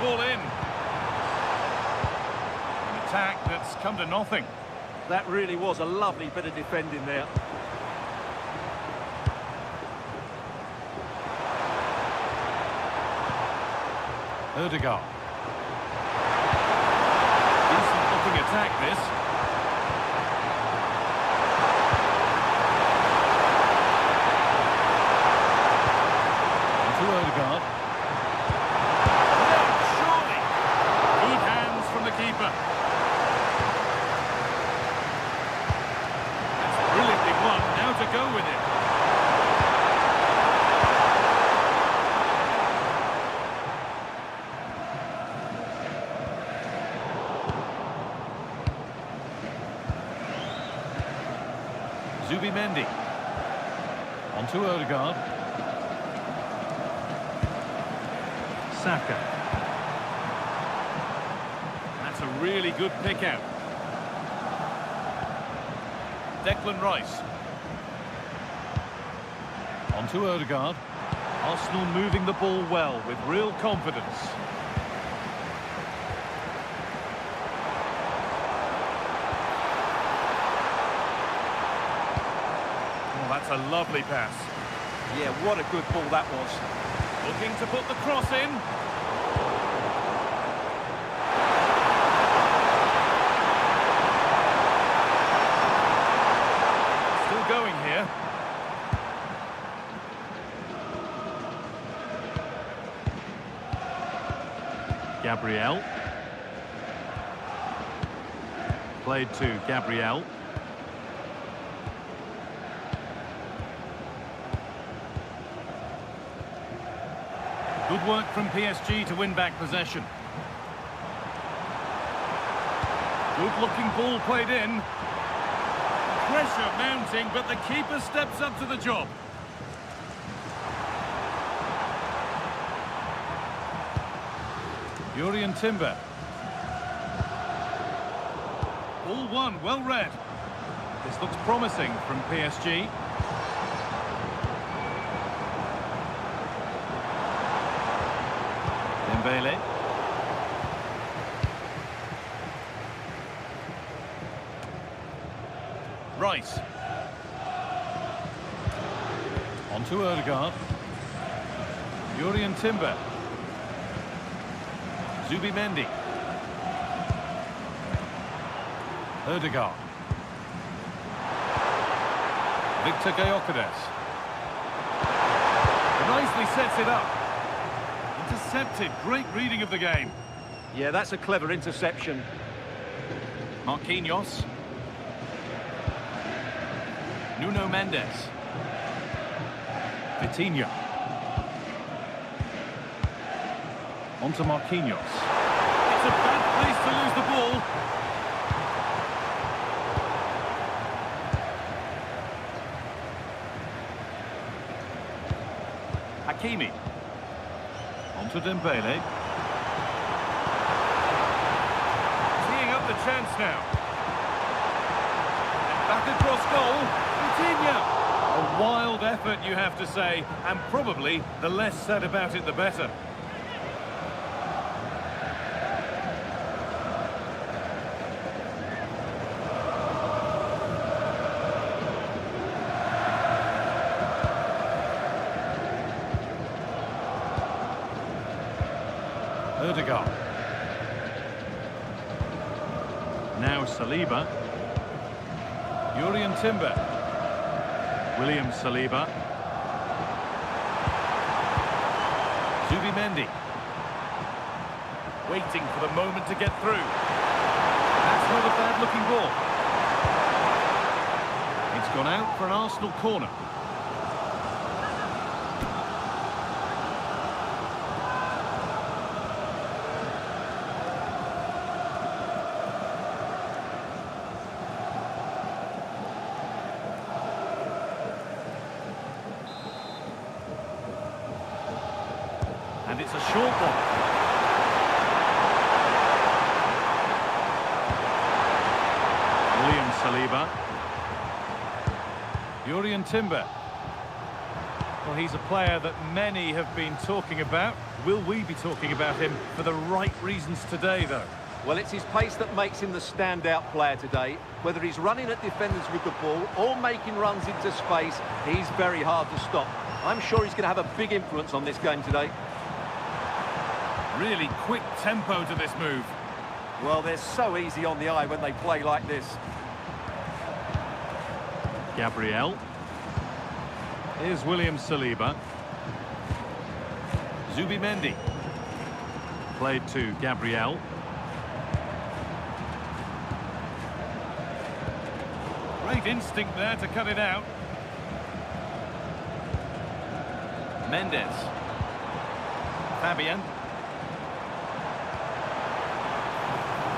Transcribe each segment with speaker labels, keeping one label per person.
Speaker 1: ball in. An attack that's come to nothing.
Speaker 2: That really was a lovely bit of defending there.
Speaker 1: Ødegaard. Decent looking attack, this. To Ødegaard. Surely. Good hands from the keeper. That's brilliantly won. Now to go with it. Zubimendi. On to Ødegaard. Saka. That's a really good pick out. Declan Rice. On to Ødegaard. Arsenal moving the ball well with real confidence. Oh, that's a lovely pass.
Speaker 2: Yeah, what a good ball that was.
Speaker 1: Looking to put the cross in. Still going here. Gabriel. Played to Gabriel. Good work from PSG to win back possession. Good-looking ball played in. Pressure mounting, but the keeper steps up to the job. Jurriën Timber. All one, well read. This looks promising from PSG. Dembele. Rice. On to Ødegaard. Jurriën Timber. Zubimendi. Ødegaard. Victor Gyökeres. Nicely sets it up. Intercepted. Great reading of the game.
Speaker 2: Yeah, that's a clever interception.
Speaker 1: Marquinhos. Nuno Mendes. Vitinha. On to Marquinhos. It's a bad place to lose the ball. Hakimi. On to Dembele. Teeing up the chance now. And back across goal. Vitinha. A wild effort, you have to say, and probably the less said about it, the better. Ødegaard. Now Saliba. Jurriën Timber. William Saliba. Zubimendi. Waiting for the moment to get through. That's not a bad-looking ball. It's gone out for an Arsenal corner. And it's a short one. William Saliba. Jurriën Timber. Well, he's a player that many have been talking about. Will we be talking about him for the right reasons today, though?
Speaker 2: Well, it's his pace that makes him the standout player today. Whether he's running at defenders with the ball or making runs into space, he's very hard to stop. I'm sure he's going to have a big influence on this game today.
Speaker 1: Really quick tempo to this move.
Speaker 2: Well, they're so easy on the eye when they play like this.
Speaker 1: Gabriel. Here's William Saliba. Zubimendi. Played to Gabriel. Great instinct there to cut it out. Mendes. Fabian.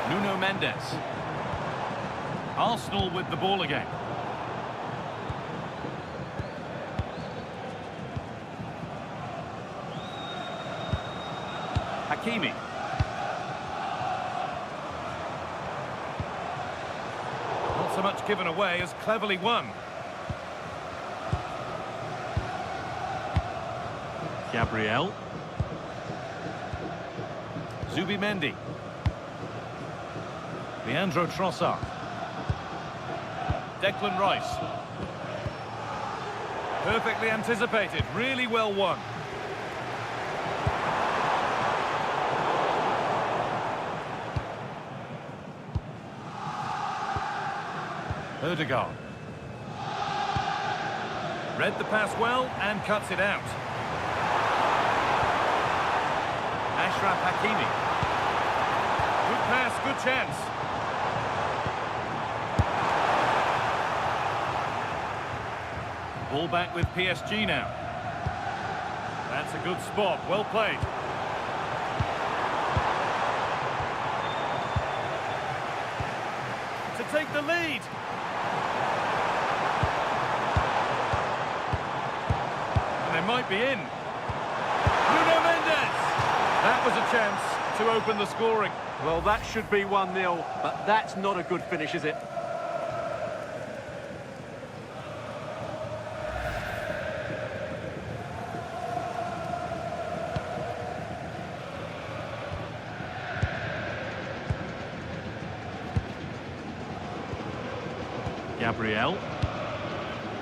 Speaker 1: Nuno Mendes. Arsenal with the ball again. Hakimi. Not so much given away as cleverly won. Gabriel. Zubimendi. Leandro Trossard. Declan Rice. Perfectly anticipated, really well won. Odegaard. Read the pass well and cuts it out. Ashraf Hakimi. Good pass, good chance. Ball back with PSG now. That's a good spot, well played. To take the lead. And they might be in. Nuno Mendes! That was a chance to open the scoring.
Speaker 2: Well, that should be 1-0, but that's not a good finish, is it?
Speaker 1: Gabriel.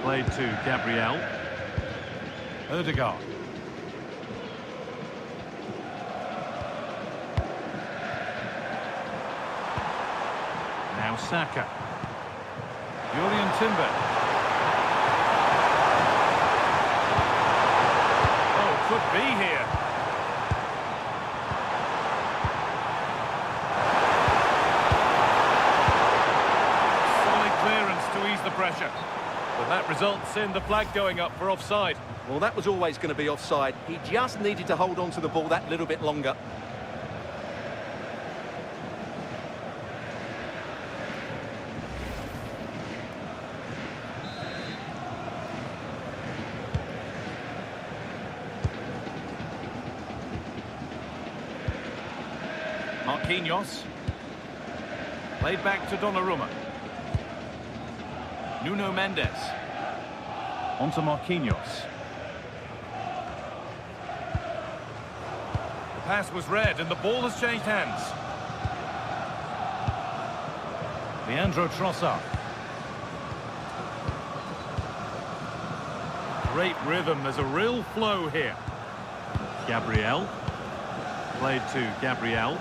Speaker 1: Played to Gabriel. Odegaard. Now Saka. Julian Timber. Oh, could be here. Solid clearance to ease the pressure. But that results in the flag going up for offside.
Speaker 2: Well, that was always going to be offside. He just needed to hold on to the ball that little bit longer.
Speaker 1: Marquinhos. Played back to Donnarumma. Nuno Mendes. On to Marquinhos. The pass was read and the ball has changed hands. Leandro Trossard. Great rhythm, there's a real flow here. Gabriel. Played to Gabriel.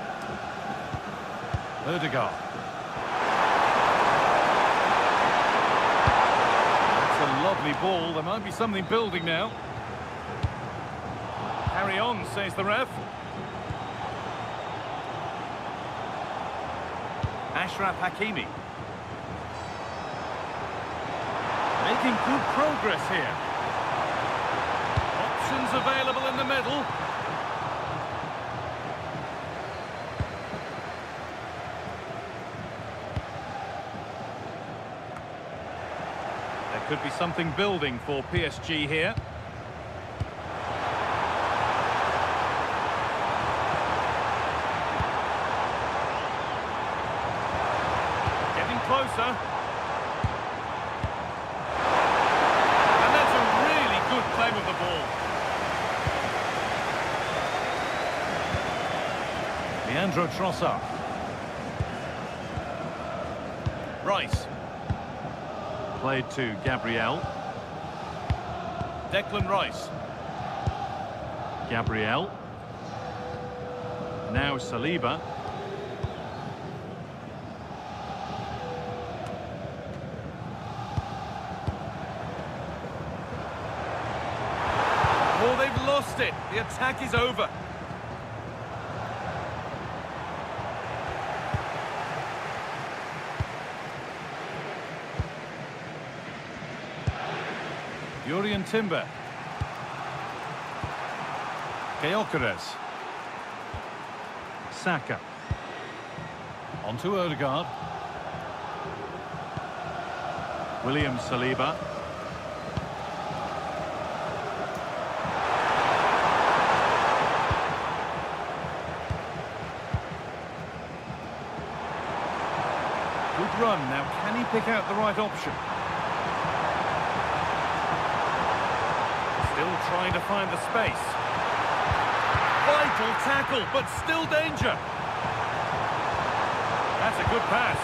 Speaker 1: Odegaard. That's a lovely ball. There might be something building now. Carry on, says the ref. Ashraf Hakimi. Making good progress here. Options available in the middle. Could be something building for PSG here. Getting closer. And that's a really good claim of the ball. Leandro Trossard. Rice. Played to Gabriel. Declan Rice. Gabriel. Now Saliba. Oh, they've lost it. The attack is over. Yurian Timber. Gyökeres. Saka. On to Odegaard. William Saliba. Good run. Now, can he pick out the right option? Still trying to find the space. Vital tackle, but still danger. That's a good pass.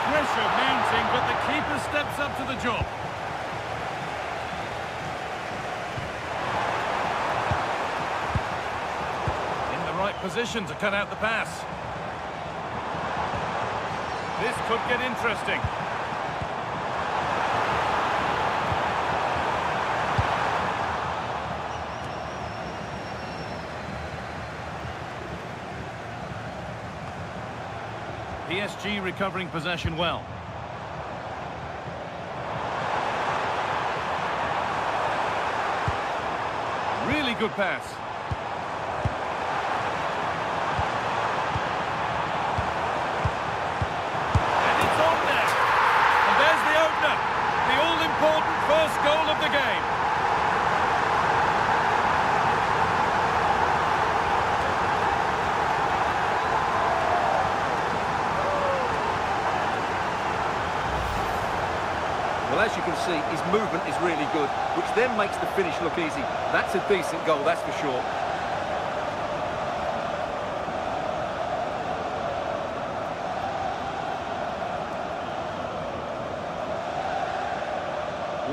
Speaker 1: Pressure mounting, but the keeper steps up to the job. In the right position to cut out the pass. This could get interesting. PSG recovering possession well. Really good pass. And it's on there. And there's the opener. The all-important first goal of the game.
Speaker 2: Well, as you can see, his movement is really good, which then makes the finish look easy. That's a decent goal, that's for sure.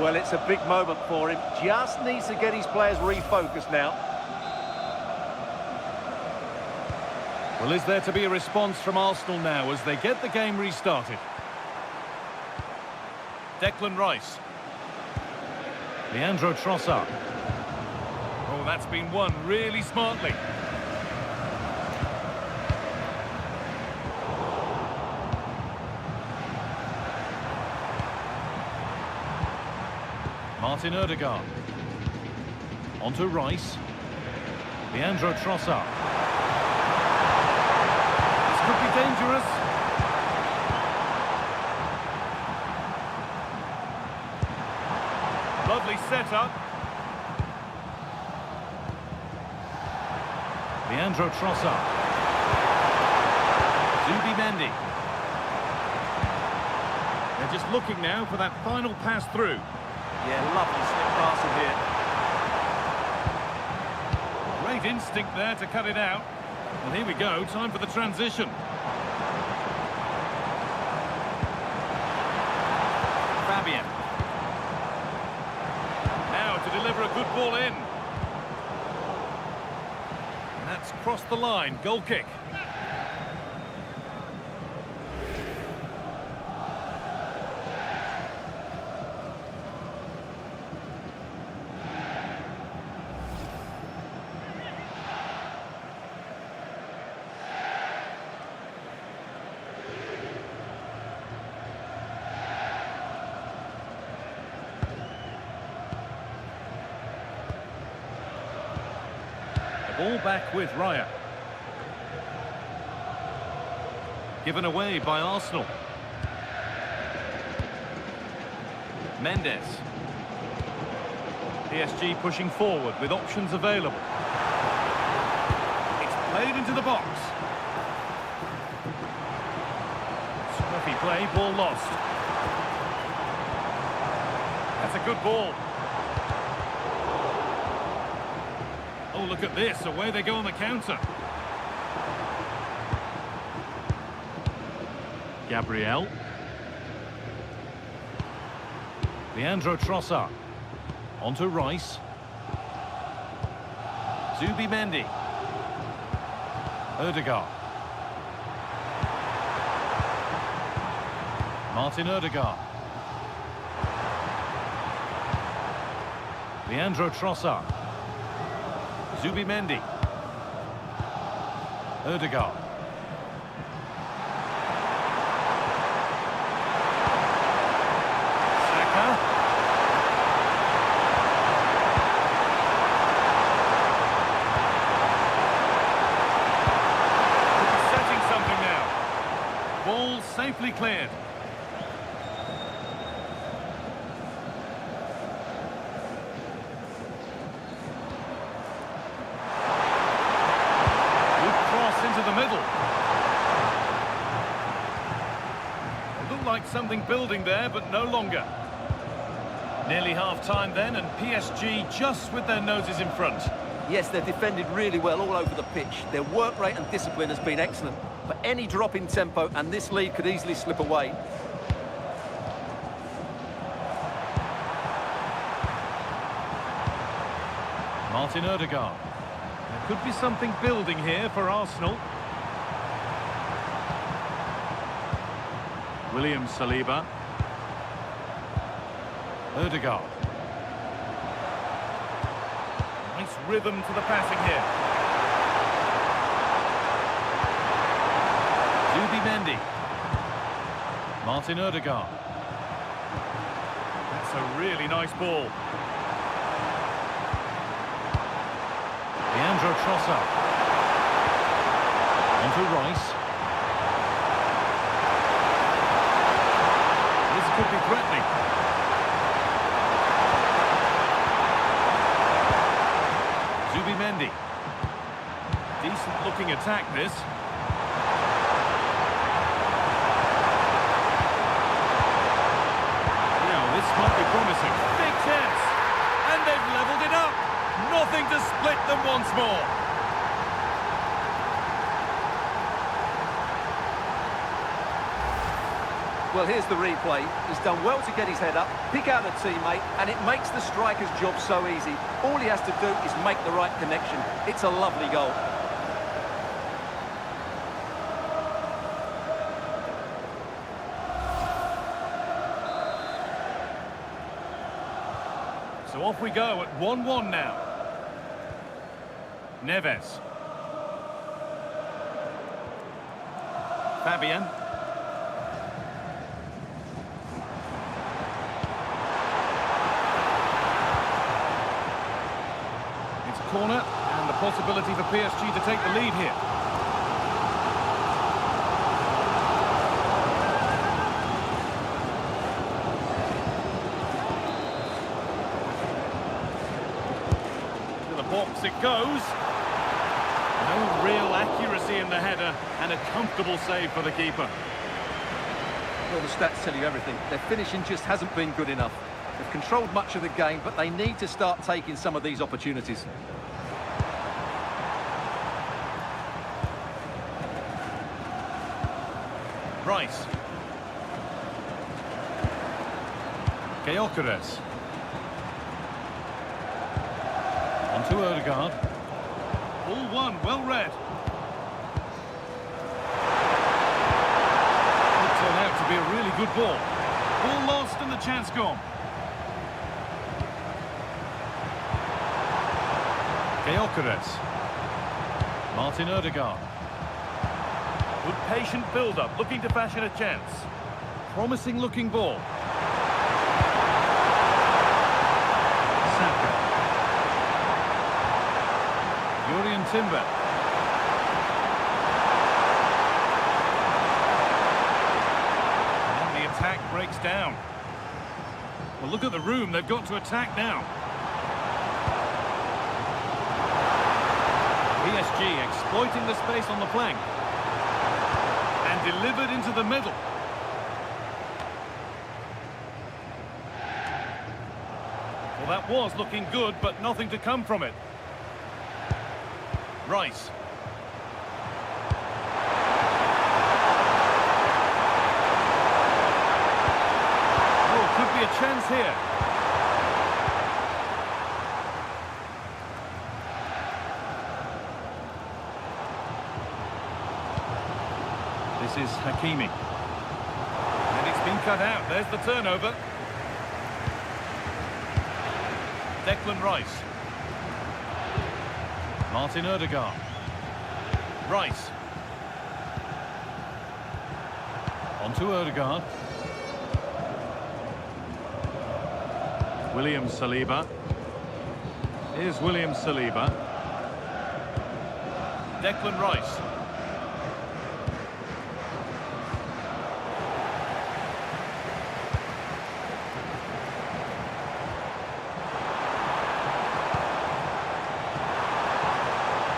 Speaker 2: Well, it's a big moment for him. Just needs to get his players refocused now.
Speaker 1: Well, is there to be a response from Arsenal now as they get the game restarted? Declan Rice. Leandro Trossard. Oh, that's been won really smartly. Martin Odegaard. On to Rice. Leandro Trossard. This could be dangerous. Lovely setup. Leandro Trossard. Zubimendi. They're just looking now for that final pass through.
Speaker 2: Yeah, lovely slip passing here.
Speaker 1: Great instinct there to cut it out. And here we go, time for the transition. Fabian. Now to deliver a good ball in. And that's crossed the line, goal kick. Ball back with Raya. Given away by Arsenal. Mendes. PSG pushing forward with options available. It's played into the box. Scruffy play, ball lost. That's a good ball. Oh, look at this, away they go on the counter. Gabriel. Leandro Trossard. On to Rice. Zubimendi. Odegaard. Martin Odegaard. Leandro Trossard. Zubimendi. Odegaard. Saka. Setting something now. Ball safely cleared. Into the middle. It looked like something building there, but no longer. Nearly half-time then, and PSG just with their noses in front.
Speaker 2: Yes, they've defended really well all over the pitch. Their work rate and discipline has been excellent. But any drop in tempo and this lead could easily slip away.
Speaker 1: Martin Odegaard. There could be something building here for Arsenal. William Saliba. Odegaard. Nice rhythm to the passing here. Zubimendi. Martin Odegaard. That's a really nice ball. Leandro Trossard. On to Rice. This could be threatening. Zubimendi. Decent looking attack this. Now this might be promising. Big chance. And they've levelled it up. Nothing to split them once more.
Speaker 2: Well, here's the replay. He's done well to get his head up, pick out a teammate, and it makes the striker's job so easy. All he has to do is make the right connection. It's a lovely goal.
Speaker 1: So off we go at 1-1 now. Neves. Fabian. It's a corner and the possibility for PSG to take the lead here. To the box it goes. No real accuracy in the header and a comfortable save for the keeper.
Speaker 2: Well, the stats tell you everything. Their finishing just hasn't been good enough. They've controlled much of the game, but they need to start taking some of these opportunities.
Speaker 1: Rice. Gyökeres. On to Odegaard. Ball one, well read. Could turn out to be a really good ball. Ball lost and the chance gone. Gyökeres. Martin Odegaard. Good patient build-up, looking to fashion a chance. Promising looking ball. Saka. Yurian Timber. And the attack breaks down. Well, look at the room, they've got to attack now. PSG exploiting the space on the flank. And delivered into the middle. Well, that was looking good, but nothing to come from it. Rice. chance here. This is Hakimi. And it's been cut out. There's the turnover. Declan Rice. Martin Odegaard. Rice. On to Odegaard. William Saliba. Here's William Saliba. Declan Rice.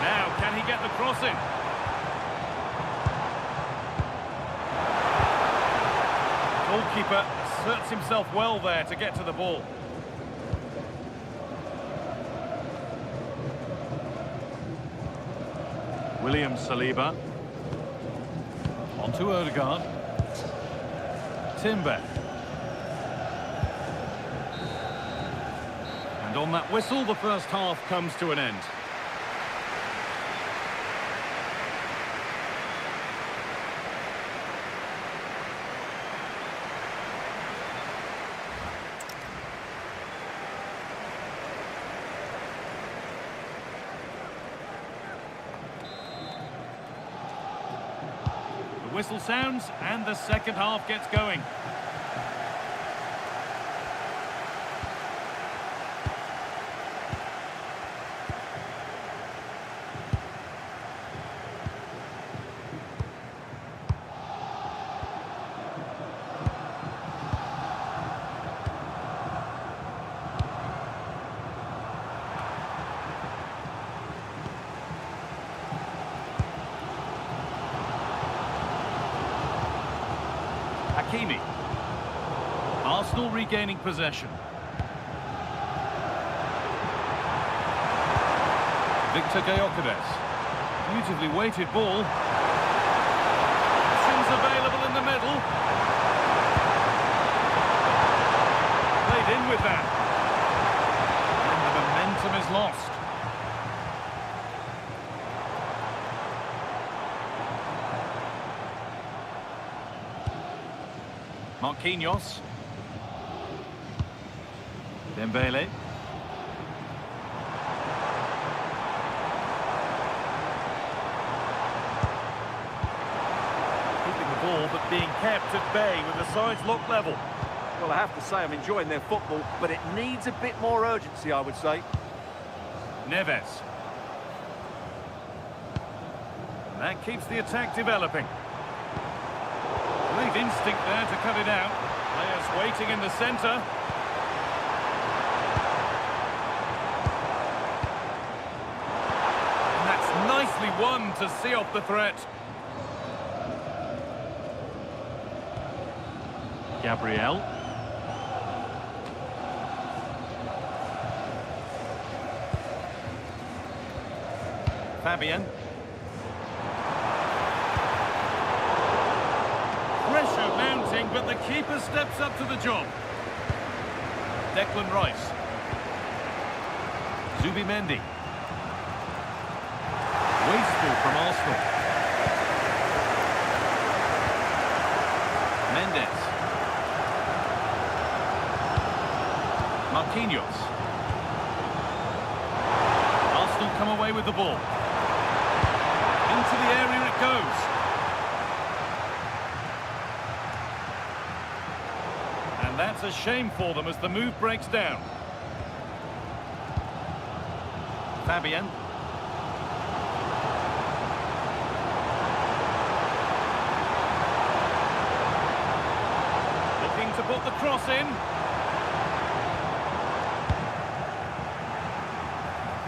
Speaker 1: Now, can he get the cross in? Goalkeeper asserts himself well there to get to the ball. William Saliba. On to Odegaard. Timber. And on that whistle, the first half comes to an end. Whistle sounds and the second half gets going. Hakimi. Arsenal regaining possession. Victor Gyökeres. Beautifully weighted ball. Options available in the middle. Played in with that. And the momentum is lost. Marquinhos. Dembele. Keeping the ball but being kept at bay with the sides locked level.
Speaker 2: Well, I have to say I'm enjoying their football, but it needs a bit more urgency, I would say.
Speaker 1: Neves. And that keeps the attack developing. Great instinct there to cut it out. Players waiting in the centre. And that's nicely won to see off the threat. Gabriel. Fabian. Pressure mounting, but the keeper steps up to the job. Declan Rice. Zubimendi. Wasteful from Arsenal. Mendes. Marquinhos. Arsenal come away with the ball. Into the area it goes. And that's a shame for them as the move breaks down. Fabian. Looking to put the cross in.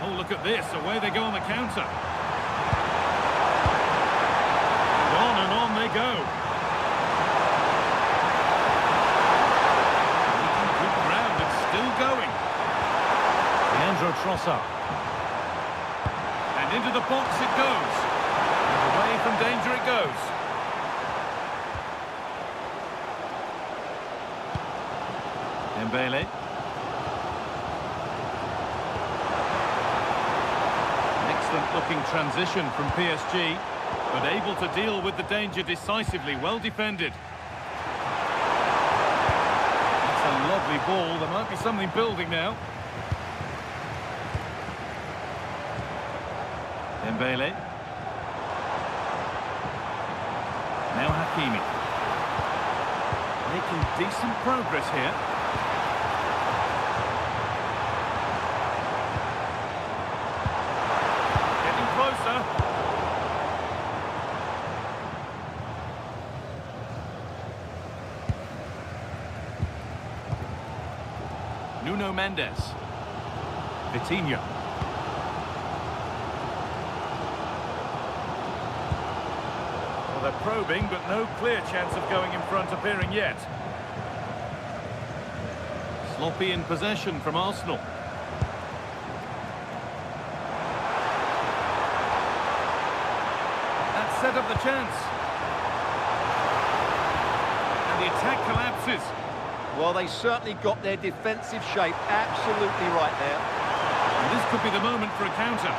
Speaker 1: Oh, look at this. Away they go on the counter. And on they go. Making good ground, it's still going. Leandro Trossard. And into the box it goes. And away from danger it goes. Dembele. An excellent-looking transition from PSG, but able to deal with the danger decisively. Well defended. That's a lovely ball. There might be something building now. Dembele. Now Hakimi. Making decent progress here. Getting closer. Nuno Mendes. Vitinha. Well, they're probing, but no clear chance of going in front appearing yet. Sloppy in possession from Arsenal. That set up the chance. And the attack collapses.
Speaker 2: Well, they certainly got their defensive shape absolutely right there.
Speaker 1: And this could be the moment for a counter.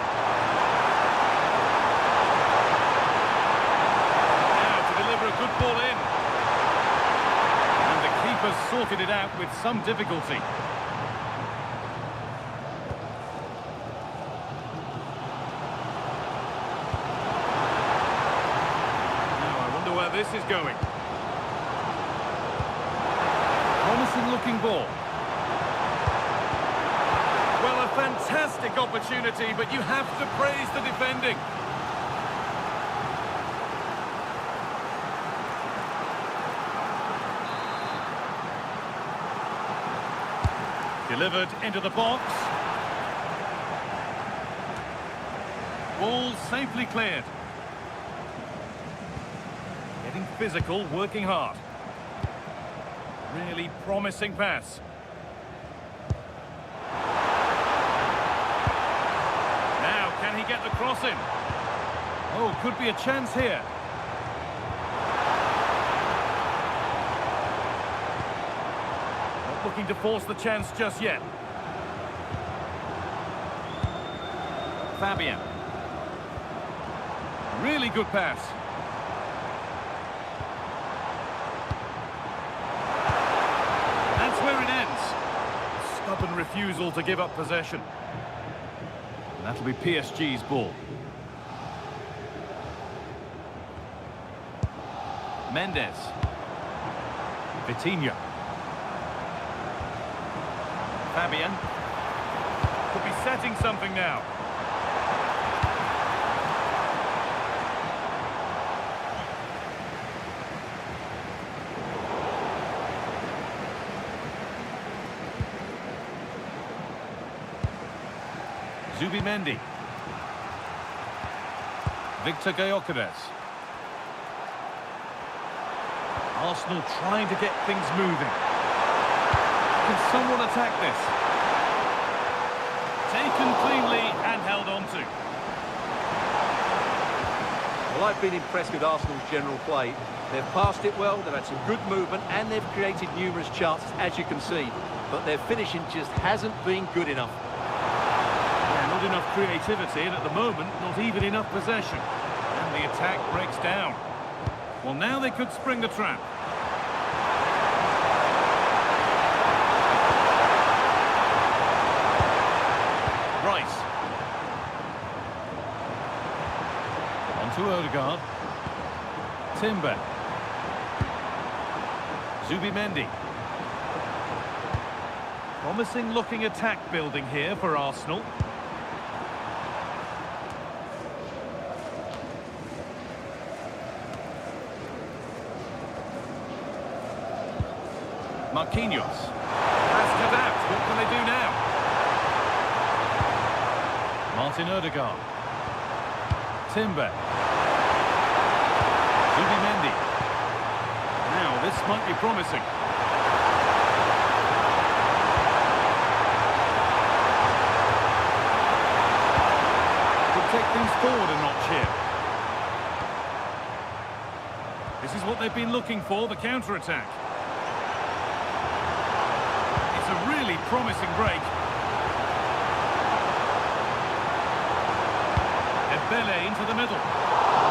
Speaker 1: Now to deliver a good ball in. And the keeper sorted it out with some difficulty. Now I wonder where this is going. Promising looking ball. Well, a fantastic opportunity, but you have to praise the defending. Delivered into the box. Ball safely cleared. Getting physical, working hard. Really promising pass. Now, can he get the cross in? Oh, could be a chance here. Not looking to force the chance just yet. Fabian. Really good pass. That's where it ends. Stubborn refusal to give up possession. And that'll be PSG's ball. Mendes. Vitinha. Fabian. Could be setting something now. Zubimendi. Victor Gyökeres. Arsenal trying to get things moving. Can someone attack this? Taken cleanly and held on to.
Speaker 2: Well, I've been impressed with Arsenal's general play. They've passed it well, they've had some good movement, and they've created numerous chances, as you can see. But their finishing just hasn't been good enough.
Speaker 1: Not enough creativity, and at the moment, not even enough possession. And the attack breaks down. Well, now they could spring the trap. Rice. On to Odegaard. Timber. Zubimendi. Promising looking attack building here for Arsenal. Marquinhos. Passed it out. What can they do now? Martin Odegaard. Timber. Zubimendi. Now, this might be promising. Could take things forward a notch here. This is what they've been looking for, the counter-attack. That's a really promising break. Dembele into the middle.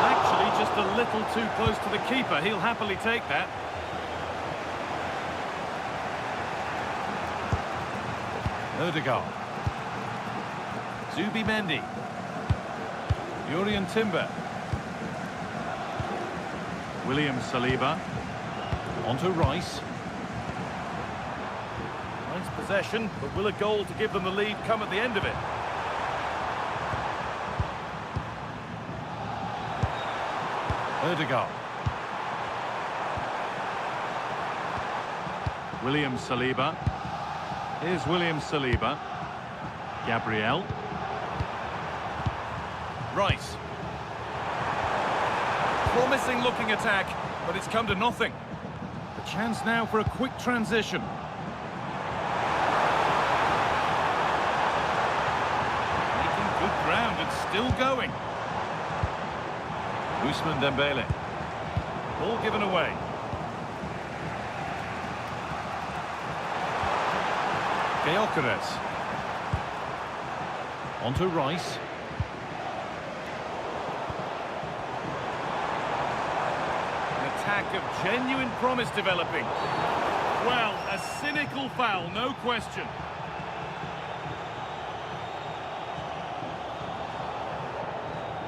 Speaker 1: Actually, just a little too close to the keeper. He'll happily take that. Odegaard. Zubimendi. Jurrien Timber. William Saliba. Onto Rice. Nice possession, but will a goal to give them the lead come at the end of it? Odegaard. William Saliba. Here's William Saliba. Gabriel. Rice. Promising looking attack, but it's come to nothing. A chance now for a quick transition. Making good ground and still going. Ousmane Dembele. Ball given away. Gyökeres. Onto Rice. An attack of genuine promise developing. Well, a cynical foul, no question.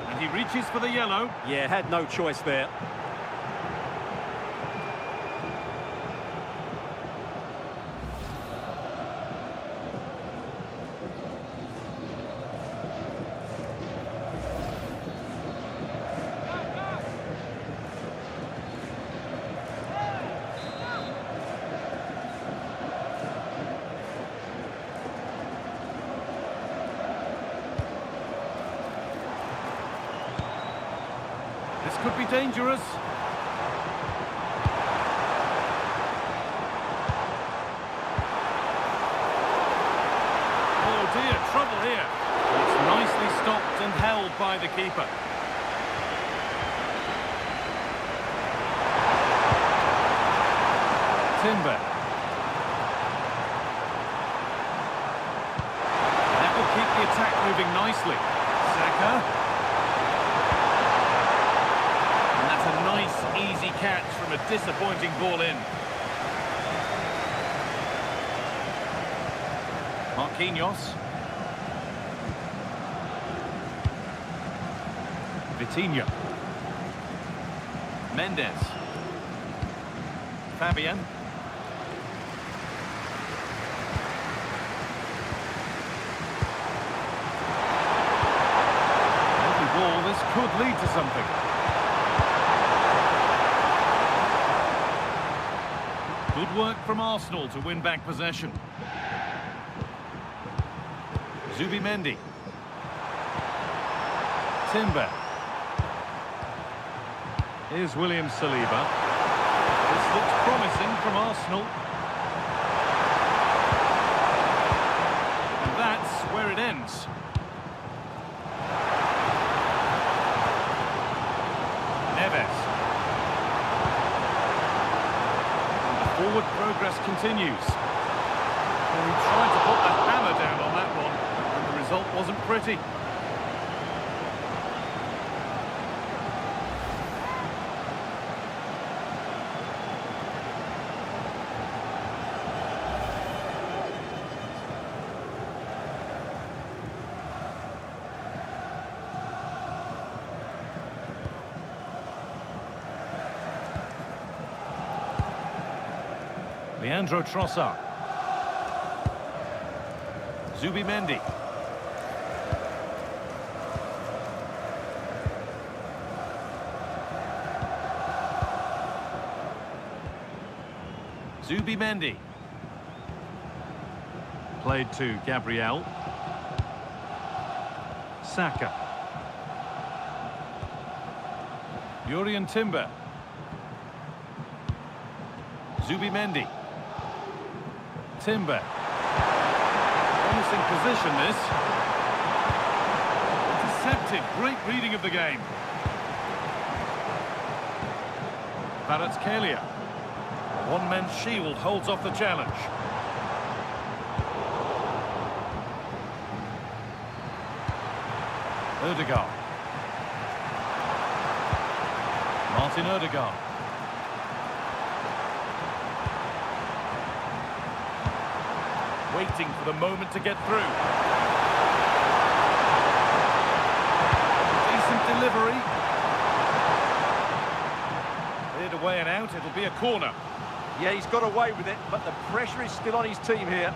Speaker 1: And he reaches for the yellow.
Speaker 2: Yeah, had no choice there.
Speaker 1: This could be dangerous. Oh dear, trouble here. It's nicely stopped and held by the keeper. Timber. That will keep the attack moving nicely. Saka. A nice, easy catch from a disappointing ball in. Marquinhos. Vitinha. Mendes. Fabian. Every ball, this could lead to something. Good work from Arsenal to win back possession. Zubimendi. Timber. Here's William Saliba. This looks promising from Arsenal. And that's where it ends. Neves. Forward progress continues. Well, he tried to put the hammer down on that one, and the result wasn't pretty. Leandro Trossard. Zubimendi. Zubimendi. Played to Gabriel. Saka. Jurrien Timber. Zubimendi. Timber. Promising position, this. Intercepted. Great reading of the game. Kvaratskhelia. One-man shield holds off the challenge. Ødegaard. Martin Ødegaard. Waiting for the moment to get through. Decent delivery. Cleared away and out, it'll be a corner.
Speaker 2: Yeah, he's got away with it, but the pressure is still on his team here.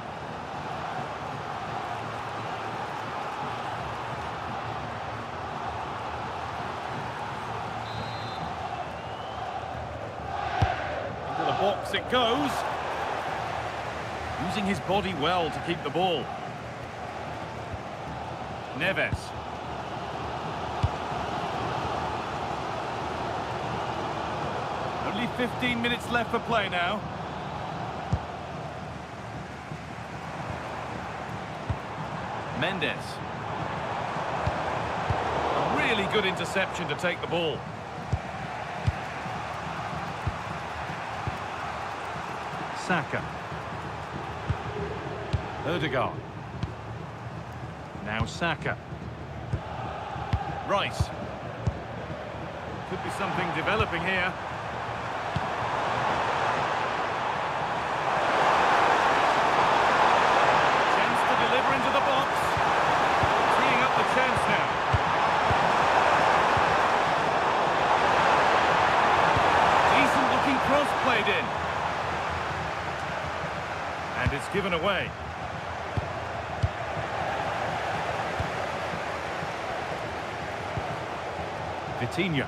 Speaker 1: Into the box it goes. Using his body well to keep the ball. Neves. Only 15 minutes left for play now. Mendes. A really good interception to take the ball. Saka. Ødegaard. Now Saka. Rice. Could be something developing here. Chance to deliver into the box. Teeing up the chance now. Decent looking cross played in. And it's given away. Vitinha.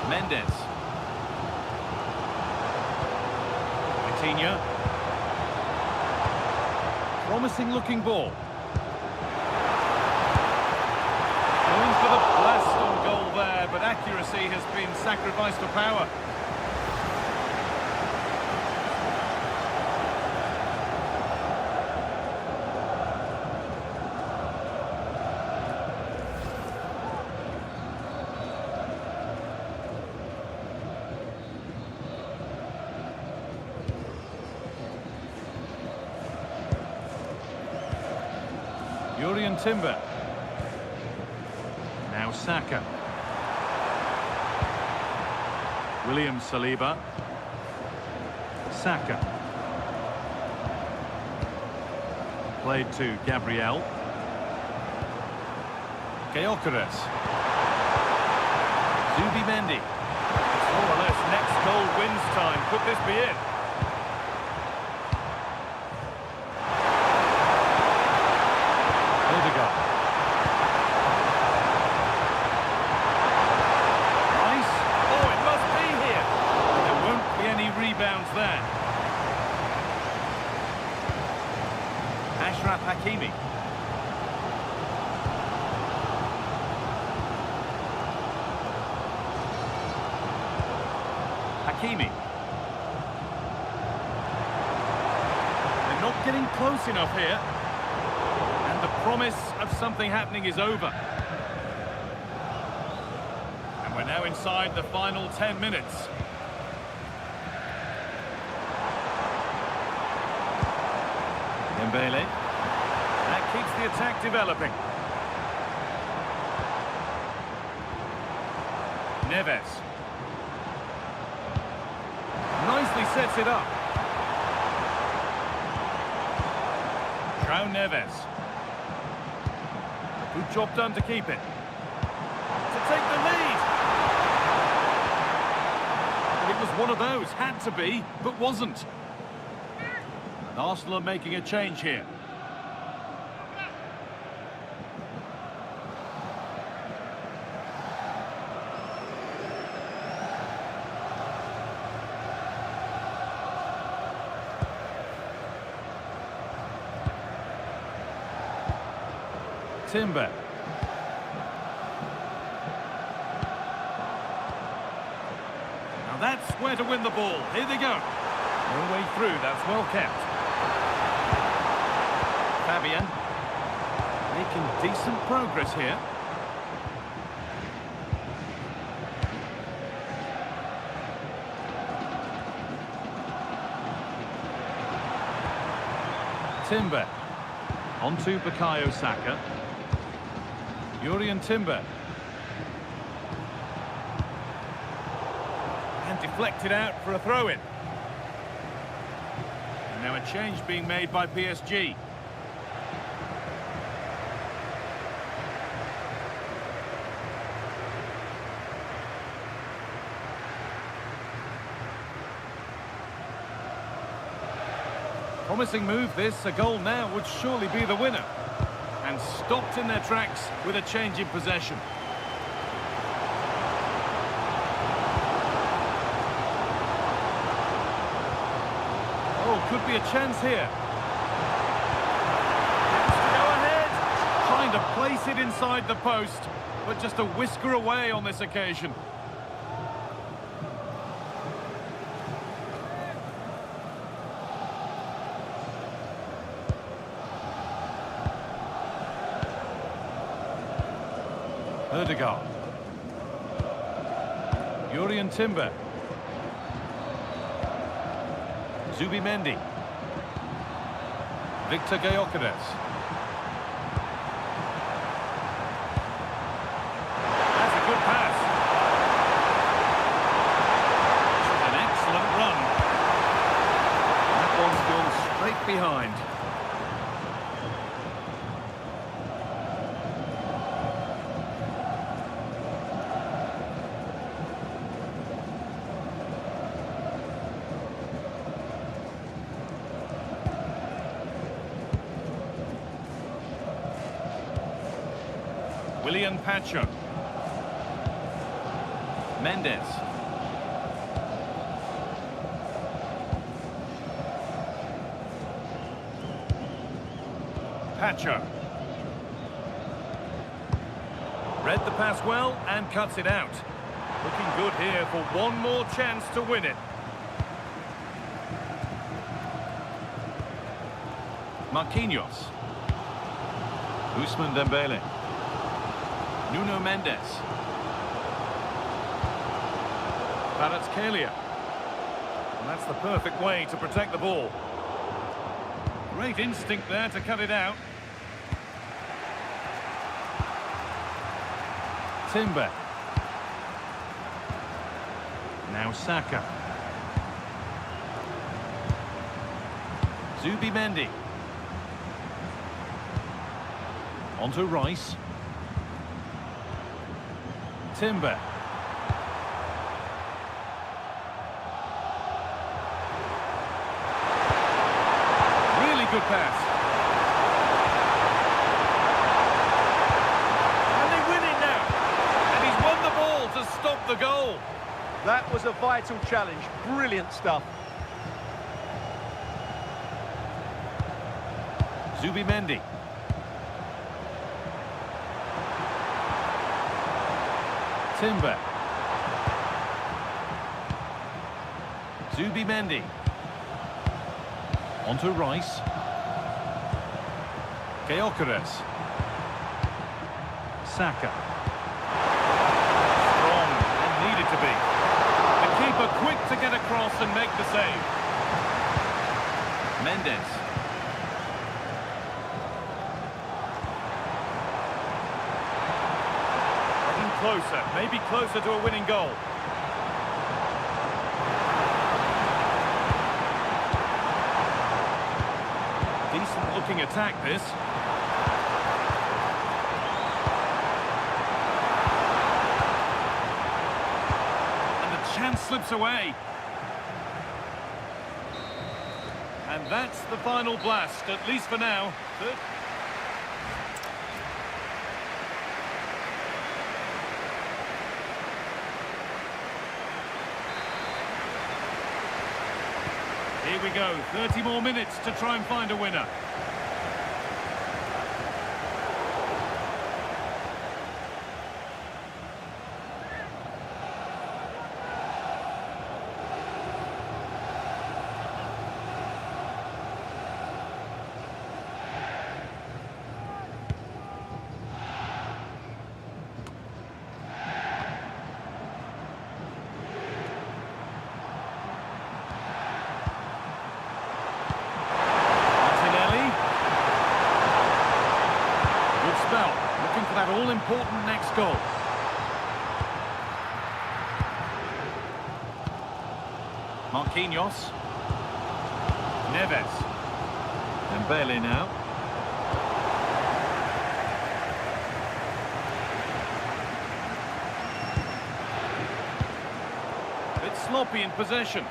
Speaker 1: Mendes. Vitinha. Promising looking ball. Going for the blast on goal there, but accuracy has been sacrificed for power. Jurriën Timber. Now Saka. William Saliba. Saka. Played to Gabriel. Gyökeres. Zubimendi. It's more or less next goal wins time. Could this be it? Ødegaard. Rice. Oh, it must be here. There won't be any rebounds there. Achraf Hakimi. Hakimi. They're not getting close enough here. And the promise of something happening is over. And we're now inside the final 10 minutes. Dembele. That keeps the attack developing. Neves. Nicely sets it up. João Neves. Good job done to keep it. To take the lead. It was one of those. Had to be, but wasn't. And Arsenal are making a change here. Timber. Now that's where to win the ball. Here they go. No way through. That's well kept. Fabian. Making decent progress here. Timber. On to Bukayo Saka. Timber. And deflected out for a throw-in. And now a change being made by PSG. Promising move this, a goal now would surely be the winner. And stopped in their tracks with a change in possession. Oh, could be a chance here. Go ahead. Trying to place it inside the post, but just a whisker away on this occasion. Erdegaard. Timber. Zubimendi. Victor Gyökeres. That's a good pass. An excellent run. That one's gone straight behind. William Pacho. Mendes. Pacho. Read the pass well and cuts it out. Looking good here for one more chance to win it. Marquinhos. Ousmane Dembele. Nuno Mendes. Kvaratskhelia. And that's the perfect way to protect the ball. Great instinct there to cut it out. Timber. Now Saka. Zubimendi. Onto Rice. Timber. Really good pass. And they win it now. And he's won the ball to stop the goal.
Speaker 2: That was a vital challenge. Brilliant stuff.
Speaker 1: Zubimendi. Timber. Zubimendi. Onto Rice. Gyökeres. Saka. Strong and needed to be. The keeper quick to get across and make the save. Mendes. Closer, maybe closer to a winning goal. Decent looking attack this. And the chance slips away. And that's the final blast, at least for now. Here we go, 30 more minutes to try and find a winner. all-important next goal. Marquinhos. Neves. Dembele now. Bit sloppy in possession.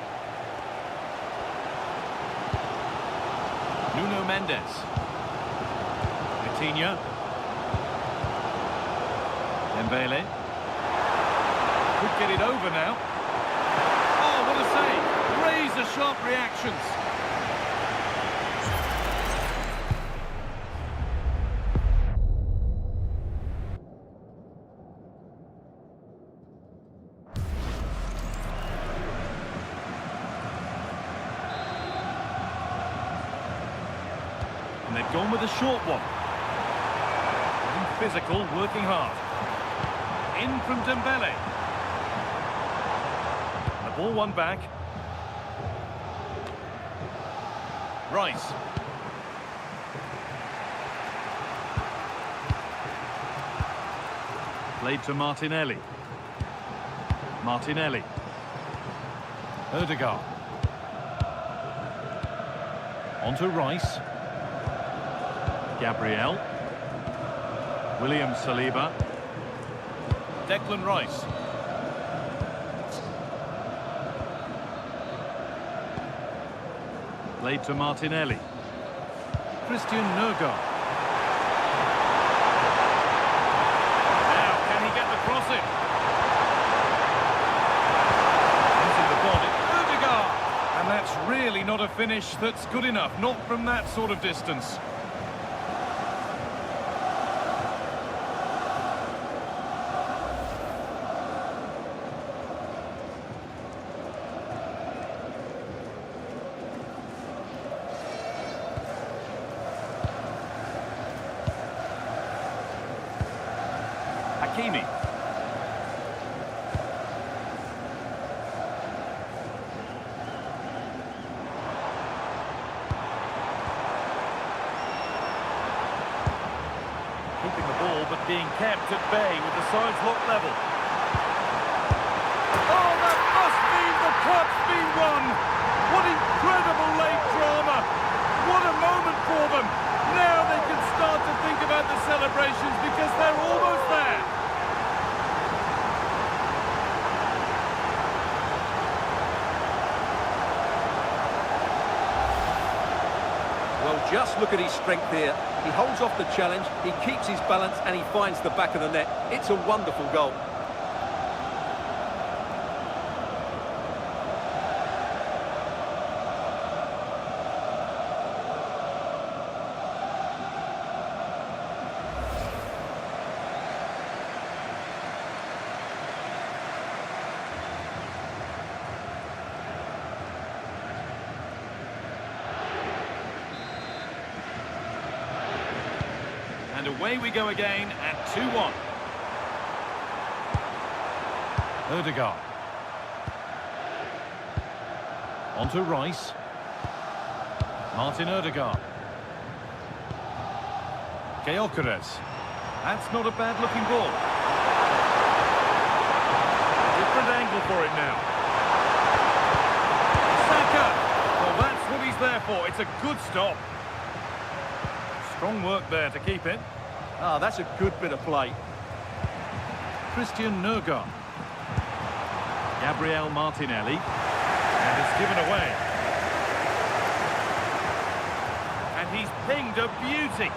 Speaker 1: Nuno Mendes. Vitinha. Dembele. Could get it over now. Oh, what a save. Razor-sharp reactions. And they've gone with a short one. Being physical, working hard. In from Dembele. The ball won back. Rice. Played to Martinelli. Martinelli. Ødegaard. On to Rice. Gabriel. William Saliba. Declan Rice. Played to Martinelli. Christian Nørgaard. Now, can he get the cross in? Using the body. Ødegaard! And that's really not a finish that's good enough. Not from that sort of distance. Hakimi. Keeping the ball but being kept at bay with the sides locked level. Oh, that must mean the cup's been won! What incredible late drama! What a moment for them! Now they can start to think about the celebrations because they're almost there.
Speaker 2: Well, just look at his strength here. He holds off the challenge, he keeps his balance and he finds the back of the net. It's a wonderful goal.
Speaker 1: And away we go again at 2-1. Ødegaard. On to Rice. Martin Ødegaard. Gyökeres. That's not a bad-looking ball. Different angle for it now. Saka. Well, that's what he's there for. It's a good stop. Strong work there to keep it.
Speaker 2: Ah, that's a good bit of play.
Speaker 1: Christian Nørgaard. Gabriel Martinelli. And it's given away. And he's pinged a beauty.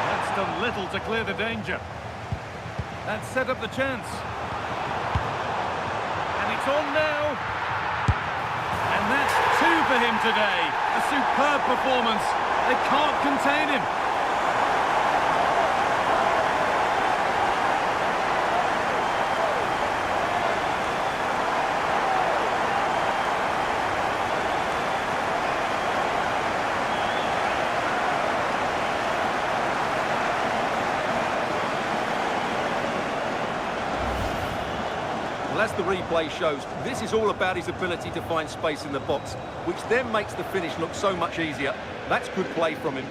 Speaker 1: That's done little to clear the danger. That set up the chance. And it's on now. And that's two for him today. A superb performance. They can't contain him.
Speaker 2: Well, as the replay shows, this is all about his ability to find space in the box, which then makes the finish look so much easier. That's good play from him.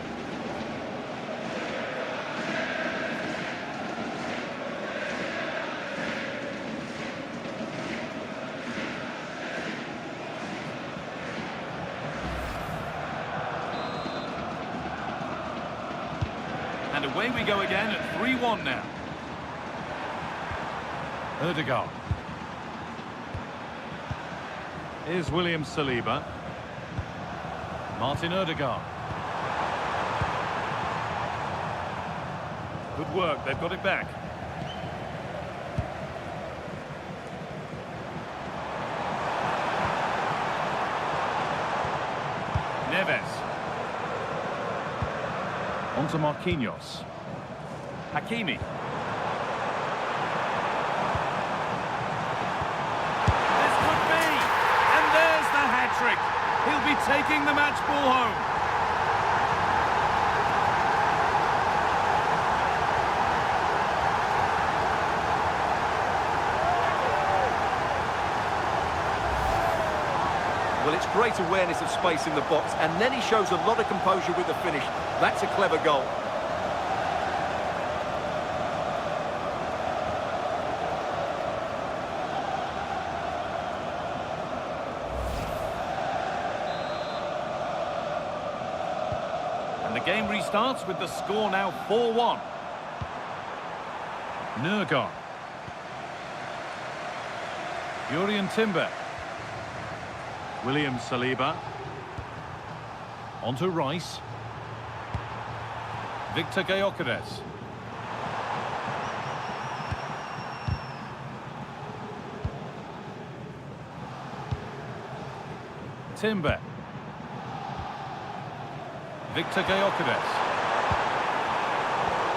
Speaker 1: away we go again at 3-1 now. Ødegaard. Here's William Saliba. Martin Ødegaard. Good work, they've got it back. Neves. On to Marquinhos. Hakimi. This could be! And there's the hat-trick. He'll be taking the match ball home.
Speaker 2: Well, it's great awareness of space in the box, and then he shows a lot of composure with the finish. That's a clever goal.
Speaker 1: And the game restarts with the score now 4-1. Nørgaard. Jurriën Timber. William Saliba. On to Rice. Victor Gyökeres. Timber. Victor Gyökeres.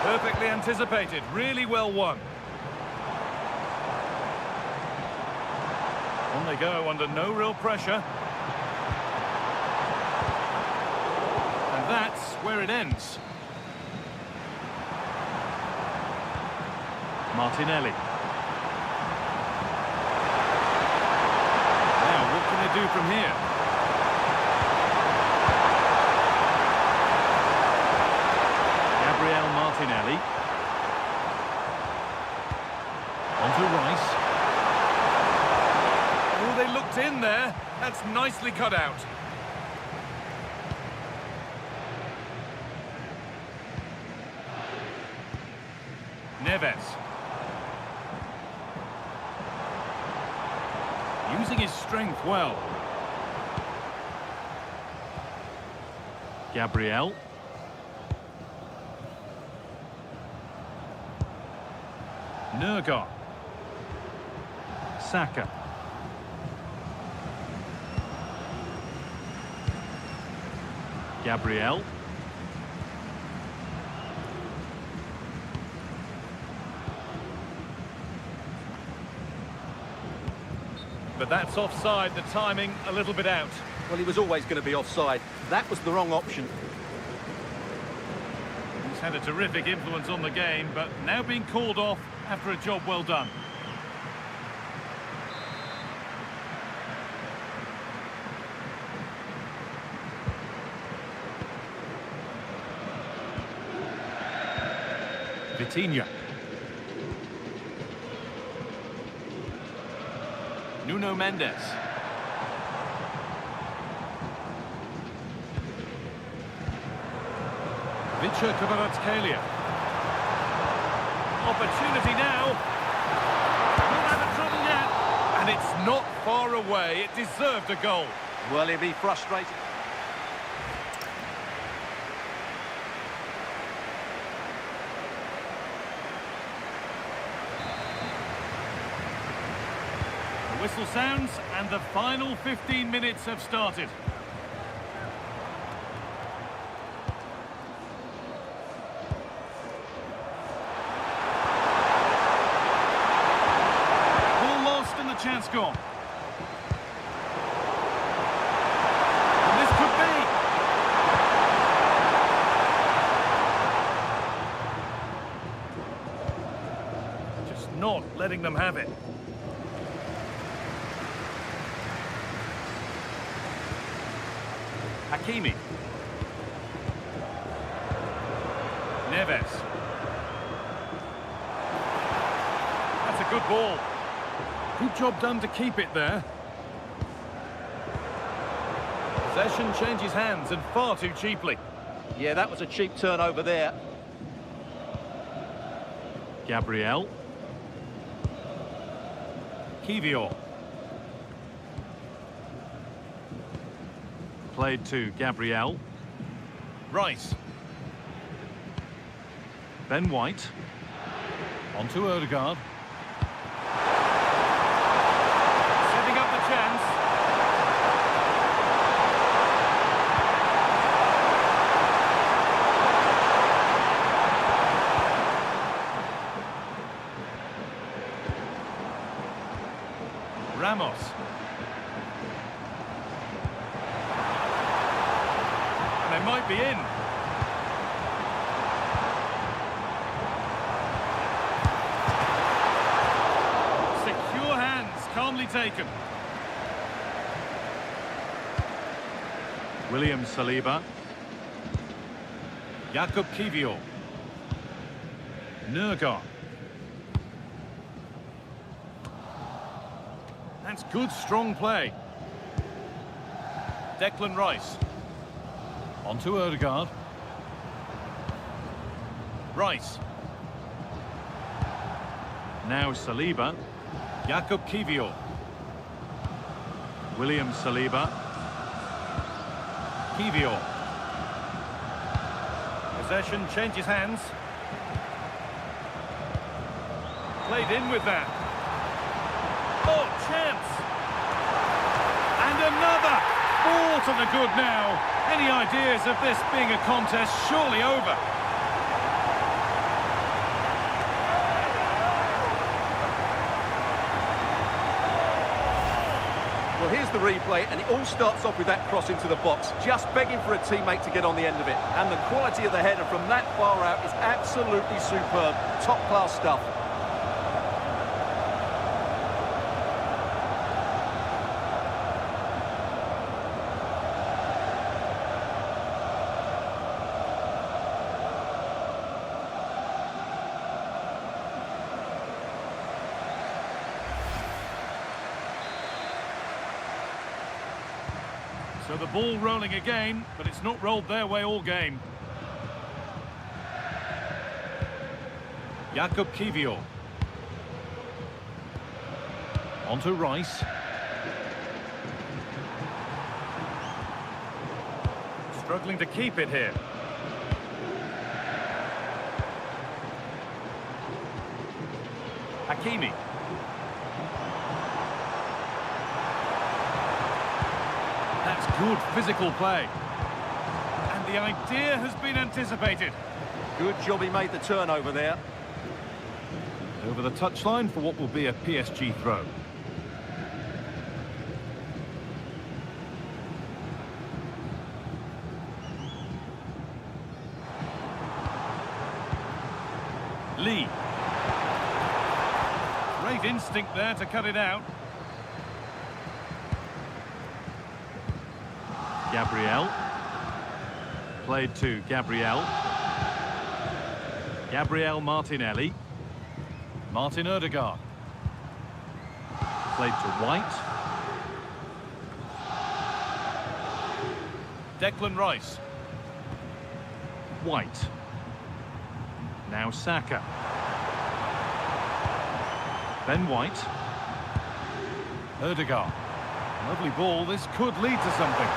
Speaker 1: Perfectly anticipated, really well won. On they go under no real pressure. And that's where it ends. Martinelli. Now, what can they do from here? Gabriel Martinelli. On to Rice. Oh, they looked in there. That's nicely cut out. Neves. Using his strength well. Gabriel. Nørgaard. Saka. Gabriel. But that's offside, the timing a little bit out.
Speaker 2: Well, he was always going to be offside. That was the wrong option.
Speaker 1: He's had a terrific influence on the game, but now being called off after a job well done. Vitinha. Nuno Mendes. Victor Kvaratskhelia. Opportunity now. Not out of trouble yet. And it's not far away. It deserved a goal.
Speaker 2: Well, he'll be frustrated.
Speaker 1: The whistle sounds and the final 15 minutes have started. Chance gone. And this could be. Just not letting them have it. Hakimi. Neves. That's a good ball. Good job done to keep it there. Possession changes hands and far too cheaply.
Speaker 2: Yeah, that was a cheap turnover there.
Speaker 1: Gabriel. Kivior. Played to Gabriel. Rice. Ben White. On to Odegaard. Setting up the chance. Ramos. And they might be in. Secure hands, calmly taken. William Saliba. Jakub Kivior. Nurgar. That's good, strong play. Declan Rice. On to Odegaard. Rice. Now Saliba. Jakub Kivior. William Saliba. Kivior. Possession changes hands. Played in with that. Oh, chance! And another! 4 to the good now. Any ideas of this being a contest surely over?
Speaker 2: Well, here's the replay, and it all starts off with that cross into the box, just begging for a teammate to get on the end of it. And the quality of the header from that far out is absolutely superb. Top-class stuff.
Speaker 1: So the ball rolling again, but it's not rolled their way all game. Jakub Kivior. On to Rice. Struggling to keep it here. Hakimi. That's good physical play. And the idea has been anticipated.
Speaker 2: Good job he made the turnover there.
Speaker 1: Over the touchline for what will be a PSG throw. Lee. Great instinct there to cut it out. Gabriel. Played to Gabriel. Gabriel Martinelli. Martin Odegaard. Played to White. Declan Rice. White. Now Saka. Ben White. Odegaard. Lovely ball. This could lead to something.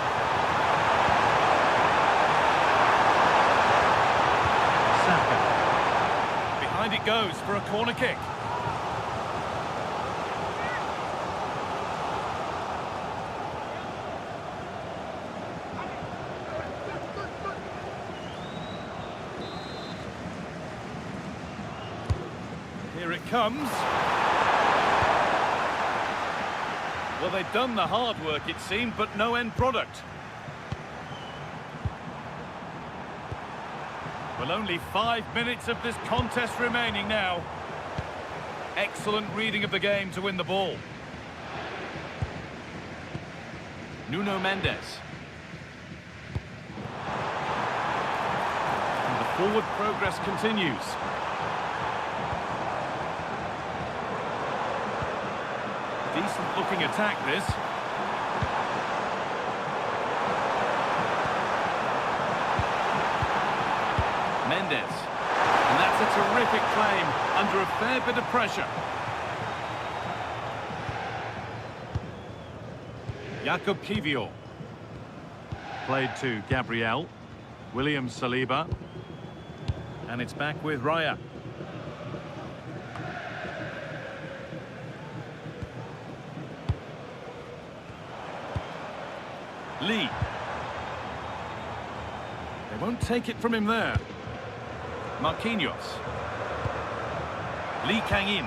Speaker 1: Behind it goes for a corner kick. Here it comes. Well, they've done the hard work, it seemed, but no end product. Well, only 5 minutes of this contest remaining now. Excellent reading of the game to win the ball. Nuno Mendes. And the forward progress continues. Decent looking attack, this. Mendes. And that's a terrific claim under a fair bit of pressure. Jakob Kivior. Played to Gabriel. William Saliba. And it's back with Raya. Lee. They won't take it from him there. Marquinhos. Lee Kang-in.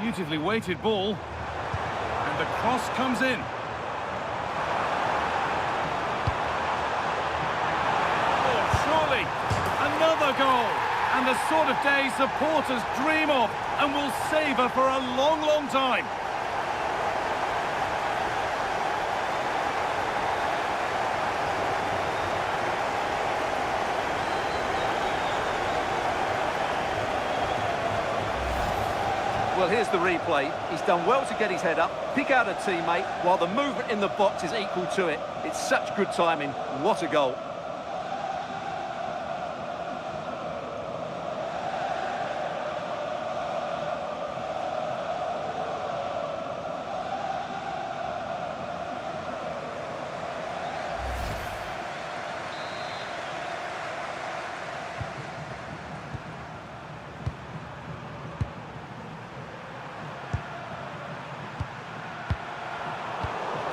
Speaker 1: Beautifully weighted ball. And the cross comes in. Oh, surely. Another goal. And the sort of day supporters dream of and will savour for a long, long time.
Speaker 2: Well, here's the replay. He's done well to get his head up, pick out a teammate, while the movement in the box is equal to it. It's such good timing. What a goal.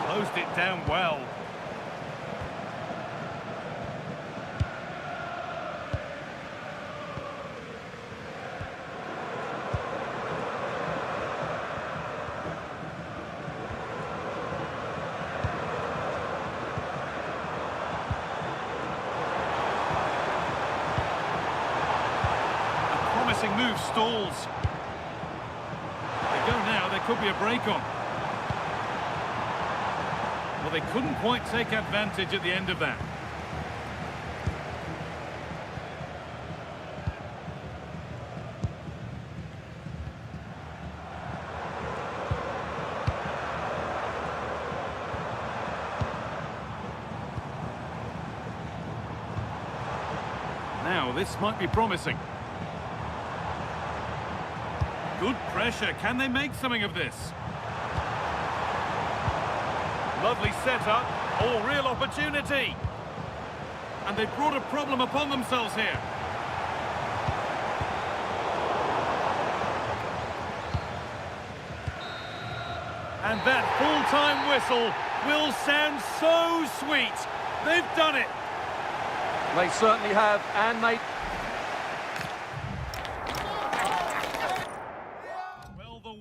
Speaker 1: Closed it down well. A promising move stalls. They go now, there could be a break on. Well, they couldn't quite take advantage at the end of that. Now, this might be promising. Good pressure. Can they make something of this? Lovely setup, all real opportunity. And they've brought a problem upon themselves here. And that full-time whistle will sound so sweet. They've done it.
Speaker 2: They certainly have, and they...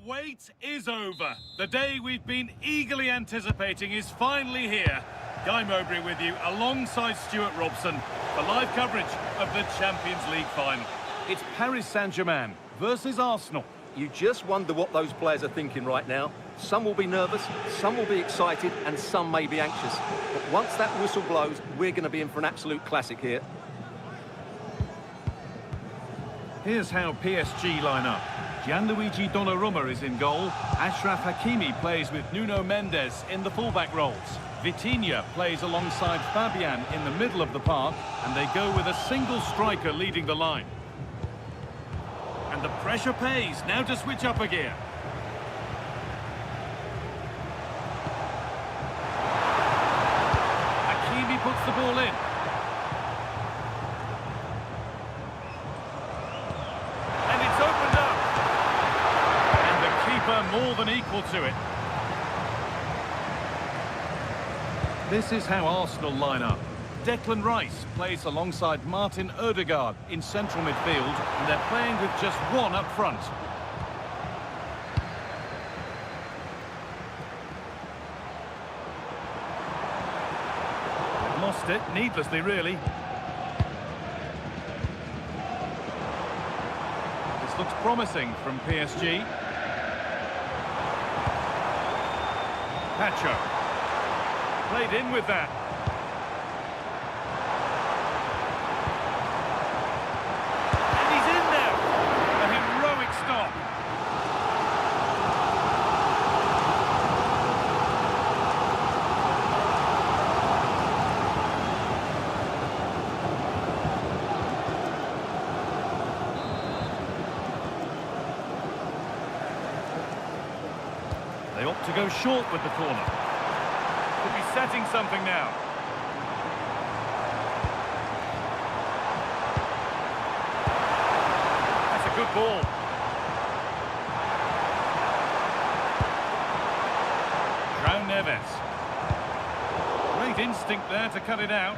Speaker 1: Wait is over. The day we've been eagerly anticipating is finally here. Guy Mowbray with you alongside Stuart Robson for live coverage of the Champions League final. It's Paris Saint-Germain versus Arsenal.
Speaker 2: You just wonder what those players are thinking right now. Some will be nervous, some will be excited, and some may be anxious. But once that whistle blows, we're going to be in for an absolute classic here.
Speaker 1: Here's how PSG line up. Gianluigi Donnarumma is in goal. Achraf Hakimi plays with Nuno Mendes in the fullback roles. Vitinha plays alongside Fabian in the middle of the park, and they go with a single striker leading the line. And the pressure pays. Now to switch up a gear. Hakimi puts the ball in. More than equal to it. This is how Arsenal line up. Declan Rice plays alongside Martin Ødegaard in central midfield, and they're playing with just one up front. Lost it, needlessly really. This looks promising from PSG. Pacho. Played in with that. And he's in there. A heroic stop. They opt to go short with the corner. Could be setting something now. That's a good ball. João Neves. Great instinct there to cut it out.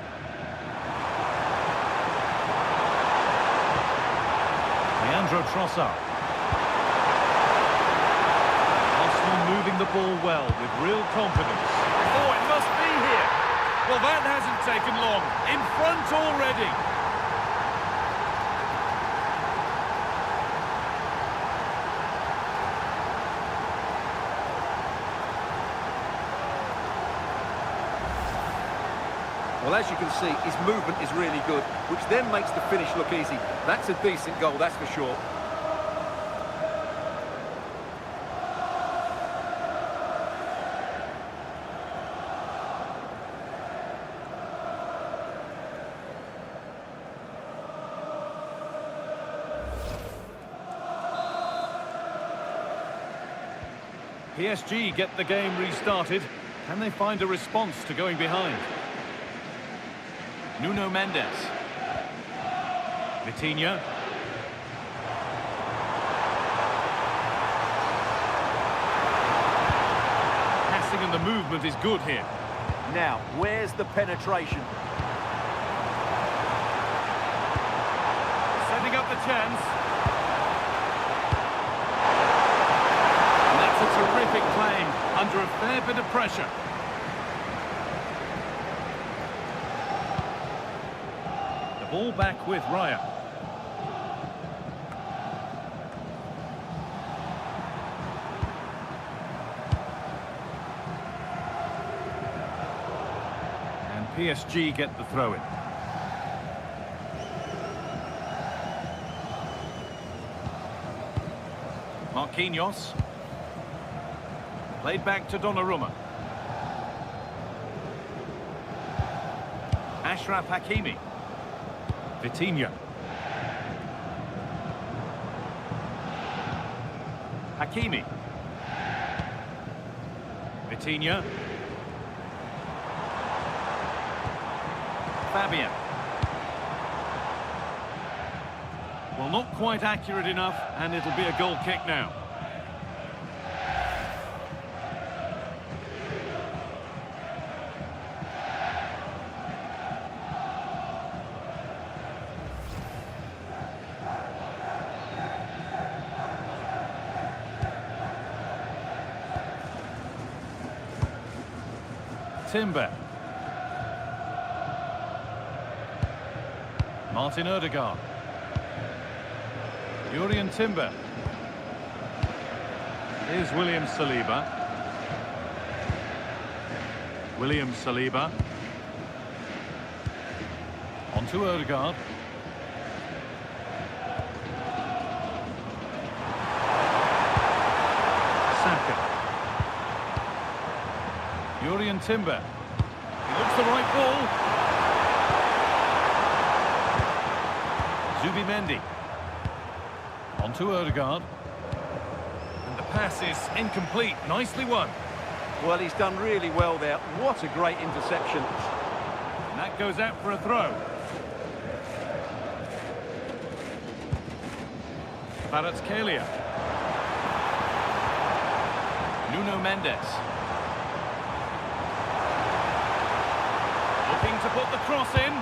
Speaker 1: Leandro Trossard. Arsenal moving the ball well with real confidence. Oh, it must be here. Well, that hasn't taken long. In front already.
Speaker 2: Well, as you can see, his movement is really good, which then makes the finish look easy. That's a decent goal, that's for sure.
Speaker 1: PSG get the game restarted. Can they find a response to going behind? Nuno Mendes. Vitinha. Passing and the movement is good here.
Speaker 2: Now, where's the penetration?
Speaker 1: Setting up the chance. And that's a terrific claim, under a fair bit of pressure. Ball back with Raya. And PSG get the throw-in. Marquinhos. Played back to Donnarumma. Achraf Hakimi. Vitinha. Hakimi. Vitinha. Fabian. Well, not quite accurate enough, and it'll be a goal kick now. Timber. Martin Odegaard. Jurriën Timber. Here's William Saliba. William Saliba. On to Odegaard. Saka. Jurriën Timber. He looks the right ball. Zubimendi. On to Odegaard. And the pass is incomplete. Nicely won.
Speaker 2: Well, he's done really well there. What a great interception.
Speaker 1: And that goes out for a throw. Kvaratskhelia. Nuno Mendes. Looking to put the cross in.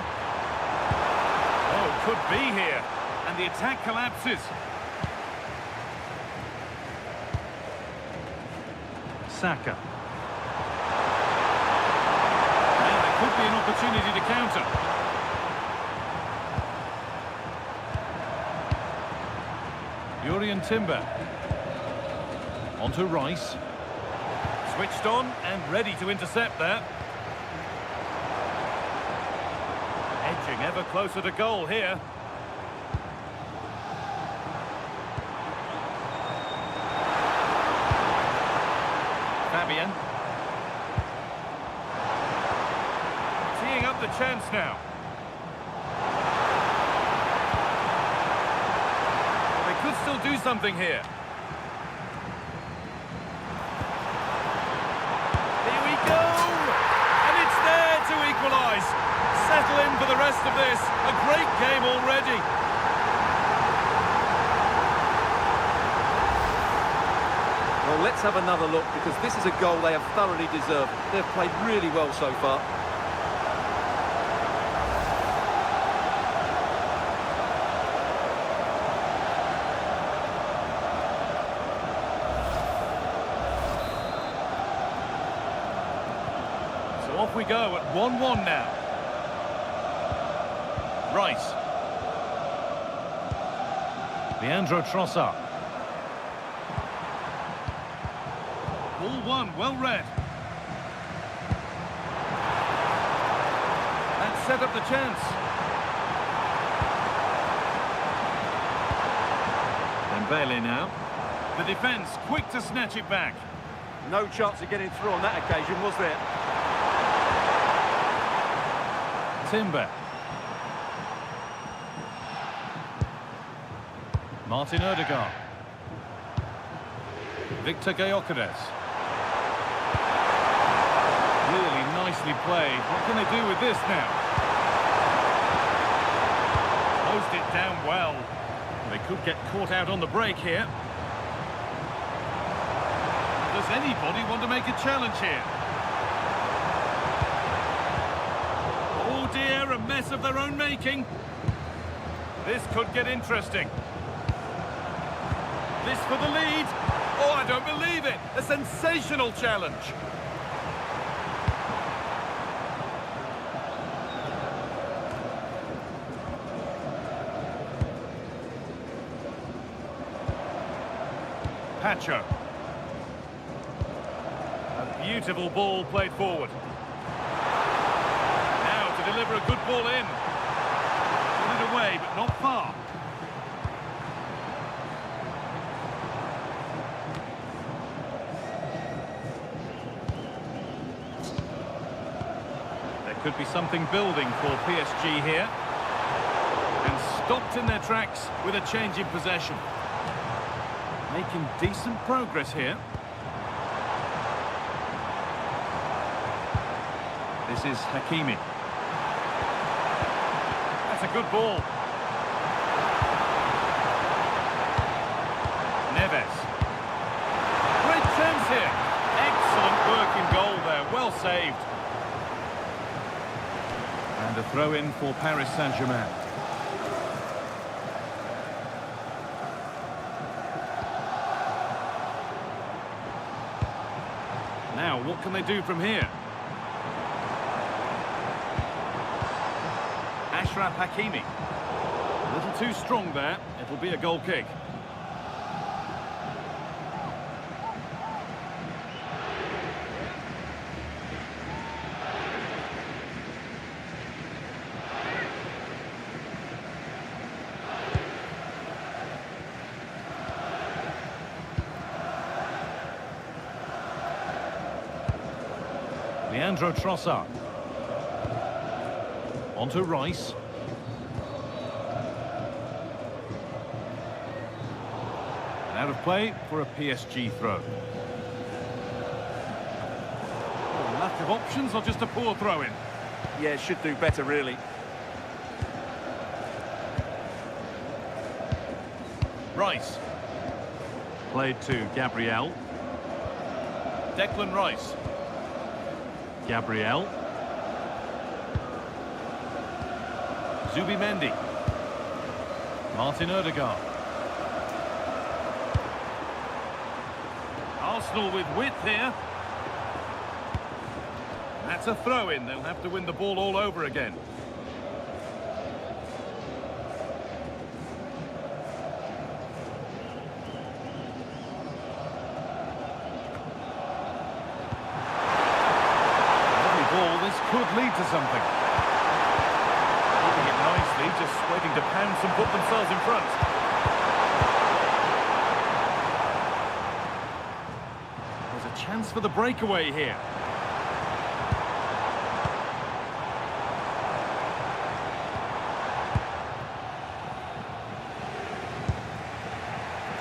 Speaker 1: Oh, could be here. And the attack collapses. Saka. And there could be an opportunity to counter. Jurriën Timber. On to Rice. Switched on and ready to intercept there. Edging ever closer to goal here. Fabian. Teeing up the chance now. They could still do something here. settle in for the rest of this. A great game already.
Speaker 2: Well, let's have another look, because this is a goal they have thoroughly deserved. They've played really well so far.
Speaker 1: So off we go at 1-1 now. Rice. Leandro Trossard. Ball one, well read. That set up the chance. Dembele now. The defence quick to snatch it back.
Speaker 2: No chance of getting through on that occasion, was there?
Speaker 1: Timber. Martin Odegaard. Victor Gyökeres. Really nicely played. What can they do with this now? Closed it down well. They could get caught out on the break here. Does anybody want to make a challenge here? Oh dear, a mess of their own making. This could get interesting. This for the lead. Oh, I don't believe it. A sensational challenge. Pacho. A beautiful ball played forward. Now to deliver a good ball in. Put it away, but not far. Could be something building for PSG here. And stopped in their tracks with a change in possession. Making decent progress here. This is Hakimi. That's a good ball. Neves. Great chance here. Excellent work in goal there. Well saved. And a throw-in for Paris Saint-Germain. Now, what can they do from here? Achraf Hakimi. A little too strong there. It'll be a goal kick. Leandro Trossard. On to Rice. And out of play for a PSG throw. A lack of options or just a poor throw-in?
Speaker 2: Yeah, should do better, really.
Speaker 1: Rice. Played to Gabriel. Declan Rice. Gabriel. Zubimendi. Martin Odegaard. Arsenal with width here. That's a throw-in. They'll have to win the ball all over again. Could lead to something. Keeping it nicely, just waiting to pounce and put themselves in front. There's a chance for the breakaway here.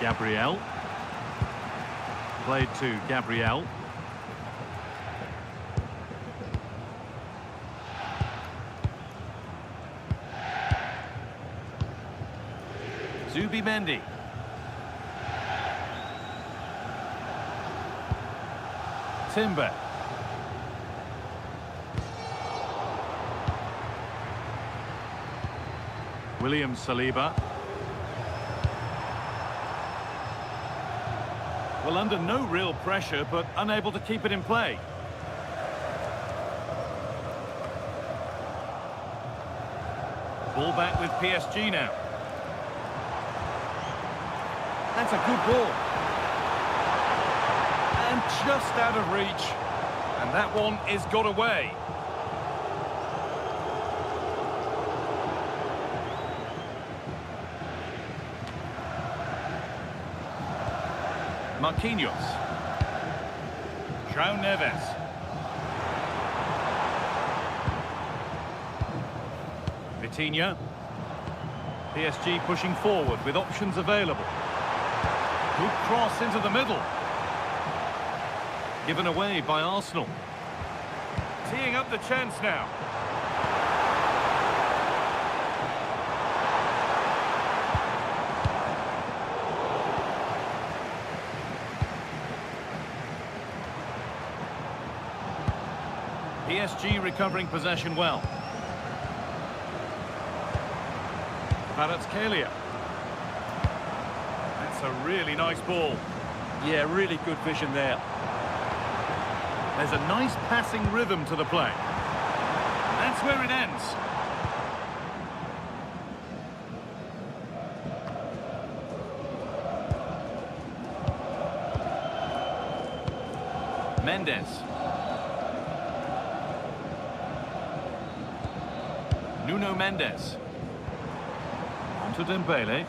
Speaker 1: Gabriel. Played to Gabriel. Zubimendi. Timber. William Saliba. Well, under no real pressure, but unable to keep it in play. Ball back with PSG now. That's a good ball. And just out of reach. And that one is got away. Marquinhos. João Neves. Vitinha. PSG pushing forward with options available. Good cross into the middle. Given away by Arsenal. Teeing up the chance now. PSG recovering possession well. Kvaratskhelia. That's a really nice ball.
Speaker 2: Yeah, really good vision there.
Speaker 1: There's a nice passing rhythm to the play. That's where it ends. Mendes. Nuno Mendes. Onto Dembele.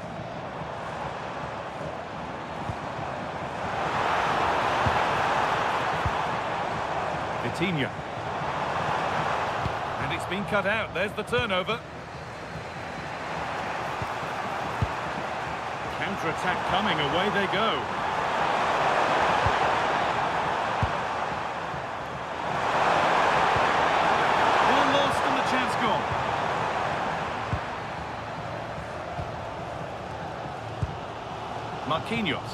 Speaker 1: Vitinha. And it's been cut out. There's the turnover. Counter-attack coming. Away they go. Ball lost and the chance gone. Marquinhos.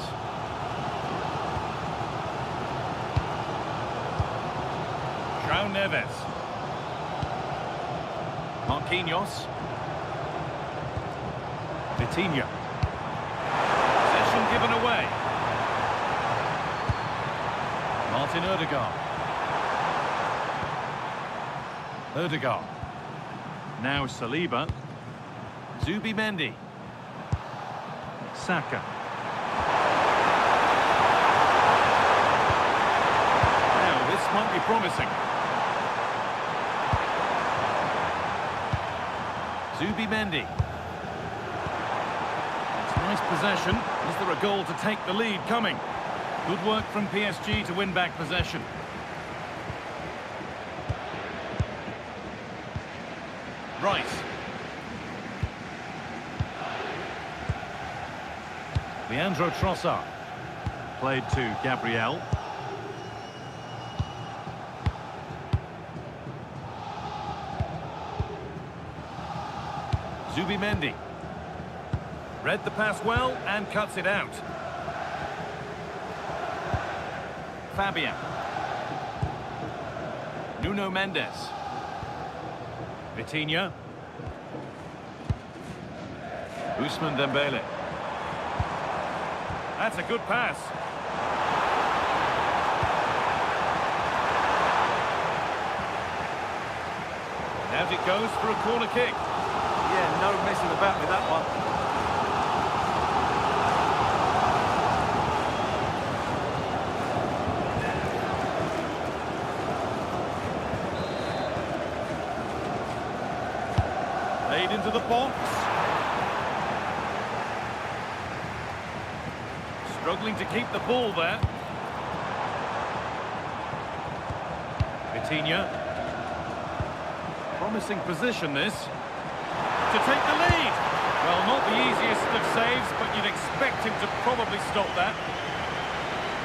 Speaker 1: João Neves. Marquinhos. Vitinha. Possession given away. Martin Odegaard. Odegaard. Now Saliba. Zubimendi. Saka. Now this might be promising. Zubimendi. It's nice possession. Is there a goal to take the lead coming? Good work from PSG to win back possession. Rice. Leandro Trossard. Played to Gabriel. Zubimendi. Read the pass well and cuts it out. Fabian. Nuno Mendes. Vitinha. Ousmane Dembele. That's a good pass. Out it goes for a corner kick.
Speaker 2: Yeah, no messing about with that one.
Speaker 1: Laid into the box. Struggling to keep the ball there. Vitinha. Promising position this. To take the lead. Well, not the easiest of saves, but you'd expect him to probably stop that.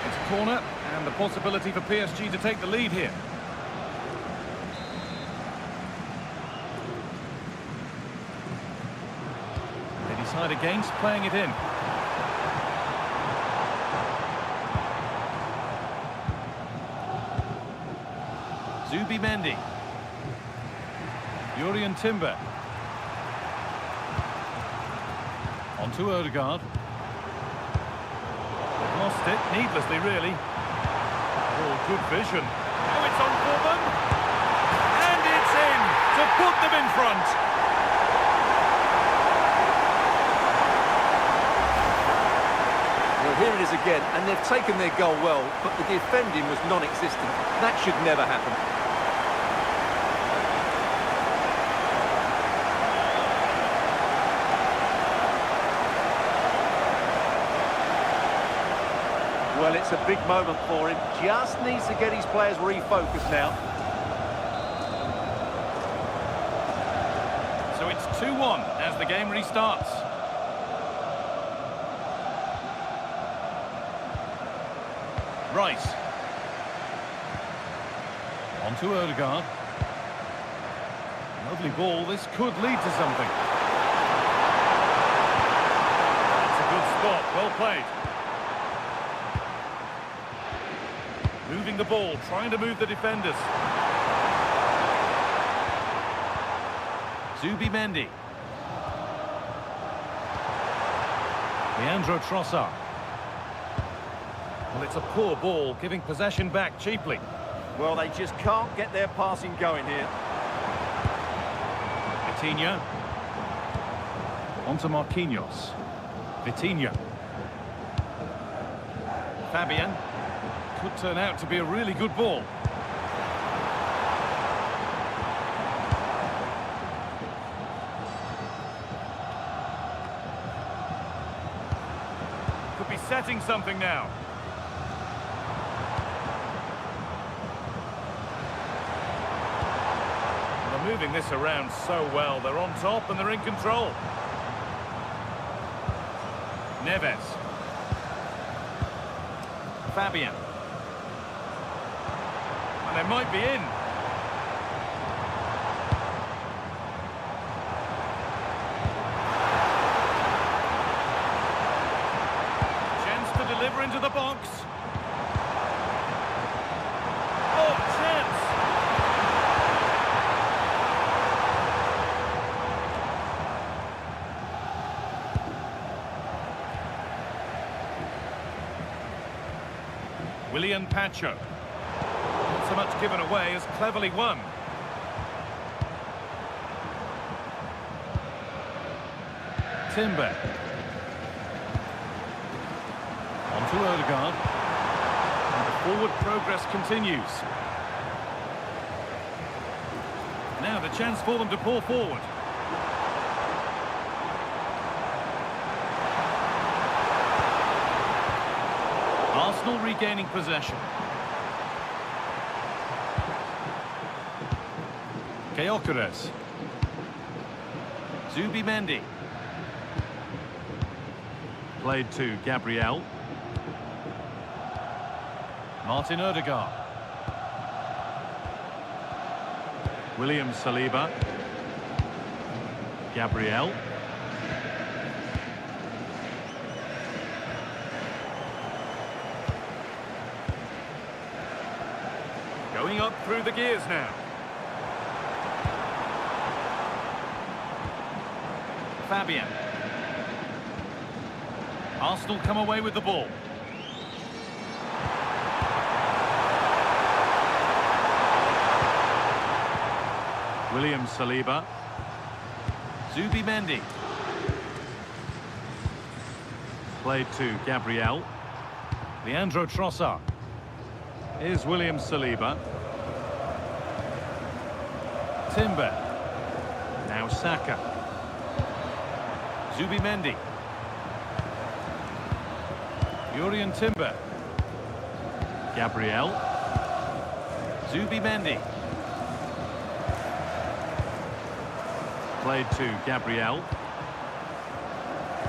Speaker 1: It's a corner, and the possibility for PSG to take the lead here. decide against playing it in. Mendy. Jurriën Timber. On to Odegaard. They've lost it, needlessly really. Oh, good vision. Now it's on for them. And it's in to put them in front.
Speaker 2: Well, here it is again, and they've taken their goal well, but the defending was non-existent. That should never happen. Well, it's a big moment for him. Just needs to get his players refocused now.
Speaker 1: So it's 2-1 as the game restarts. Rice. On to Odegaard. Lovely ball. This could lead to something. That's a good spot. Well played. Moving the ball, trying to move the defenders. Mendy. Leandro Trossard. Well, it's a poor ball, giving possession back cheaply.
Speaker 2: Well, they just can't get their passing going here.
Speaker 1: Vitinha. On to Marquinhos. Vitinha. Fabian. Could turn out to be a really good ball. Could be setting something now. They're moving this around so well. They're on top and they're in control. Neves. Fabian. And they might be in. Chance to deliver into the box. Oh, chance! William Pacho. Not so much given away as cleverly won. Timber. On to Odegaard. And the forward progress continues. Now the chance for them to pull forward. Arsenal regaining possession. Gyökeres. Mendy. Played to Gabriel. Martin Odegaard. William Saliba. Gabriel. Going up through the gears now. Fabian. Arsenal come away with the ball. William Saliba. Mendy. Played to Gabriel. Leandro Trossard. Here's William Saliba. Timber. Now Saka. Mendy. Jurriën Timber. Gabriel. Mendy. Played to Gabriel.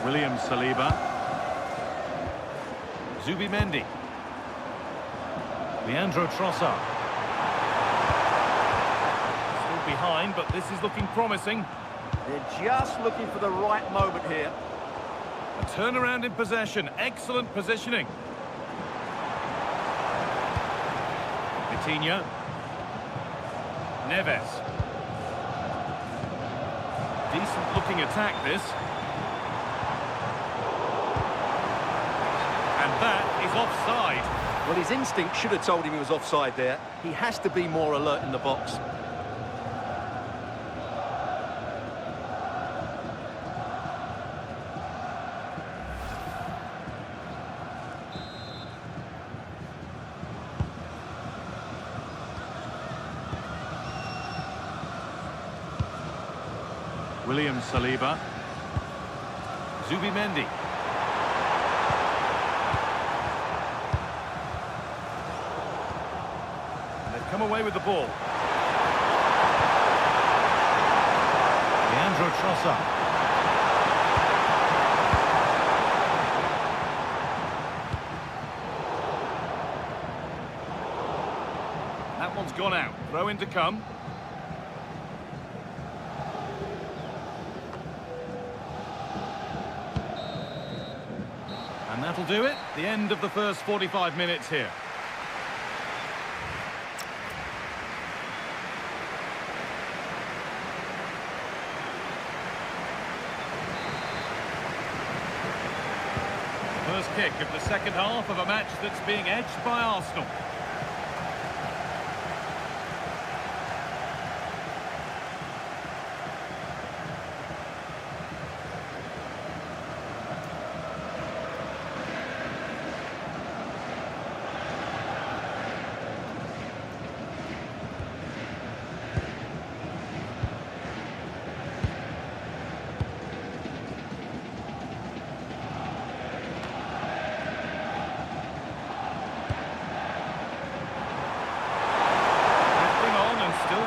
Speaker 1: William Saliba. Mendy. Leandro Trossard. Still behind, but this is looking promising.
Speaker 2: They're just looking for the right moment here.
Speaker 1: A turnaround in possession. Excellent positioning. Coutinho. Neves. Decent looking attack this. And that is offside.
Speaker 2: Well, his instinct should have told him he was offside there. He has to be more alert in the box.
Speaker 1: William Saliba. Zubimendi. Come away with the ball. Leandro Trossard. That one's gone out. Throw in to come. And that'll do it. The end of the first 45 minutes here. First kick of the second half of a match that's being edged by Arsenal.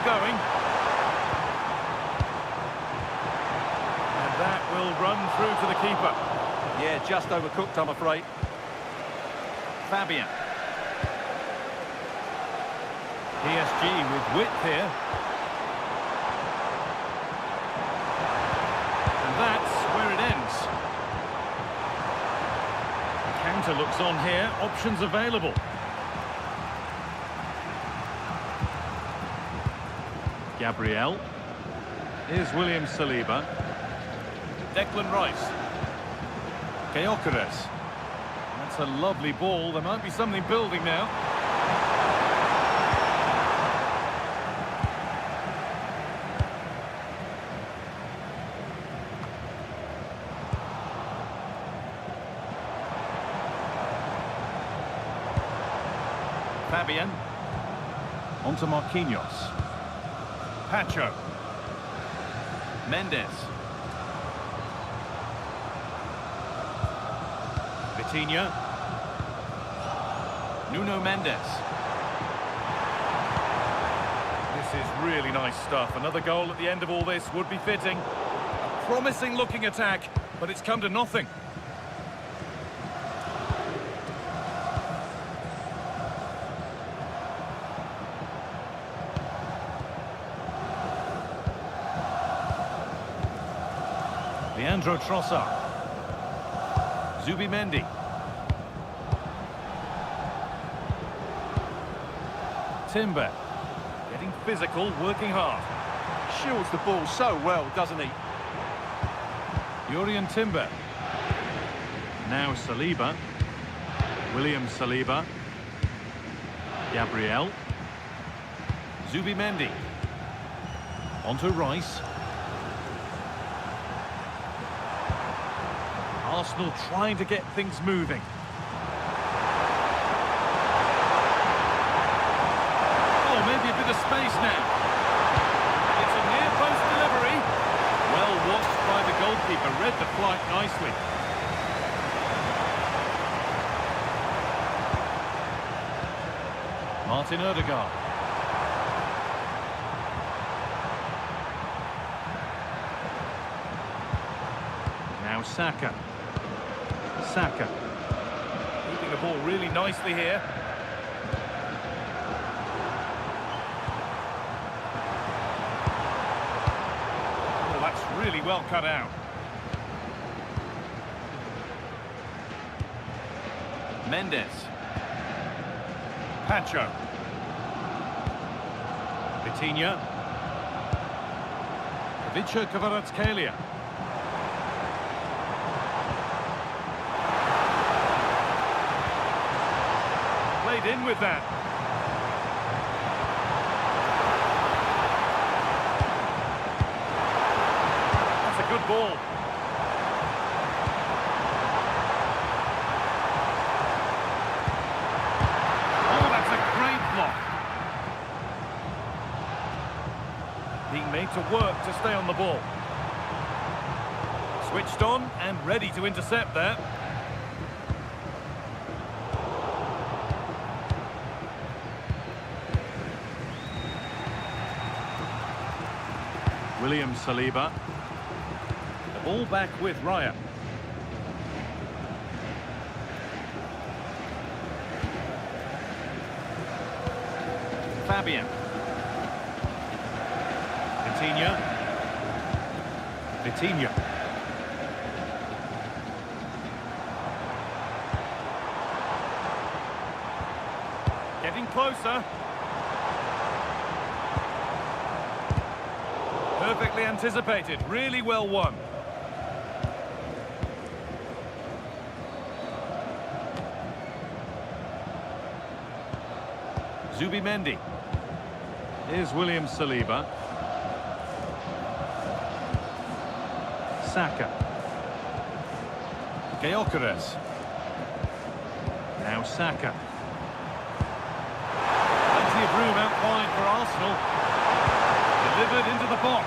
Speaker 1: Going. And that will run through to the keeper.
Speaker 2: Yeah, just overcooked, I'm afraid.
Speaker 1: Fabian. PSG with width here. And that's where it ends. Counter looks on here. Options available. Gabriel. Here's William Saliba. Declan Rice. Gyökeres. That's a lovely ball. There might be something building now. Fabian. On to Marquinhos. Pacho. Mendes. Vitinha. Nuno Mendes. This is really nice stuff. Another goal at the end of all this would be fitting. A promising looking attack, but it's come to nothing. Leandro Trossard. Zubimendi. Timber. Getting physical, working hard.
Speaker 2: Shields the ball so well, doesn't he?
Speaker 1: Jurrien Timber. Now Saliba. William Saliba. Gabriel. Zubimendi. On to Rice. Arsenal trying to get things moving. Oh, maybe a bit of space now. It's a near-post delivery. Well watched by the goalkeeper, read the flight nicely. Martin Odegaard. Now Saka. Saka. Keeping the ball really nicely here. Oh, that's really well cut out. Mendes. Pacho. Vitinha. Vicha Kvaratskhelia. Played in with that. That's a good ball. Oh, that's a great block. Being made to work to stay on the ball. Switched on and ready to intercept there. William Saliba. The ball back with Raya. Fabian. Vitinha. Getting closer. Perfectly anticipated, really well won. Zubimendi. Here's William Saliba. Saka. Gyökeres. Now Saka. Plenty of room out wide for Arsenal. Delivered into the box.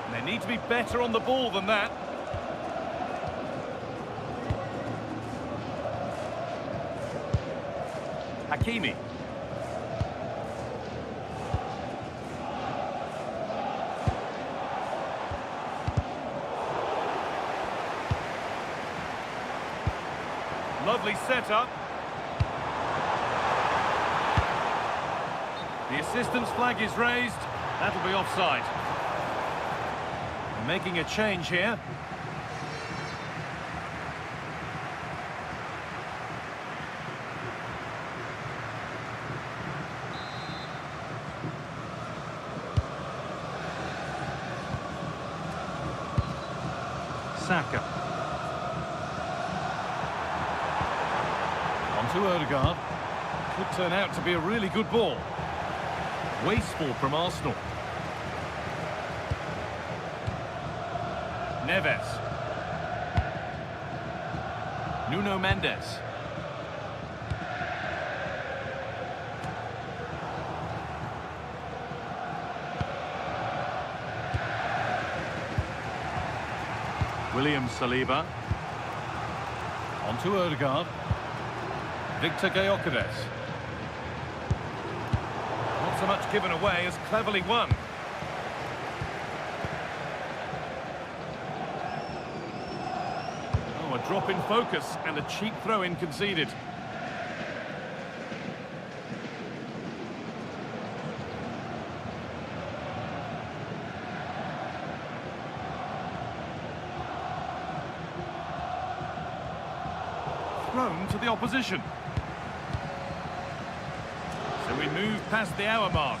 Speaker 1: And they need to be better on the ball than that. Hakimi. Lovely setup. The assistant's flag is raised. That'll be offside. Making a change here. Saka. On to Odegaard. Could turn out to be a really good ball. Wasteful from Arsenal. Neves. Nuno Mendes. William Saliba. On to Odegaard. Victor Gyökeres. Not so much given away as cleverly won. Oh, a drop in focus and a cheap throw-in conceded. Thrown to the opposition. So we move past the hour mark.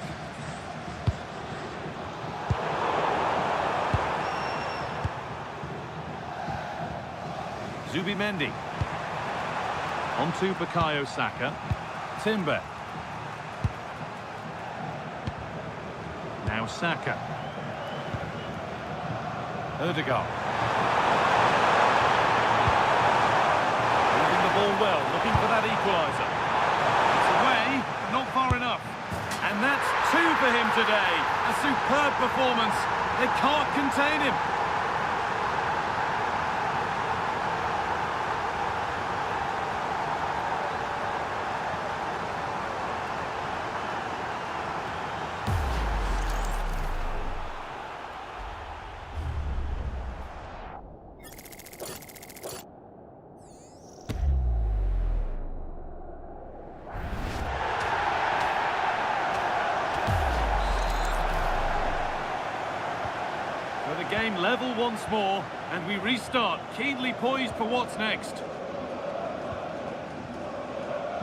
Speaker 1: Zubimendi. On to Bukayo Saka. Timber. Now Saka. Odegaard. Moving the ball well, looking for that equaliser. It's away, but not far enough. And that's two for him today. A superb performance. They can't contain him. The game game level once more, and we restart, keenly poised for what's next.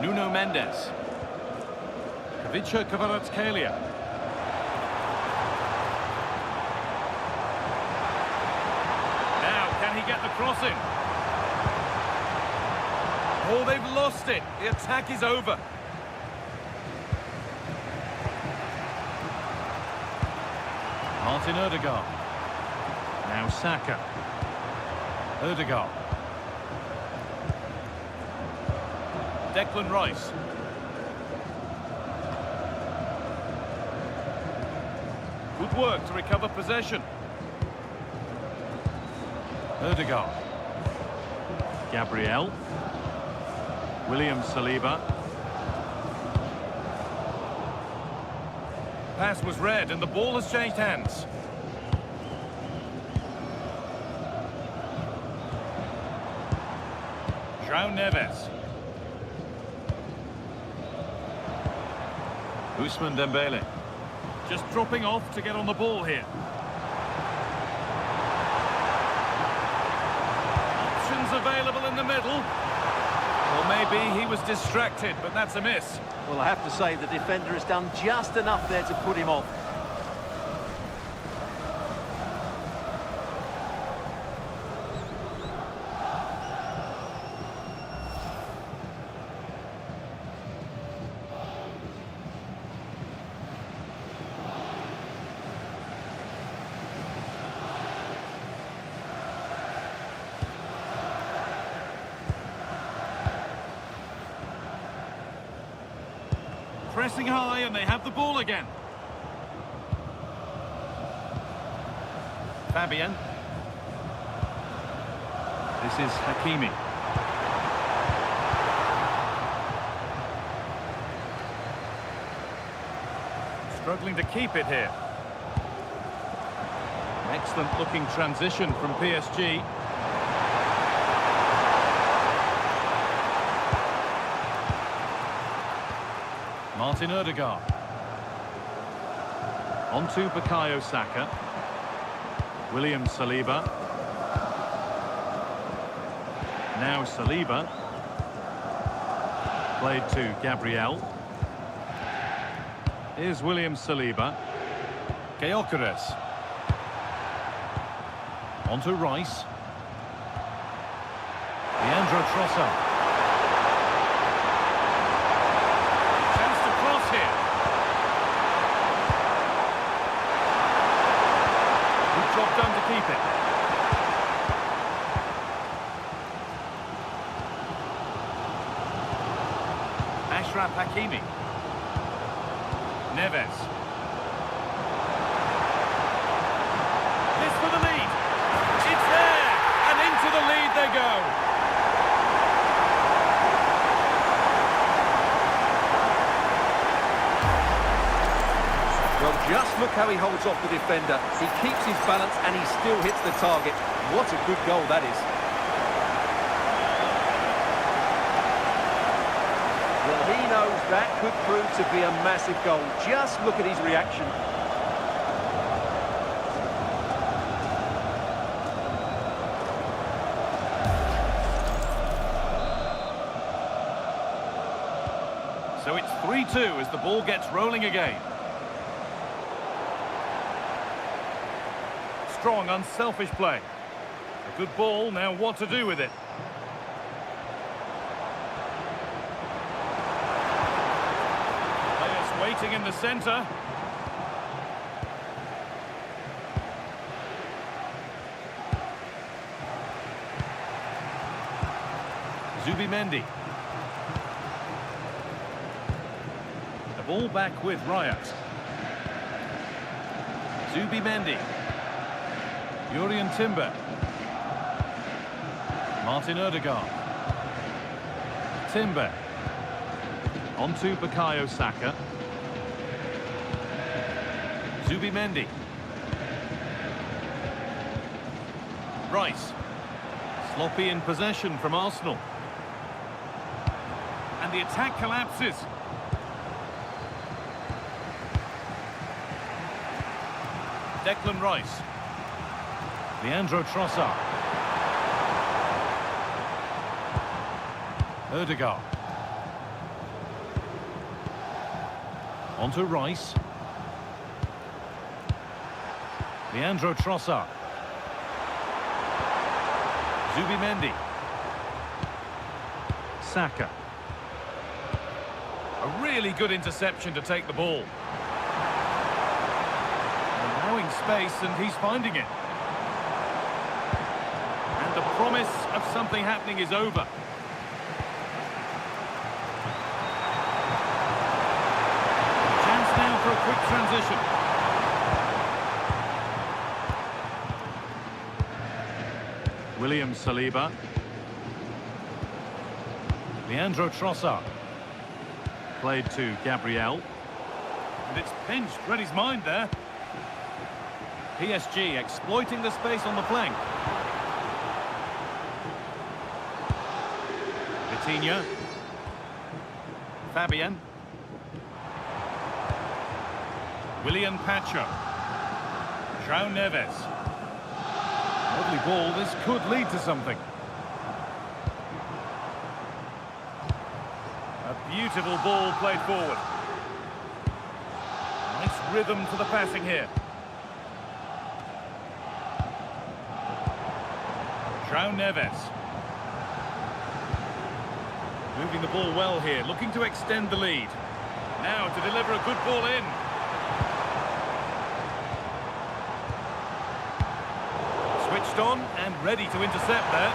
Speaker 1: Nuno Mendes. Kavica Kvaratskhelia. Now, can he get the cross in? Oh, they've lost it. The attack is over. Martin Odegaard. Now Saka. Odegaard. Declan Rice. Good work to recover possession. Odegaard. Gabriel. William Saliba. Pass was read and the ball has changed hands. João Neves. Ousmane Dembele. Just dropping off to get on the ball here. Options available in the middle. Or maybe he was distracted, but that's a miss.
Speaker 2: Well, I have to say the defender has done just enough there to put him off.
Speaker 1: Pressing high and they have the ball again. Fabian. This is Hakimi. Struggling to keep it here. Excellent looking transition from PSG. Martin Odegaard. On to Bukayo Saka. William Saliba. Now Saliba. Played to Gabriel. Here's William Saliba. Gyökeres. On to Rice. Leandro Trossard. Job done to keep it. Ashraf Hakimi. Neves. This for the lead. It's there, and into the lead they go.
Speaker 2: Well, just look how he holds off the defender. He keeps his balance and he still hits the target. What a good goal that is. Well, he knows that could prove to be a massive goal. Just look at his reaction.
Speaker 1: So it's 3-2 as the ball gets rolling again. Strong, unselfish play. A good ball, now what to do with it? Players waiting in the centre. Zubimendi. The ball back with Riot. Zubimendi. Jurien Timber. Martin Odegaard. Timber. On to Bukayo Saka. Zubimendi. Rice. Sloppy in possession from Arsenal. And the attack collapses. Declan Rice. Leandro Trossard. Odegaard. Onto Rice. Leandro Trossard. Zubimendi. Saka. A really good interception to take the ball. Allowing space, and he's finding it. And the promise of something happening is over. Chance now for a quick transition. William Saliba. Leandro Trossard. Played to Gabriel. And it's pinched, read his mind there. PSG exploiting the space on the flank. Vitinha. Fabian. William Pacho. João Neves. Lovely ball, this could lead to something. A beautiful ball played forward. Nice rhythm to the passing here. João Neves. Moving the ball well here, looking to extend the lead. Now to deliver a good ball in. Switched on and ready to intercept there.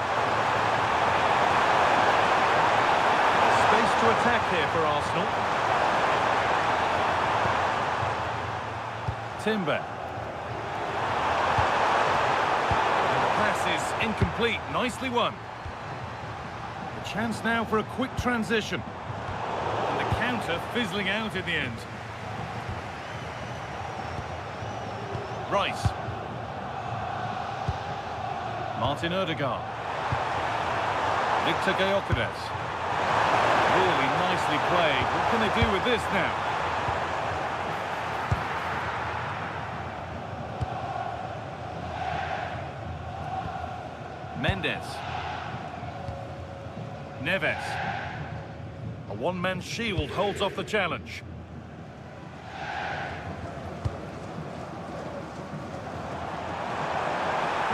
Speaker 1: Space to attack here for Arsenal. Timber. Pass is incomplete, nicely won. A chance now for a quick transition. And the counter fizzling out in the end. Rice. Martin Odegaard. Victor Gyökeres. Really nicely played. What can they do with this now? Mendes. Neves. A one-man shield holds off the challenge.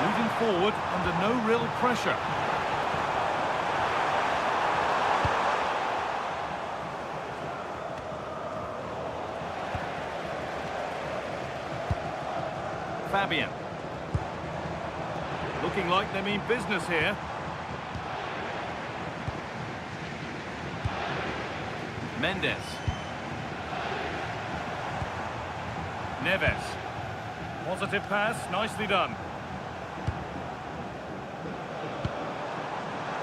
Speaker 1: Moving forward under no real pressure. Fabian. Looking like they mean business here. Mendes. Neves. Positive pass, nicely done.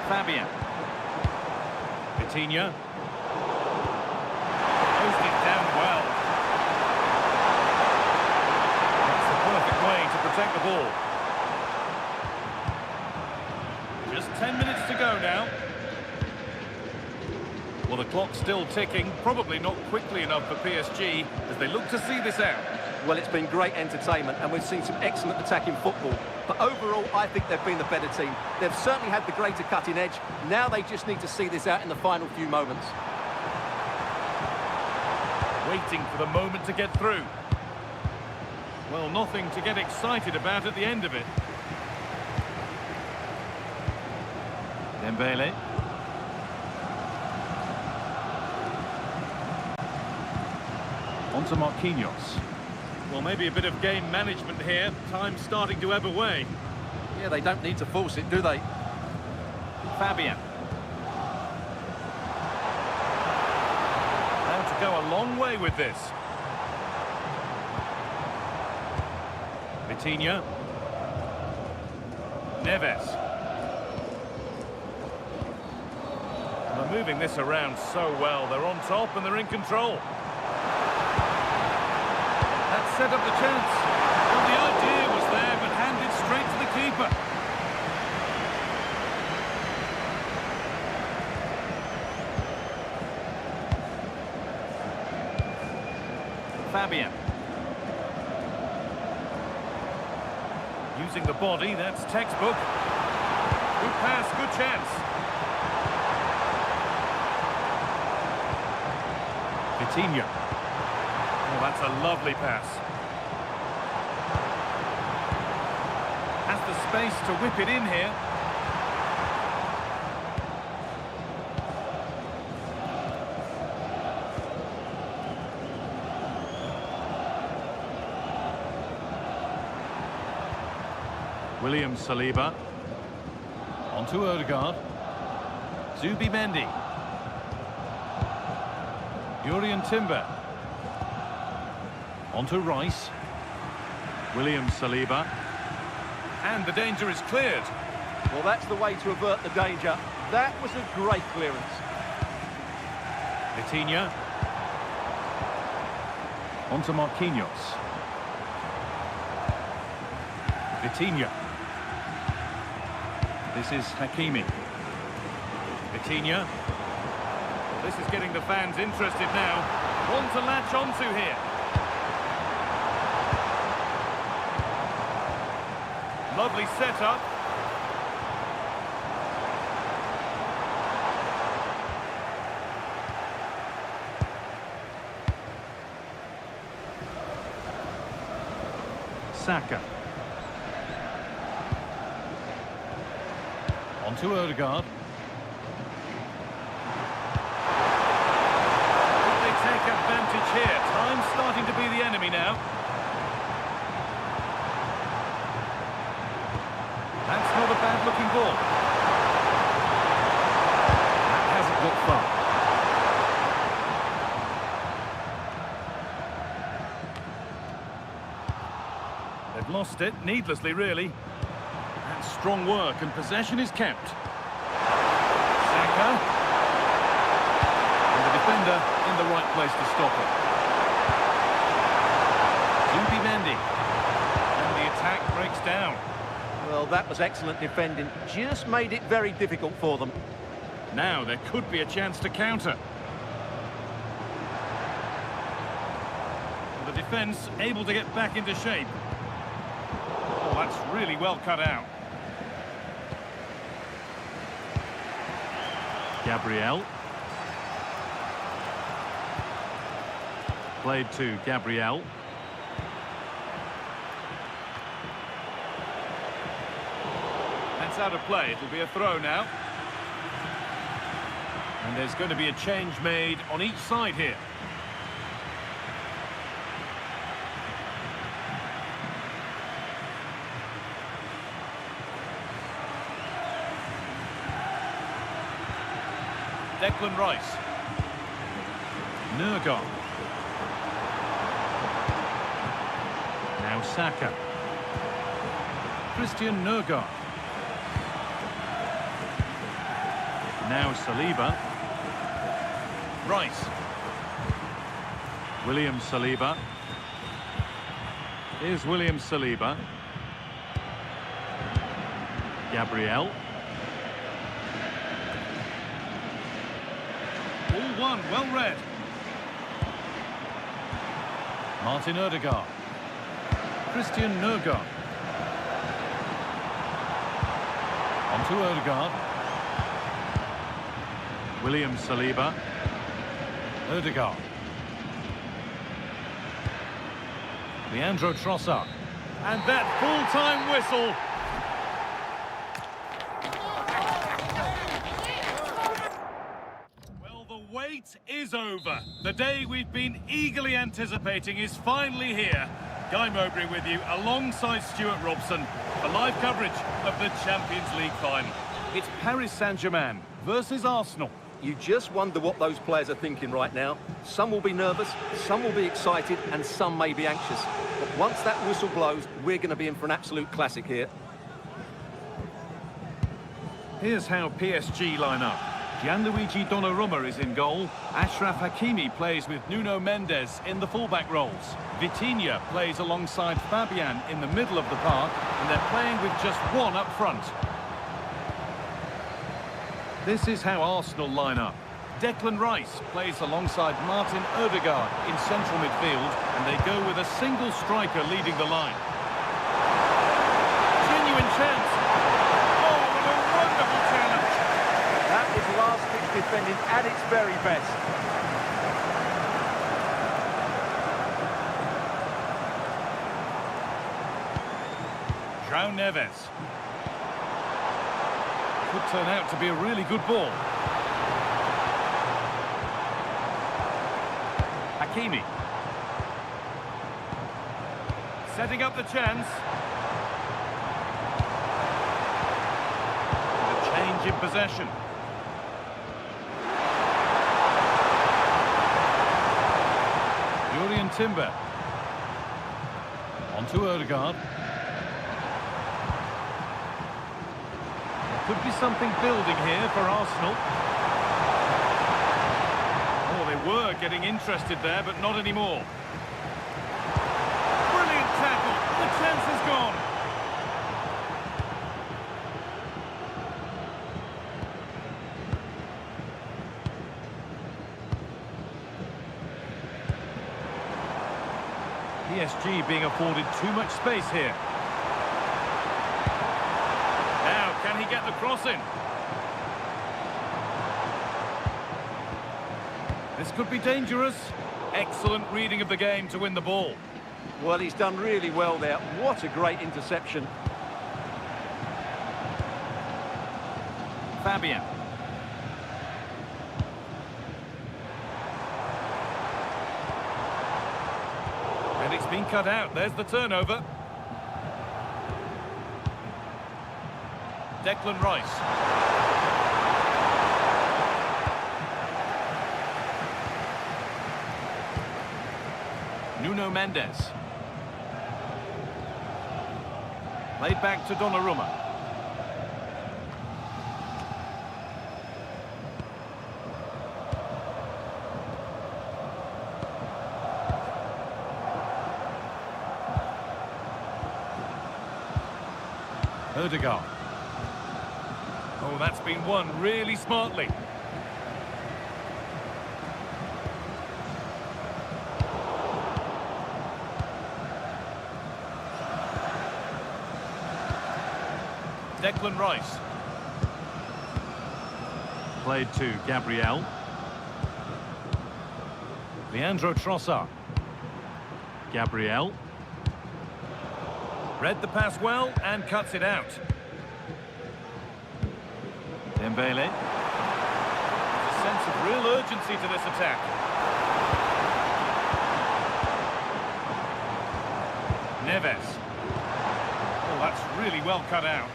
Speaker 1: Fabian. Vitinha. Posted it down well. That's the perfect way to protect the ball. Just 10 minutes to go now. Well, the clock's still ticking, probably not quickly enough for PSG as they look to see this out.
Speaker 2: Well, it's been great entertainment and we've seen some excellent attacking football. But overall, I think they've been the better team. They've certainly had the greater cutting edge. Now they just need to see this out in the final few moments.
Speaker 1: Waiting for the moment to get through. Well, nothing to get excited about at the end of it. Dembele. On to Marquinhos. Well, maybe a bit of game management here. Time's starting to ebb away.
Speaker 2: Yeah, they don't need to force it, do they?
Speaker 1: Fabian. Now to go a long way with this. Vitinha. Neves. They're moving this around so well. They're on top and they're in control. That set up the chance. Well, the idea was there, but handed straight to the keeper. Fabian. using the body, that's textbook. Good pass, good chance. Vitinha. Oh, that's a lovely pass. Has the space to whip it in here. William Saliba. Onto Odegaard. Zubimendi. Jurriën Timber. Onto Rice. William Saliba. And the danger is cleared.
Speaker 2: Well, that's the way to avert the danger. That was a great clearance.
Speaker 1: Vitinha. Onto Marquinhos. Vitinha. This is Hakimi. Vitinha. This is getting the fans interested now. One to latch onto here. Lovely setup. Saka. Onto Odegaard. They take advantage here. Time's starting to be the enemy now. That's not a bad-looking ball. That hasn't got far. They've lost it, needlessly, really. That's strong work, and possession is kept. Saka. And the defender in the right place to stop it. Zubimendi. And the attack breaks down.
Speaker 2: Well, that was excellent defending. Just made it very difficult for them.
Speaker 1: Now there could be a chance to counter. The defence able to get back into shape. Oh, that's really well cut out. Gabriel. Played to Gabriel. That's out of play. It'll be a throw now. And there's going to be a change made on each side here. Declan Rice. Nurgard. Now Saka. Christian Nurgard. Now Saliba. Rice. William Saliba. Here's William Saliba. Gabriel. All one, well read. Martin Odegaard. Christian Nurgard. Onto Odegaard. William Saliba. Odegaard. Leandro Trossard. And that full-time whistle. Well, the wait is over. The day we've been eagerly anticipating is finally here. Guy Mowbray with you, alongside Stuart Robson, for live coverage of the Champions League final. It's Paris Saint-Germain versus Arsenal.
Speaker 2: You just wonder what those players are thinking right now. Some will be nervous, some will be excited, and some may be anxious. But once that whistle blows, we're going to be in for an absolute classic here.
Speaker 1: Here's how PSG line up. Gianluigi Donnarumma is in goal. Achraf Hakimi plays with Nuno Mendes in the fullback roles. Vitinha plays alongside Fabian in the middle of the park, and they're playing with just one up front. This is how Arsenal line up. Declan Rice plays alongside Martin Odegaard in central midfield, and they go with a single striker leading the line. genuine chance. Oh, what a wonderful challenge.
Speaker 2: That was last-ditch defending at its very best.
Speaker 1: João Neves. Could turn out to be a really good ball. Hakimi. Setting up the chance. And a change in possession. Julian Timber. On to Odegaard. Could be something building here for Arsenal. Oh, they were getting interested there, but not anymore. Brilliant tackle. The chance is gone. PSG being afforded too much space here. Now, can he get the cross in? This could be dangerous. Excellent reading of the game to win the ball.
Speaker 2: Well, he's done really well there. What a great interception.
Speaker 1: Fabian. And it's been cut out. There's the turnover. Declan Rice. Nuno Mendes. Played back to Donnarumma. Odegaard. Oh, that's been won really smartly. Declan Rice. Played to Gabriel. Leandro Trossard. Gabriel. Read the pass well and cuts it out. Dembele. There's a sense of real urgency to this attack. Neves. Oh, that's really well cut out.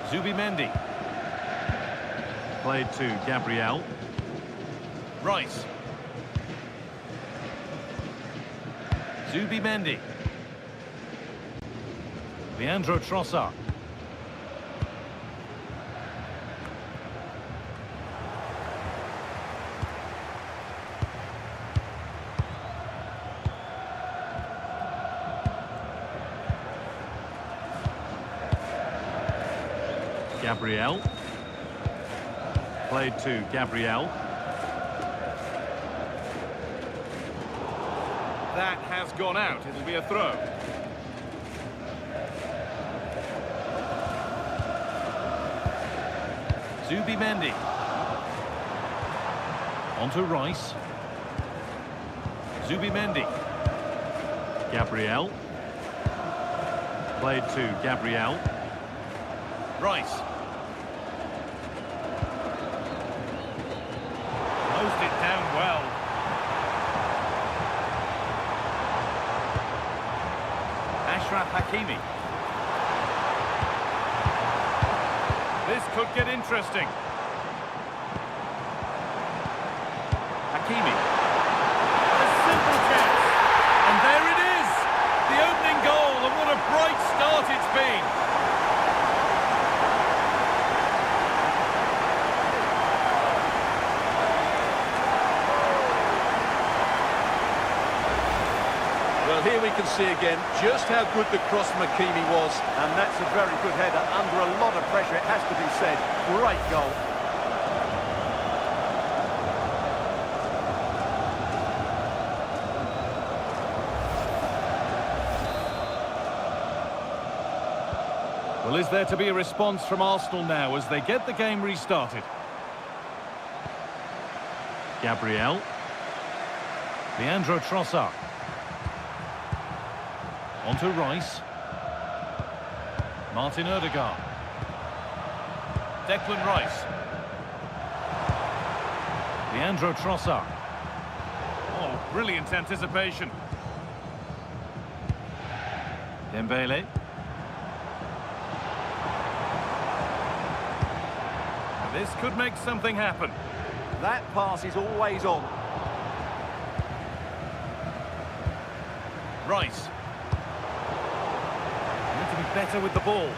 Speaker 1: Zubimendi. Played to Gabriel. Rice. Zubimendi. Leandro Trossard. Gabriel. Played to Gabriel. That has gone out. It'll be a throw. Zubimendi. On to Rice. Zubimendi. Gabriel. Played to Gabriel. Rice. Closed it down well. Ashraf Hakimi. This could get interesting. Hakimi. A simple chance. And there it is. The opening goal, and what a bright start it's been.
Speaker 2: Well, here we can see again just how good the cross from Hakimi was, and that's a very good header under a lot of pressure, it has to be said. Great goal.
Speaker 1: Well, is there to be a response from Arsenal now as they get the game restarted? Gabriel. Leandro Trossard. Onto Rice. Martin Odegaard. Declan Rice. Leandro Trossard. Oh, brilliant anticipation. Dembele. This could make something happen.
Speaker 2: That pass is always on.
Speaker 1: Rice. Need to be better with the ball.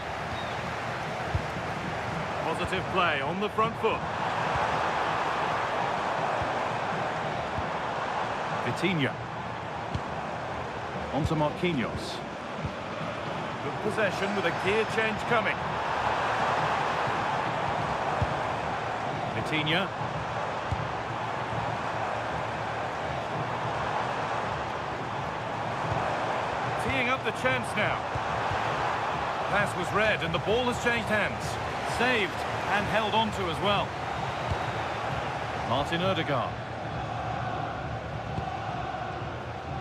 Speaker 1: Positive play on the front foot. Vitinha. Onto Marquinhos. Good possession with a gear change coming. Vitinha. Teeing up the chance now. Pass was read and the ball has changed hands. Saved and held on to as well. Martin Odegaard.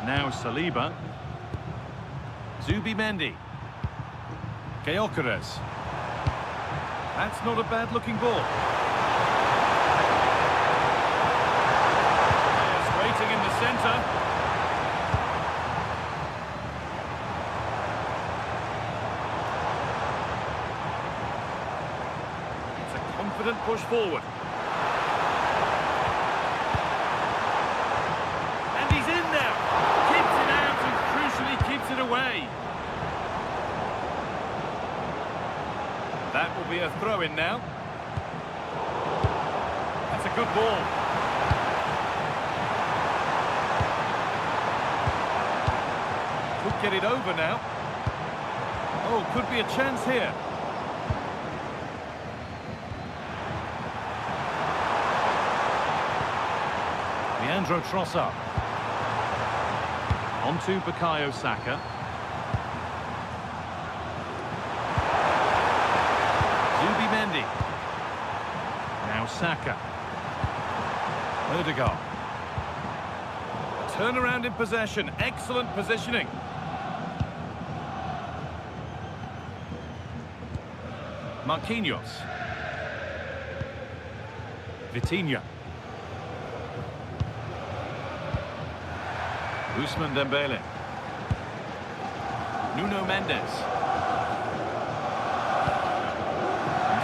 Speaker 1: Now Saliba. Zubimendi. Gyökeres. That's not a bad looking ball. Players waiting in the centre. It's a confident push forward. And he's in now. Keeps it out and crucially keeps it away. That will be a throw-in now. That's a good ball. Could get it over now. Oh, could be a chance here. Leandro Trossard. Onto Bukayo Saka. Zubimendi. Now Saka. Odegaard. A turnaround in possession. Excellent positioning. Marquinhos. Vitinha. Ousmane Dembele. Nuno Mendes.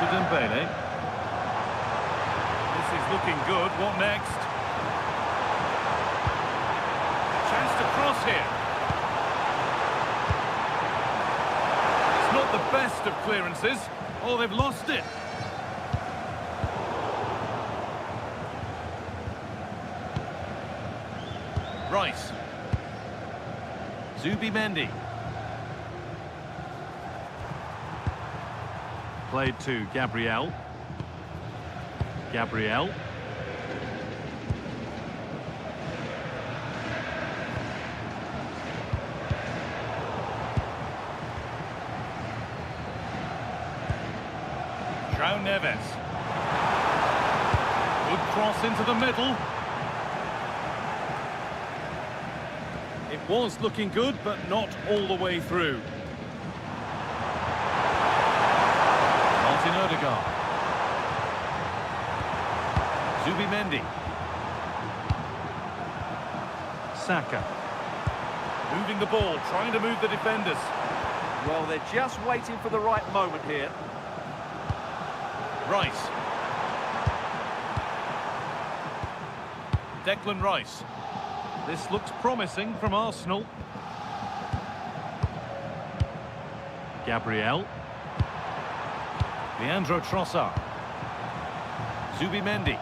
Speaker 1: To Dembele. This is looking good. What next? Chance to cross here. It's not the best of clearances. Oh, they've lost it. Rice. Zubimendi. Played to Gabriel. Gabriel. João Neves. Good cross into the middle. It was looking good, but not all the way through. Martin Odegaard. Zubimendi. Saka. Moving the ball, trying to move the defenders.
Speaker 2: Well, they're just waiting for the right moment here.
Speaker 1: Rice. Declan Rice. This looks promising from Arsenal. Gabriel. Leandro Trossard. Zubimendi.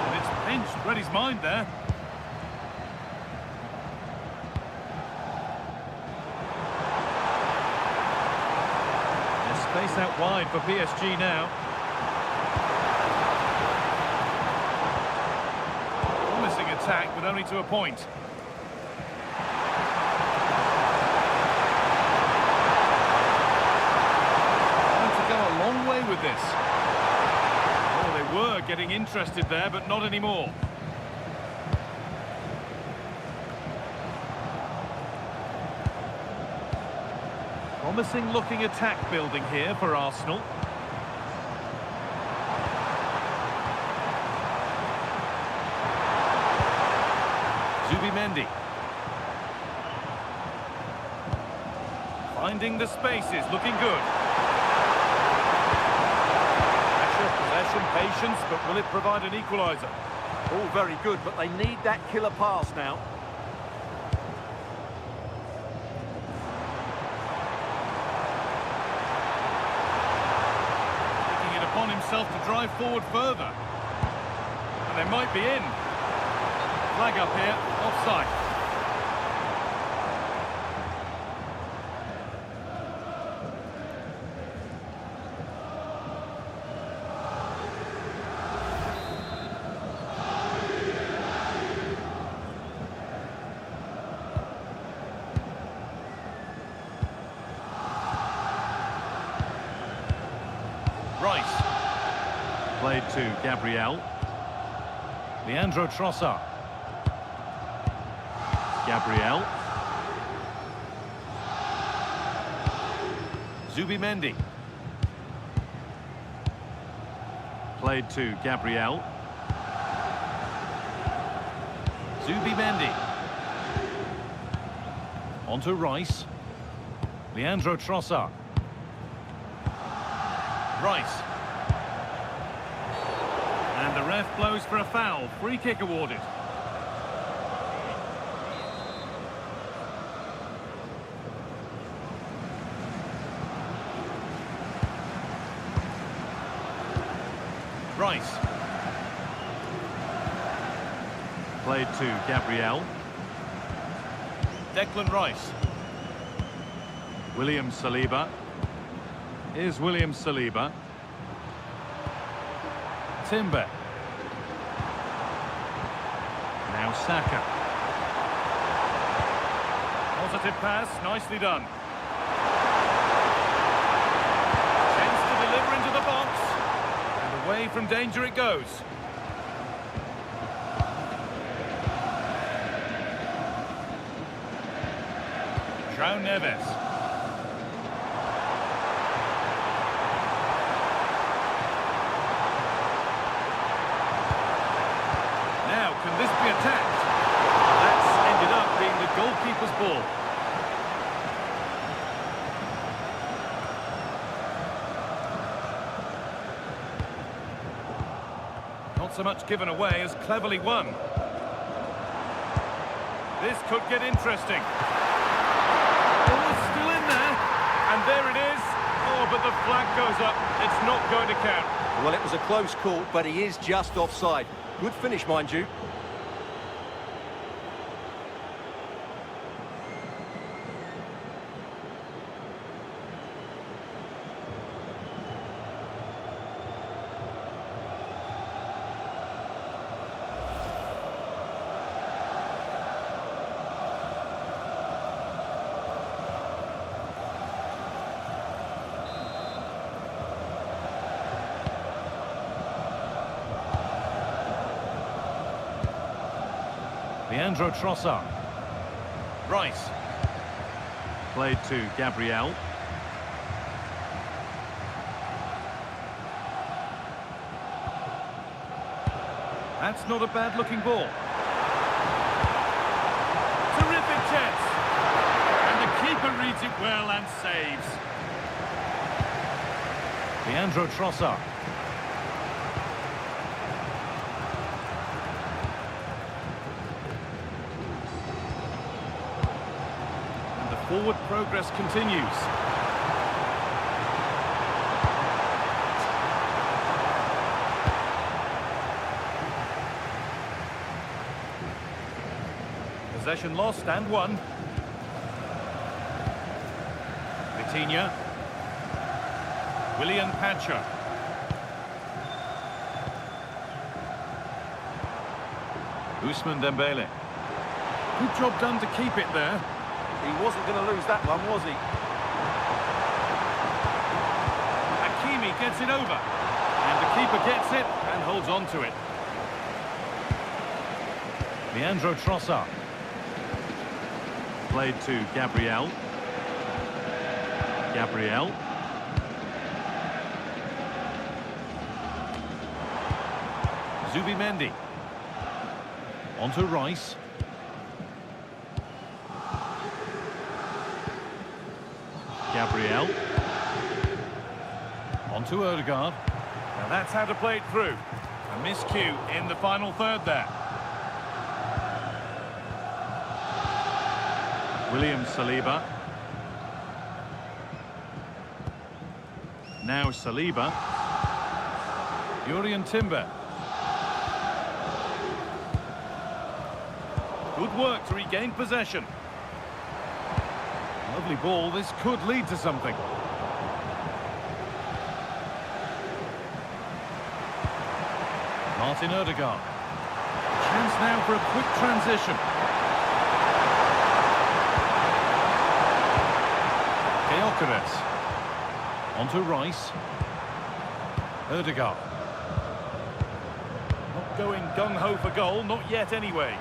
Speaker 1: And it's pinched, read his mind there. There's space out wide for PSG now. Promising attack, but only to a point. this. Oh, they were getting interested there, but not anymore. Promising looking attack building here for Arsenal. Zubimendi. Finding the spaces, looking good. Pressure, possession, patience, but will it provide an equaliser?
Speaker 2: All very good, but they need that killer pass now.
Speaker 1: Taking it upon himself to drive forward further. And they might be in. Flag up here, offside. Rice.
Speaker 3: Played to Gabriel.
Speaker 1: Leandro Trossard.
Speaker 3: Gabriel.
Speaker 1: Zubimendi.
Speaker 3: Played to Gabriel.
Speaker 1: Zubimendi. Onto Rice. Leandro Trossard. Rice. And the ref blows for a foul. Free kick awarded. Rice.
Speaker 3: Played to Gabriel.
Speaker 1: Declan Rice.
Speaker 3: William Saliba. Here's William Saliba.
Speaker 1: Timber.
Speaker 3: Now Saka.
Speaker 1: Positive pass, nicely done. Chance to deliver into the box. And away from danger it goes. João Neves. Now, can this be attacked? That's ended up being the goalkeeper's ball. Not so much given away as cleverly won. This could get interesting. Oh, it's still in there. And there it is. Oh, but the flag goes up. It's not going to count.
Speaker 2: Well, it was a close call, but he is just offside. Good finish, mind you.
Speaker 1: Leandro Trossard. Rice.
Speaker 3: Played to Gabriel.
Speaker 1: That's not a bad-looking ball. Terrific chance. And the keeper reads it well and saves. Leandro Trossard. And the forward progress continues. Possession lost and won. Vitinha. William Pacha. Ousmane Dembele. Good job done to keep it there.
Speaker 2: He wasn't going to lose that one, was he?
Speaker 1: Hakimi gets it over. And the keeper gets it and holds on to it. Leandro Trossard.
Speaker 3: Played to Gabriel. Gabriel.
Speaker 1: Zubimendi. On to Rice.
Speaker 3: Gabriel.
Speaker 1: On to Odegaard. Now that's how to play it through. A miscue in the final third there.
Speaker 3: William Saliba. Now Saliba.
Speaker 1: Jurriën Timber. Good work to regain possession. Lovely ball. This could lead to something. Martin Odegaard. Chance now for a quick transition. Gyökeres. On to Rice. Odegaard. Not going gung-ho for goal, not yet anyway.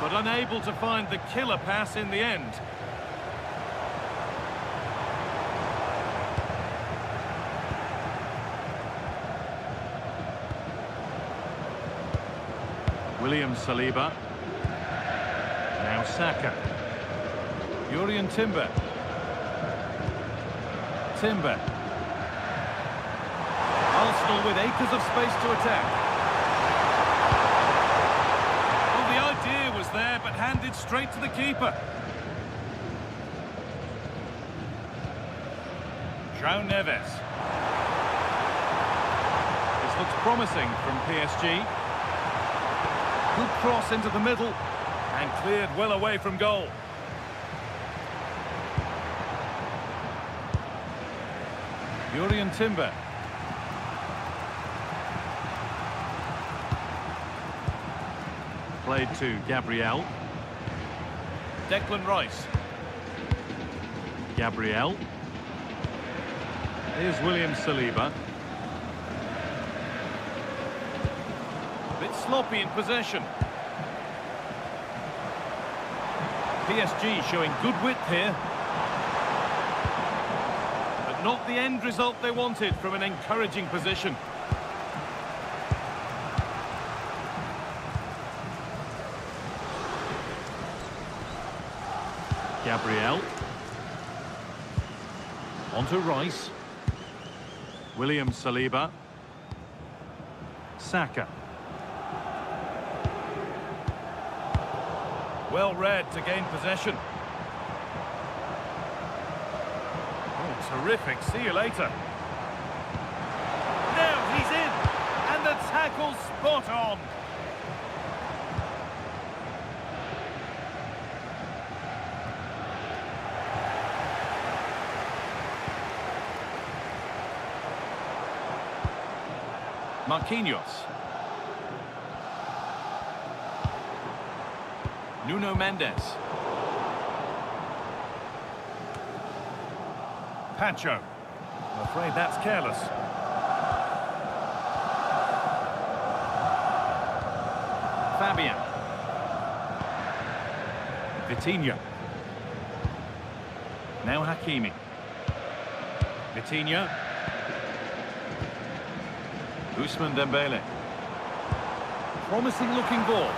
Speaker 1: But unable to find the killer pass in the end.
Speaker 3: William Saliba. Now Saka.
Speaker 1: Jurriën Timber. Timber. Arsenal with acres of space to attack. Well, the idea was there, but handed straight to the keeper. João Neves. This looks promising from PSG. Good cross into the middle and cleared well away from goal. Jurriën Timber.
Speaker 3: Played to Gabriel.
Speaker 1: Declan Rice.
Speaker 3: Gabriel. Here's William Saliba.
Speaker 1: A bit sloppy in possession. PSG showing good width here. But not the end result they wanted from an encouraging position.
Speaker 3: Gabriel.
Speaker 1: On to Rice.
Speaker 3: William Saliba. Saka.
Speaker 1: Well read to gain possession. Oh, terrific. See you later. Now he's in. And the tackle spot on. Marquinhos. Nuno Mendes. Pacho. I'm afraid that's careless. Fabian. Vitinha. Now Hakimi. Vitinha. Ousmane Dembele. Promising looking ball.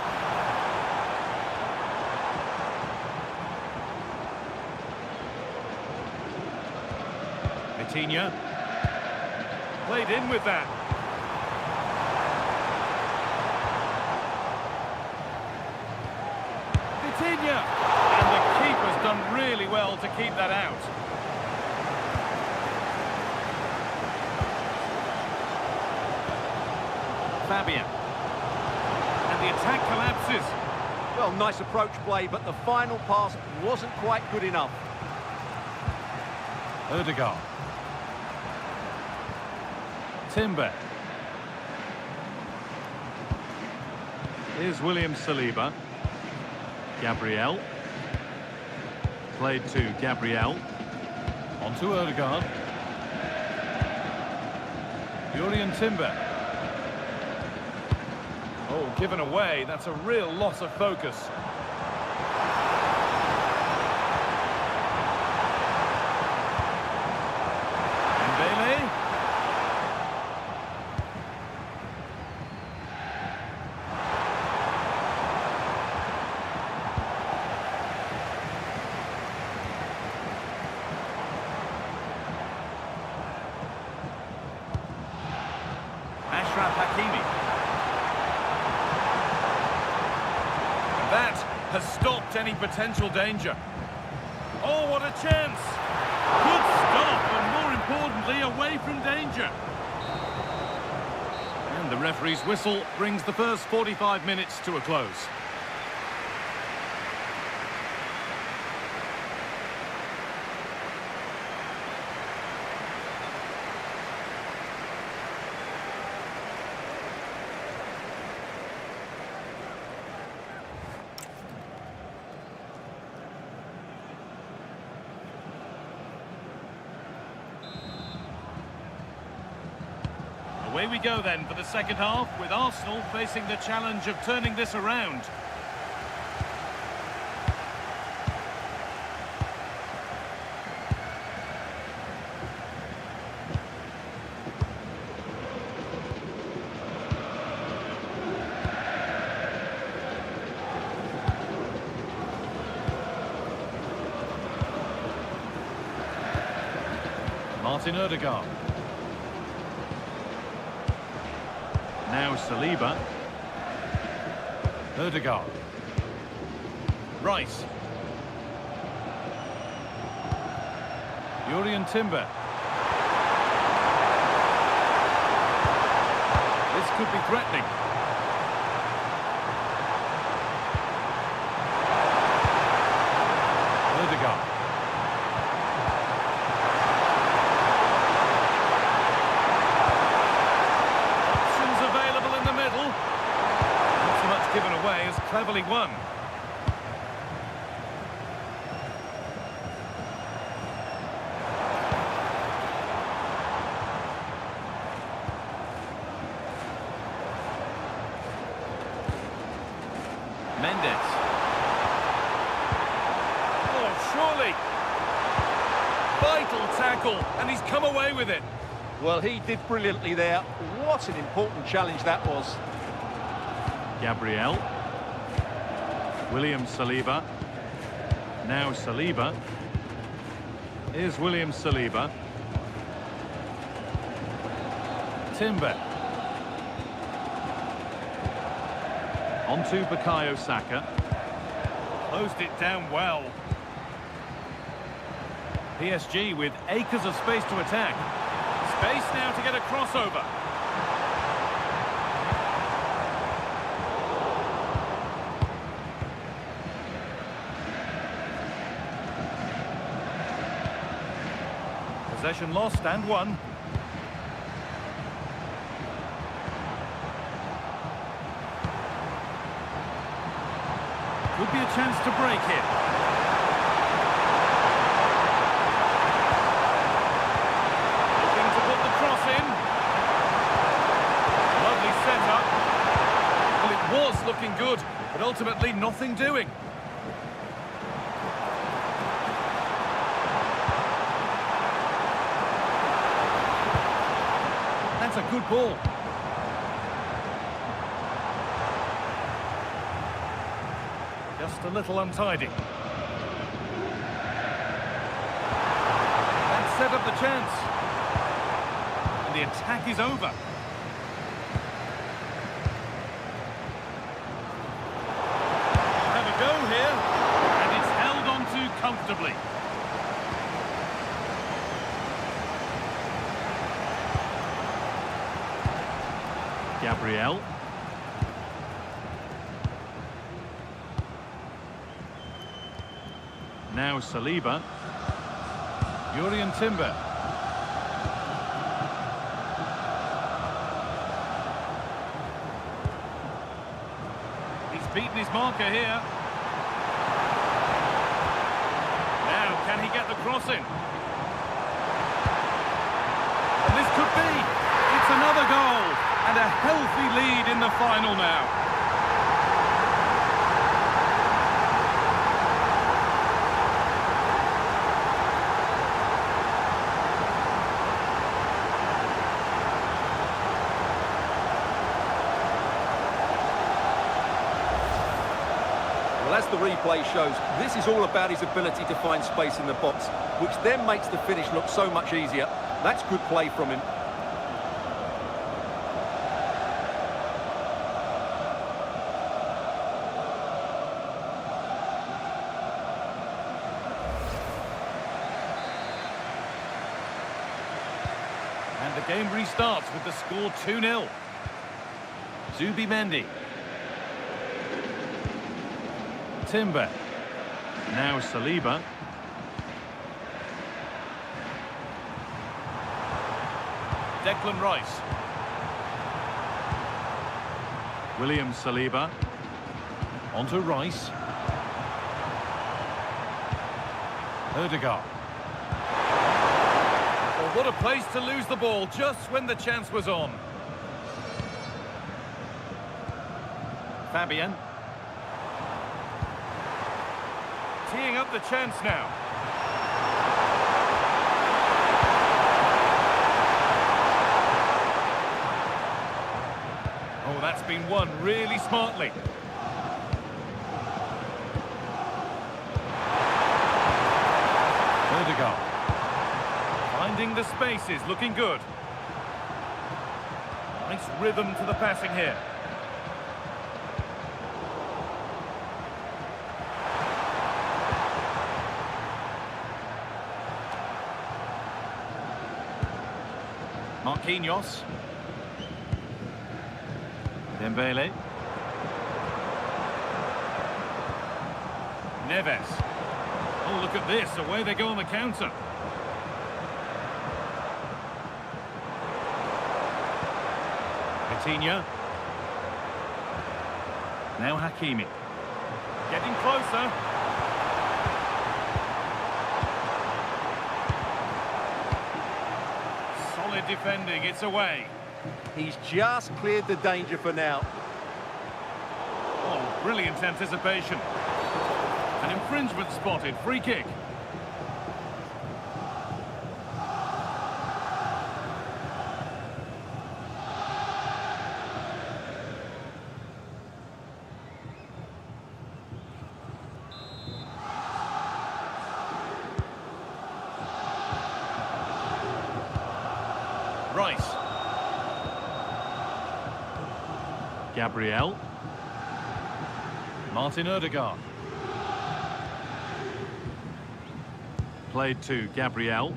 Speaker 1: Vitinha. Played in with that. Vitinha. And the keeper's done really well to keep that out. Fabian. And the attack collapses.
Speaker 2: Well, nice approach play, but the final pass wasn't quite good enough.
Speaker 1: Odegaard. Timber.
Speaker 3: Here's William Saliba. Gabriel. Played to Gabriel.
Speaker 1: On to Odegaard. Jurriën Timber. Oh, given away. That's a real loss of focus. Dembele. That has stopped any potential danger. Oh, what a chance! Good stop, and more importantly, away from danger. And the referee's whistle brings the first 45 minutes to a close. Away we go then for the second half, with Arsenal facing the challenge of turning this around. Martin Odegaard. Now Saliba. Odegaard. Rice. Jurriën Timber. This could be threatening. Odegaard. Given away is cleverly won. Mendes. Oh, surely. Vital tackle, and he's come away with it.
Speaker 2: Well, he did brilliantly there. What an important challenge that was.
Speaker 3: Gabriel. William Saliba. Now Saliba. Here's William Saliba. Timber. On to Bukayo Saka.
Speaker 1: Closed it down well. PSG with acres of space to attack. Space now to get a crossover. Possession lost and won. Could be a chance to break here. Looking to put the cross in. Lovely setup. Well, it was looking good, but ultimately nothing doing. That's a good ball. Just a little untidy. That set up the chance. And the attack is over. Have a go here. And it's held on to comfortably.
Speaker 3: Gabriel. Now Saliba. Jurriën Timber.
Speaker 1: He's beaten his marker here. Now, can he get the cross in? And this could be. It's another. healthy lead in the final now.
Speaker 2: Well, as the replay shows, this is all about his ability to find space in the box, which then makes the finish look so much easier. That's good play from him.
Speaker 1: And the game restarts with the score 2-0. Zubimendi. Timber.
Speaker 3: Now Saliba.
Speaker 1: Declan Rice.
Speaker 3: William Saliba.
Speaker 1: Onto Rice. Ødegaard. Oh, what a place to lose the ball just when the chance was on. Fabian. Teeing up the chance now. Oh, that's been won really smartly. Ødegaard. Finding the spaces, looking good. Nice rhythm to the passing here. Marquinhos. Dembele. Neves. Oh, look at this. Away they go on the counter. Coutinho. Now Hakimi. Getting closer. Solid defending. It's away.
Speaker 2: He's just cleared the danger for now.
Speaker 1: Oh, brilliant anticipation. An infringement spotted. Free kick. Rice.
Speaker 3: Gabriel.
Speaker 1: Martin Ødegaard.
Speaker 3: Played to Gabriel.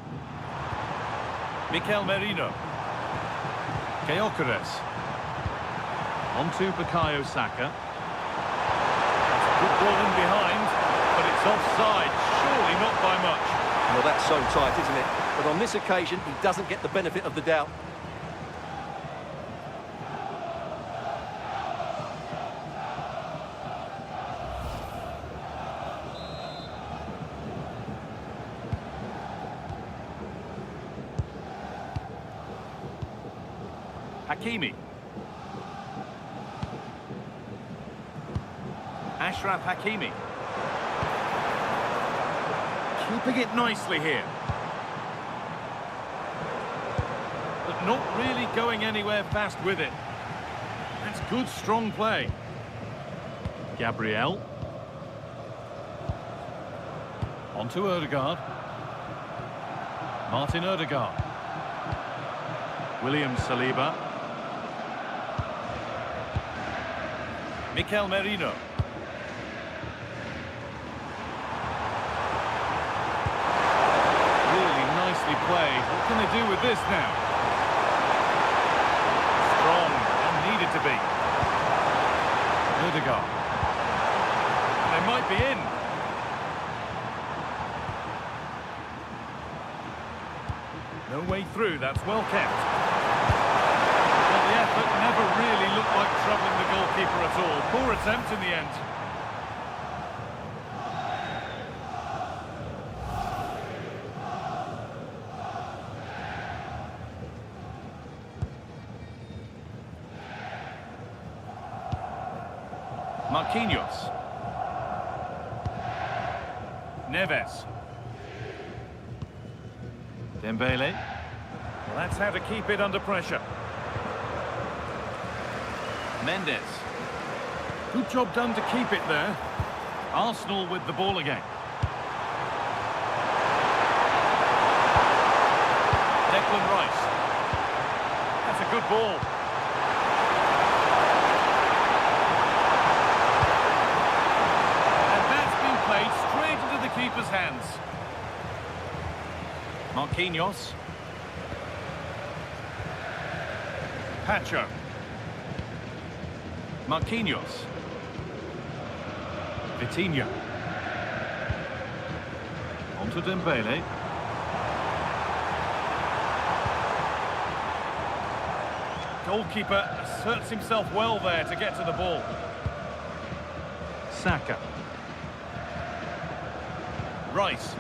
Speaker 1: Mikel Merino. Gyökeres.
Speaker 3: On to Bukayo Saka.
Speaker 1: Good ball in behind, but it's offside. Surely not by much.
Speaker 2: Well, that's so tight, isn't it? But on this occasion, he doesn't get the benefit of the doubt.
Speaker 1: Hakimi. Ashraf Hakimi. Keeping it nicely here. But not really going anywhere fast with it. That's good, strong play.
Speaker 3: Gabriel.
Speaker 1: Onto Ødegaard. Martin Ødegaard.
Speaker 3: William Saliba.
Speaker 1: Mikel Merino. Really nicely played. What can they do with this now? Strong and needed to be. Ødegaard. And they might be in. No way through, that's well kept. Well, the effort never really looked like troubling the goalkeeper at all. Poor attempt in the end. Marquinhos. Neves. Dembele. Well, that's how to keep it under pressure. Mendes. Good job done to keep it there. Arsenal with the ball again. Declan Rice. That's a good ball. And that's been played straight into the keeper's hands. Marquinhos. Pacho. Marquinhos. Vitinha. On to Dembele. Goalkeeper asserts himself well there to get to the ball. Saka. Rice.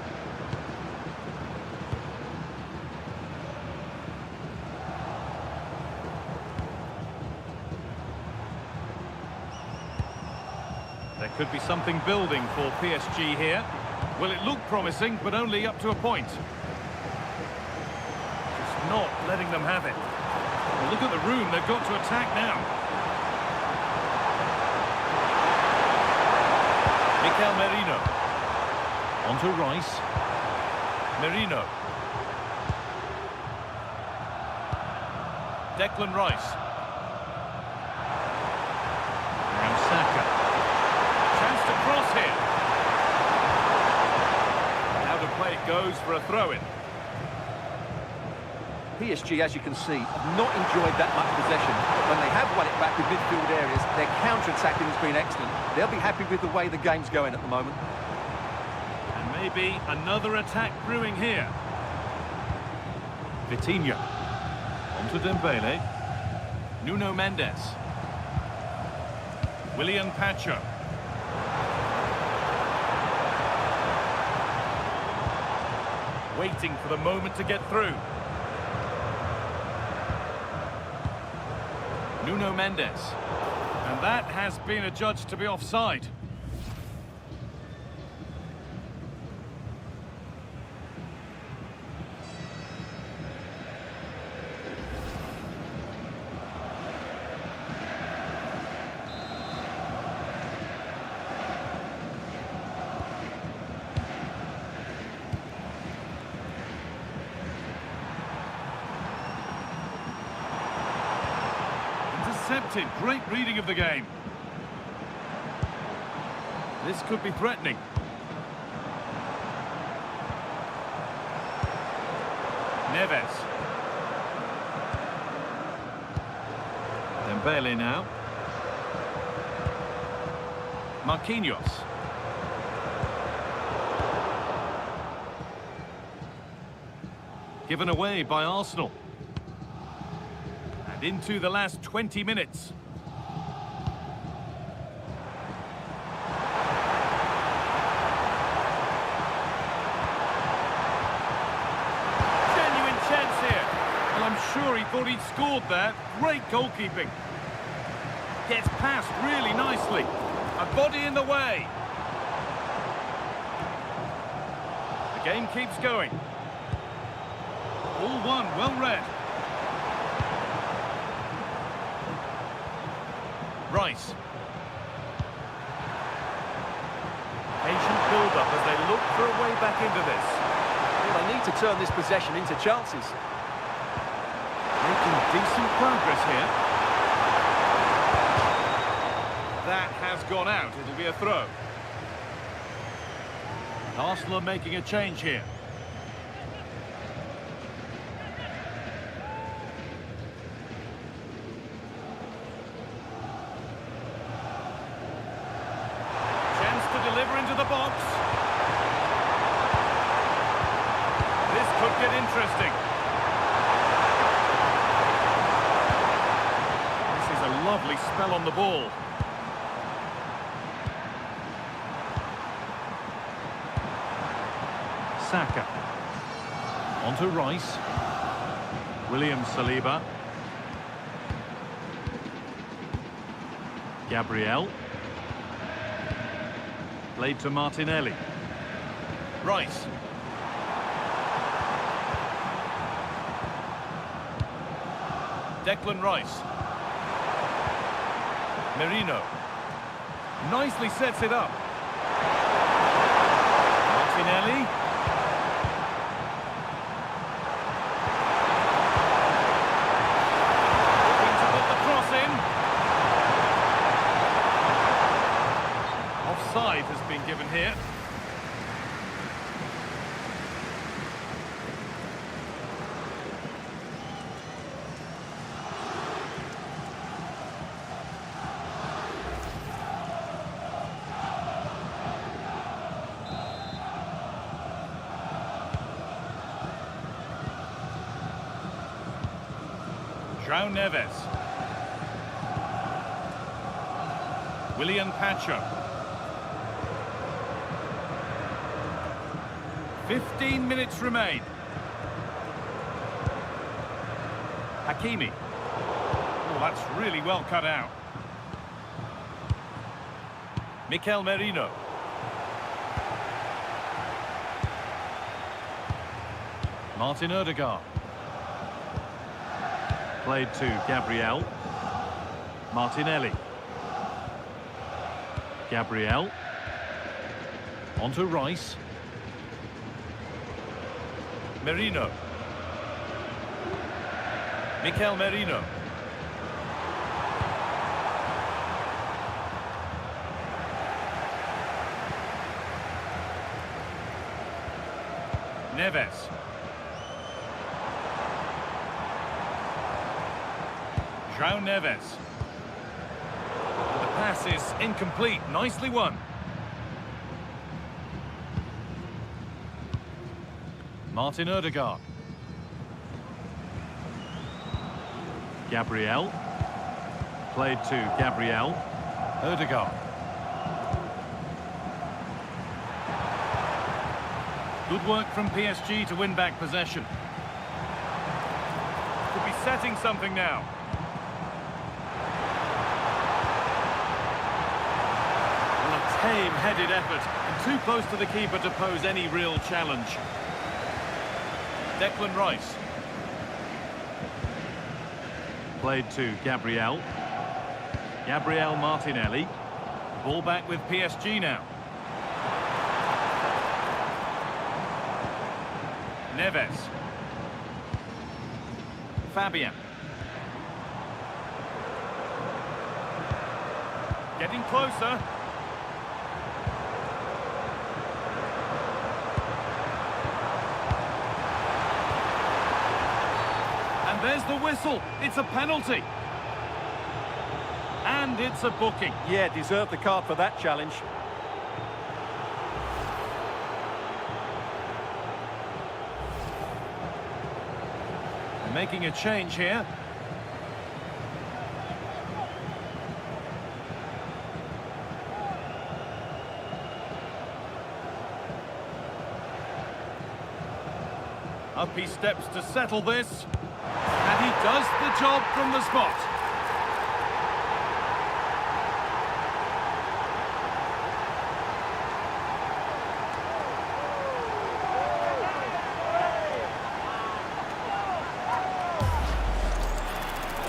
Speaker 1: There could be something building for PSG here. Well, it looked promising, but only up to a point. Just not letting them have it. Well, look at the room, they've got to attack now. Mikel Merino. On to Rice. Merino. Declan Rice. Now Saka. Chance to cross here. Out of play it goes for a throw-in.
Speaker 2: PSG, as you can see, have not enjoyed that much possession. But when they have won it back with midfield areas, their counter-attacking has been excellent. They'll be happy with the way the game's going at the moment.
Speaker 1: And maybe another attack brewing here. Vitinha. On to Dembele. Nuno Mendes. William Pacho. Waiting for the moment to get through. Nuno Mendes. And that has been adjudged to be offside. Intercepted. Great reading of the game. This could be threatening. Neves. Dembele now. Marquinhos. Given away by Arsenal. And into the last 20 minutes. Genuine chance here. Well, I'm sure he thought he'd scored there. Great goalkeeping. Gets past really nicely. A body in the way. The game keeps going. All one, well read. Rice. Patient build-up as they look for a way back into this.
Speaker 2: Well, they need to turn this possession into chances.
Speaker 1: Making decent progress here. That has gone out. It'll be a throw. Arsenal are making a change here. Into the box. This could get interesting. This is a lovely spell on the ball. Saka. On to Rice. William Saliba.
Speaker 3: Played to Martinelli.
Speaker 1: Rice. Declan Rice. Merino. Nicely sets it up. Martinelli. Looking to put the cross in. Offside has been given here. João Neves. William Pacho. 15 minutes remain. Hakimi. Oh, that's really well cut out. Mikel Merino. Martin Odegaard.
Speaker 3: Played to Gabriel. Martinelli. Gabriel.
Speaker 1: On to Rice. Merino. Mikel Merino. Neves. João Neves. The pass is incomplete. Nicely won. Martin Odegaard.
Speaker 3: Gabriel. Played to Gabriel.
Speaker 1: Odegaard. Good work from PSG to win back possession. Could be setting something now. Well, a tame-headed effort, and too close to the keeper to pose any real challenge. Declan Rice.
Speaker 3: Played to Gabriel. Gabriel Martinelli.
Speaker 1: Ball back with PSG now. Neves. Fabian. Getting closer. And there's the whistle. It's a penalty. And it's a booking.
Speaker 2: Yeah, deserved the card for that challenge.
Speaker 1: Making a change here. Up he steps to settle this. And he does the job from the spot.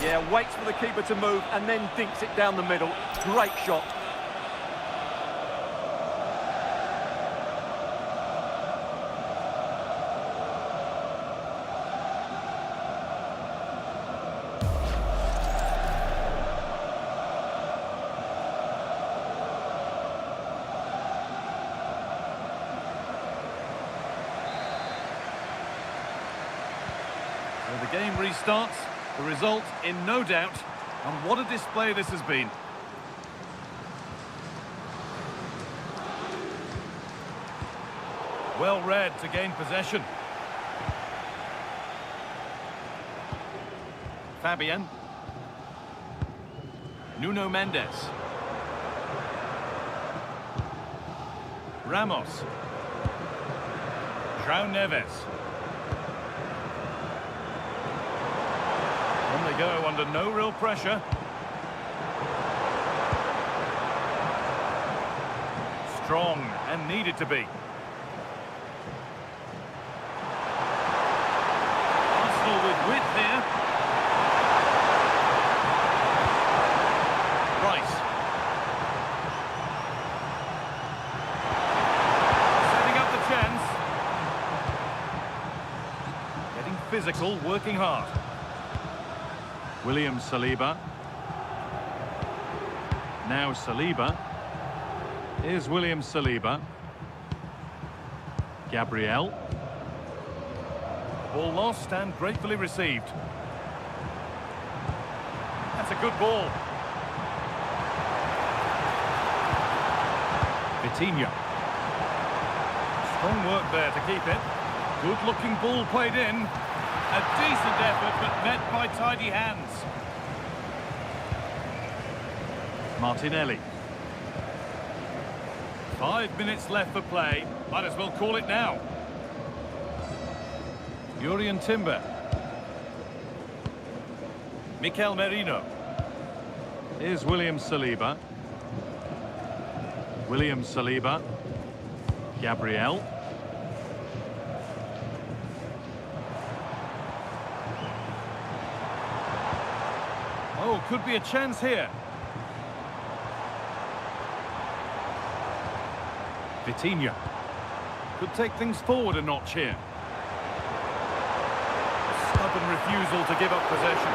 Speaker 2: Yeah, waits for the keeper to move and then dinks it down the middle. Great shot.
Speaker 1: So the game restarts. The result in no doubt, and what a display this has been. Well read to gain possession. Fabian. Nuno Mendes. Ramos. João Neves. On they go under no real pressure. strong and needed to be. Arsenal with width here. Rice. Setting up the chance. Getting physical, working hard.
Speaker 3: William Saliba. Now Saliba. Here's William Saliba. Gabriel.
Speaker 1: Ball lost and gratefully received. That's a good ball. Vitinha. Strong work there to keep it. Good-looking ball played in. A decent effort, but met by tidy hands.
Speaker 3: Martinelli.
Speaker 1: 5 minutes left for play. Might as well call it now. Jurriën Timber. Mikel Merino.
Speaker 3: Here's William Saliba. William Saliba. Gabriel.
Speaker 1: Oh, could be a chance here. Vitinha. Could take things forward a notch here. A stubborn refusal to give up possession.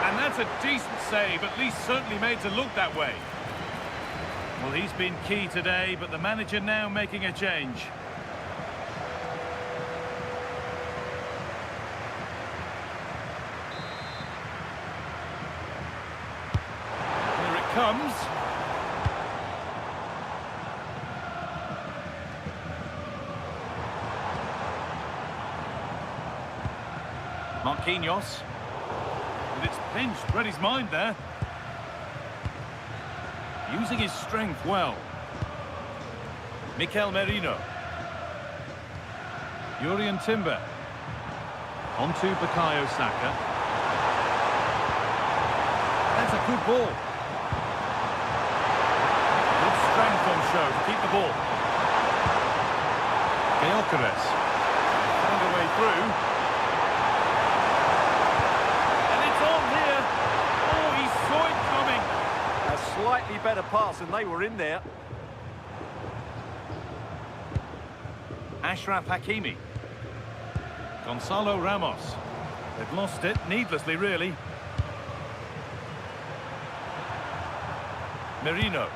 Speaker 1: And that's a decent save, at least certainly made to look that way. Well, he's been key today, but the manager now making a change. Here it comes. Marquinhos. And it's pinched, read his mind there. Using his strength well. Mikel Merino. Jurriën Timber.
Speaker 3: On to Bukayo Saka.
Speaker 1: That's a good ball. Good strength on show to keep the ball. Gyökeres. Found a way through. And it's on here. Oh, he saw it coming.
Speaker 2: A slightly better pass and they were in there.
Speaker 1: Achraf Hakimi. Gonzalo Ramos. They've lost it, needlessly really. Merino.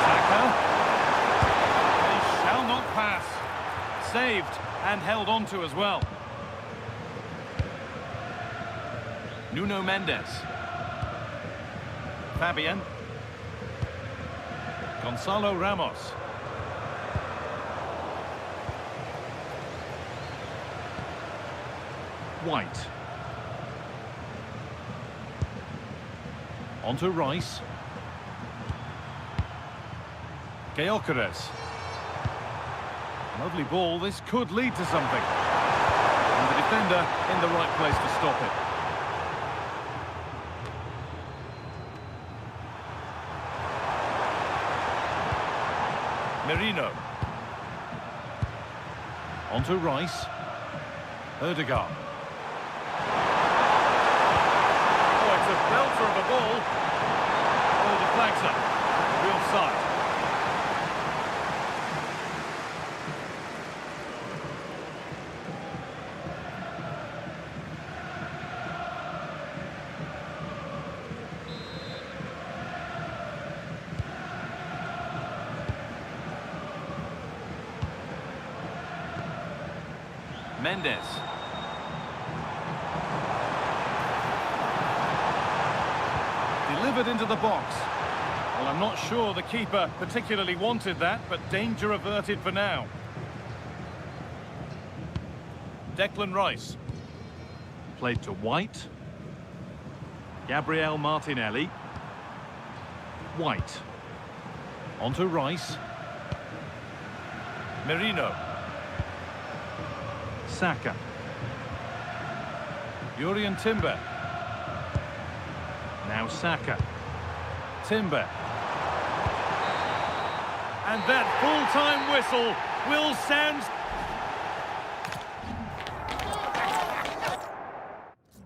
Speaker 1: Saka. They shall not pass. Saved and held on to as well. Nuno Mendes. Fabian. Gonzalo Ramos.
Speaker 3: White.
Speaker 1: On to Rice. Gyökeres. Lovely ball, this could lead to something. And the defender in the right place to stop it. Merino. On to Rice. Ødegaard. Oh, it's a belter of a ball. Oh, the flag's up. Real side. Mendes. Delivered into the box. Well, I'm not sure the keeper particularly wanted that, but danger averted for now. Declan Rice.
Speaker 3: Played to White. Gabriel Martinelli. White.
Speaker 1: On to Rice. Merino.
Speaker 3: Saka.
Speaker 1: Jurriën Timber.
Speaker 3: Now Saka.
Speaker 1: Timber. And that full-time whistle will sound...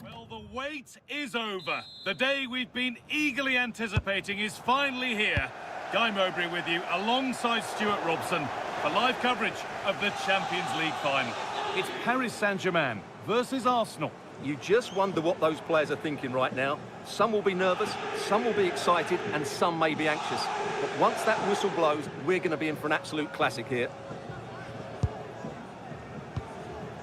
Speaker 1: Well, the wait is over. The day we've been eagerly anticipating is finally here. Guy Mowbray with you, alongside Stuart Robson, for live coverage of the Champions League final. It's Paris Saint-Germain versus Arsenal.
Speaker 2: You just wonder what those players are thinking right now. Some will be nervous, some will be excited, and some may be anxious. But once that whistle blows, we're going to be in for an absolute classic here.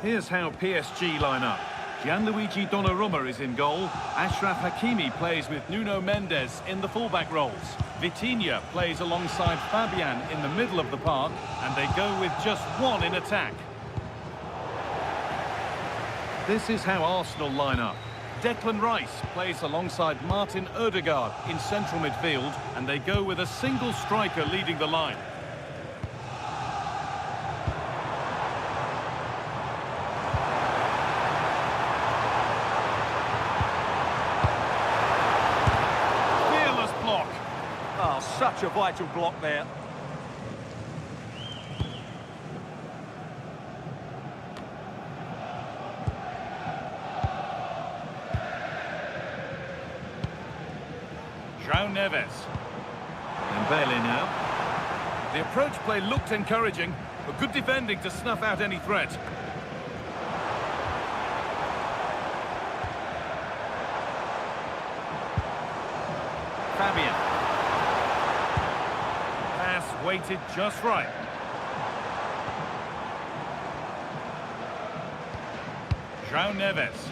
Speaker 1: Here's how PSG line up. Gianluigi Donnarumma is in goal. Achraf Hakimi plays with Nuno Mendes in the fullback roles. Vitinha plays alongside Fabian in the middle of the park, and they go with just one in attack. This is how Arsenal line up. Declan Rice plays alongside Martin Odegaard in central midfield, and they go with a single striker leading the line. Fearless block.
Speaker 2: Oh, such a vital block there.
Speaker 1: João Neves. Dembele now. The approach play looked encouraging, but good defending to snuff out any threat. Fabian. Pass weighted just right. João Neves.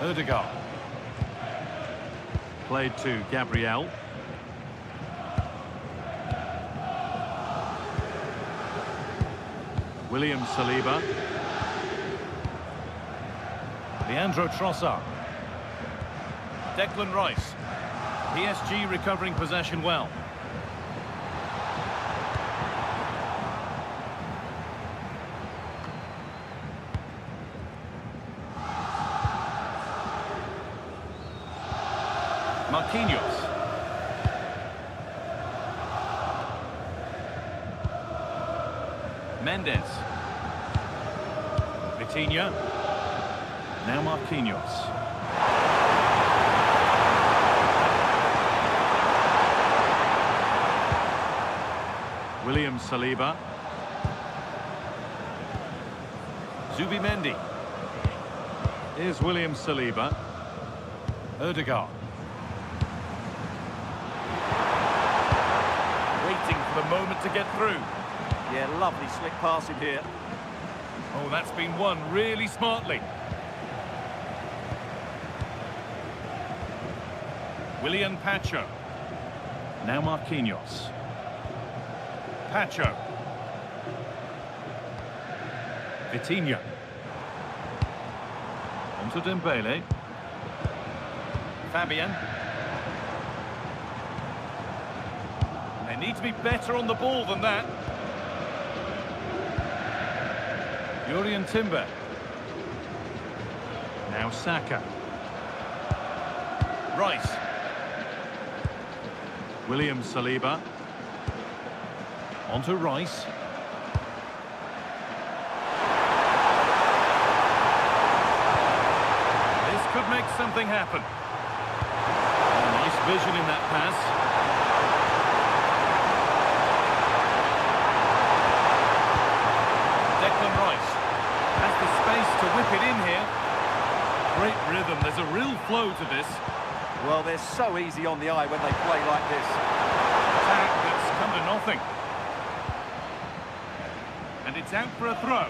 Speaker 1: Odegaard. Played to Gabriel. William Saliba. Leandro Trossard. Declan Rice. PSG recovering possession well. Marquinhos. Mendes. Vitinha. Now Marquinhos. William Saliba. Zubimendi. Here's William Saliba. Odegaard. Waiting for the moment to get through.
Speaker 2: Yeah, lovely slick passing here.
Speaker 1: Oh, that's been won really smartly. Willian Pacho. Now Marquinhos. Pacho. Vitinha. Onto Dembele. Fabian. They need to be better on the ball than that. Jurriën Timber. Now Saka. Rice. William Saliba. Onto Rice. This could make something happen. Nice vision in that pass. Declan Rice has the space to whip it in here. Great rhythm, there's a real flow to this.
Speaker 2: Well, they're so easy on the eye when they play like this.
Speaker 1: Attack that's come to nothing. And it's out for a throw.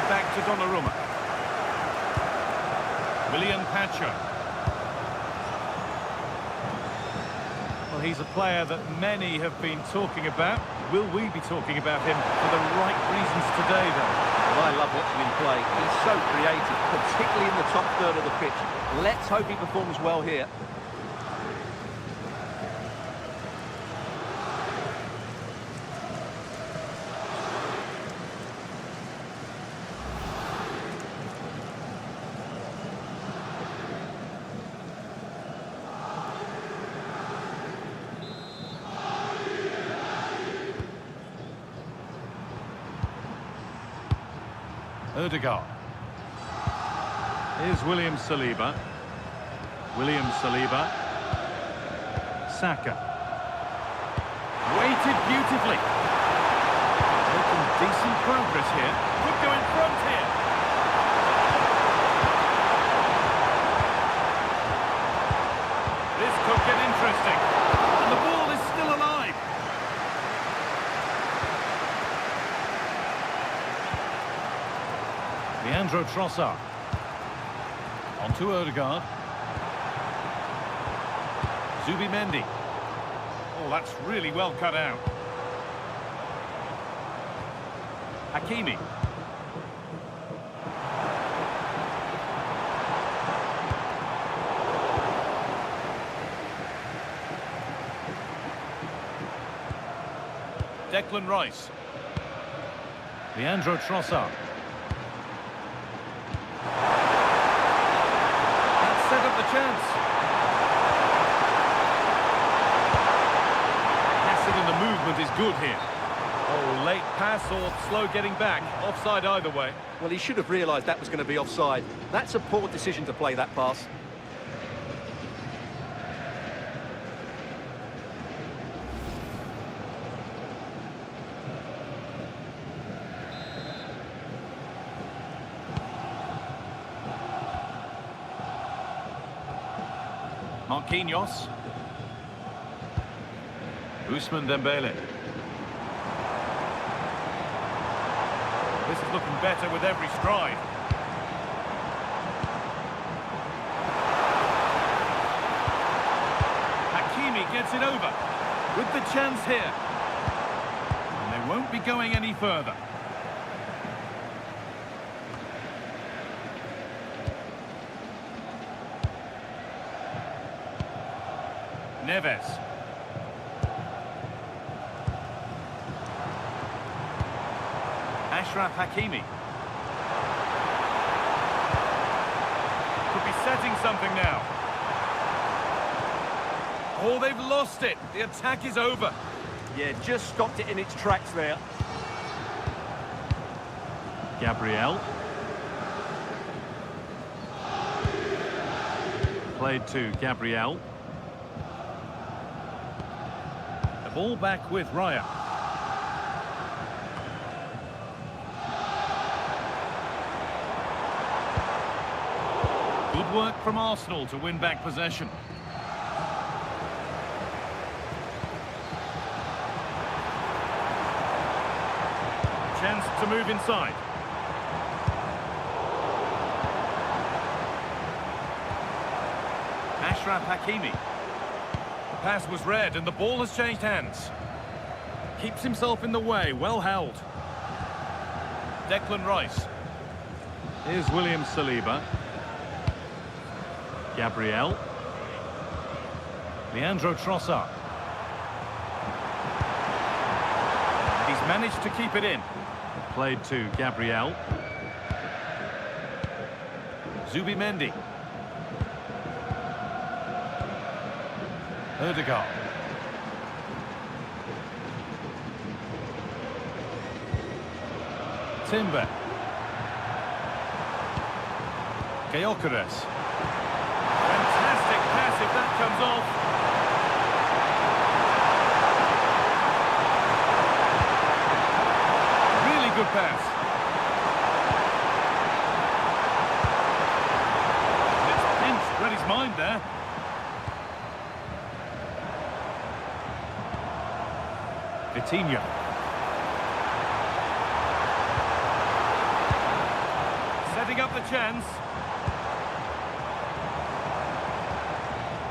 Speaker 1: Back to Donnarumma. Willian Pacho.
Speaker 3: he's a player that many have been talking about. Will we be talking about him for the right reasons today, though?
Speaker 2: Well, I love watching him play. He's so creative, particularly in the top third of the pitch. Let's hope he performs well here.
Speaker 3: Odegaard. Here's William Saliba. William Saliba. Saka.
Speaker 1: Weighted beautifully. Making decent progress here. Could go in front here. This could get interesting. And the ball is still alive.
Speaker 3: Leandro Trossard. On to Odegaard. Zubimendi.
Speaker 1: Oh, that's really well cut out. Hakimi. Declan Rice.
Speaker 3: Leandro Trossard.
Speaker 1: That set up the chance. Passing and the movement is good here. Oh, late pass or slow getting back. Offside either way.
Speaker 2: Well, he should have realised that was going to be offside. That's a poor decision to play that pass.
Speaker 1: Marquinhos. Ousmane Dembele. This is looking better with every stride. Hakimi gets it over. With the chance here. And they won't be going any further. Neves. Ashraf Hakimi. Could be setting something now. Oh, they've lost it. The attack is over.
Speaker 2: Yeah, just stopped it in its tracks there.
Speaker 3: Gabriel. Played to Gabriel. The ball back with Raya. Good work from Arsenal to win back possession. Chance to move inside. Ashraf Hakimi. The pass was read and the ball has changed hands. Keeps himself in the way, well held. Declan Rice. Here's William Saliba. Gabriel. Leandro Trossard.
Speaker 1: He's managed to keep it in.
Speaker 3: Played to Gabriel.
Speaker 1: Zubimendi.
Speaker 3: Odegaard. Timber. Gyökeres.
Speaker 1: Fantastic pass if that comes off. Really good pass. It's pinched, read his mind there. Vitinha. Setting up the chance.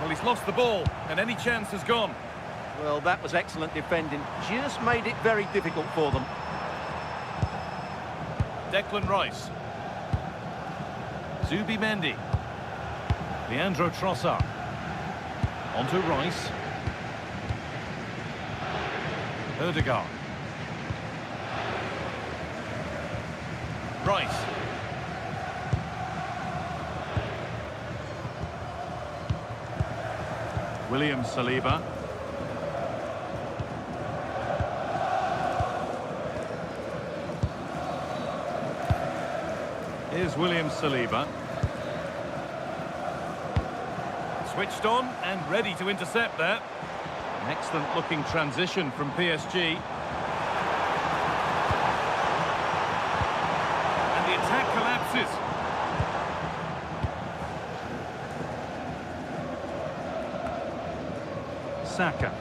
Speaker 1: Well, he's lost the ball, and any chance has gone.
Speaker 2: Well, that was excellent defending. Just made it very difficult for them.
Speaker 3: Declan Rice. Zubimendi. Leandro Trossard. Onto Rice. Ødegaard. Rice. William Saliba. Here's William Saliba. Switched on and ready to intercept that. An excellent looking transition from PSG. And the attack collapses. Saka.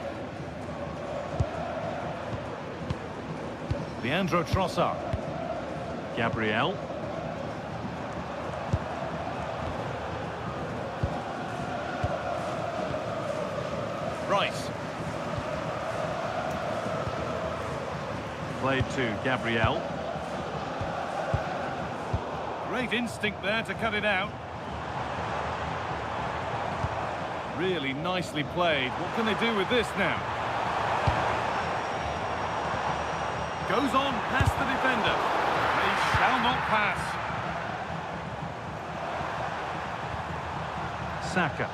Speaker 3: Leandro Trossard. Gabriel. Rice. Played to Gabriel. Great instinct there to cut it out. Really nicely played. What can they do with this now? Goes on past the defender. They shall not pass. Saka.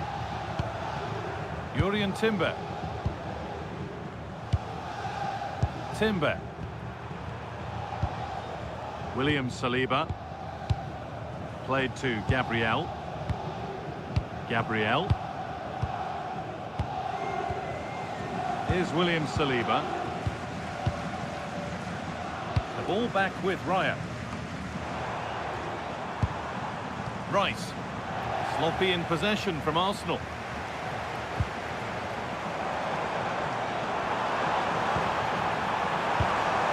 Speaker 3: Jurriën Timber. Timber. William Saliba. Played to Gabriel. Gabriel. Here's William Saliba. The ball back with Raya. Rice. Sloppy in possession from Arsenal.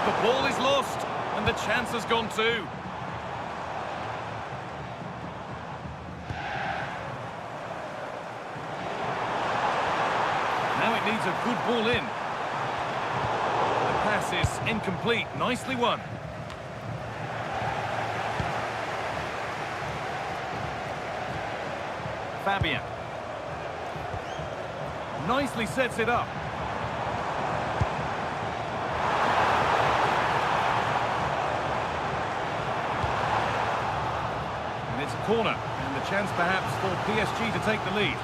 Speaker 3: The ball is lost, and the chance has gone too. Now it needs a good ball in. The pass is incomplete. Nicely won. Fabian. Nicely sets it up. And it's a corner, and the chance perhaps for PSG to take the lead.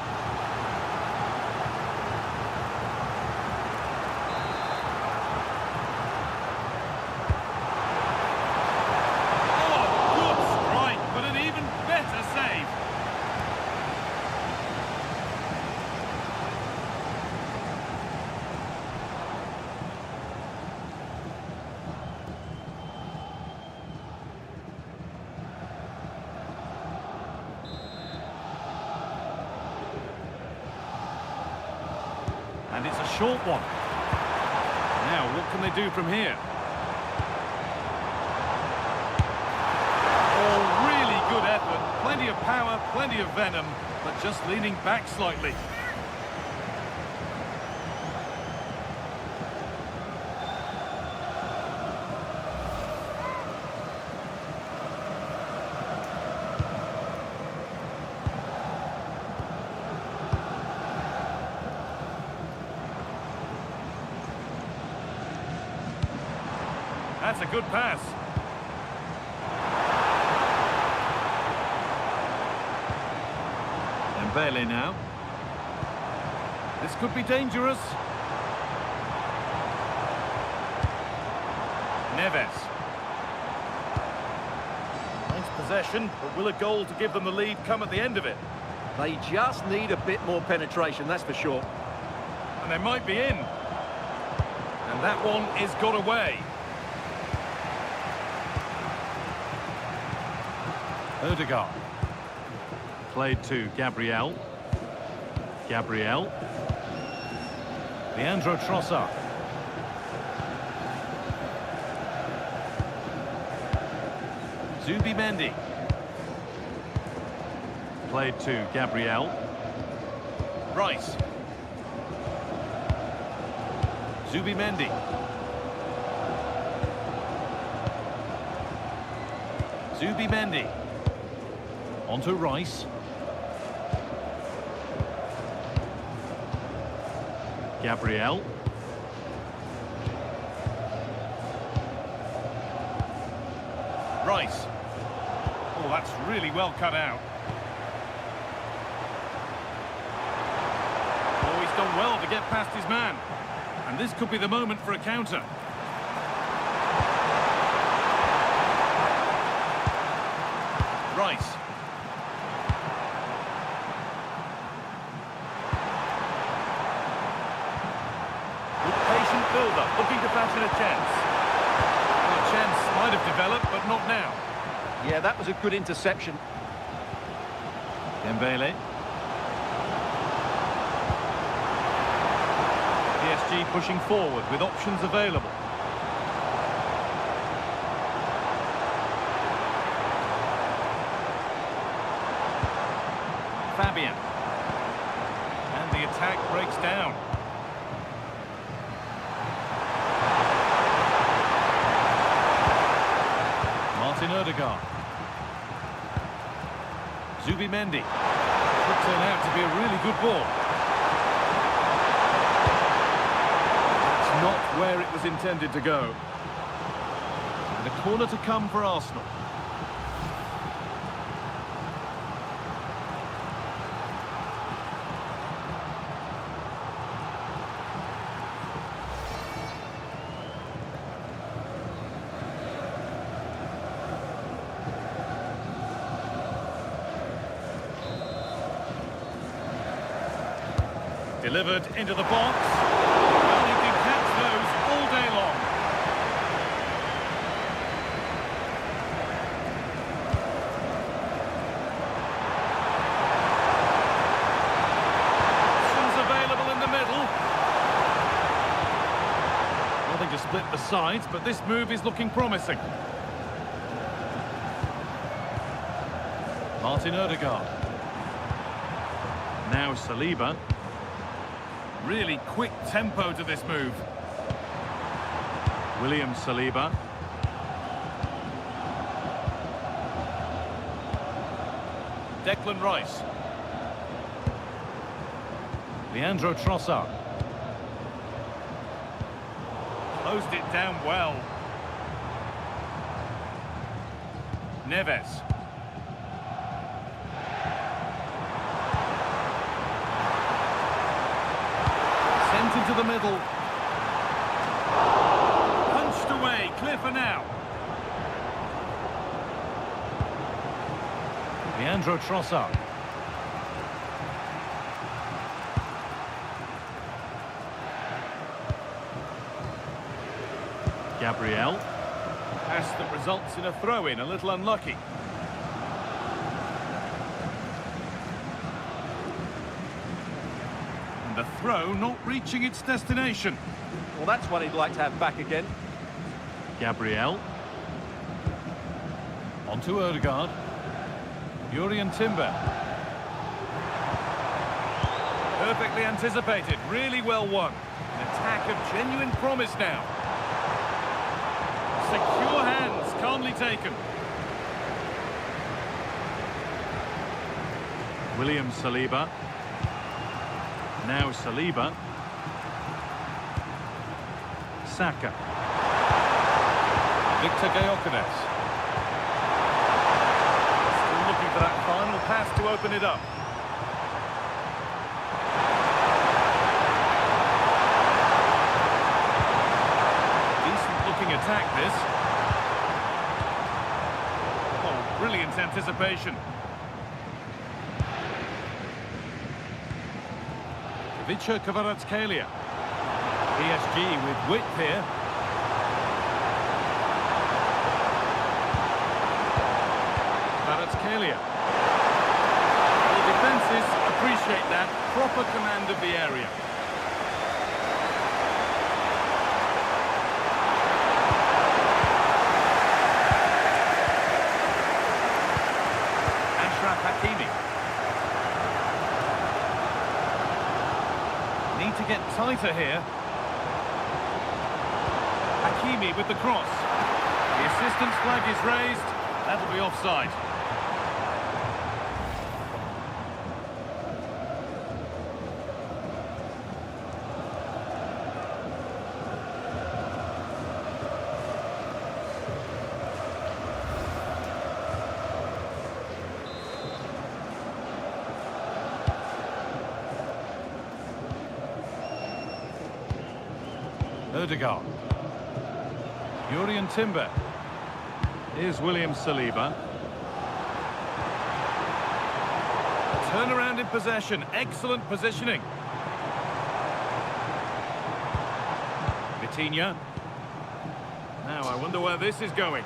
Speaker 3: Oh, good strike, but an even better save. And it's a short one. Now, what can they do from here? Oh, really good effort. Plenty of power, plenty of venom, but just leaning back slightly. That's a good pass. Dembele now. This could be dangerous. Neves. Nice possession, but will a goal to give them the lead come at the end of it?
Speaker 2: They just need a bit more penetration, that's for sure.
Speaker 3: And they might be in. And that one is got away. Ødegaard. Played to Gabriel. Gabriel. Leandro Trossard. Zubimendi. Played to Gabriel. Rice. Zubimendi. Zubimendi. Onto Rice. Gabriel. Rice. Oh, that's really well cut out. Oh, he's done well to get past his man. And this could be the moment for a counter. Rice. Good patient build-up, looking to fashion a chance. Well, a chance might have developed, but not now.
Speaker 2: Yeah, that was a good interception.
Speaker 3: Dembele. PSG pushing forward with options available. Fabian. And the attack breaks down. Martin Odegaard. Zubimendi. Could turn out to be a really good ball. That's not where it was intended to go. And a corner to come for Arsenal. Delivered into the box. Well, you can catch those all day long. Options available in the middle. Nothing to split the sides, but this move is looking promising. Martin Odegaard. Now Saliba. Really quick tempo to this move. William Saliba. Declan Rice. Leandro Trossard. Closed it down well. Neves. Into the middle. Punched away, clear for now. Leandro Trossard. Gabriel. Pass that results in a throw-in, a little unlucky. The throw not reaching its destination.
Speaker 2: Well, that's what he'd like to have back again.
Speaker 3: Gabriel. Onto Odegaard. Jurriën Timber. Perfectly anticipated, really well won. An attack of genuine promise now. Secure hands, calmly taken. William Saliba. Now Saliba. Saka. Victor Gyökeres. Still looking for that final pass to open it up. Decent looking attack this. Oh, brilliant anticipation. Vicha Kvaratskhelia. PSG with width here. Kvaratskhelia. The defences appreciate that. Proper command of the area. Ashraf Hakimi. Need to get tighter here. Hakimi with the cross. The assistant's flag is raised. That'll be offside. Odegaard. Jurriën Timber. Here's William Saliba. Turnaround in possession. Excellent positioning. Vitinha. Now I wonder where this is going.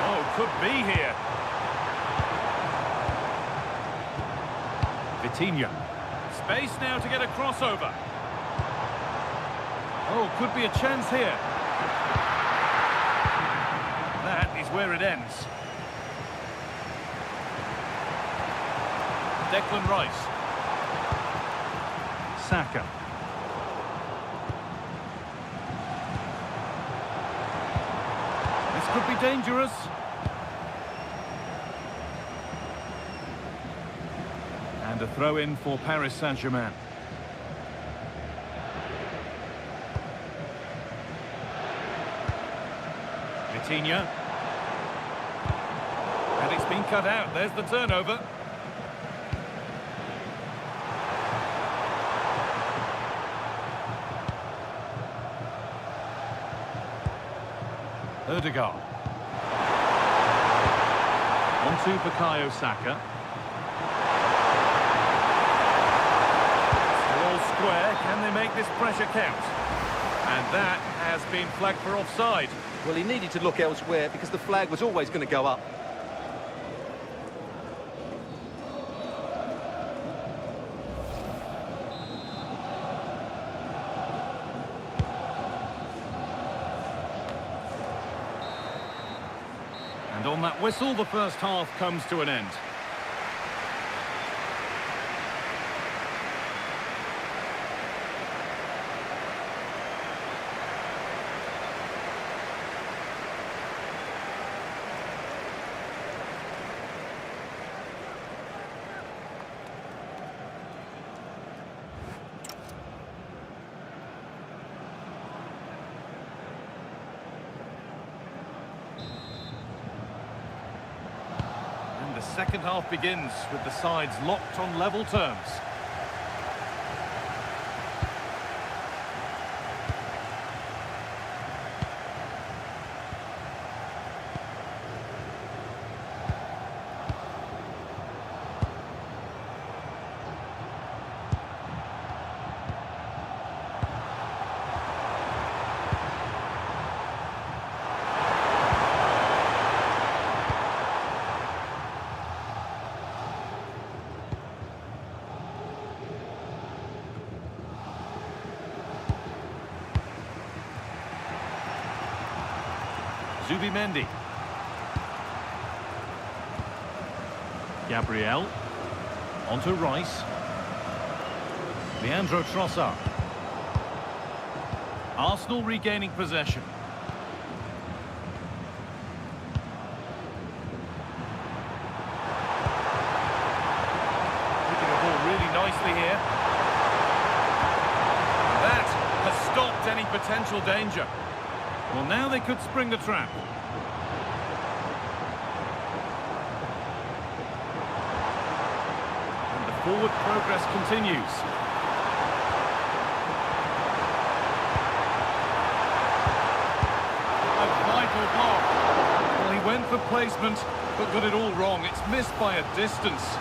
Speaker 3: Oh, could be here. Vitinha. Space now to get a crossover. Oh, could be a chance here. That is where it ends. Declan Rice. Saka. This could be dangerous. And a throw-in for Paris Saint-Germain. Vitinha. And it's been cut out. There's the turnover. Odegaard. On to Bukayo Saka. Square. Can they make this pressure count? And that has been flagged for offside.
Speaker 2: Well, he needed to look elsewhere because the flag was always going to go up.
Speaker 3: And on that whistle, the first half comes to an end. The second half begins with the sides locked on level terms. Zubimendi. Gabriel. Onto Rice. Leandro Trossard. Arsenal regaining possession. Picking the ball really nicely here. That has stopped any potential danger. Well, now they could spring the trap. And the forward progress continues. A vital block. Well, he went for placement, but got it all wrong. It's missed by a distance.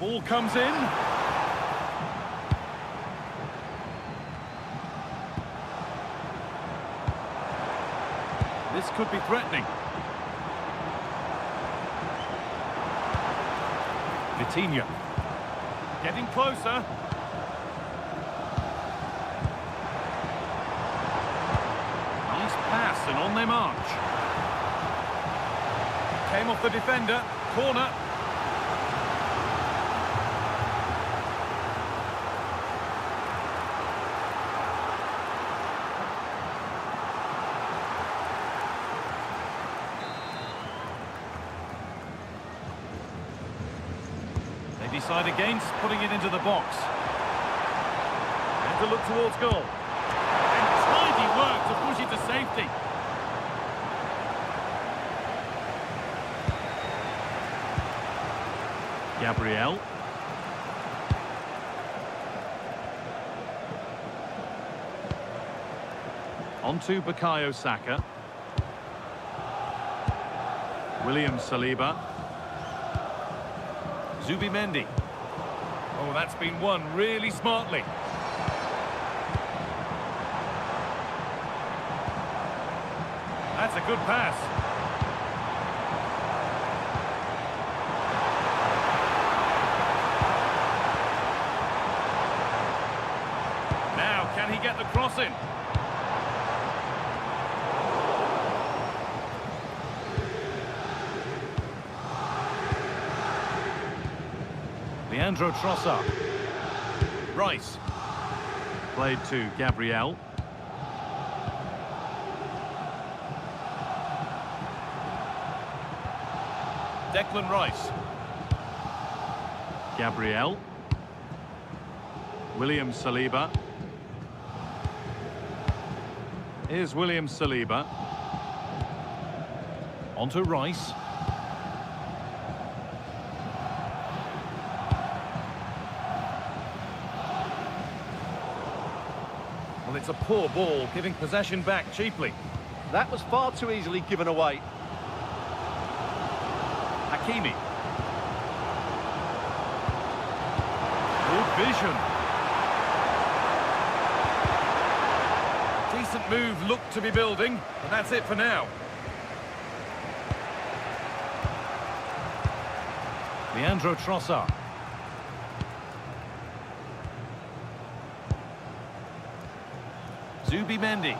Speaker 3: Ball comes in. This could be threatening. Vitinha. Getting closer. Nice pass and on they march. Came off the defender. Corner. Decide against putting it into the box. And to look towards goal. And tidy work to push it to safety. Gabriel. Onto Bukayo Saka. William Saliba. Zubimendi. Oh, that's been won really smartly. That's a good pass. Now, can he get the cross in? Leandro Trossard. Rice. Played to Gabriel. Declan Rice. Gabriel. William Saliba. Here's William Saliba. Onto Rice. Well, it's a poor ball, giving possession back cheaply.
Speaker 2: That was far too easily given away.
Speaker 3: Hakimi. Good vision. Decent move looked to be building, but that's it for now. Leandro Trossard. Zubimendi.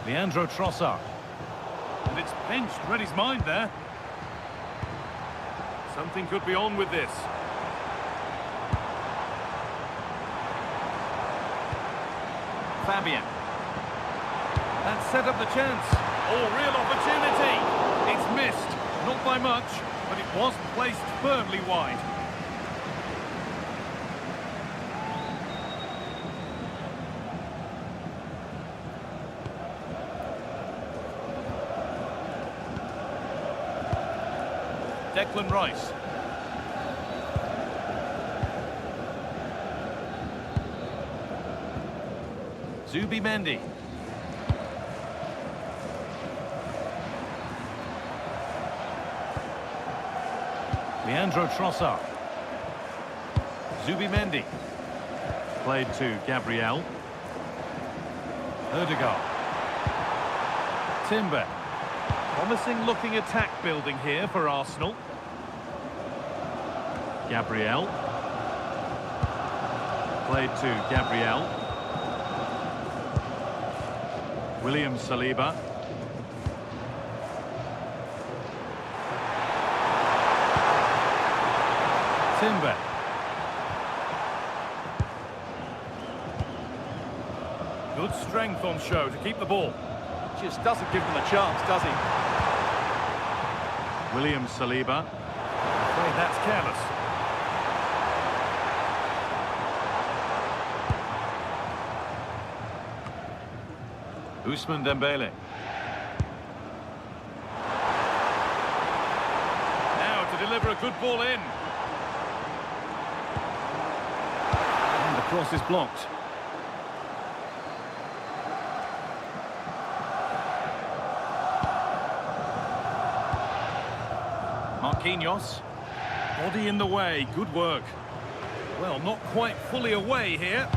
Speaker 3: Leandro Trossard. And it's pinched, read his mind there. Something could be on with this. Fabian. That set up the chance. Oh, real opportunity. It's missed. Not by much, but it was placed firmly wide. Declan Rice. Zubimendi. Leandro Trossard. Zubimendi. Played to Gabriel. Erdegaard. Timber. Promising looking attack building here for Arsenal. Gabriel. Played to Gabriel. William Saliba. Timber. Good strength on show to keep the ball.
Speaker 2: Just doesn't give them a chance, does he?
Speaker 3: William Saliba. Afraid that's careless. Ousmane Dembele. Now to deliver a good ball in. And the cross is blocked. Marquinhos. Body in the way, good work. Well, not quite fully away here.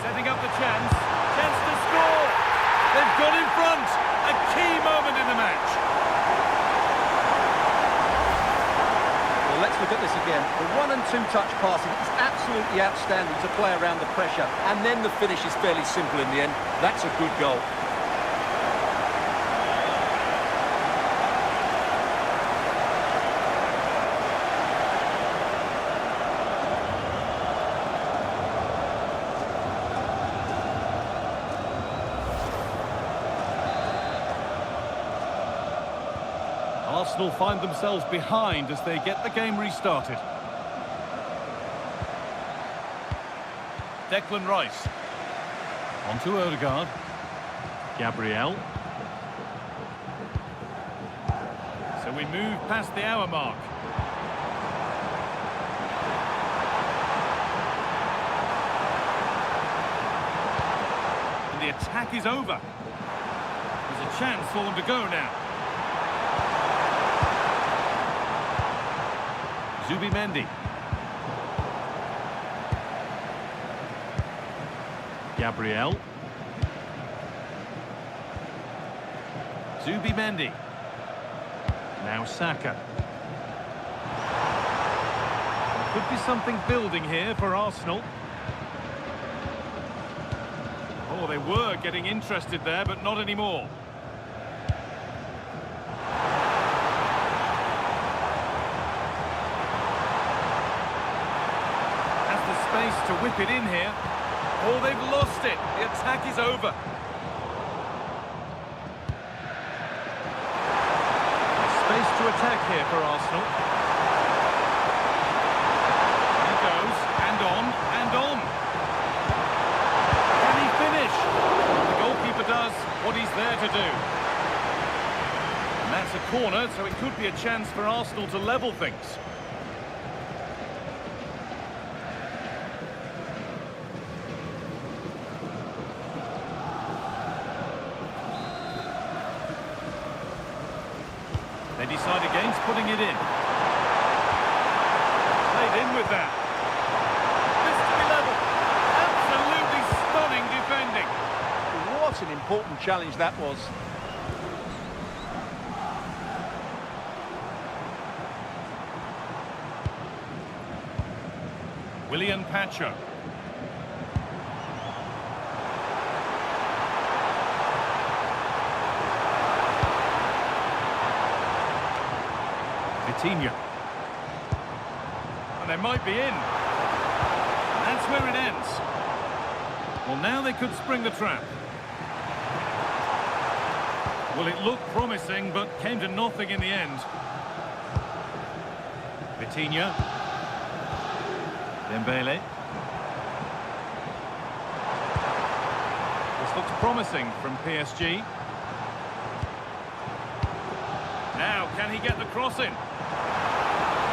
Speaker 3: Setting up the chance. Chance to score!
Speaker 2: again. The one and two touch passing is absolutely outstanding to play around the pressure. And then the finish is fairly simple in the end. That's a good goal.
Speaker 3: Arsenal find themselves behind as they get the game restarted. Declan Rice. On to Odegaard. Gabriel. So we move past the hour mark. And the attack is over. There's a chance for them to go now. Zubimendi. Gabriel. Zubimendi. Now Saka. Could be something building here for Arsenal. Oh, they were getting interested there, but not anymore. Space to whip it in here. Oh, they've lost it. The attack is over. Space to attack here for Arsenal. He goes, and on, and on. Can he finish? The goalkeeper does what he's there to do. And that's a corner, so it could be a chance for Arsenal to level things. They decide against putting it in. Played in with that. This to be level. Absolutely stunning defending.
Speaker 2: What an important challenge that was.
Speaker 3: William Pacho. Vitinha. And they might be in. And that's where it ends. Well, now they could spring the trap. Well, it looked promising, but came to nothing in the end. Vitinha. Dembele. This looks promising from PSG. Now, can he get the cross in?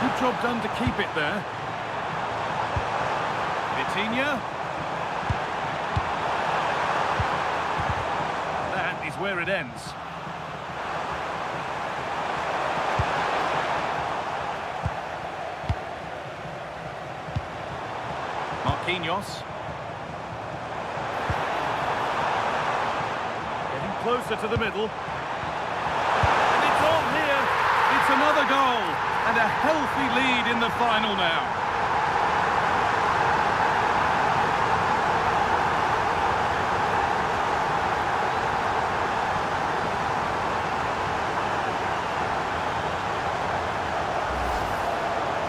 Speaker 3: Good job done to keep it there. Vitinha. That is where it ends. Marquinhos. Getting closer to the middle. And it's on here. It's another goal. And a healthy lead in the final now.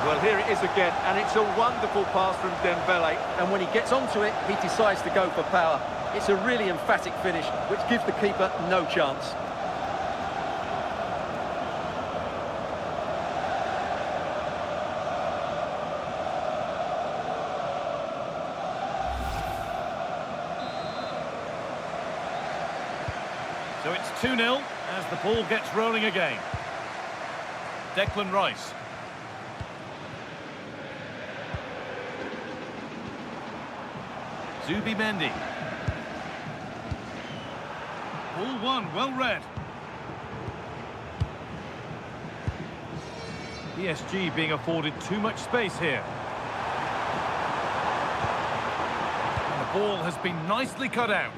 Speaker 2: Well, here it is again, and it's a wonderful pass from Dembele, and when he gets onto it, he decides to go for power. It's a really emphatic finish, which gives the keeper no chance.
Speaker 3: So it's 2-0 as the ball gets rolling again. Declan Rice. Zubimendi. Ball one, well read. PSG being afforded too much space here. And the ball has been nicely cut out.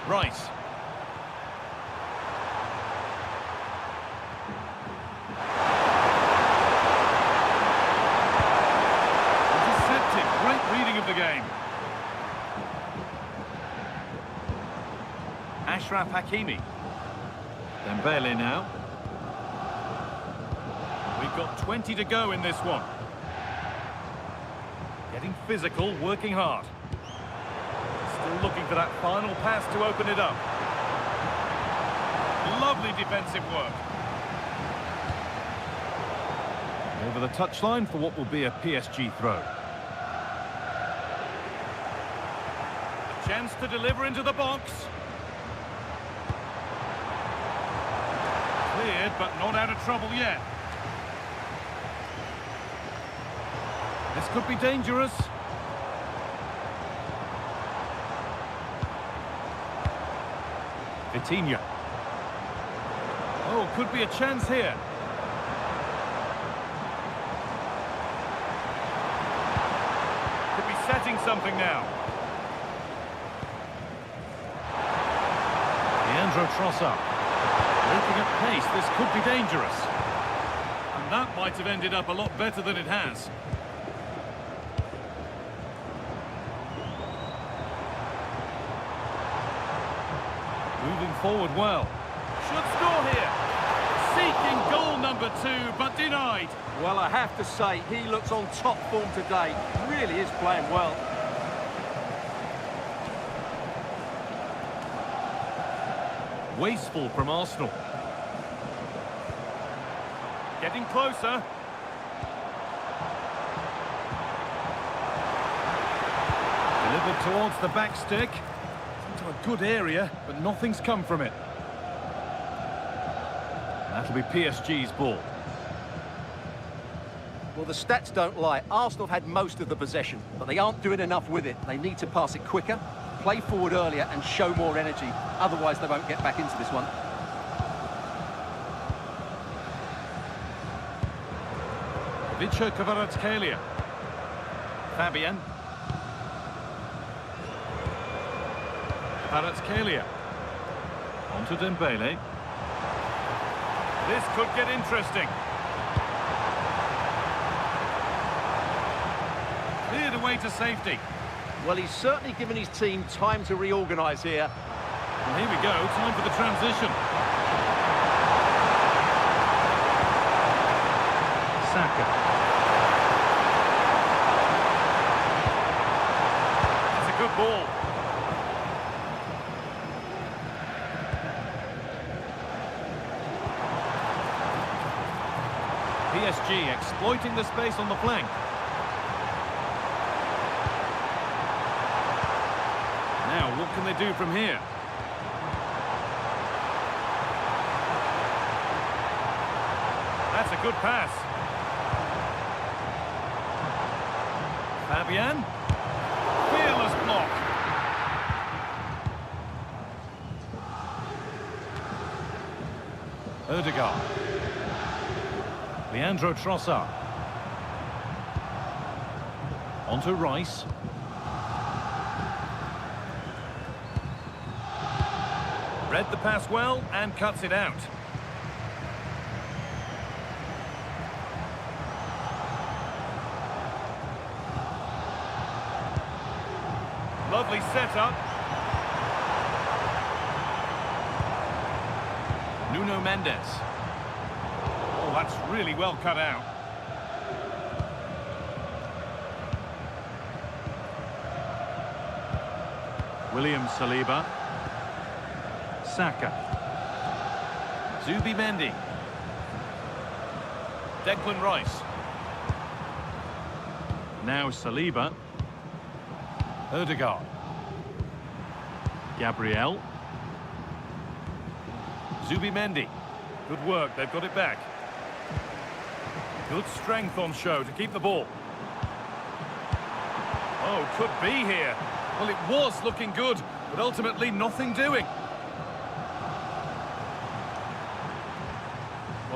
Speaker 3: Rice. Intercepted. Great reading of the game. Ashraf Hakimi. Dembele now. We've got 20 to go in this one. Getting physical, working hard. Still looking for that final pass to open it up. Lovely defensive work. Over the touchline for what will be a PSG throw. A chance to deliver into the box. Cleared, but not out of trouble yet. This could be dangerous. Vitinha. Oh, could be a chance here. Could be setting something now. Leandro Trossard. Working at pace, this could be dangerous. And that might have ended up a lot better than it has. Moving forward well. Should score here. Seeking goal number 2, but denied.
Speaker 2: Well, I have to say, he looks on top form today. Really is playing well.
Speaker 3: Wasteful from Arsenal. Getting closer. Delivered towards the back stick. Into a good area, but nothing's come from it. That'll be PSG's ball.
Speaker 2: Well, the stats don't lie. Arsenal have had most of the possession, but they aren't doing enough with it. They need to pass it quicker, play forward earlier and show more energy. Otherwise, they won't get back into this one.
Speaker 3: Vicha Kvaratskhelia. Fabian. Kvaratskhelia. On to Dembele. This could get interesting. Cleared away to safety.
Speaker 2: Well, he's certainly given his team time to reorganise here.
Speaker 3: Well, here we go, time for the transition. Saka. That's a good ball. PSG exploiting the space on the flank. Now, what can they do from here? That's a good pass. Fabian. Fearless block. Odegaard. Leandro Trossard. On to Rice. Read the pass well and cuts it out. Lovely setup. Nuno Mendes. Oh, that's really well cut out. William Saliba. Saka. Zubimendi. Declan Rice. Now Saliba. Odegaard. Gabriel. Zubimendi. Good work, they've got it back. Good strength on show to keep the ball. Oh, could be here. Well, it was looking good, but ultimately nothing doing.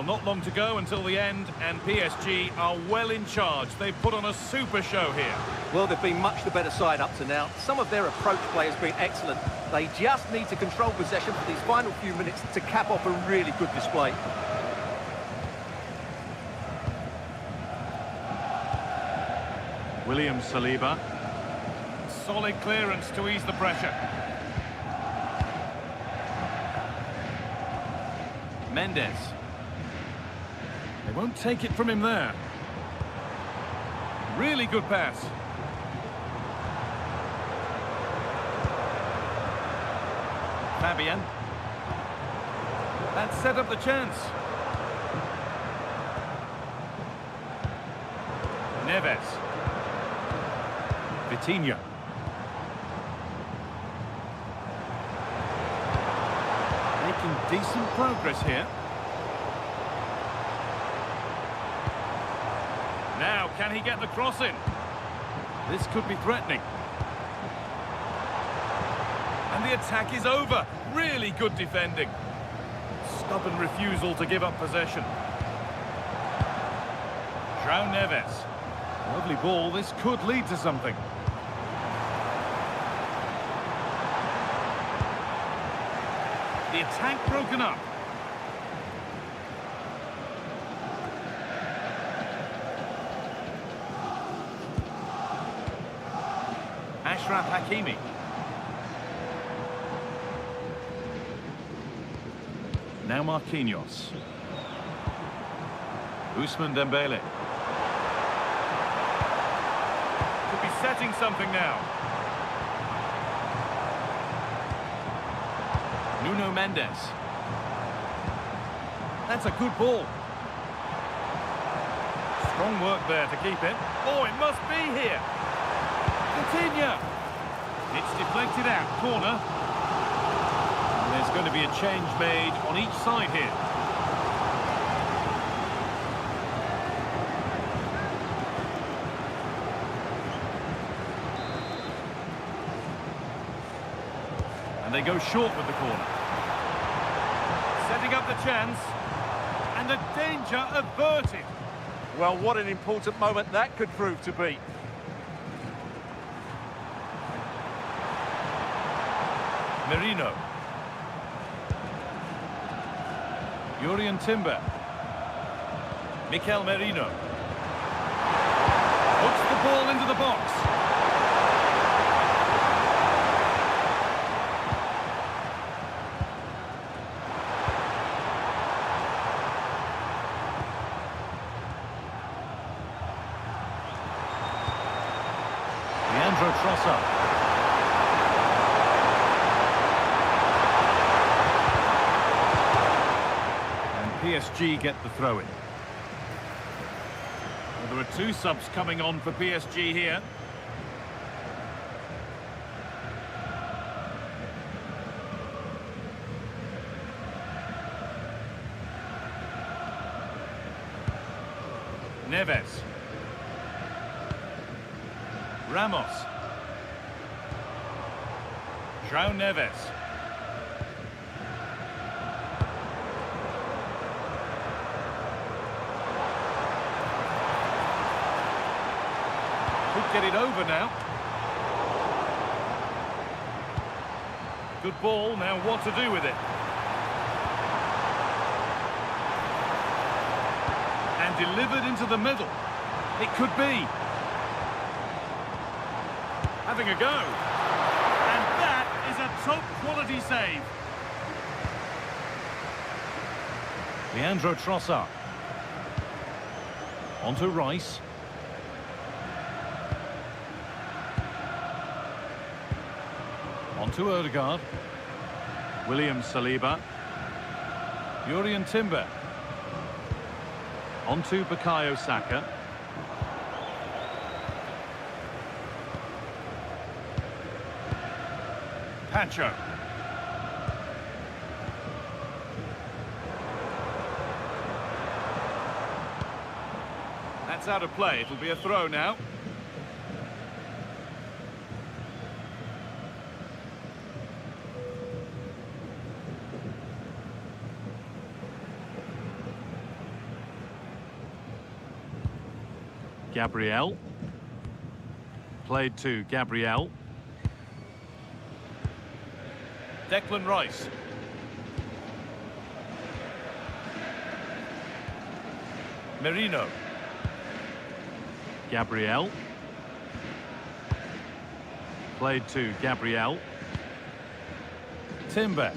Speaker 3: Well, not long to go until the end, and PSG are well in charge. They've put on a super show here.
Speaker 2: Well, they've been much the better side up to now. Some of their approach play has been excellent. They just need to control possession for these final few minutes to cap off a really good display.
Speaker 3: William Saliba. Solid clearance to ease the pressure. Mendes. They won't take it from him there. Really good pass. Fabian. That set up the chance. Neves. Vitinha. Making decent progress here. Now, can he get the cross in? This could be threatening. And the attack is over. Really good defending. Stubborn refusal to give up possession. João Neves. Lovely ball. This could lead to something. The attack broken up. Achraf Hakimi. Now Marquinhos. Ousmane Dembele. Could be setting something now. Nuno Mendes. That's a good ball. Strong work there to keep it. Oh, it must be here. Vitinha. It's deflected out. Corner. And there's going to be a change made on each side here. And they go short with the corner. Setting up the chance. And the danger averted.
Speaker 2: Well, what an important moment that could prove to be.
Speaker 3: Merino. Jurriën Timber. Mikel Merino. Puts the ball into the box. Leandro Trossard. PSG get the throw-in. Well, there are two subs coming on for PSG here. Neves. Ramos. João Neves. Could get it over now. Good ball, now what to do with it? And delivered into the middle. It could be. Having a go. And that is a top quality save. Leandro Trossard. Onto Rice. Onto Odegaard. William Saliba. Jurriën Timber. Onto Bukayo Saka. Pacho. That's out of play. It'll be a throw now. Gabriel. Played to Gabriel. Declan Rice. Merino. Gabriel. Played to Gabriel. Timber.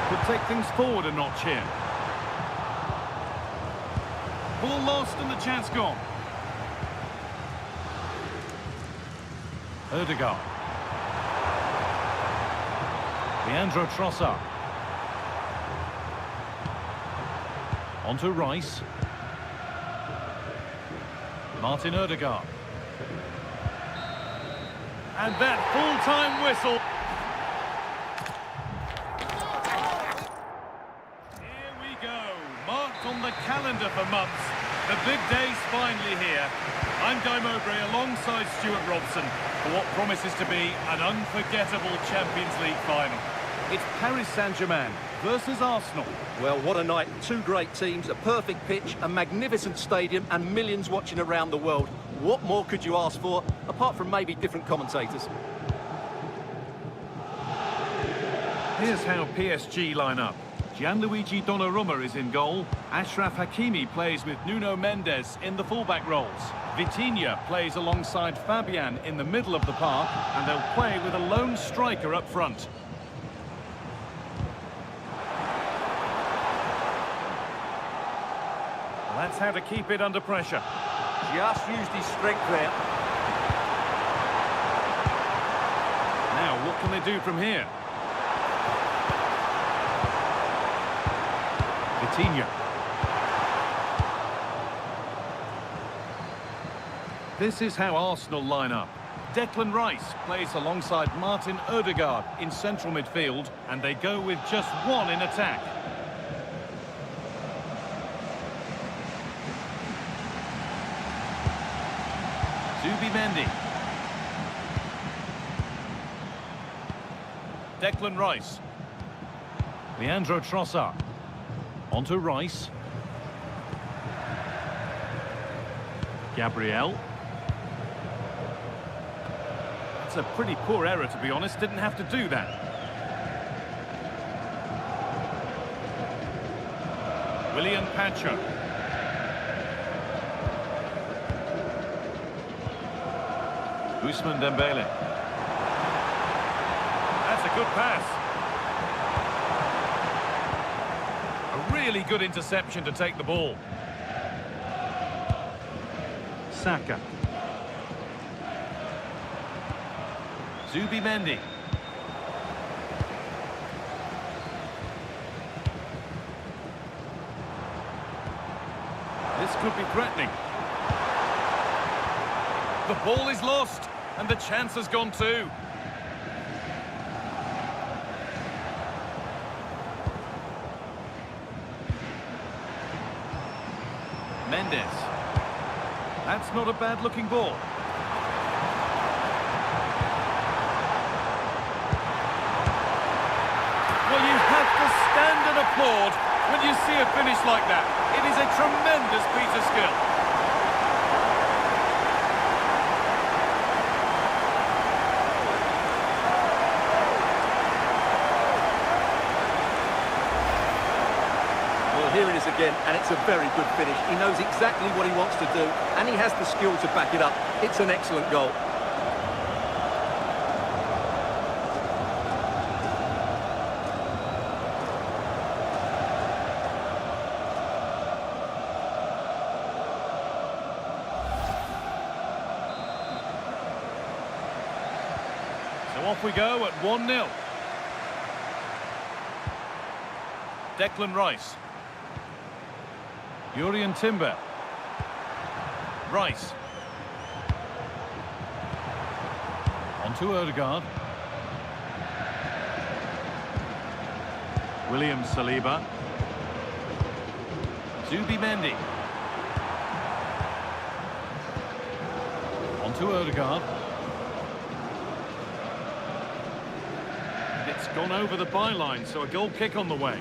Speaker 3: Could take things forward a notch here. Ball lost and the chance gone. Ødegaard. Leandro Trossard. On to Rice. Martin Ødegaard. And that full-time whistle. Here we go. Marked on the calendar for months. The big day's finally here. I'm Guy Mowbray alongside Stuart Robson for what promises to be an unforgettable Champions League final. It's Paris Saint-Germain versus Arsenal.
Speaker 2: Well, what a night. Two great teams, a perfect pitch, a magnificent stadium and millions watching around the world. What more could you ask for, apart from maybe different commentators?
Speaker 3: Here's how PSG line up. Gianluigi Donnarumma is in goal. Achraf Hakimi plays with Nuno Mendes in the fullback roles. Vitinha plays alongside Fabian in the middle of the park, and they'll play with a lone striker up front. Well, that's how to keep it under pressure.
Speaker 2: Just used his strength there.
Speaker 3: Now, what can they do from here? Vitinha. This is how Arsenal line up. Declan Rice plays alongside Martin Ødegaard in central midfield, and they go with just one in attack. Zubimendi. Declan Rice. Leandro Trossard. On to Rice. Gabriel. That's a pretty poor error, to be honest. Didn't have to do that. William Pacho. Ousmane Dembele. That's a good pass. A really good interception to take the ball. Saka. Zubimendi. This could be threatening. The ball is lost, and the chance has gone too. Mendes. That's not a bad-looking ball. Well, you have to stand and applaud when you see a finish like that. It is a tremendous piece of skill.
Speaker 2: Well, here it is again, and it's a very good finish. He knows exactly what he wants to do, and he has the skill to back it up. It's an excellent goal.
Speaker 3: So off we go at 1-0. Declan Rice. Jurrien Timber. Rice. On to Ødegaard. William Saliba. Zubimendi. On to Odegaard. It's gone over the byline, so a goal kick on the way.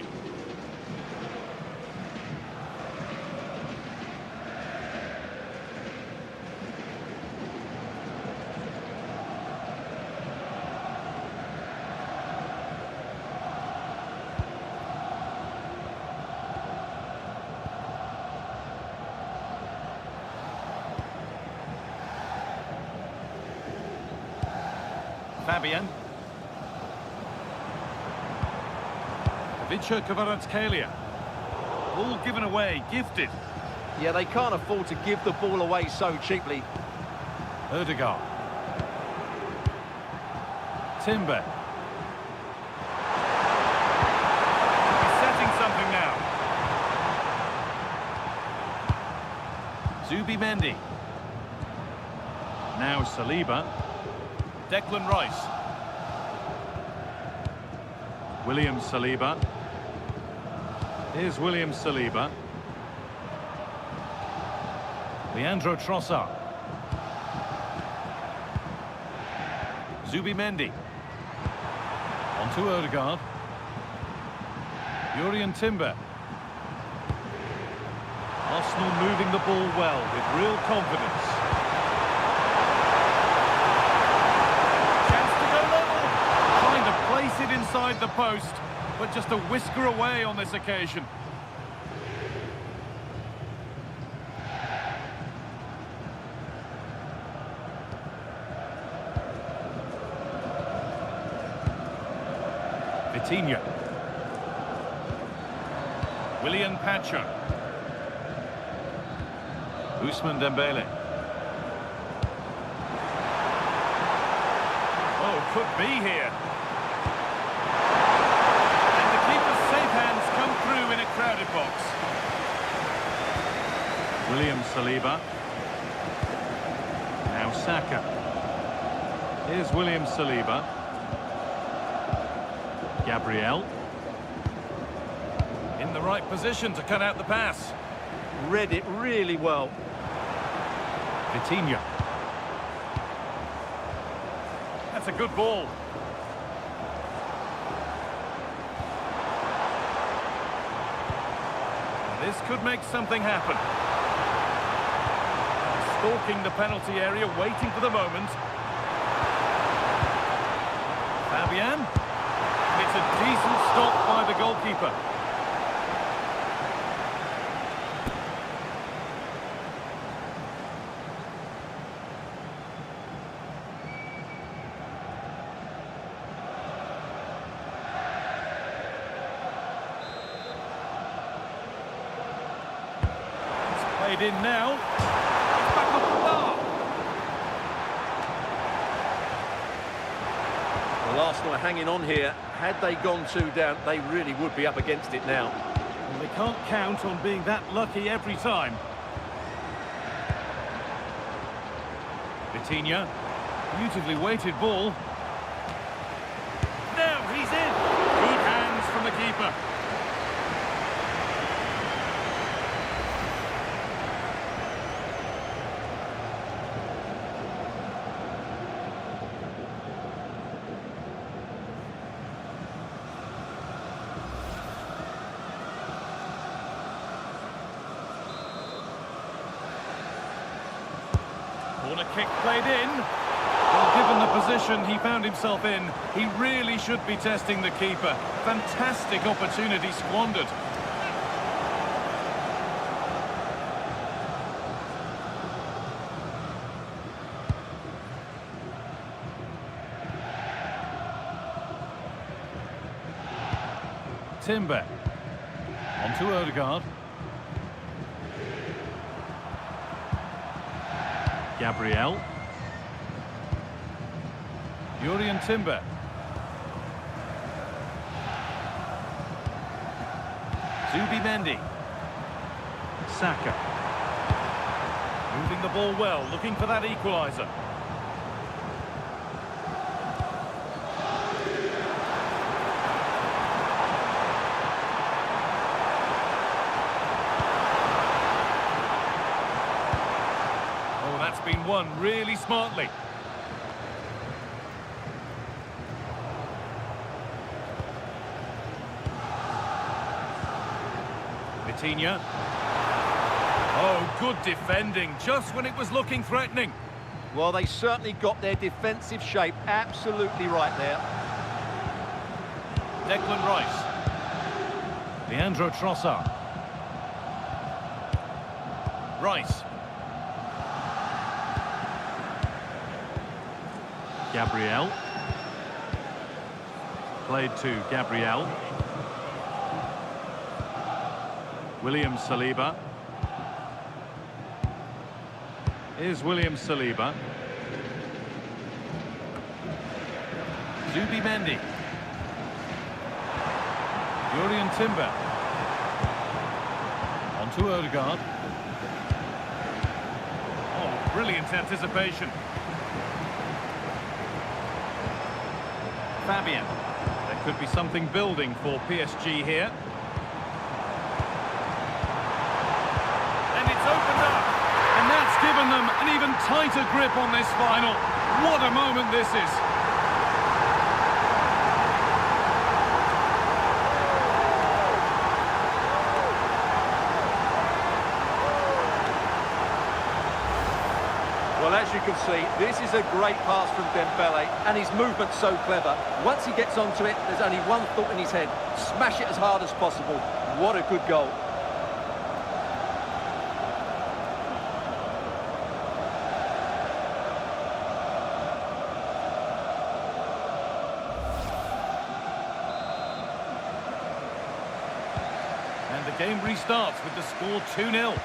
Speaker 3: Fabian. Vicha Kvaratskhelia. Ball given away, gifted.
Speaker 2: Yeah, they can't afford to give the ball away so cheaply.
Speaker 3: Odegaard. Timber. He's setting something now. Zubimendi. Now Saliba. Declan Rice. William Saliba. Here's William Saliba. Leandro Trossard. Zubimendi. On to Odegaard. Jurriën Timber. Arsenal moving the ball well with real confidence. Chance to go level. Trying to place it inside the post, but just a whisker away on this occasion. Vitinha. Willian Pacho. Ousmane Dembele. Oh, could be here. And the keeper's safe hands come through in a crowded box. William Saliba. Now Saka. Here's William Saliba. Gabriel. In the right position to cut out the pass.
Speaker 2: Read it really well.
Speaker 3: Vitinha. That's a good ball. This could make something happen. Stalking the penalty area, waiting for the moment. Fabian. It's a decent stop by the goalkeeper. It's played in now. It's back off the bar.
Speaker 2: Well, Arsenal are hanging on here. Had they gone 2 down, they really would be up against it now.
Speaker 3: Well, they can't count on being that lucky every time. Vitinha. Beautifully weighted ball. Now he's in. Good hands from the keeper. Corner kick played in. Well, given the position he found himself in, he really should be testing the keeper. Fantastic opportunity squandered. Timber. On to Odegaard. Gabriel. Jurriën Timber. Zubimendi. Saka. Moving the ball well, looking for that equaliser. won really smartly. Vitinha. Oh, good defending, just when it was looking threatening.
Speaker 2: Well, they certainly got their defensive shape absolutely right there.
Speaker 3: Declan Rice. Leandro Trossard. Rice. Gabriel. Played to Gabriel. William Saliba. Here's William Saliba. Zubi Mendy. Jurien Timber. On to Odegaard. Oh, brilliant anticipation. Fabian. There could be something building for PSG here. And it's opened up. And that's given them an even tighter grip on this final. What a moment this is.
Speaker 2: Well, as you can see, this is a great pass from Dembele, and his movement's so clever. Once he gets onto it, there's only one thought in his head: smash it as hard as possible. What a good goal.
Speaker 3: And the game restarts with the score 2-0.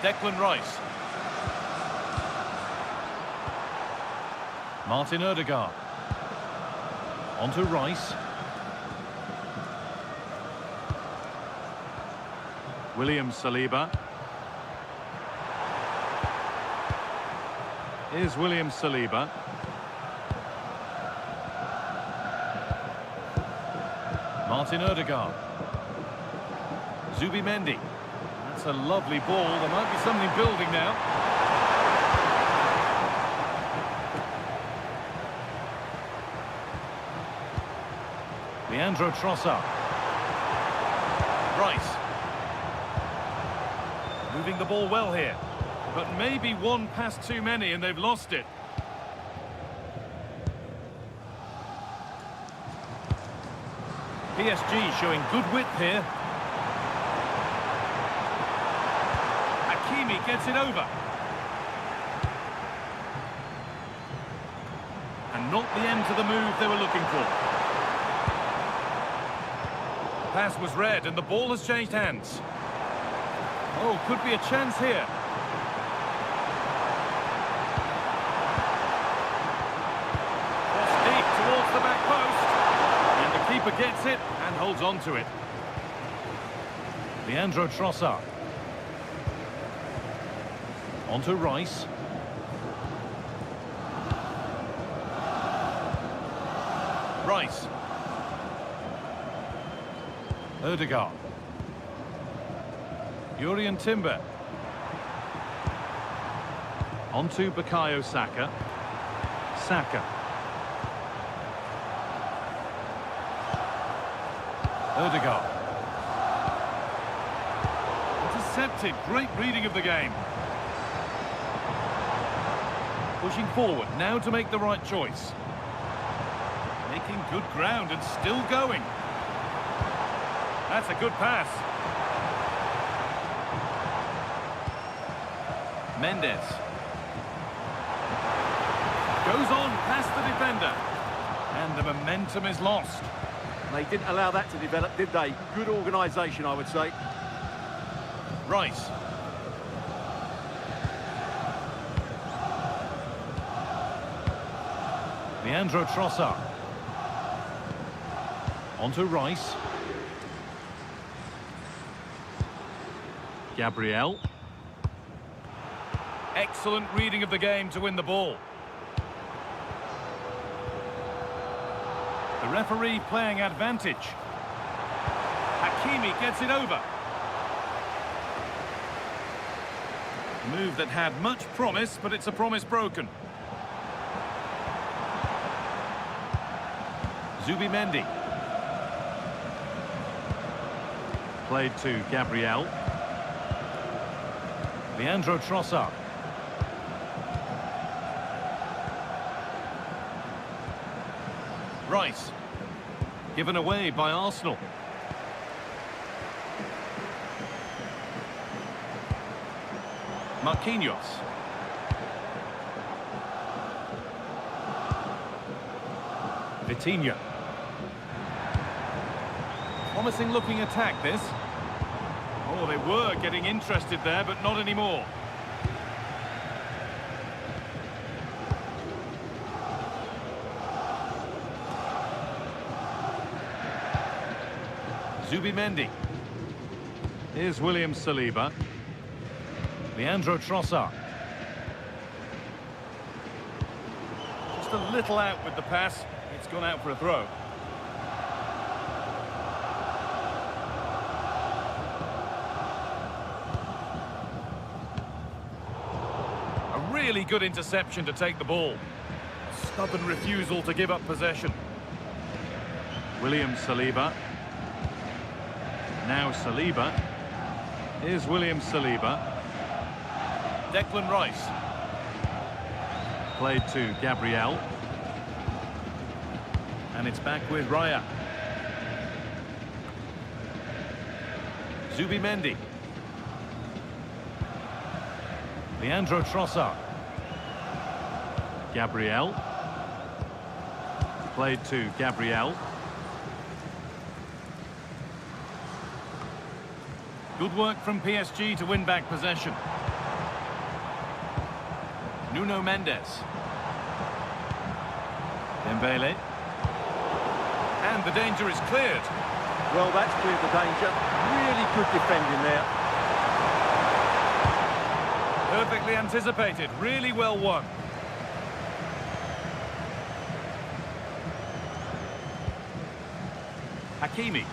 Speaker 3: Declan Rice. Martin Odegaard. On to Rice. William Saliba. Here's William Saliba. Martin Odegaard. Zubi Mendy. That's a lovely ball. There might be something building now. Leandro Trossard. Rice. Moving the ball well here. But maybe one pass too many and they've lost it. PSG showing good width here. Hakimi gets it over. And not the end to the move they were looking for. Pass was read and the ball has changed hands. Oh, could be a chance here. Cross deep towards the back post. And the keeper gets it and holds on to it. Leandro Trossard. On to Rice. Rice. Odegaard. Jurien Timber. On to Bukayo Saka. Saka. Odegaard. Intercepted. Great reading of the game. Pushing forward now to make the right choice. Making good ground and still going. That's a good pass. Mendes. Goes on past the defender. And the momentum is lost.
Speaker 2: They didn't allow that to develop, did they? Good organisation, I would say.
Speaker 3: Rice. Leandro Trossard. On to Rice. Gabriel. Excellent reading of the game to win the ball. The referee playing advantage. Hakimi gets it over. Move that had much promise, but it's a promise broken. Zubimendi. Played to Gabriel. Leandro Trossard. Rice. Given away by Arsenal. Marquinhos. Vitinha. Promising looking attack this. Oh, they were getting interested there, but not anymore. Zubimendi. Here's William Saliba. Leandro Trossard. Just a little out with the pass. It's gone out for a throw. A really good interception to take the ball. Stubborn refusal to give up possession. William Saliba. Now Saliba. Here's William Saliba. Declan Rice. Played to Gabriel. And it's back with Raya. Zubimendi. Leandro Trossard. Gabriel. Played to Gabriel. Good work from PSG to win back possession. Nuno Mendes. Dembele. And the danger is cleared.
Speaker 2: Well, that's cleared the danger. Really good defending there.
Speaker 3: Perfectly anticipated. Really well won. Hakimi.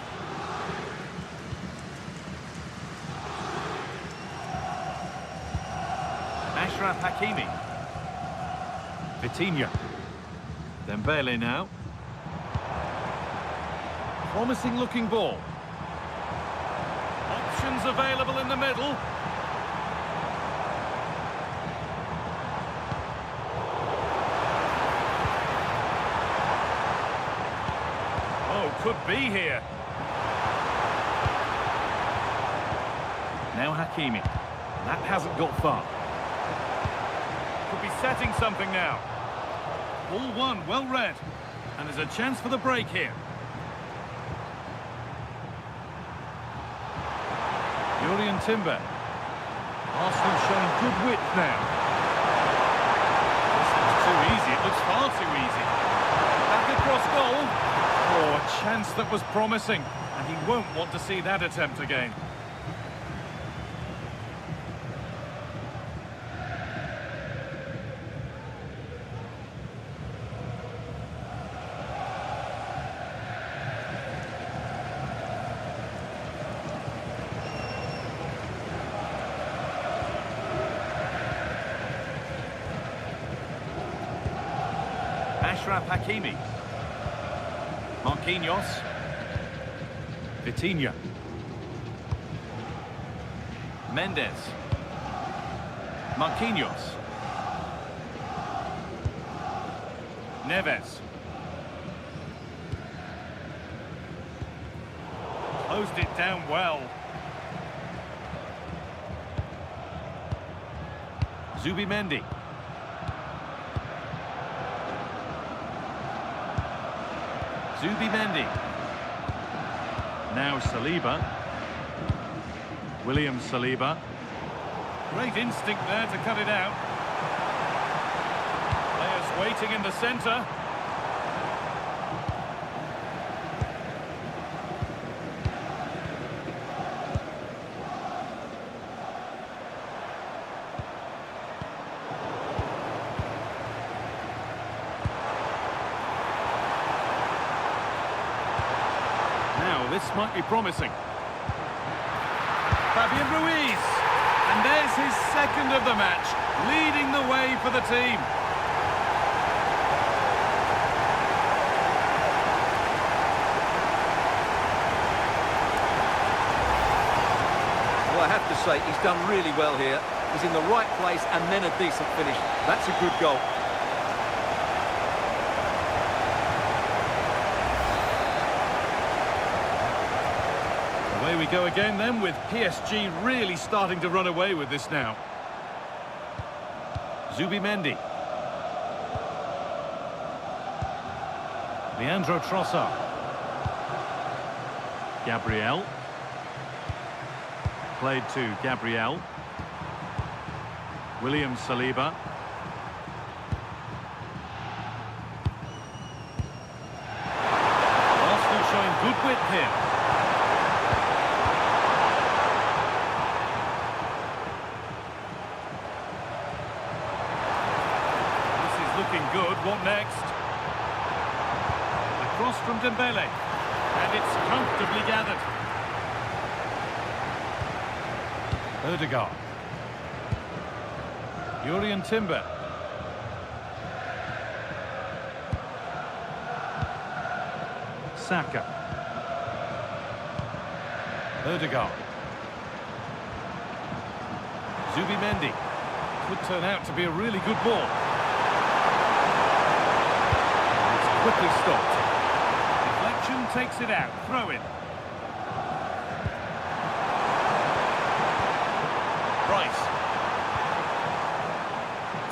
Speaker 3: Ashraf Hakimi. Vitinha. Dembele now. Promising looking ball. Options available in the middle. Oh, could be here. Now Hakimi. That hasn't got far. Could be setting something now. Ball one, well read. And there's a chance for the break here. Julian Timber. Arsenal showing good width now. This looks too easy. It looks far too easy. Back across goal. Oh, a chance that was promising. And he won't want to see that attempt again. Ashraf Hakimi. Marquinhos. Vitinha. Mendes. Marquinhos. Neves. Closed it down well. Zubimendi. Zubimendi. Now Saliba. William Saliba. Great instinct there to cut it out. Players waiting in the centre. This might be promising. Fabian Ruiz. And And there's his second of the match, leading the way for the team.
Speaker 2: Well, I have to say, he's done really well here. He's in the right place and then a decent finish. That's a good goal.
Speaker 3: Away we go again then, with PSG really starting to run away with this now. Zubimendi. Leandro Trossard. Gabriel. Played to Gabriel. William Saliba. Arsenal showing good width here. This is looking good. What next? Across from Dembele. And it's comfortably gathered. Odegaard. Jurrien Timber. Saka. Odegaard. Zubimendi. Could turn out to be a really good ball. It's quickly stopped. Deflection takes it out. Throw in. Rice.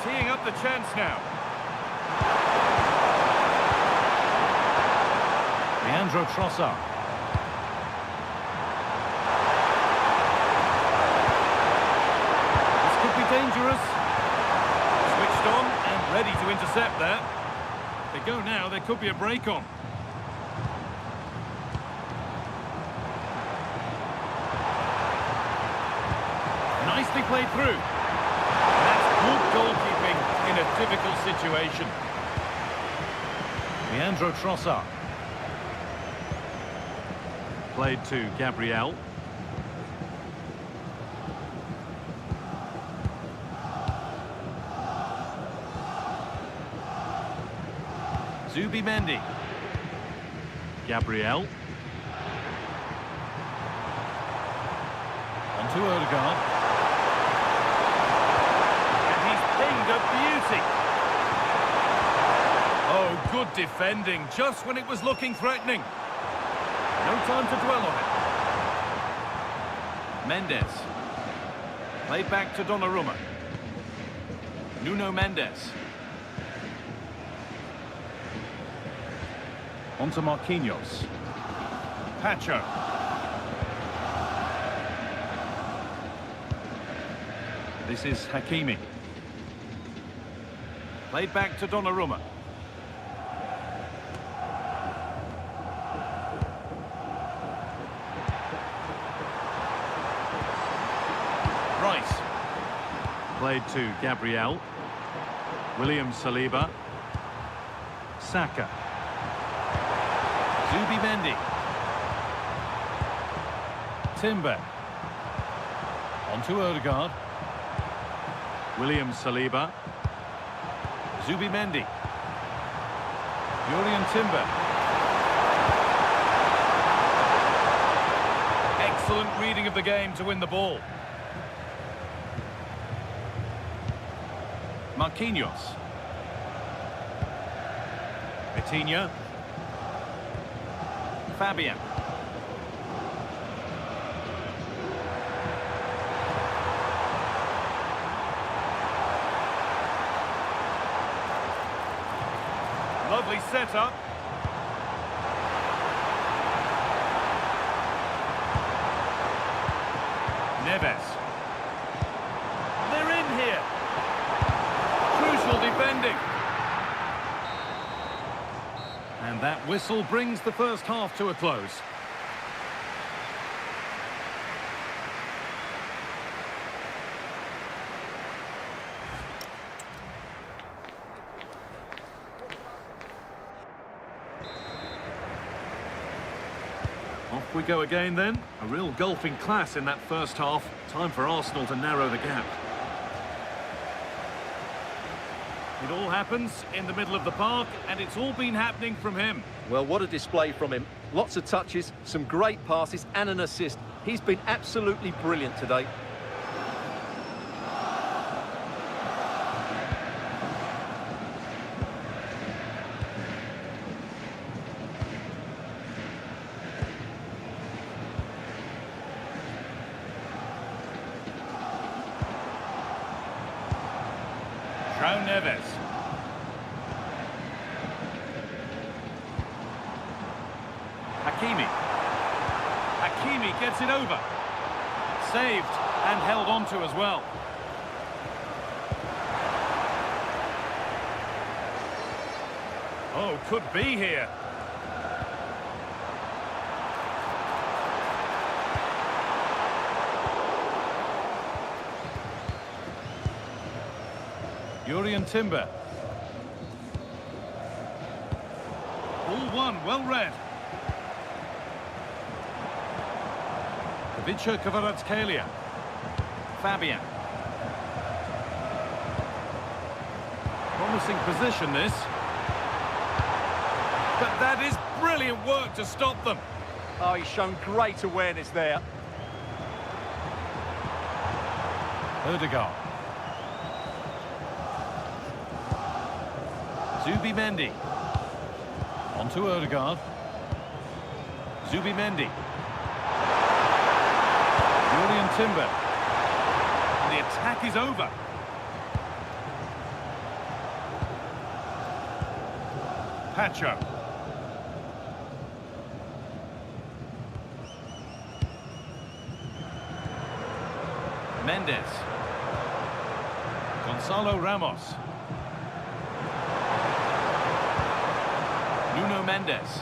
Speaker 3: Teeing up the chance now. Leandro Trossard. This could be dangerous. Switched on and ready to intercept there. They go now, there could be a break on. Nicely played through. That's good goalkeeping in a difficult situation. Leandro Trossard. Played to Gabriel. Zubimendi. Gabriel. On to Odegaard. A beauty. Oh, good defending, just when it was looking threatening. No time to dwell on it. Mendes. Played back to Donnarumma. Nuno Mendes. On to Marquinhos. Pacho. This is Hakimi. Played back to Donnarumma. Rice. Played to Gabriel. William Saliba. Saka. Zubimendi. Timber. On to Odegaard. William Saliba. Zubimendi. Jurrien Timber. Excellent reading of the game to win the ball. Marquinhos. Vitinha. Fabian. Lovely setup. Neves. They're in here. Crucial defending. And that whistle brings the first half to a close. Off we go again then. A real golfing class in that first half. Time for Arsenal to narrow the gap. It all happens in the middle of the park, and it's all been happening from him.
Speaker 2: Well, what a display from him. Lots of touches, some great passes and an assist. He's been absolutely brilliant today.
Speaker 3: Neves. Hakimi gets it over. Saved and held on to as well. Oh, could be here. Jurriën Timber. Ball one, well read. Ivica Kvaratskhelia. Fabian. Promising position this. But that is brilliant work to stop them.
Speaker 2: Oh, he's shown great awareness there.
Speaker 3: Ødegaard. Zubimendi. On to Ødegaard. Zubimendi. Jurriën Timber. And the attack is over. Pacho. Mendes. Gonzalo Ramos. Nuno Mendes.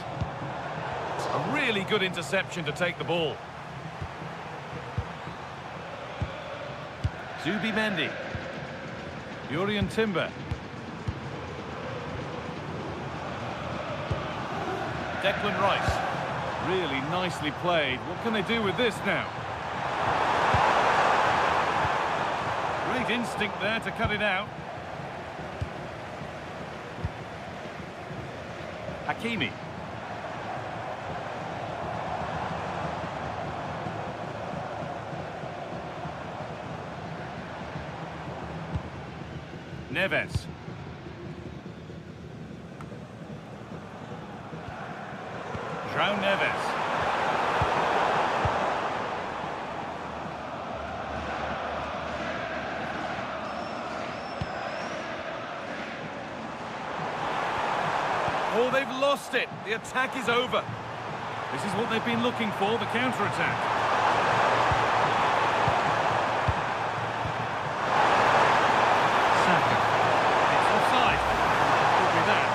Speaker 3: A really good interception to take the ball. Zubimendi. Jurriën Timber. Declan Rice. Really nicely played. What can they do with this now? Great instinct there to cut it out. Hakimi. Neves. João Neves. Oh, they've lost it. The attack is over. This is what they've been looking for, the counter-attack. Saka. It's offside. Could be that.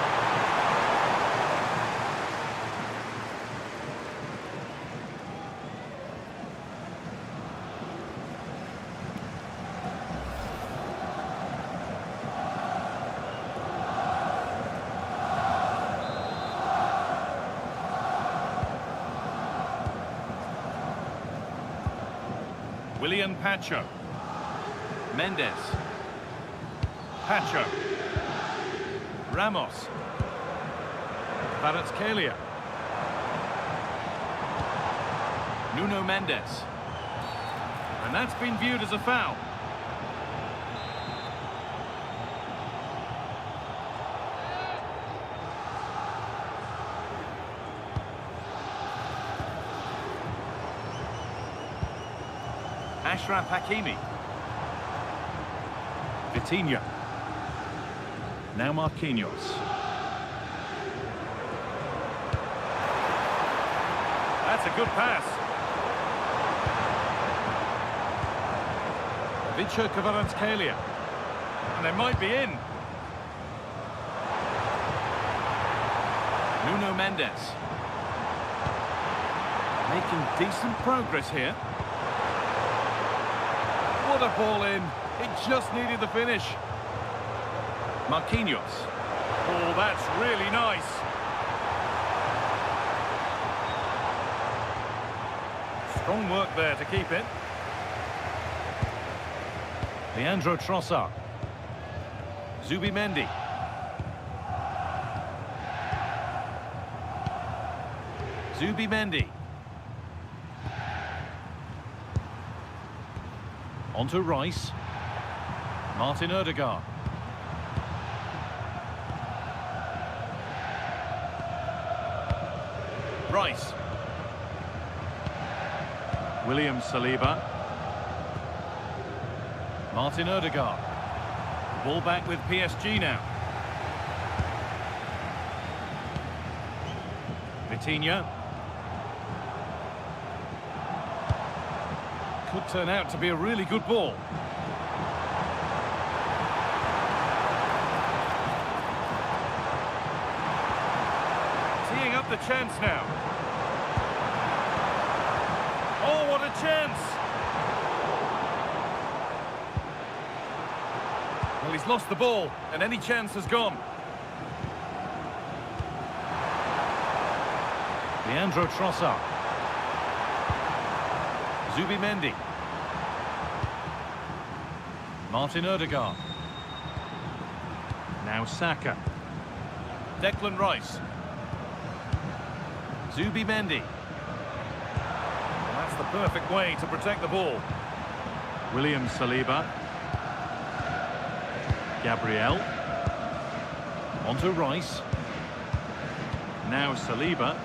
Speaker 3: Willian Pacho. Mendes. Pacho. Ramos. Kvaratskhelia. Nuno Mendes. And that's been viewed as a foul. Achraf Hakimi. Vitinha. Now Marquinhos. That's a good pass. Ivica Kvaratskhelia. And they might be in. Nuno Mendes. Making decent progress here. What a ball in. It just needed the finish. Marquinhos. Oh, that's really nice. Strong work there to keep it. Leandro Trossard. Zubimendi. Zubimendi. On to Rice. Martin Odegaard. Rice. William Saliba. Martin Odegaard. Ball back with PSG now. Vitinha. Could turn out to be a really good ball. Teeing up the chance now. Oh, what a chance! Well, he's lost the ball, and any chance has gone. Leandro Trossard. Zubimendi. Martin Odegaard. Now Saka. Declan Rice. Zubimendi. That's the perfect way to protect the ball. William Saliba. Gabriel. On to Rice. Now Saliba.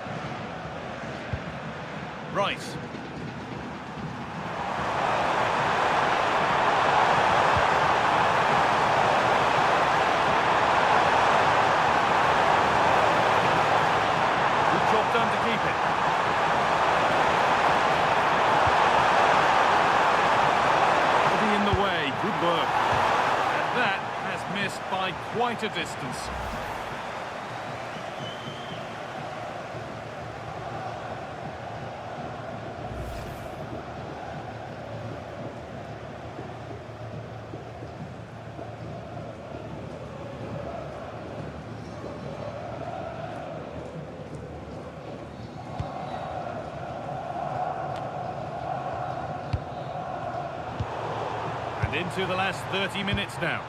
Speaker 3: Rice. Good job done to keep it. Getting in the way, good work. And that has missed by quite a distance. Into the last 30 minutes now.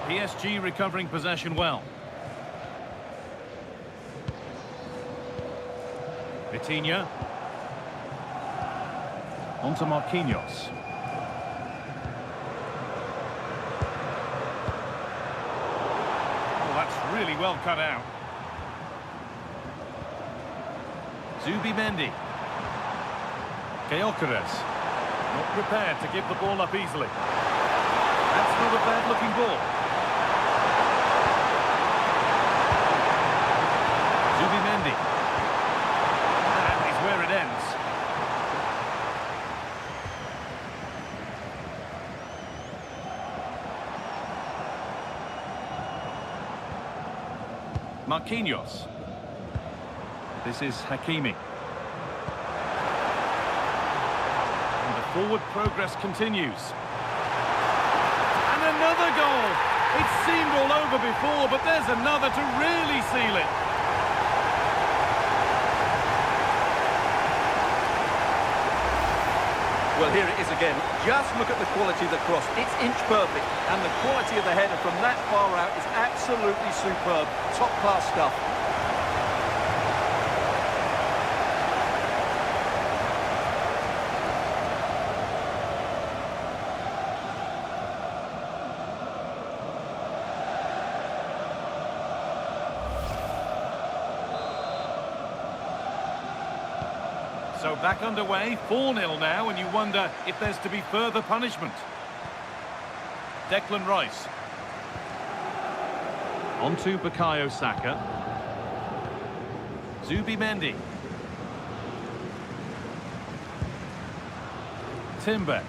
Speaker 3: PSG recovering possession well. Vitinha. On to Marquinhos. Oh, that's really well cut out. Zubimendi. Gyökeres. Not prepared to give the ball up easily. That's not a bad-looking ball. Zubimendi. That is where it ends. Marquinhos. This is Hakimi. Forward progress continues. And another goal! It seemed all over before, but there's another to really seal it.
Speaker 2: Well, here it is again. Just look at the quality of the cross. It's inch perfect, and the quality of the header from that far out is absolutely superb. Top-class stuff.
Speaker 3: So back underway, 4-0 now, and you wonder if there's to be further punishment. Declan Rice. On to Bukayo Saka. Zubimendi. Timber.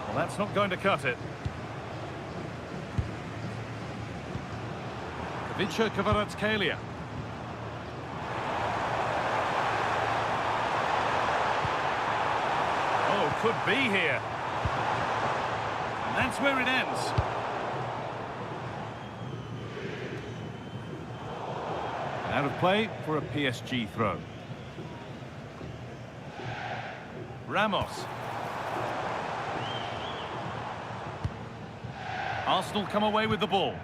Speaker 3: Well, that's not going to cut it. Kavica Kvaratskhelia. Could be here. And that's where it ends. Out of play for a PSG throw. Ramos. Arsenal come away with the ball.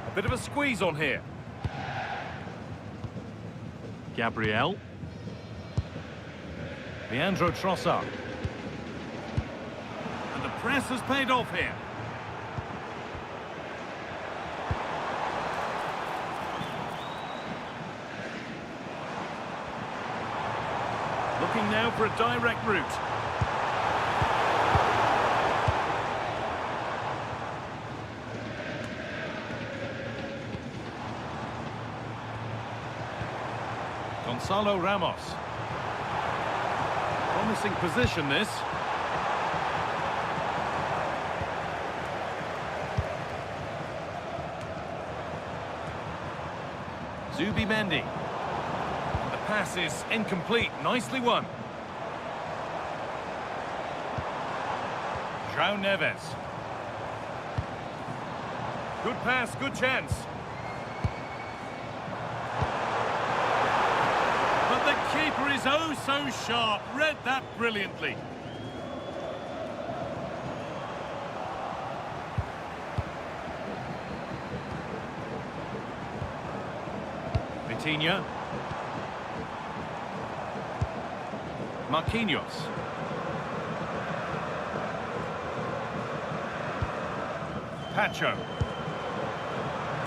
Speaker 3: A bit of a squeeze on here. Gabriel. Leandro Trossard. And the press has paid off here. Looking now for a direct route. Gonzalo Ramos. Promising position, this. Zubimendi. And the pass is incomplete. Nicely won. João Neves. Good pass, good chance. But the keeper is oh so sharp. Read that brilliantly. Vitinha. Marquinhos. Pacho.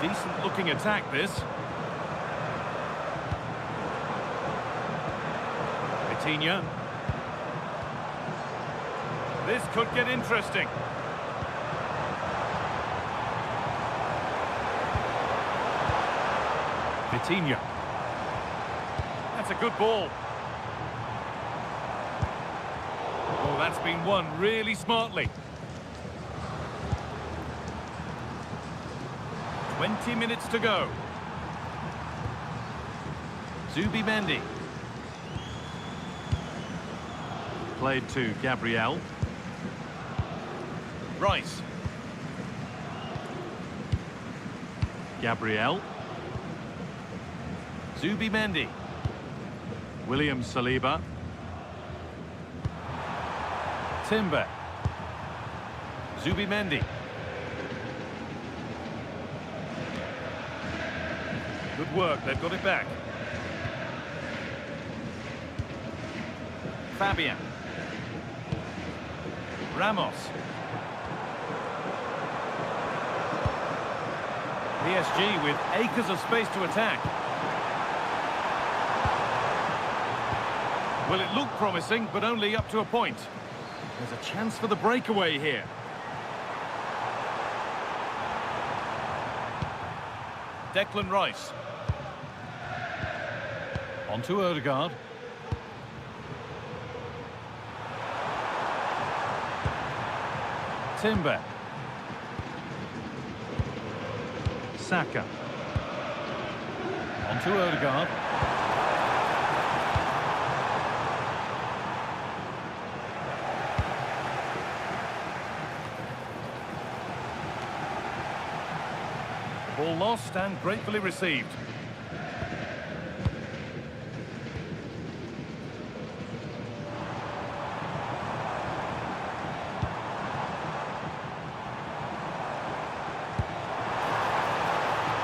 Speaker 3: Decent looking attack, this. Vitinha. This could get interesting. Vitinha. That's a good ball. Oh, that's been won really smartly. 20 minutes to go. Zubimendi. Played to Gabriel. Rice. Gabriel. Zubimendi. William Saliba. Timber. Zubimendi. Good work, they've got it back. Fabian. Ramos. PSG with acres of space to attack. Well, it looked promising, but only up to a point. There's a chance for the breakaway here. Declan Rice. On to Odegaard. Timber. Saka. On to Odegaard. Ball lost and gratefully received.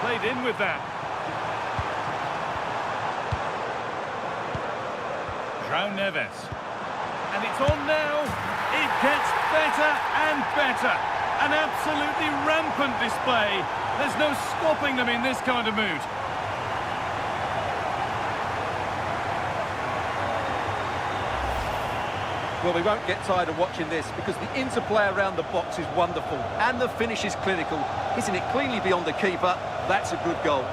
Speaker 3: Played in with that. João Neves. And it's on now. It gets better and better. An absolutely rampant display. There's no stopping them in this kind of mood.
Speaker 2: Well, we won't get tired of watching this because the interplay around the box is wonderful and the finish is clinical. Hitting it cleanly beyond the keeper, that's a good goal.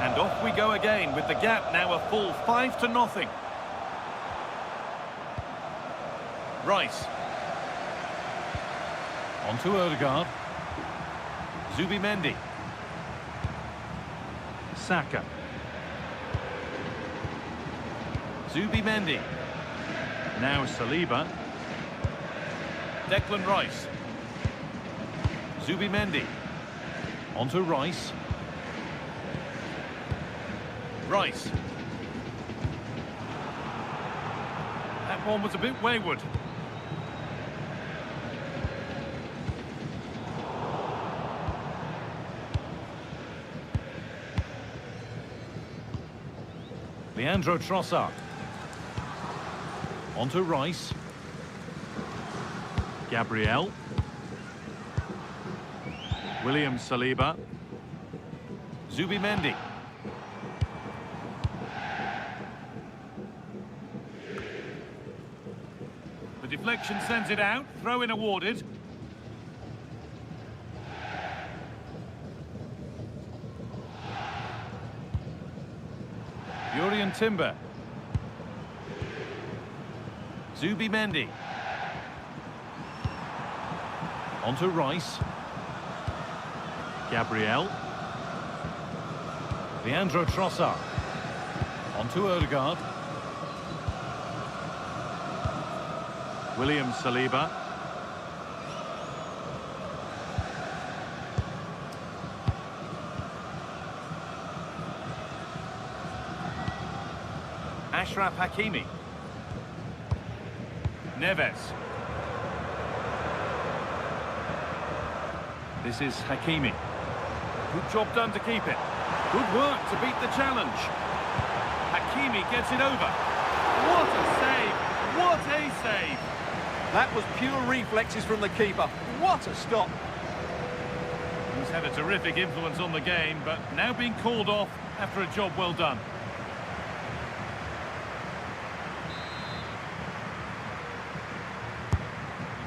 Speaker 3: And off we go again with the gap now a full 5-0. Rice. On to Odegaard. Zubimendi. Saka. Zubimendi. Now Saliba. Declan Rice. Zubimendi. On to Rice. Rice. That one was a bit wayward. Leandro Trossard. On to Rice. Gabriel. William Saliba. Zubimendi. The deflection sends it out. Throw-in awarded. Jurrien Timber. Zubimendi. On to Rice. Gabriel. Leandro Trossard. On to Odegaard. William Saliba. Ashraf Hakimi. Neves. This is Hakimi. Good job done to keep it. Good work to beat the challenge. Hakimi gets it over.
Speaker 1: What a save! What a save!
Speaker 2: That was pure reflexes from the keeper. What a stop.
Speaker 3: He's had a terrific influence on the game, but now being called off after a job well done.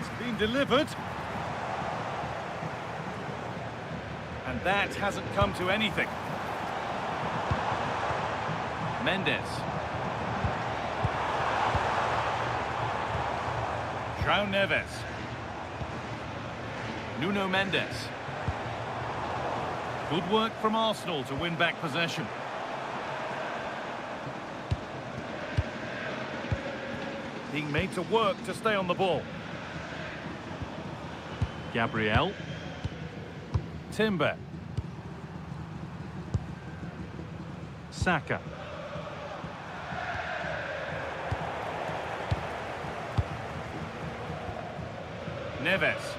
Speaker 3: It's been delivered. And that hasn't come to anything. Mendes. João Neves. Nuno Mendes. Good work from Arsenal to win back possession. Being made to work to stay on the ball. Gabriel. Timber. Saka. Neves.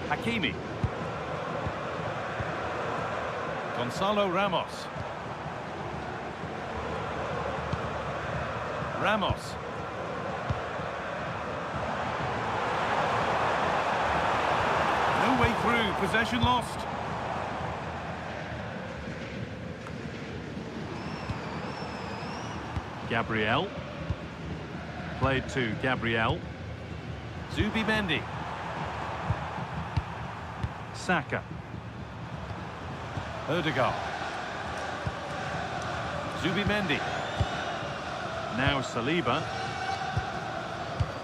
Speaker 3: Hakimi. Gonzalo Ramos. Ramos. No way through, possession lost. Gabriel. Played to Gabriel. Zubimendi. Saka. Odegaard. Zubimendi. Now Saliba.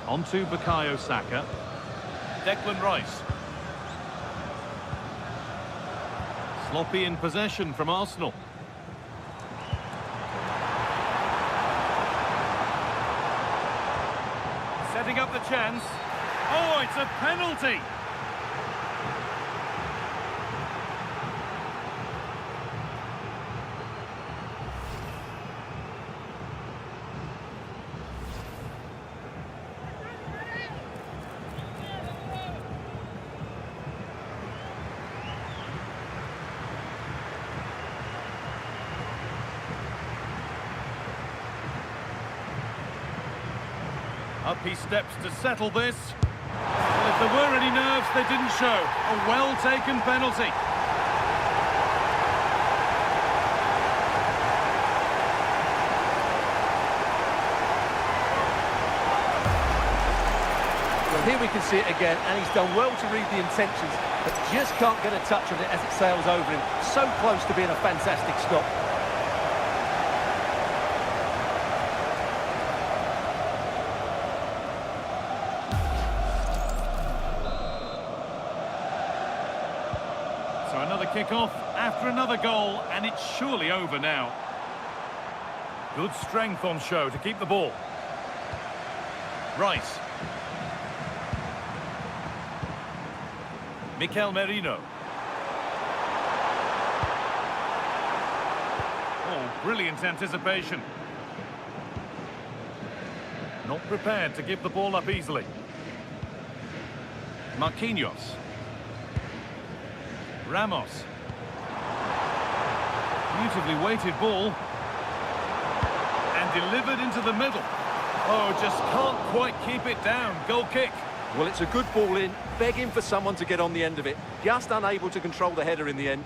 Speaker 3: On to Bukayo Saka. Declan Rice. Sloppy in possession from Arsenal. Setting up the chance. Oh, it's a penalty! Up he steps to settle this. Well, if there were any nerves, they didn't show. A well-taken penalty.
Speaker 2: Well, here we can see it again, and he's done well to read the intentions, but just can't get a touch on it as it sails over him. So close to being a fantastic stop.
Speaker 3: So another kick-off after another goal, and it's surely over now. Good strength on show to keep the ball. Rice. Mikel Merino. Oh, brilliant anticipation. Not prepared to give the ball up easily. Marquinhos. Ramos. Beautifully weighted ball. And delivered into the middle. Oh, just can't quite keep it down. Goal kick.
Speaker 2: Well, it's a good ball in, begging for someone to get on the end of it. Just unable to control the header in the end.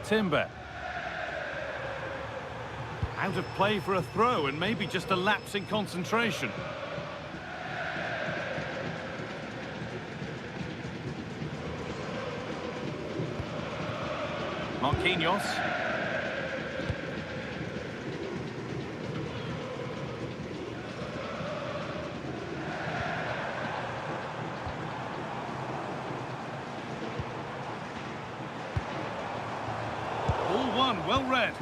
Speaker 3: Timber. Out of play for a throw and maybe just a lapse in concentration. Marquinhos. Ball one, well read.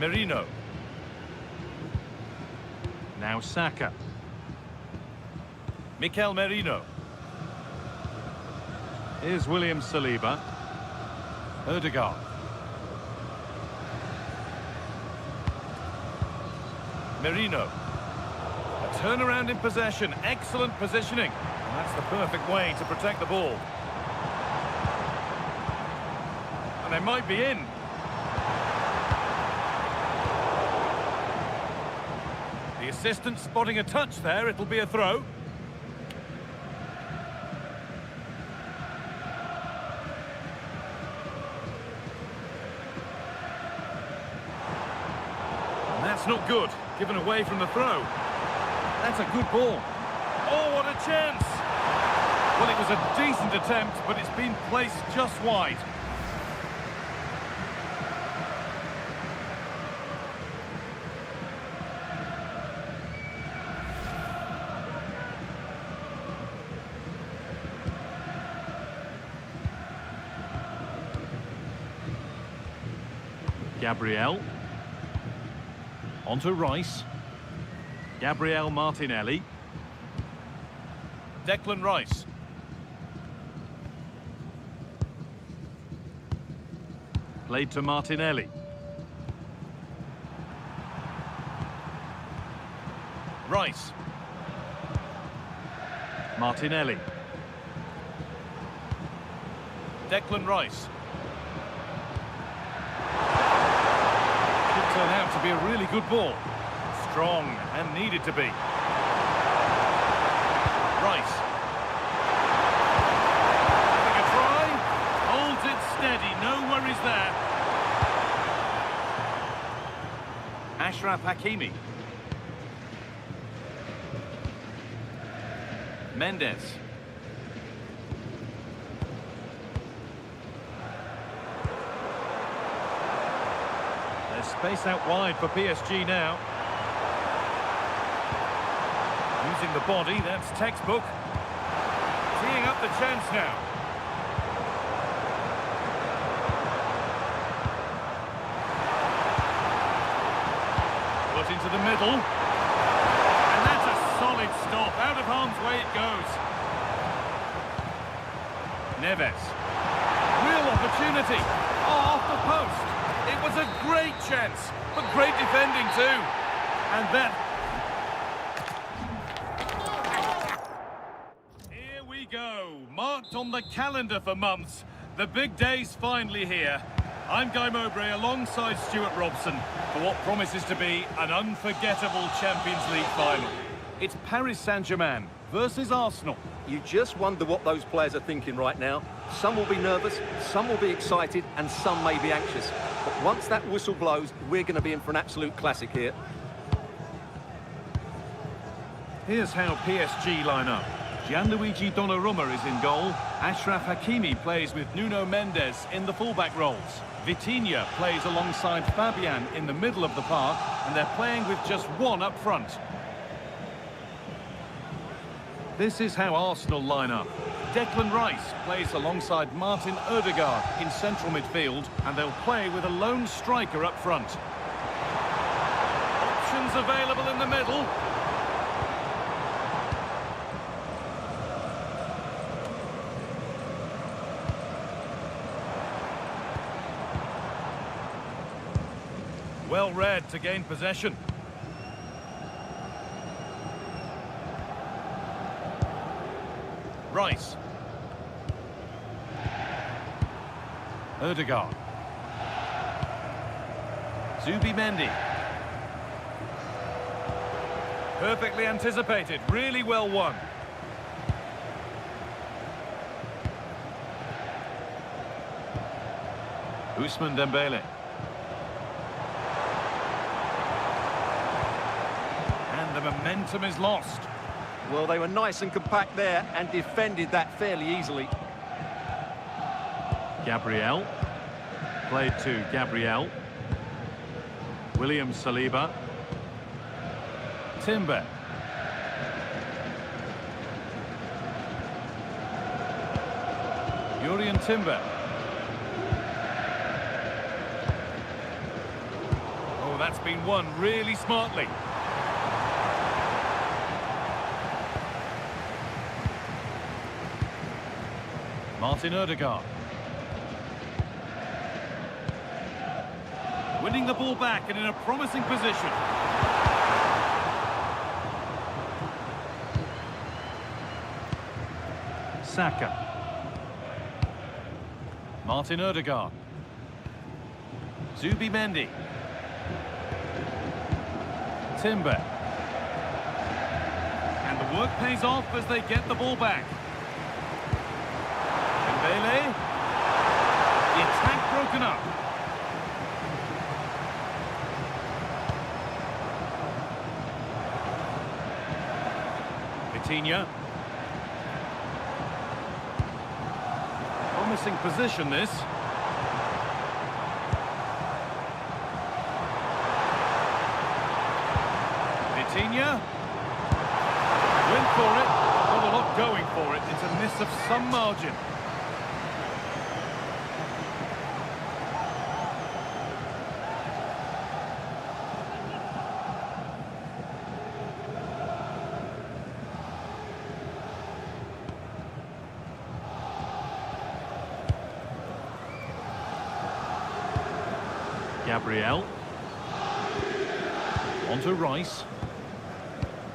Speaker 3: Merino. Now Saka. Mikel Merino. Here's William Saliba. Odegaard. Merino. A turnaround in possession. Excellent positioning. And that's the perfect way to protect the ball. And they might be in. The assistant spotting a touch there. It'll be a throw. And that's not good. Given away from the throw. That's a good ball. Oh, what a chance! Well, it was a decent attempt, but it's been placed just wide. Gabriel. Onto Rice. Gabriel Martinelli. Declan Rice. Played to Martinelli. Rice. Martinelli. Declan Rice. Could turn out to be a really good ball. Strong and needed to be. Rice. Having a try. Holds it steady. No worries there. Ashraf Hakimi. Mendes. There's space out wide for PSG now. Using the body, that's textbook. Teeing up the chance now. Put into the middle. And that's a solid stop. Out of harm's way it goes. Neves. Real opportunity. Oh, off the post. It was a great chance, but great defending too. And that... Here we go. Marked on the calendar for months. The big day's finally here. I'm Guy Mowbray alongside Stuart Robson for what promises to be an unforgettable Champions League final. It's Paris Saint-Germain versus Arsenal.
Speaker 2: You just wonder what those players are thinking right now. Some will be nervous, some will be excited, and some may be anxious. But once that whistle blows, we're going to be in for an absolute classic here.
Speaker 3: Here's how PSG line up. Gianluigi Donnarumma is in goal. Ashraf Hakimi plays with Nuno Mendes in the fullback roles. Vitinha plays alongside Fabian in the middle of the park, and they're playing with just one up front. This is how Arsenal line up. Declan Rice plays alongside Martin Odegaard in central midfield, and they'll play with a lone striker up front. Options available in the middle. Well read to gain possession. Rice. Odegaard. Zubimendi. Perfectly anticipated, really well won. Ousmane Dembele. And the momentum is lost.
Speaker 2: Well, they were nice and compact there and defended that fairly easily.
Speaker 3: Gabriel. Played to Gabriel. William Saliba. Timber. Jurriën Timber. Oh, that's been won really smartly. Martin Odegaard. Winning the ball back and in a promising position. Saka. Martin Odegaard. Zubimendi. Timber. And the work pays off as they get the ball back. Dembele. The attack broken up. Vitinha. Promising position this. Vitinha. Went for it. Not a lot going for it. It's a miss of some margin. Gabriel. Onto Rice.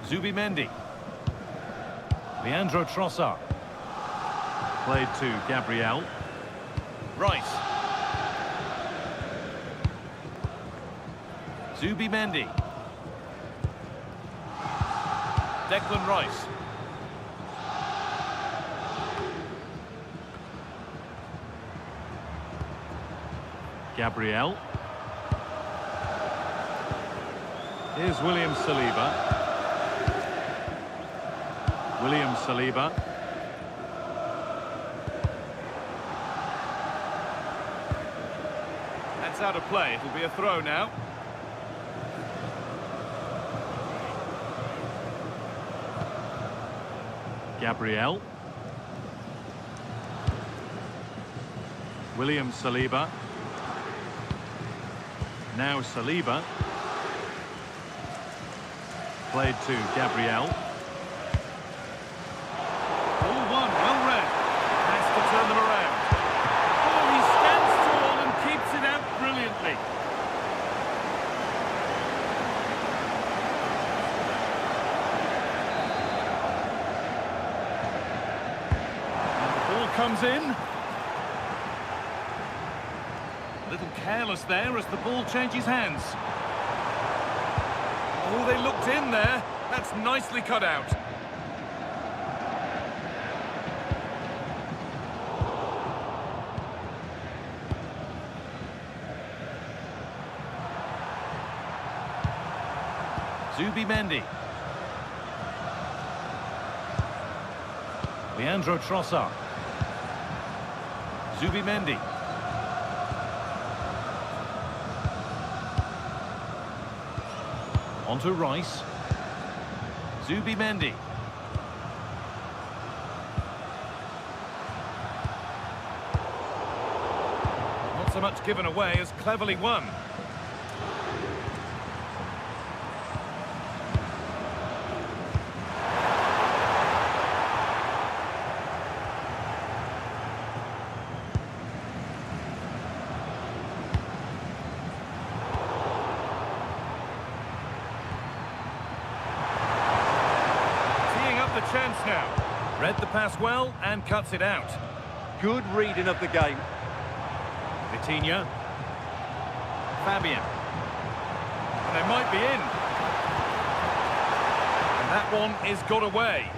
Speaker 3: Zubimendi. Leandro Trossard. Played to Gabriel. Rice. Zubimendi. Declan Rice. Gabriel. Here's William Saliba. William Saliba. That's out of play. It'll be a throw now. Gabriel. William Saliba. Now Saliba. Played to Gabriel. All one, well read. Has to turn them around. Oh, he stands tall and keeps it out brilliantly. And the ball comes in. A little careless there as the ball changes hands. Oh, they looked in there. That's nicely cut out. Zubimendi. Leandro Trossard. Zubimendi. Onto Rice. Zubimendi. so much given away as cleverly won. The chance now. Read the pass well and cuts it out.
Speaker 2: Good reading of the game.
Speaker 3: Vitinha. Fabian. And they might be in. And that one is got away.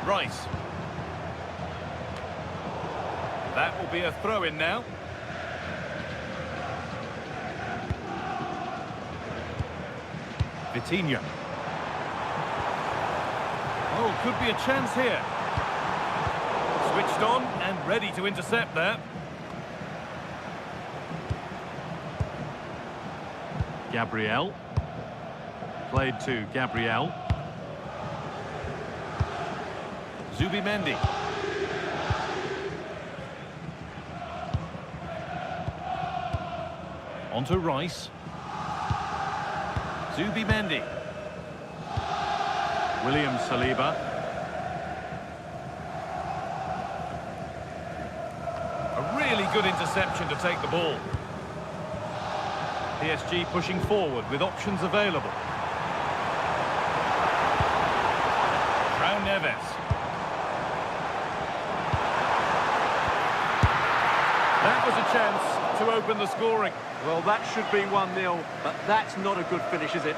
Speaker 3: Rice. That will be a throw-in now. Vitinha. Oh, could be a chance here. Switched on and ready to intercept there.
Speaker 4: Gabriel. Played to Gabriel.
Speaker 3: Zubimendi. Onto Rice. Zubimendi.
Speaker 4: William Saliba.
Speaker 3: A really good interception to take the ball. PSG pushing forward with options available. Raul Neves. That was a chance to open the scoring.
Speaker 2: Well, that should be 1-0, but that's not a good finish, is it?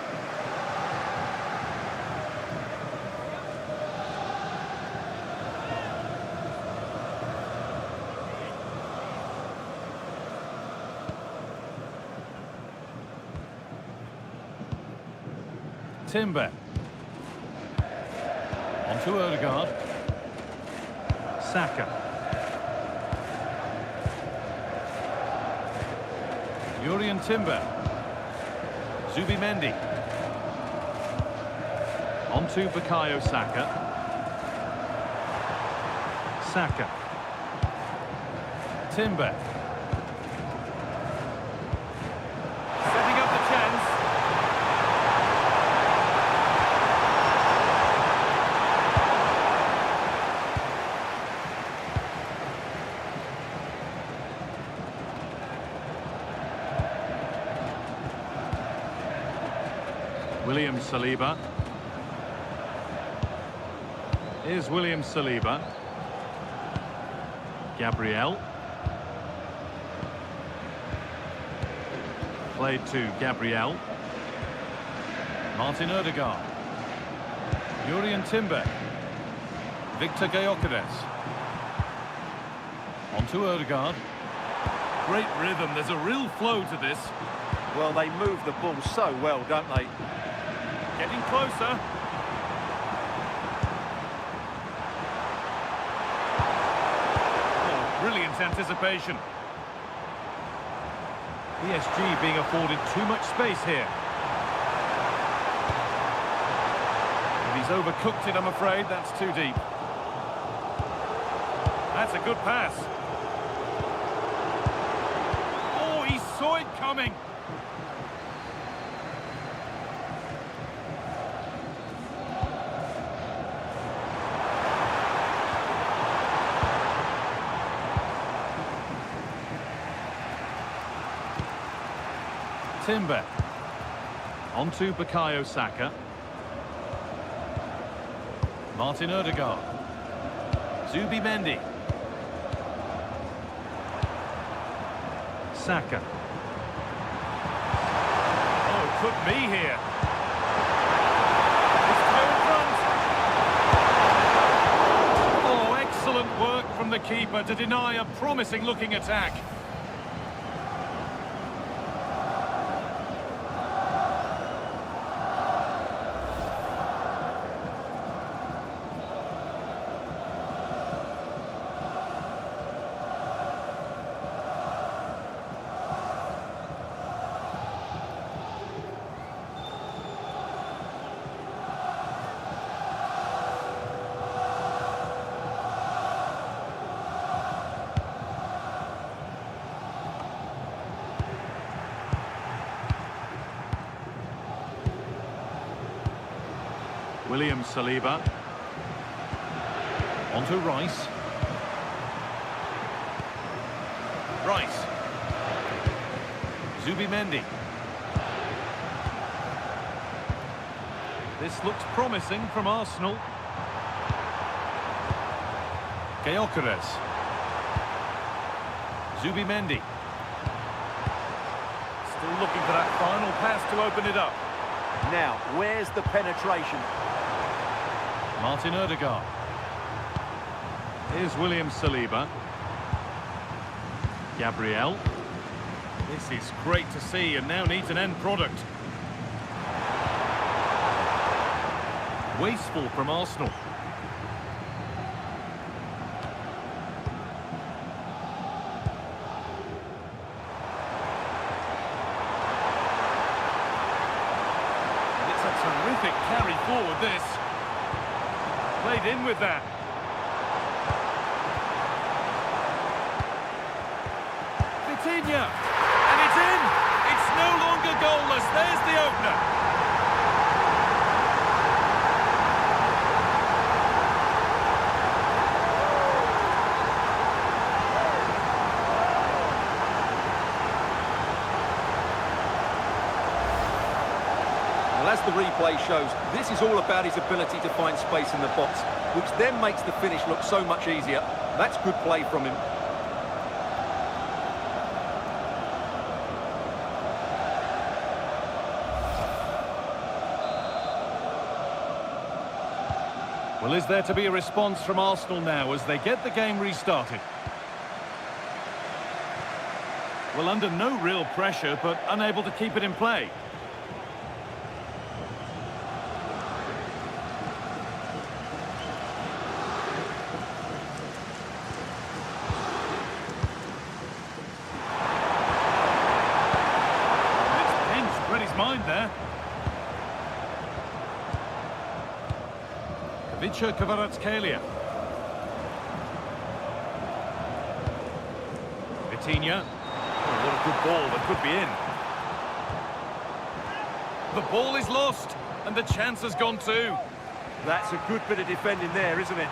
Speaker 3: Timber. Onto Odegaard.
Speaker 4: Saka.
Speaker 3: Jurriën Timber. Zubimendi.
Speaker 4: Onto Bukayo Saka. Saka.
Speaker 3: Timber. Setting up the chance.
Speaker 4: William Saliba. Here's William Saliba. Gabriel. Played to Gabriel.
Speaker 3: Martin Odegaard. Jurriën Timber. Victor Gyökeres. Onto Odegaard. Great rhythm. There's a real flow to this.
Speaker 2: Well, they move the ball so well, don't they?
Speaker 3: Getting closer. Oh, brilliant anticipation. PSG being afforded too much space here. If he's overcooked it, I'm afraid. That's too deep. That's a good pass. Oh, he saw it coming. Timber.
Speaker 4: Onto Bukayo Saka.
Speaker 3: Martin Odegaard. Zubimendi.
Speaker 4: Saka.
Speaker 3: Oh, could be here. It's clear in front. Oh, excellent work from the keeper to deny a promising-looking attack.
Speaker 4: William Saliba. On to Rice.
Speaker 3: Rice. Zubimendi.
Speaker 4: This looks promising from Arsenal.
Speaker 3: Gyökeres. Zubimendi. Still looking for that final pass to open it up.
Speaker 2: Now, where's the penetration?
Speaker 3: Martin Odegaard.
Speaker 4: Here's William Saliba. Gabriel.
Speaker 3: This is great to see and now needs an end product. Wasteful from Arsenal. It's a terrific carry forward, this. Played in with that. Vitinha. And it's in. It's no longer goalless. There's the opener.
Speaker 2: Well, as the replay shows, this is all about his ability to find space in the box, which then makes the finish look so much easier. That's good play from him.
Speaker 3: Well, is there to be a response from Arsenal now as they get the game restarted? Well, under no real pressure, but unable to keep it in play. Read his mind there. Vicha Kvaratskhelia. Vitinha. Oh, what a good ball that could be in. The ball is lost, and the chance has gone too.
Speaker 2: That's a good bit of defending there, isn't it?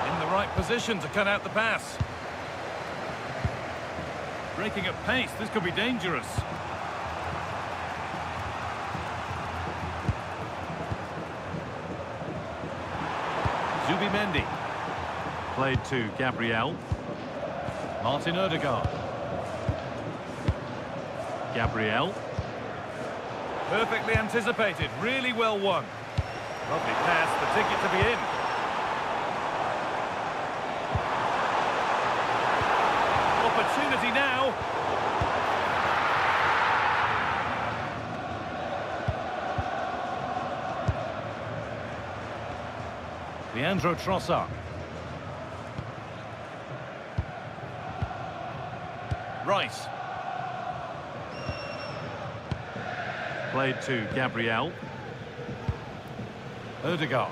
Speaker 3: In the right position to cut out the pass. Breaking at pace, this could be dangerous. Zubimendi.
Speaker 4: Played to Gabriel.
Speaker 3: Martin Odegaard.
Speaker 4: Gabriel.
Speaker 3: Perfectly anticipated, really well won. Lovely pass, the ticket to be in. Opportunity now. Leandro Trossard. Rice.
Speaker 4: Played to Gabriel.
Speaker 3: Odegaard.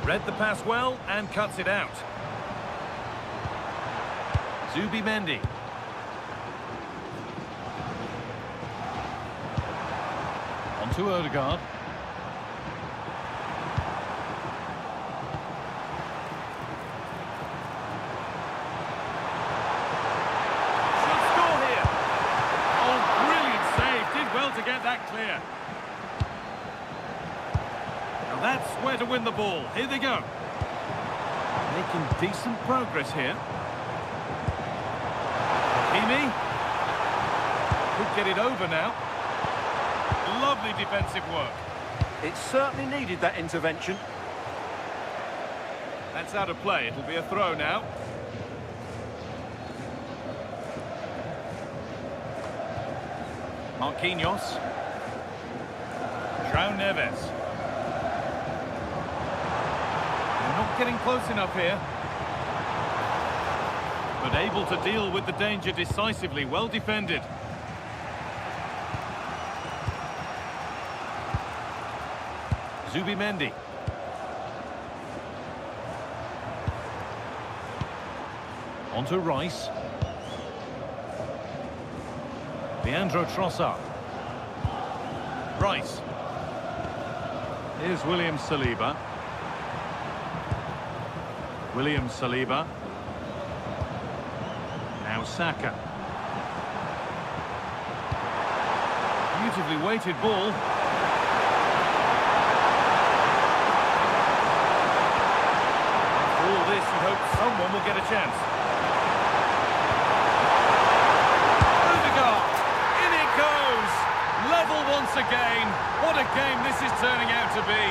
Speaker 3: Read the pass well and cuts it out. Zubimendi. On to Odegaard. Should score here. Oh, brilliant save. Did well to get that clear. Now that's where to win the ball. Here they go. Making decent progress here. Hakimi. Could get it over now. Lovely defensive work.
Speaker 2: It certainly needed that intervention.
Speaker 3: That's out of play. It'll be a throw now. Marquinhos. João Neves. They're not getting close enough here. But able to deal with the danger decisively, well defended. Zubimendi. Onto Rice. Leandro Trossard. Rice.
Speaker 4: Here's William Saliba. William Saliba. Now Saka.
Speaker 3: Beautifully weighted ball. For all this, you hope someone will get a chance. Odegaard. In it goes. Level once again. What a game this is turning out to be.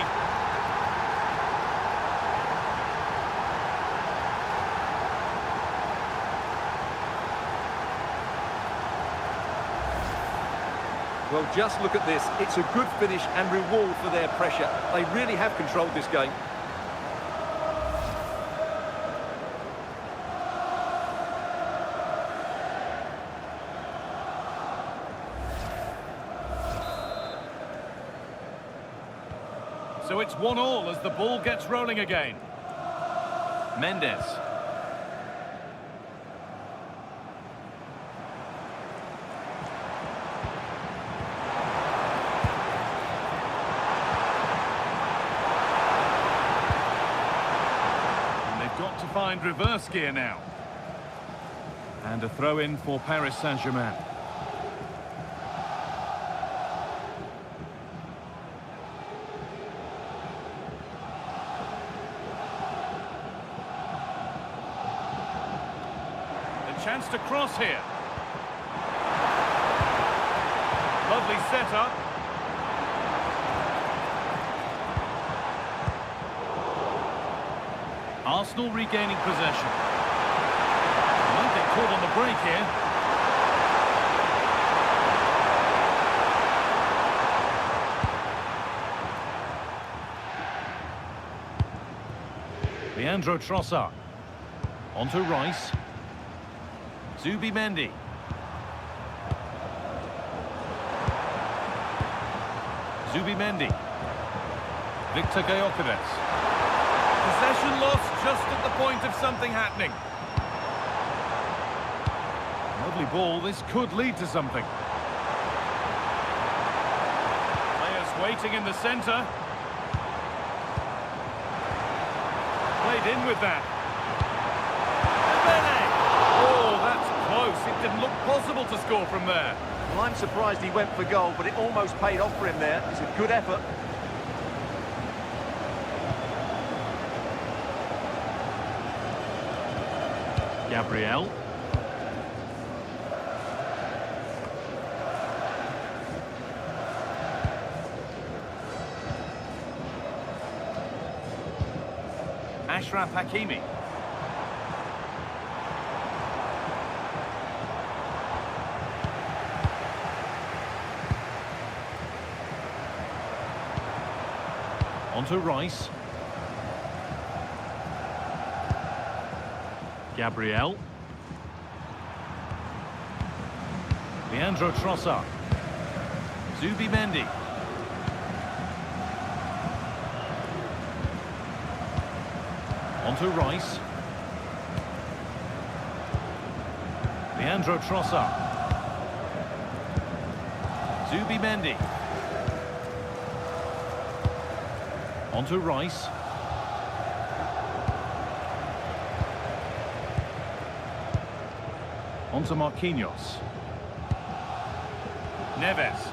Speaker 2: Well, just look at this. It's a good finish and reward for their pressure. They really have controlled this game.
Speaker 3: So it's 1-1 as the ball gets rolling again. Mendes. Find reverse gear now. And a throw in for Paris Saint-Germain. A chance to cross here. Lovely setup. Arsenal regaining possession. Might get caught on the break here. Leandro Trossard. Onto Rice. Zubimendi. Zubimendi. Victor Gyökeres. Possession lost just at the point of something happening. Lovely ball, this could lead to something. Players waiting in the centre. Played in with that. Oh, that's close. It didn't look possible to score from there.
Speaker 2: Well, I'm surprised he went for goal, but it almost paid off for him there. It's a good effort.
Speaker 4: Gabriel.
Speaker 3: Ashraf Hakimi. Onto Rice.
Speaker 4: Gabriel.
Speaker 3: Leandro Trossard. Zubimendi. Onto Rice. Leandro Trossard. Zubimendi. Onto Rice. Onto Marquinhos. Neves.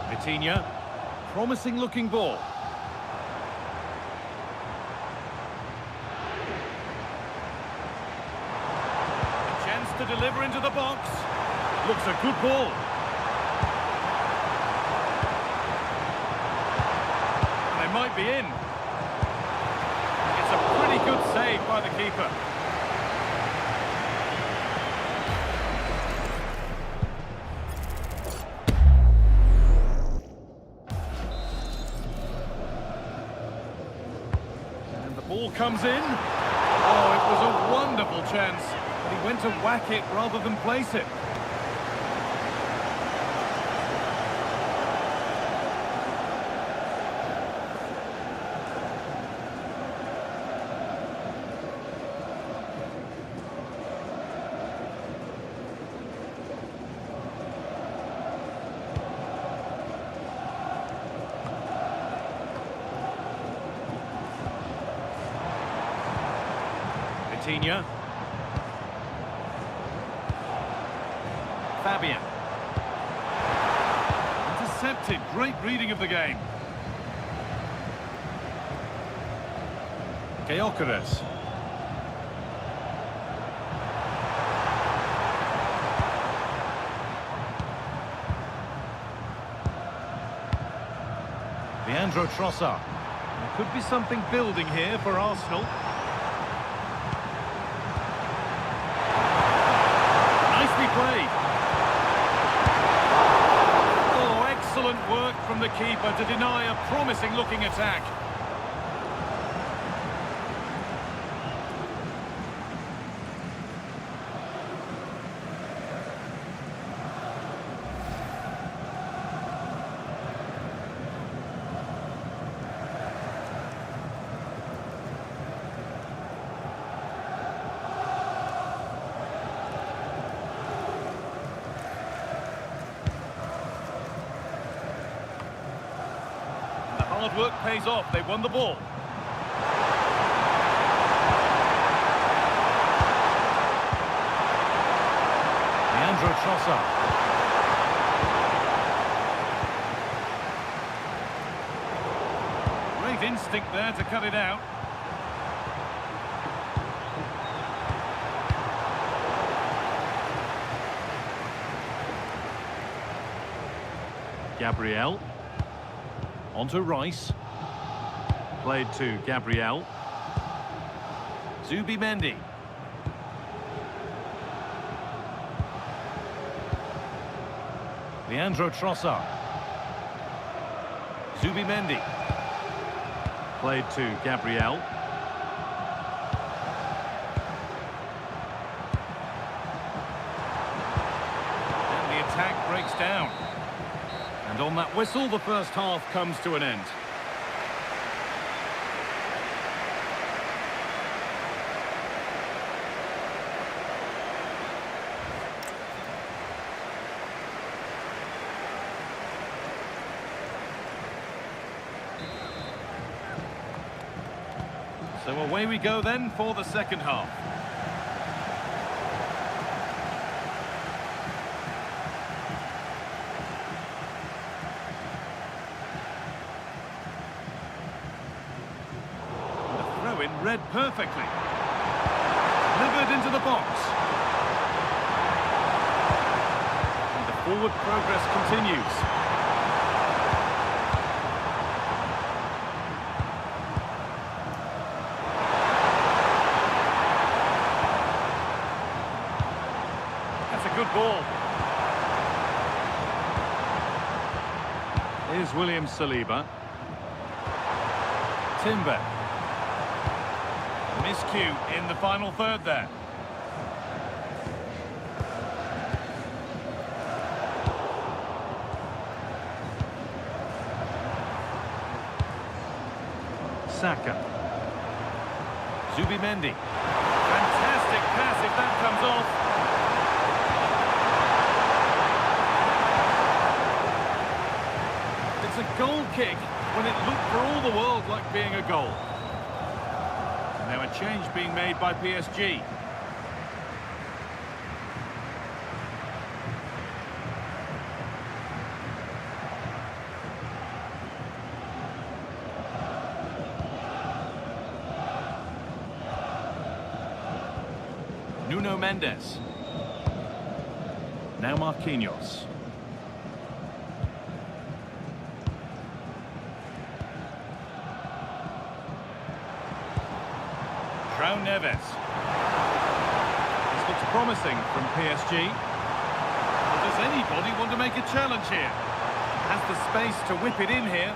Speaker 3: Vitinha. Promising looking ball. A chance to deliver into the box. Looks a good ball. And they might be in. It's a pretty good save by the keeper. Ball comes in. Oh, it was a wonderful chance. But he went to whack it rather than place it. Coutinho. Fabian. Intercepted. Great reading of the game. Gyökeres. Leandro Trossard. There could be something building here for Arsenal. Nicely played. Oh, excellent work from the keeper to deny a promising-looking attack. Hard work pays off. They won the ball. Leandro Trossard. Great instinct there to cut it out.
Speaker 4: Gabriel.
Speaker 3: On to Rice.
Speaker 4: Played to Gabriel.
Speaker 3: Zubimendi. Leandro Trossard. Zubimendi.
Speaker 4: Played to Gabriel.
Speaker 3: And the attack breaks down. And on that whistle, the first half comes to an end. So away we go then for the second half. Read perfectly. Delivered into the box. And the forward progress continues. That's a good ball.
Speaker 4: Here's William Saliba.
Speaker 3: Timber. Miscue in the final third there.
Speaker 4: Saka.
Speaker 3: Zubimendi. Fantastic pass if that comes off. It's a goal kick when it looked for all the world like being a goal. Now a change being made by PSG. Nuno Mendes. Now Marquinhos. João Neves. This looks promising from PSG. But does anybody want to make a challenge here? Has the space to whip it in here.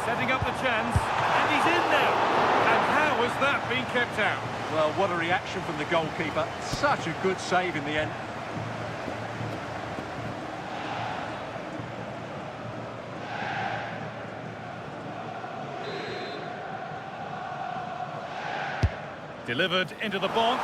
Speaker 3: Setting up the chance. And he's in now. And how Was that being kept out?
Speaker 2: Well, what a reaction from the goalkeeper. Such a good save in the end.
Speaker 3: Delivered into the box.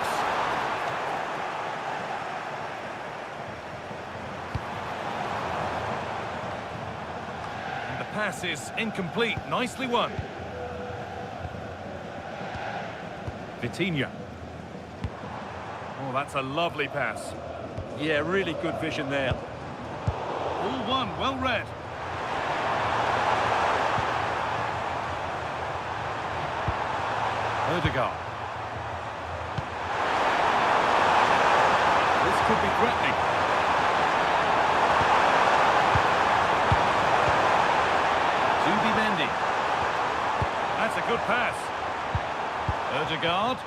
Speaker 3: And the pass is incomplete. Nicely won. Vitinha. Oh, that's a lovely pass.
Speaker 2: Yeah, really good vision there.
Speaker 3: All one, well read. Odegaard. This could be threatening. Zubimendi. That's a good pass. Odegaard.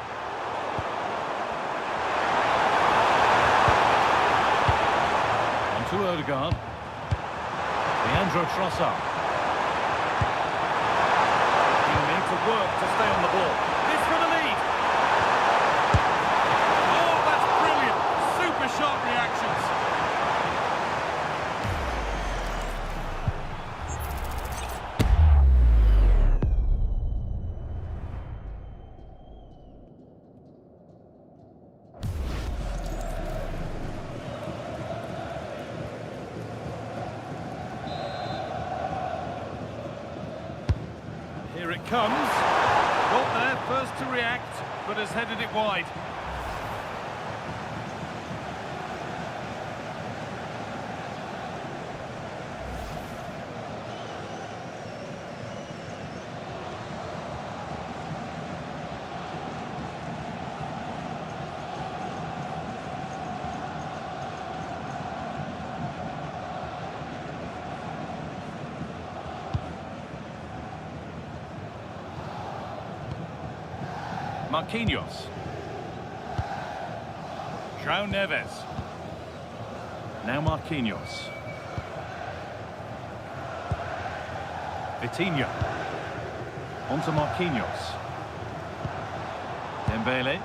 Speaker 3: On to Odegaard. Leandro Trossard. He needs to work to stay on the ball. This for the lead. Oh, that's brilliant. Super sharp reactions. Here it comes. Got there first to react, but has headed it wide. Marquinhos. João Neves. Now Marquinhos. Vitinha. On to Marquinhos. Dembele.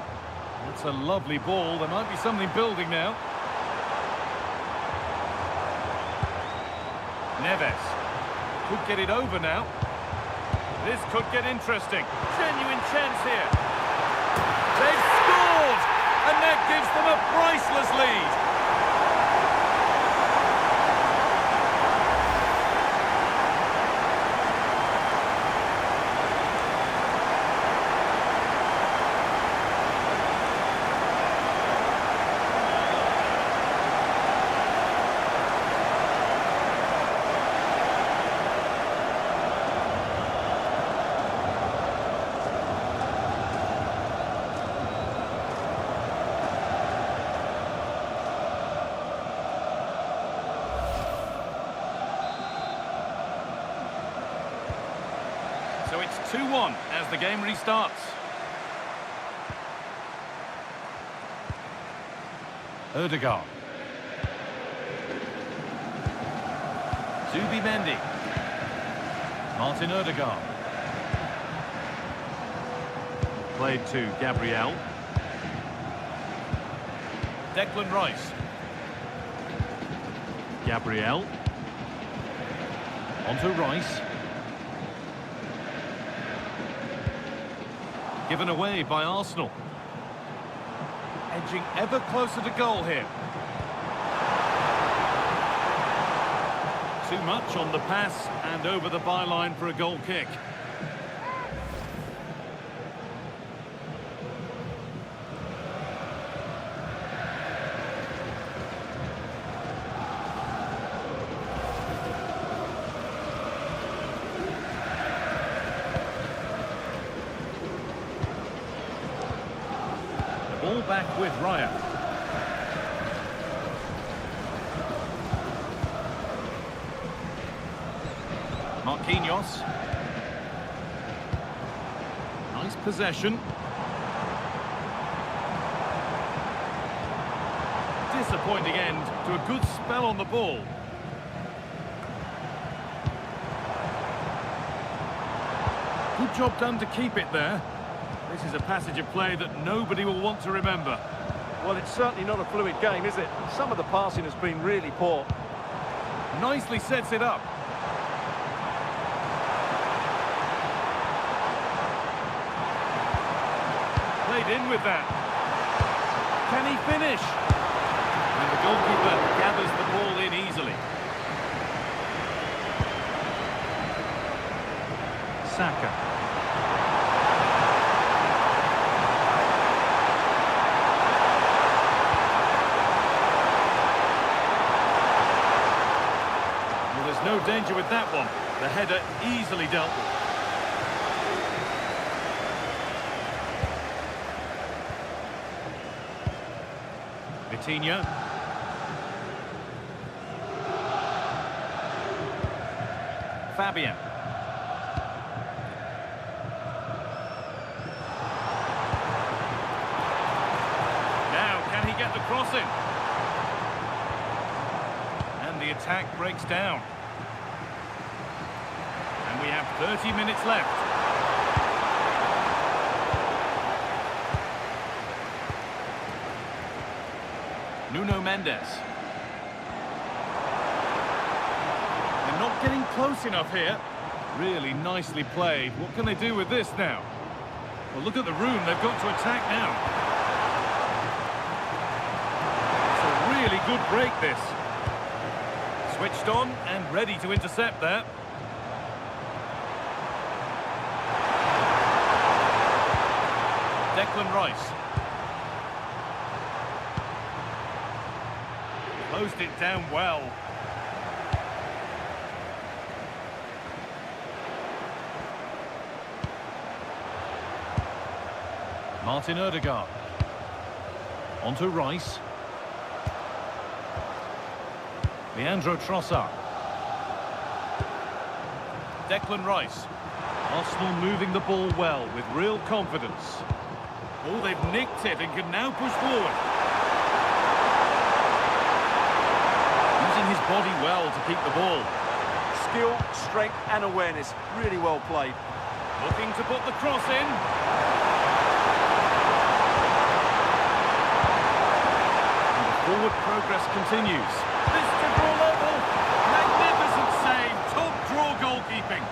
Speaker 3: It's a lovely ball. There might be something building now. Neves. Could get it over now. This could get interesting. Genuine chance here. They've scored! And that gives them a priceless lead. So it's 2-1 as the game restarts. Odegaard. Zubimendi. Martin Odegaard.
Speaker 4: Played to Gabriel.
Speaker 3: Declan Rice.
Speaker 4: Gabriel.
Speaker 3: On to Rice. Given away by Arsenal. Edging ever closer to goal here. Too much on the pass and over the byline for a goal kick. Ball back with Raya. Marquinhos. Nice possession. Disappointing end to a good spell on the ball. Good job done to keep it there. This is a passage of play that nobody will want to remember.
Speaker 2: Well, it's certainly not a fluid game, is it? Some of the passing has been really poor.
Speaker 3: Nicely sets it up. Played in with that. Can he finish? And the goalkeeper gathers the ball in easily.
Speaker 4: Saka.
Speaker 3: No danger with that one. The header easily dealt with. Vitinha. Fabian. Now, can he get the cross in? And the attack breaks down. We have 30 minutes left. Nuno Mendes. They're not getting close enough here. Really nicely played. What can they do with this now? Well, look at the room they've got to attack now. It's a really good break, this. Switched on and ready to intercept there. Declan Rice. Closed it down well. Martin Odegaard. Onto Rice. Leandro Trossard. Declan Rice. Arsenal moving the ball well with real confidence. Oh, they've nicked it and can now push forward. Using his body well to keep the ball.
Speaker 2: Skill, strength and awareness. Really well played.
Speaker 3: Looking to put the cross in. And the forward progress continues. This to draw level. Magnificent save. Top draw goalkeeping.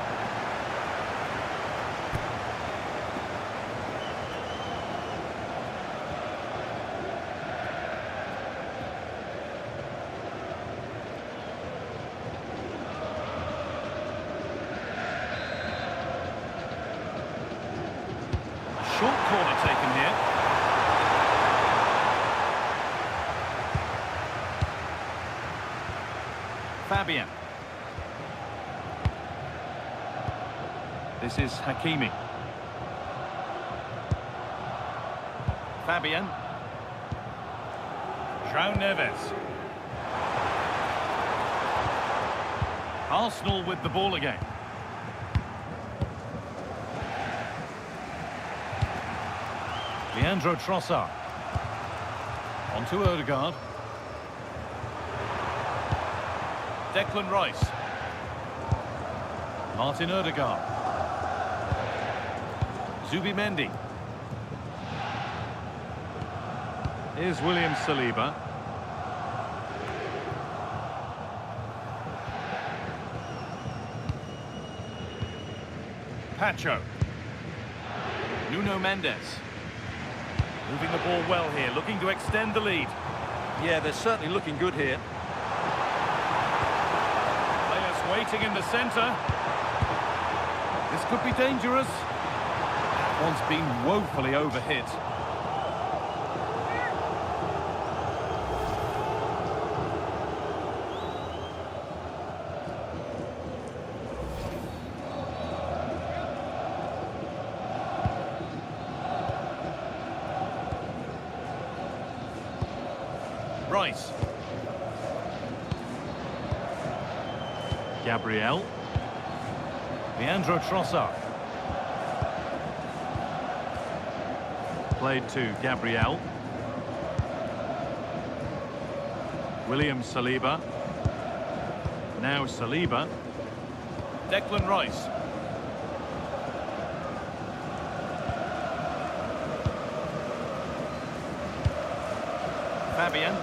Speaker 3: Short corner taken here. Fabian. This is Hakimi. Fabian. João Neves. Arsenal with the ball again. Leandro Trossard. Onto Odegaard. Declan Rice. Martin Odegaard. Zubimendi.
Speaker 4: Here's William Saliba.
Speaker 3: Pacho. Nuno Mendes. Moving the ball well here, looking to extend the lead.
Speaker 2: Yeah, they're certainly looking good here.
Speaker 3: Players waiting in the centre. This could be dangerous. That one's been woefully overhit. Rice.
Speaker 4: Gabriel.
Speaker 3: Leandro Trossard.
Speaker 4: Played to Gabriel. William Saliba. Now Saliba.
Speaker 3: Declan Rice. Fabian.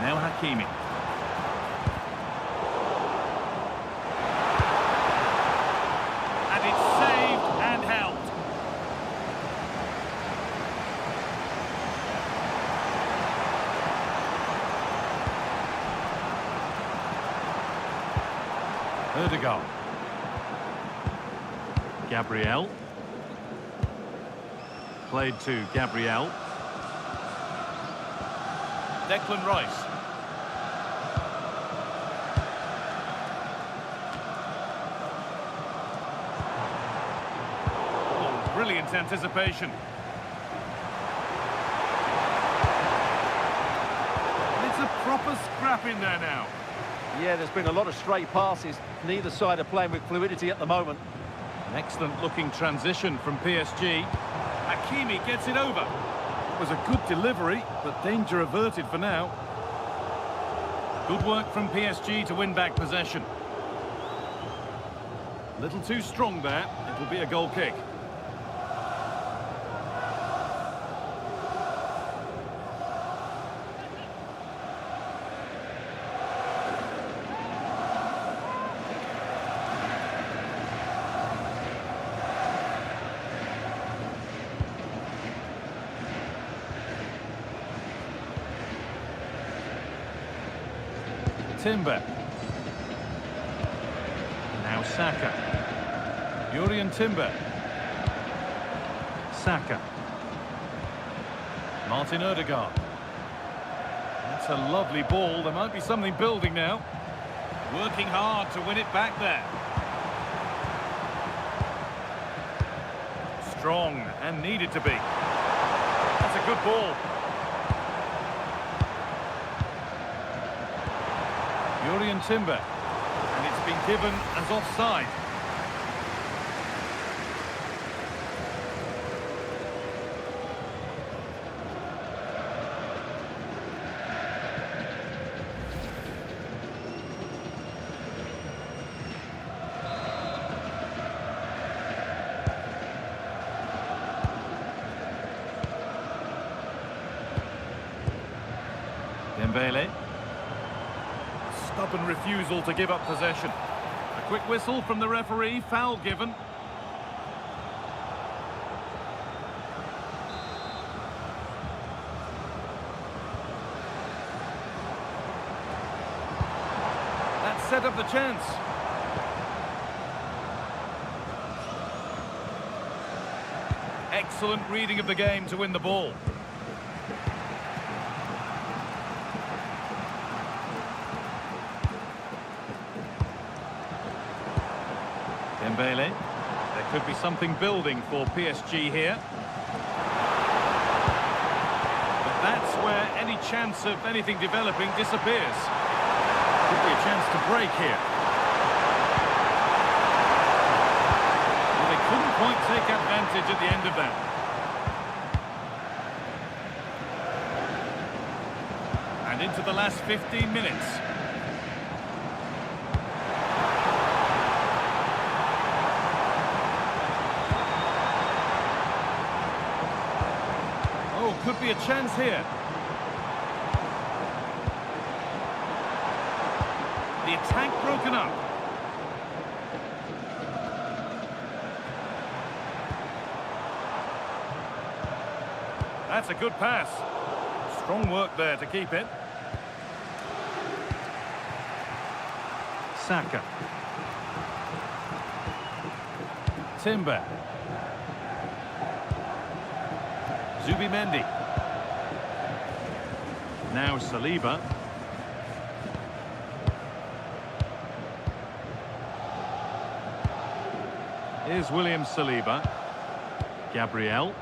Speaker 3: Now Hakimi. And it's saved and held. Ødegaard.
Speaker 4: Gabriel. Played to Gabriel.
Speaker 3: Declan Rice. Oh, brilliant anticipation. It's a proper scrap in there now.
Speaker 2: Yeah, there's been a lot of stray passes. Neither side are playing with fluidity at the moment.
Speaker 3: An excellent looking transition from PSG. Hakimi gets it over. It was a good delivery, but danger averted for now. Good work from PSG to win back possession. A little too strong there. It will be a goal kick. Timber.
Speaker 4: Now Saka.
Speaker 3: Jurriën Timber.
Speaker 4: Saka.
Speaker 3: Martin Ødegaard. That's a lovely ball. There might be something building now. Working hard to win it back there. Strong and needed to be. That's a good ball. Jurriën Timber. And it's been given as offside. Dembele. Stubborn refusal to give up possession. A quick whistle from the referee, foul given. That set up the chance. Excellent reading of the game to win the ball. Dembele. There could be something building for PSG here. But that's where any chance of anything developing disappears. Could be a chance to break here. Well, they couldn't quite take advantage at the end of that. And into the last 15 minutes. Could be a chance here. The attack broken up. That's a good pass. Strong work there to keep it.
Speaker 4: Saka.
Speaker 3: Timber. Zubimendi.
Speaker 4: Now Saliba. Here's William Saliba. Gabriel.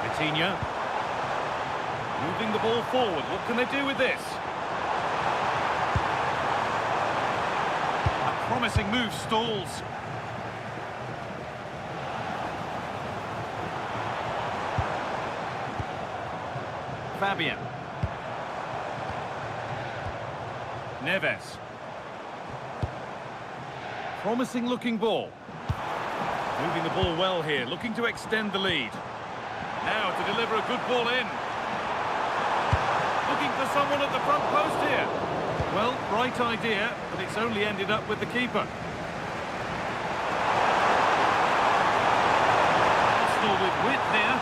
Speaker 3: Vitinha. Moving the ball forward. What can they do with this? Promising move stalls. Fabian. Promising looking ball. Moving the ball well here, looking to extend the lead. Now to deliver a good ball in. Looking for someone at the front post here. Well, right idea, but it's only ended up with the keeper. Arsenal with width here.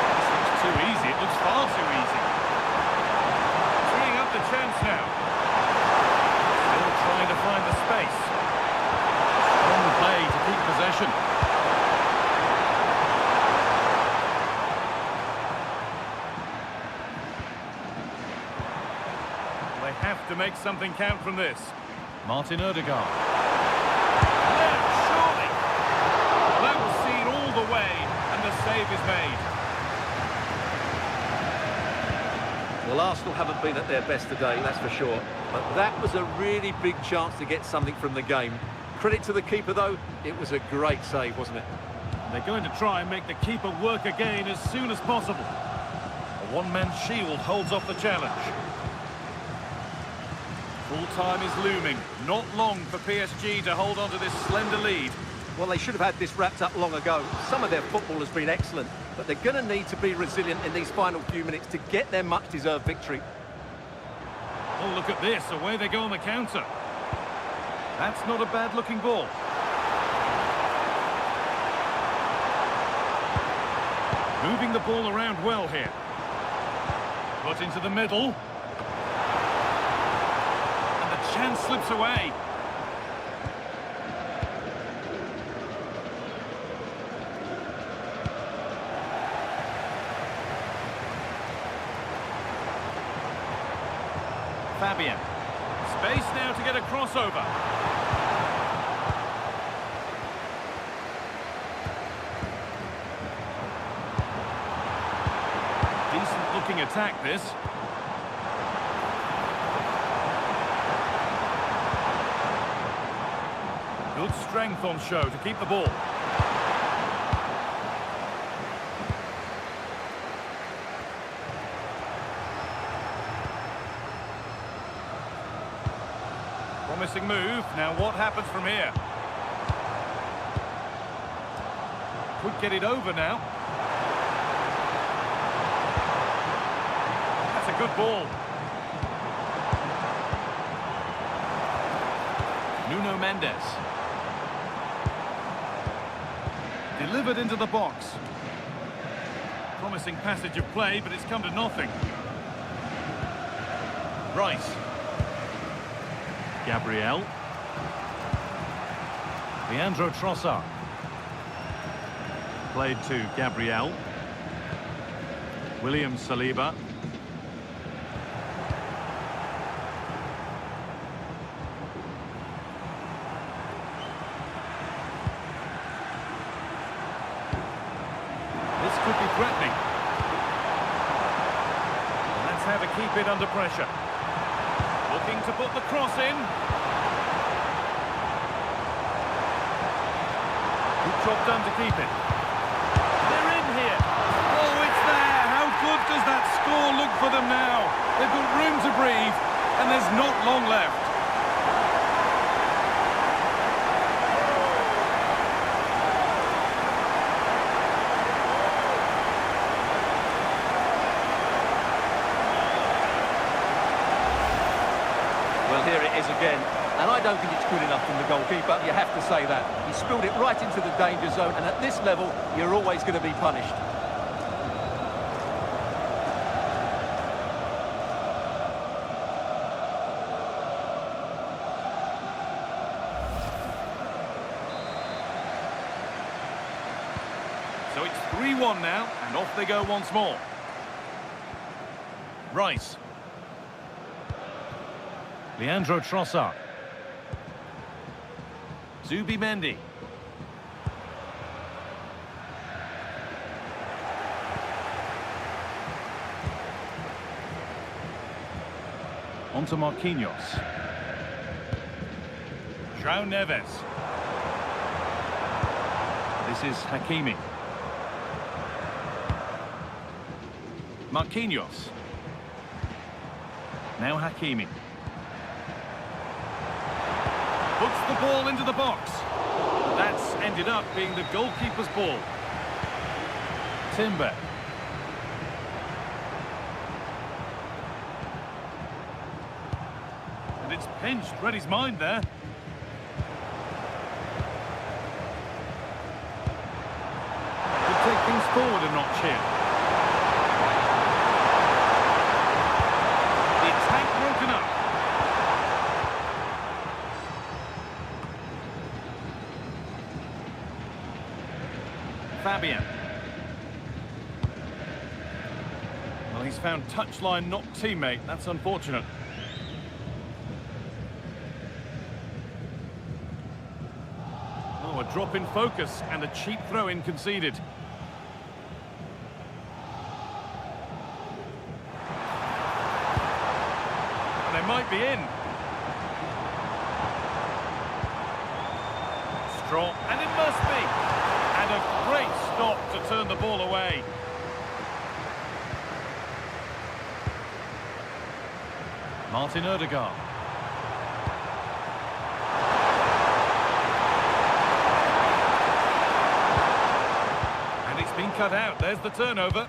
Speaker 3: This looks too easy, it looks far too easy. Freeing up the chance now. Still trying to find the space. Strong play to keep possession. They have to make something count from this. Martin Odegaard. There, surely. That was seen all the way, and the save is made.
Speaker 2: Well, Arsenal haven't been at their best today, that's for sure. But that was a really big chance to get something from the game. Credit to the keeper, though. It was a great save, wasn't it?
Speaker 3: They're going to try and make the keeper work again as soon as possible. A one-man shield holds off the challenge. Full time is looming. Not long for PSG to hold on to this slender lead.
Speaker 2: Well, they should have had this wrapped up long ago. Some of their football has been excellent, but they're going to need to be resilient in these final few minutes to get their much-deserved victory.
Speaker 3: Oh, look at this. Away they go on the counter. That's not a bad-looking ball. Moving the ball around well here. Put into the middle. And the chance slips away. Fabian. Space now to get a crossover. Decent looking attack this. Good strength on show to keep the ball. Promising move. Now what happens from here? Could get it over now. That's a good ball. Nuno Mendes. Delivered into the box. Promising passage of play, but it's come to nothing. Rice.
Speaker 4: Gabriel.
Speaker 3: Leandro Trossard.
Speaker 4: Played to Gabriel. William Saliba.
Speaker 3: This could be threatening. That's how to keep it under pressure. Looking to put the cross in. Good job done to keep it. They're in here. Oh, it's there. How good does that score look for them now? They've got room to breathe, and there's not long left.
Speaker 2: Well, here it is again, and I don't think it's good enough from the goalkeeper, you have to say that. He spilled it right into the danger zone, and at this level, you're always going to be punished.
Speaker 3: So it's 3-1 now, and off they go once more. Rice. Leandro Trossard. Zubimendi. On to Marquinhos. João Neves. This is Hakimi. Marquinhos. Now Hakimi. Puts the ball into the box. That's ended up being the goalkeeper's ball. Timber. And it's pinched. Read his mind there. Could take things forward a notch here. The attack broken up. Fabian. Well, he's found touchline, not teammate. That's unfortunate. Oh, a drop in focus and a cheap throw-in conceded. And they might be in. Strong, and it must be. And a great stop to turn the ball away. Martin Ødegaard. And it's been cut out. There's the turnover.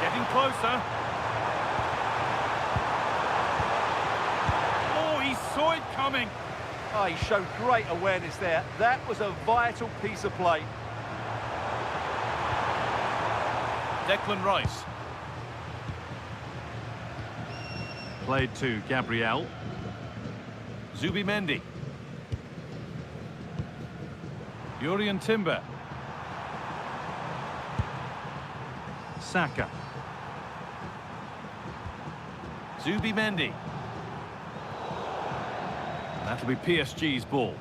Speaker 3: Getting closer. Saw it coming.
Speaker 2: Oh, he showed great awareness there. That was a vital piece of play.
Speaker 3: Declan Rice.
Speaker 4: Played to Gabriel.
Speaker 3: Zubimendi. Jurriën Timber.
Speaker 4: Saka.
Speaker 3: Zubimendi. That'll be PSG's ball.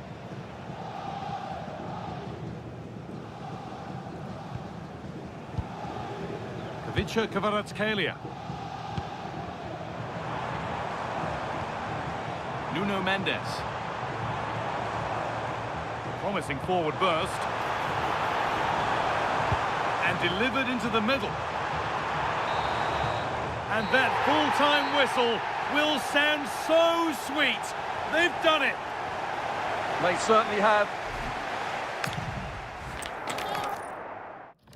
Speaker 3: Kavica Kvaratskhelia. Nuno Mendes. Promising forward burst. And delivered into the middle. And that full-time whistle will sound so sweet. They've done it.
Speaker 2: They certainly have.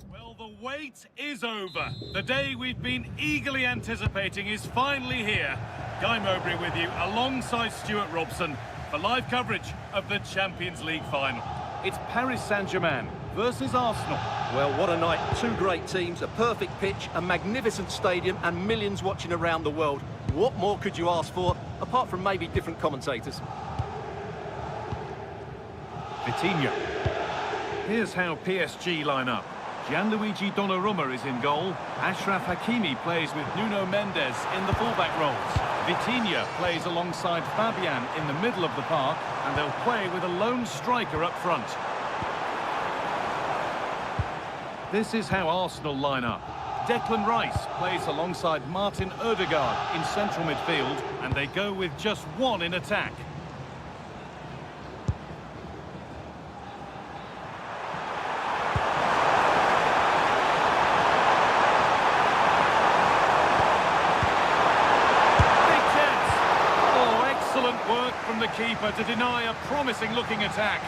Speaker 3: Well, the wait is over. The day we've been eagerly anticipating is finally here. Guy Mowbray with you, alongside Stuart Robson, for live coverage of the Champions League final. It's Paris Saint-Germain versus Arsenal.
Speaker 2: Well, what a night. Two great teams, a perfect pitch, a magnificent stadium, and millions watching around the world. What more could you ask for, apart from maybe different commentators?
Speaker 3: Vitinha. Here's how PSG line up. Gianluigi Donnarumma is in goal. Achraf Hakimi plays with Nuno Mendes in the fullback roles. Vitinha plays alongside Fabian in the middle of the park, and they'll play with a lone striker up front. This is how Arsenal line up. Declan Rice plays alongside Martin Ødegaard in central midfield, and they go with just one in attack. Big chance! Oh, excellent work from the keeper to deny a promising-looking attack.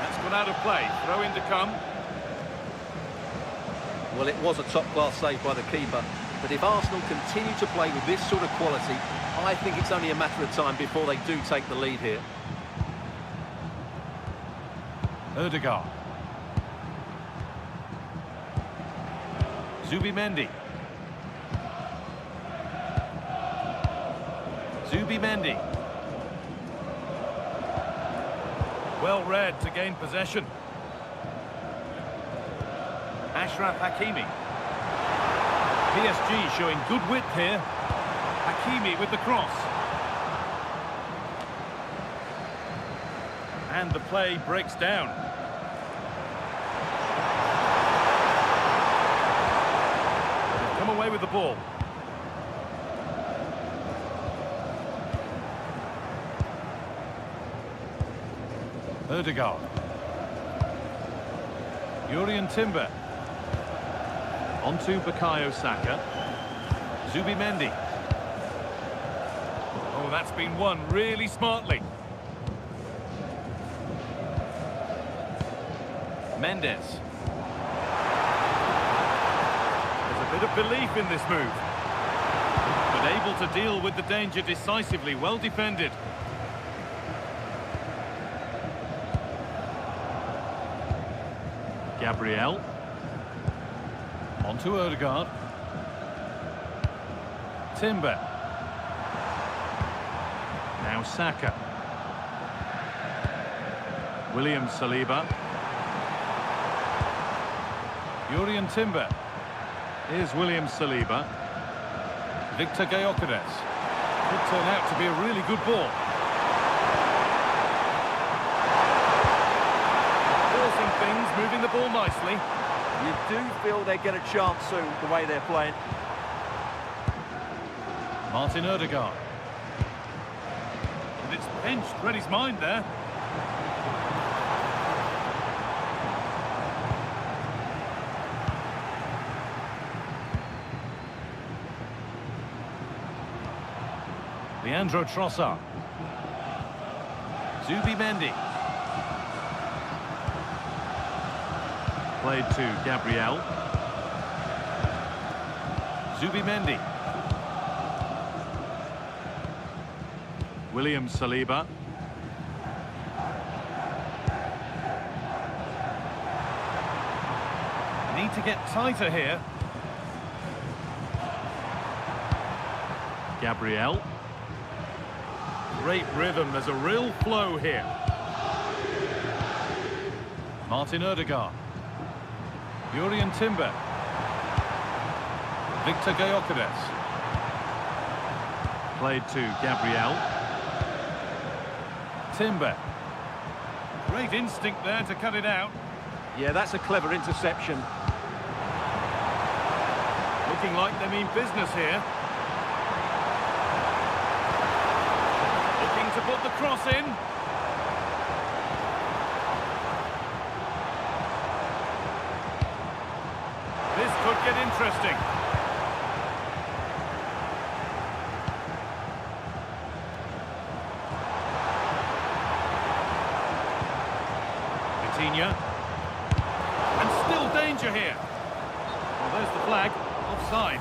Speaker 3: That's gone out of play. Throw in to come.
Speaker 2: Well, it was a top-class save by the keeper, but if Arsenal continue to play with this sort of quality, I think it's only a matter of time before they do take the lead here.
Speaker 3: Ødegaard. Zubimendi. Zubimendi. Well read to gain possession. Achraf Hakimi. PSG showing good width here. Hakimi with the cross. And the play breaks down. They've come away with the ball. Ødegaard. Jurriën Timber. On to Bukayo Saka. Zubimendi. Oh, that's been won really smartly. Mendes. There's a bit of belief in this move. But able to deal with the danger decisively. Well defended.
Speaker 4: Gabriel.
Speaker 3: On to Odegaard. Timber.
Speaker 4: Now Saka. William Saliba.
Speaker 3: Jurriën Timber.
Speaker 4: Here's William Saliba.
Speaker 3: Victor Gyökeres. Could turn out to be a really good ball. Forcing things, moving the ball nicely.
Speaker 2: You do feel they get a chance soon, the way they're playing.
Speaker 3: Martin Odegaard. And it's pinched, read his mind there. Leandro Trossard. Zubimendi.
Speaker 4: Played to Gabriel.
Speaker 3: Zubimendi.
Speaker 4: William Saliba.
Speaker 3: Need to get tighter here.
Speaker 4: Gabriel.
Speaker 3: Great rhythm, there's a real flow here. Martin Odegaard. Jurriën Timber. Victor Gyökeres.
Speaker 4: Played to Gabriel.
Speaker 3: Timber. Great instinct there to cut it out.
Speaker 2: Yeah, that's a clever interception.
Speaker 3: Looking like they mean business here. Looking to put the cross in. This could get interesting. Coutinho. And still danger here. Well, there's the flag. Offside.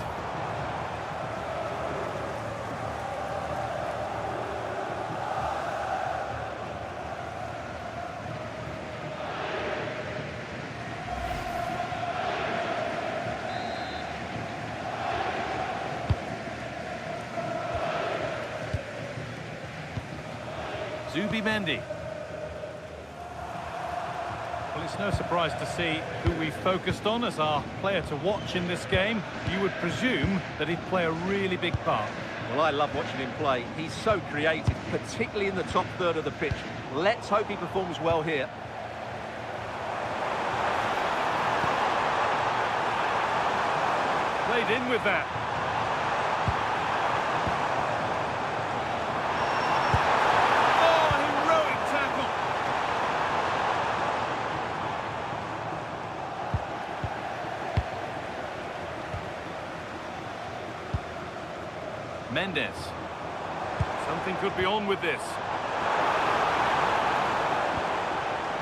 Speaker 3: Zubimendi. Well, it's no surprise to see who we focused on as our player to watch in this game. You would presume that he'd play a really big part.
Speaker 2: Well, I love watching him play. He's so creative, particularly in the top third of the pitch. Let's hope he performs well here.
Speaker 3: Played in with that. Oh, heroic tackle. Mendes. Something could be on with this.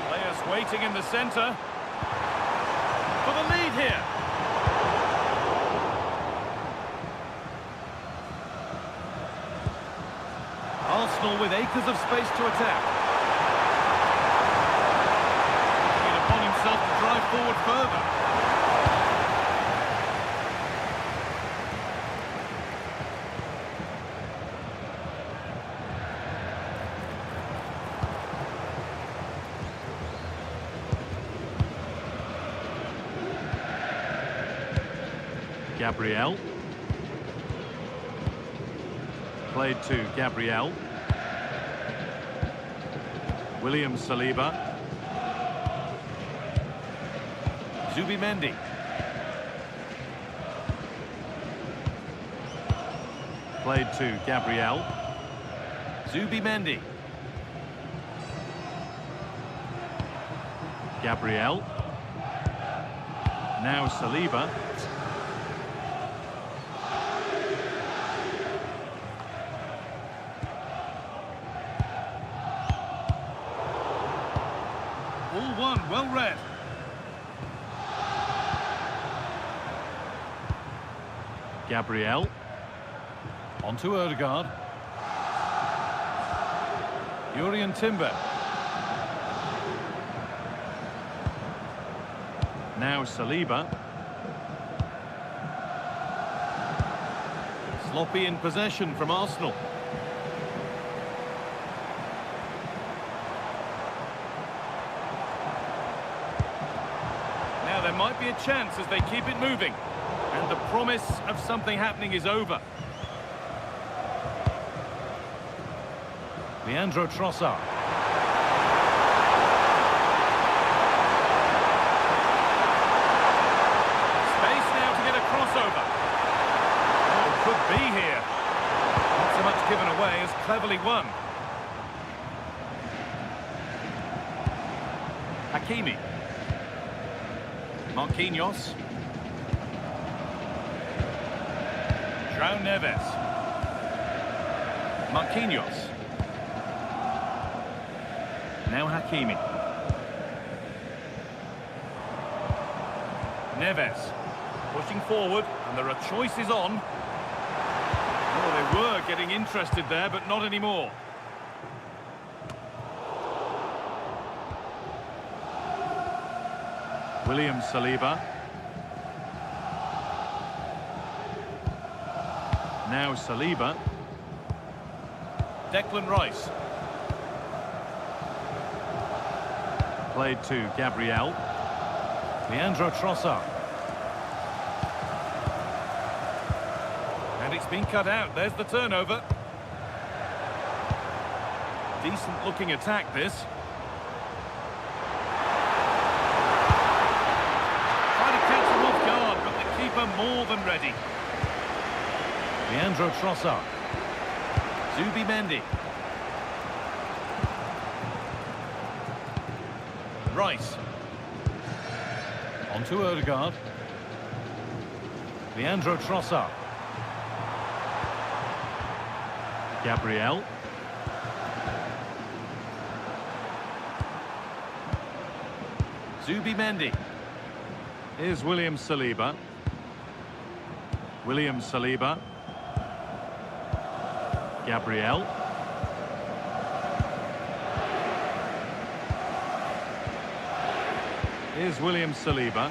Speaker 3: Players waiting in the centre. For the lead here. Arsenal with acres of space to attack. Taking it upon himself to drive forward further.
Speaker 4: Gabriel. Played to Gabriel. William Saliba.
Speaker 3: Zubimendi.
Speaker 4: Played to Gabriel.
Speaker 3: Zubimendi.
Speaker 4: Gabriel. Now Saliba.
Speaker 3: one, well read.
Speaker 4: Gabriel.
Speaker 3: On to Ødegaard. Jurien Timber.
Speaker 4: Now Saliba.
Speaker 3: Sloppy in possession from Arsenal. Now there might be a chance as they keep it moving. And the promise of something happening is over. Leandro Trossard. Space now to get a crossover. Oh, could be here. Not so much given away as cleverly won. Hakimi. Marquinhos. João Neves. Marquinhos. Now Hakimi. Neves. Pushing forward, and there are choices on. Oh, they were getting interested there, but not anymore.
Speaker 4: William Saliba. Now Saliba.
Speaker 3: Declan Rice.
Speaker 4: Played to Gabriel.
Speaker 3: Leandro Trossard. And it's been cut out. There's the turnover. Decent looking attack, this. Trying to catch him off guard, but the keeper more than ready. Leandro Trossard. Zubimendi. Rice. On to Ødegaard. Leandro Trossard.
Speaker 4: Gabriel.
Speaker 3: Zubimendi.
Speaker 4: Here's William Saliba. William Saliba. Gabriel. Here's William Saliba.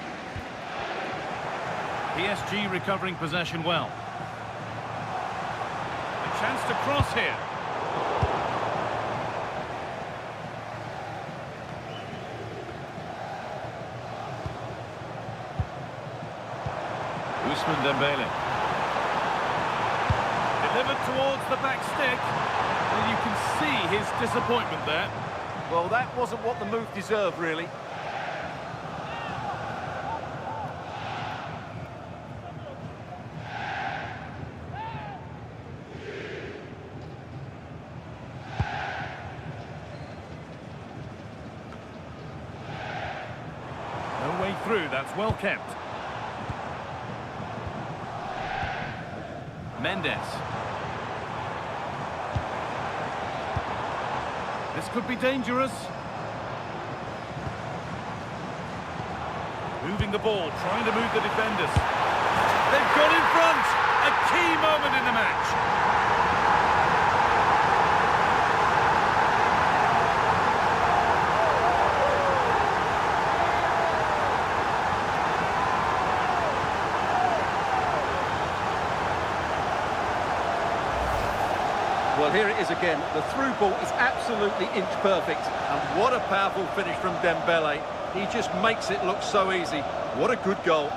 Speaker 3: PSG recovering possession well. A chance to cross here. Ousmane Dembele. Delivered towards the back stick. And you can see his disappointment there.
Speaker 2: Well, that wasn't what the move deserved, really.
Speaker 3: No way through, that's well kept. Mendes. This could be dangerous. Moving the ball, trying to move the defenders. They've got in front! A key moment in the match.
Speaker 2: Well, here it is again. The through ball is absolutely inch perfect. And what a powerful finish from Dembele. He just makes it look so easy. What a good goal.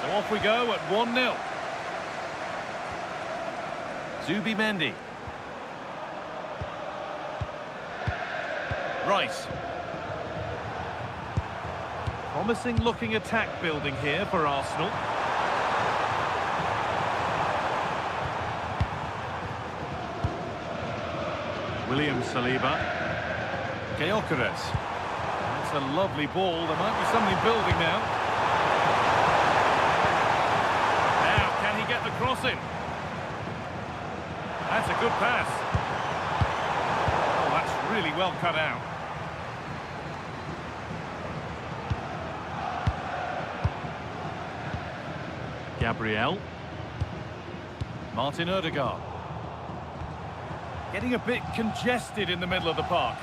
Speaker 3: So off we go at 1-0. Zubimendi. Rice. Promising looking attack building here for Arsenal.
Speaker 4: William Saliba.
Speaker 3: Gyökeres. That's a lovely ball. There might be something building now. Now, can he get the cross in? That's a good pass. Oh, that's really well cut out.
Speaker 4: Gabriel.
Speaker 3: Martin Odegaard. Getting a bit congested in the middle of the park.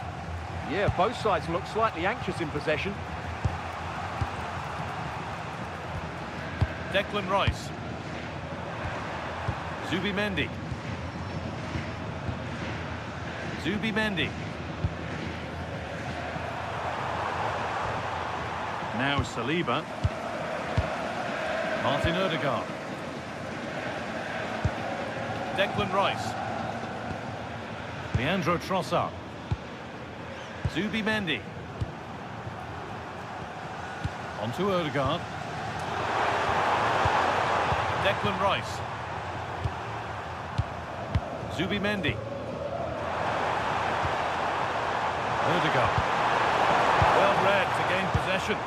Speaker 2: Yeah, both sides look slightly anxious in possession.
Speaker 3: Declan Rice. Zubimendi. Zubimendi.
Speaker 4: Now Saliba.
Speaker 3: Martin Odegaard. Declan Rice. Leandro Trossard. Zubimendi. On to Odegaard. Declan Rice. Zubimendi. Odegaard. Well read to gain possession.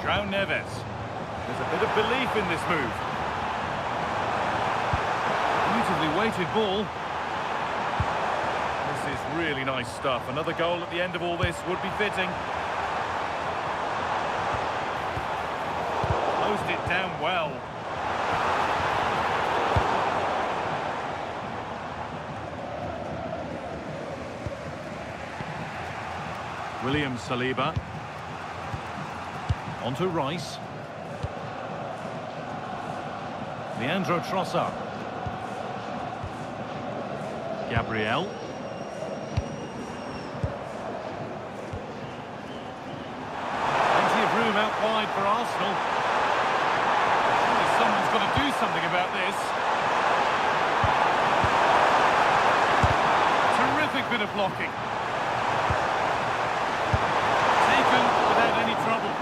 Speaker 3: João Neves. There's a bit of belief in this move. Beautifully weighted ball. This is really nice stuff. Another goal at the end of all this would be fitting. Closed it down well.
Speaker 4: William Saliba.
Speaker 3: On to Rice. Leandro Trossard.
Speaker 4: Gabriel.
Speaker 3: Plenty of room out wide for Arsenal. Surely someone's got to do something about this. Terrific bit of blocking. Taken without any trouble.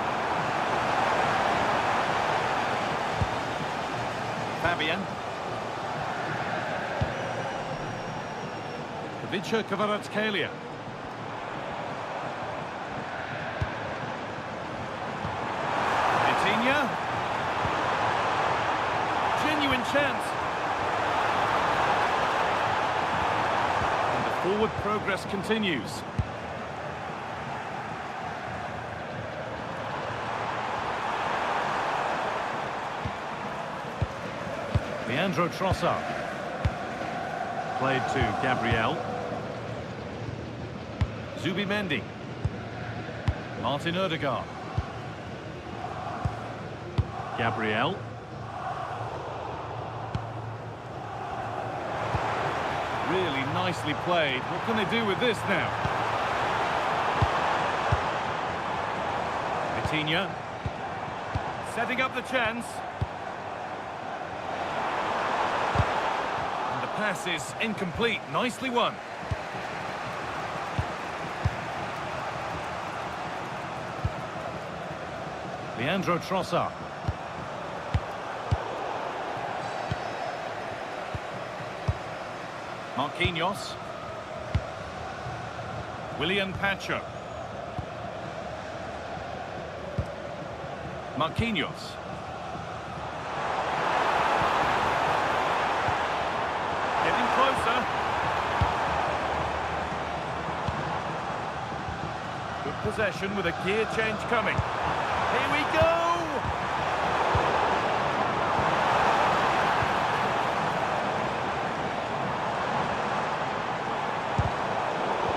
Speaker 3: Fabian. Vicha Kvaratskhelia. Vitinha. Genuine chance. And the forward progress continues. Leandro Trossard.
Speaker 4: Played to Gabriel.
Speaker 3: Zubimendi. Martin Odegaard.
Speaker 4: Gabriel.
Speaker 3: Really nicely played. What can they do with this now? Vitinha. Setting up the chance. And the pass is incomplete. Nicely won. Leandro Trossard. Marquinhos. William Pacho. Marquinhos. Getting closer. Good possession with a gear change coming. Here we go!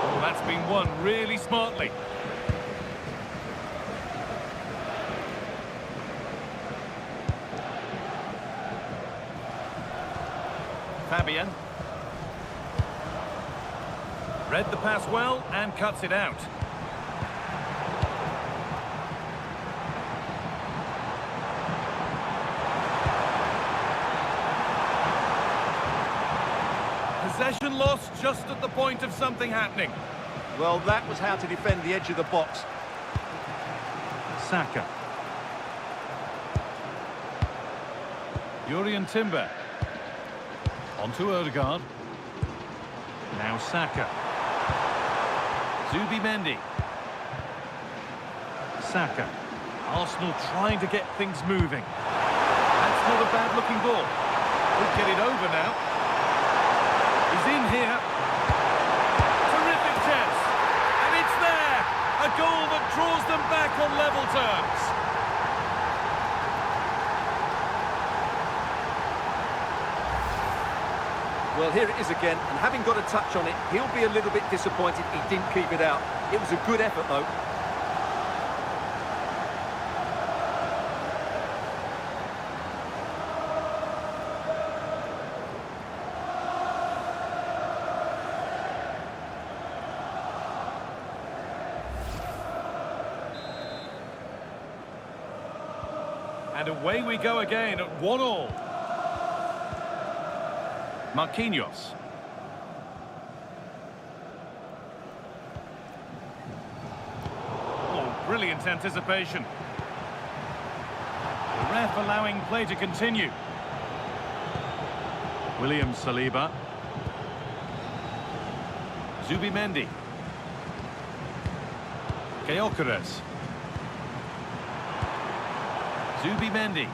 Speaker 3: Oh, that's been won really smartly. Fabian. Read the pass well and cuts it out. Possession lost just at the point of something happening.
Speaker 2: Well, that was how to defend the edge of the box.
Speaker 4: Saka.
Speaker 3: Jurriën Timber. On to Odegaard.
Speaker 4: Now Saka.
Speaker 3: Zubimendi.
Speaker 4: Saka.
Speaker 3: Arsenal trying to get things moving. That's not a bad-looking ball. Could get it over now. He's in here. Terrific chance. And it's there. A goal that draws them back on level terms.
Speaker 2: Well, here it is again, and having got a touch on it, he'll be a little bit disappointed he didn't keep it out. It was a good effort, though.
Speaker 3: And away we go again at 1-1. Marquinhos. Oh, brilliant anticipation. The ref allowing play to continue.
Speaker 4: William Saliba.
Speaker 3: Zubimendi. Gyökeres. Zubimendi.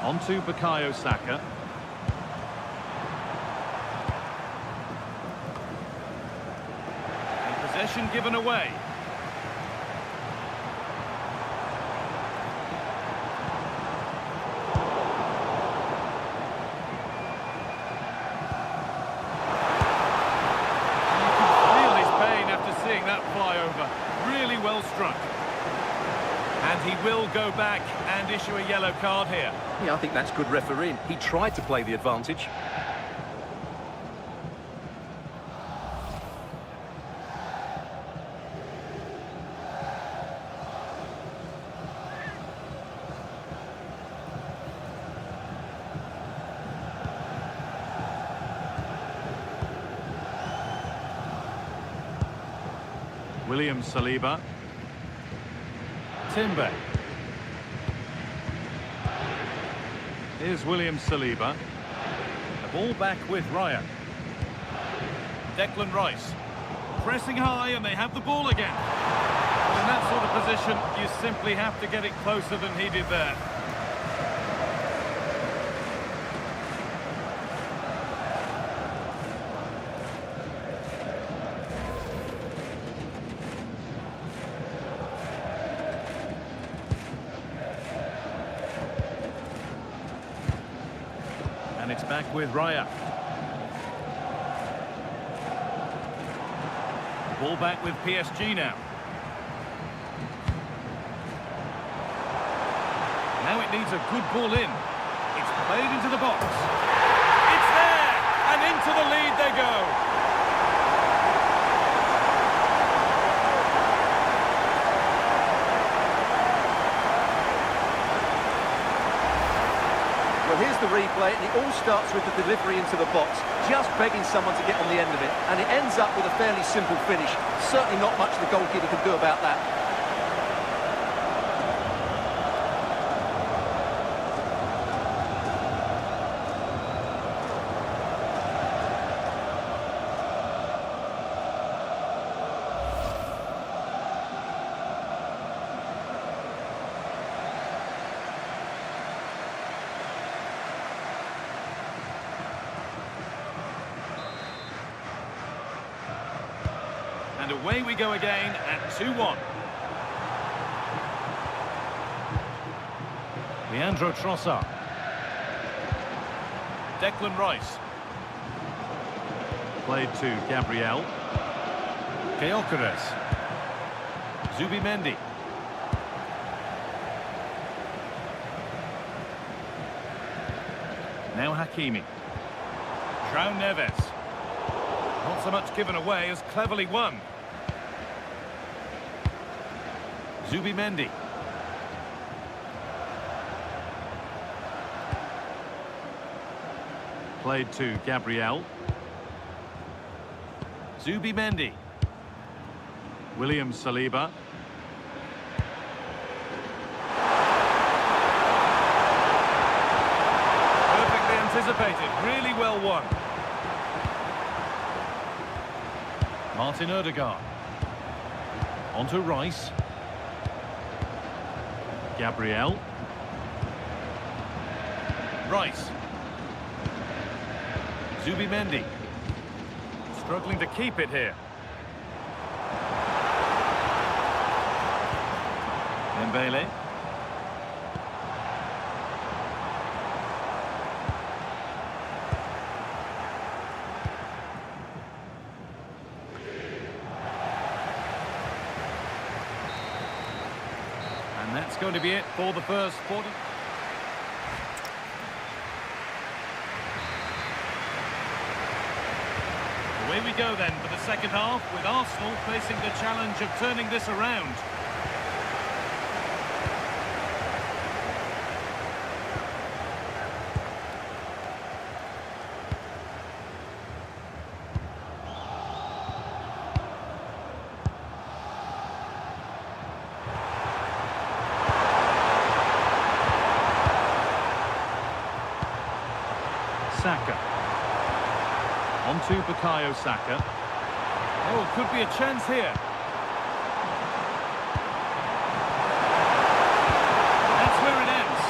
Speaker 4: On to Bukayo Saka.
Speaker 3: And possession given away. You can feel his pain after seeing that fly over. Really well struck. And he will go back and issue a yellow card here.
Speaker 2: Yeah, I think that's good refereeing. He tried to play the advantage.
Speaker 4: William Saliba.
Speaker 3: Timber.
Speaker 4: Here's William Saliba.
Speaker 3: The ball back with Ryan. Declan Rice. Pressing high and they have the ball again. Well, in that sort of position, you simply have to get it closer than he did there. And it's back with Raya. Ball back with PSG now. Now it needs a good ball in. It's played into the box. It's there! And into the lead they go.
Speaker 2: Well, here's the replay, and it all starts with the delivery into the box, just begging someone to get on the end of it, and it ends up with a fairly simple finish. Certainly not much the goalkeeper can do about that.
Speaker 3: And away we go again at 2-1. Leandro Trossard. Declan Rice.
Speaker 4: Played to Gabriel.
Speaker 3: Gyökeres. Zubimendi. Now Hakimi. João Neves. Not so much given away as cleverly won. Zubimendi.
Speaker 4: Played to Gabriel.
Speaker 3: Zubimendi.
Speaker 4: William Saliba.
Speaker 3: Perfectly anticipated, really well won. Martin Odegaard. On to Rice.
Speaker 4: Gabriel.
Speaker 3: Rice. Zubimendi. Struggling to keep it here. Dembele. And that's going to be it for the first 40. Away we go then for the second half, with Arsenal facing the challenge of turning this around.
Speaker 4: Saka. On to Bukayo Saka.
Speaker 3: Oh, could be a chance here. That's where it ends.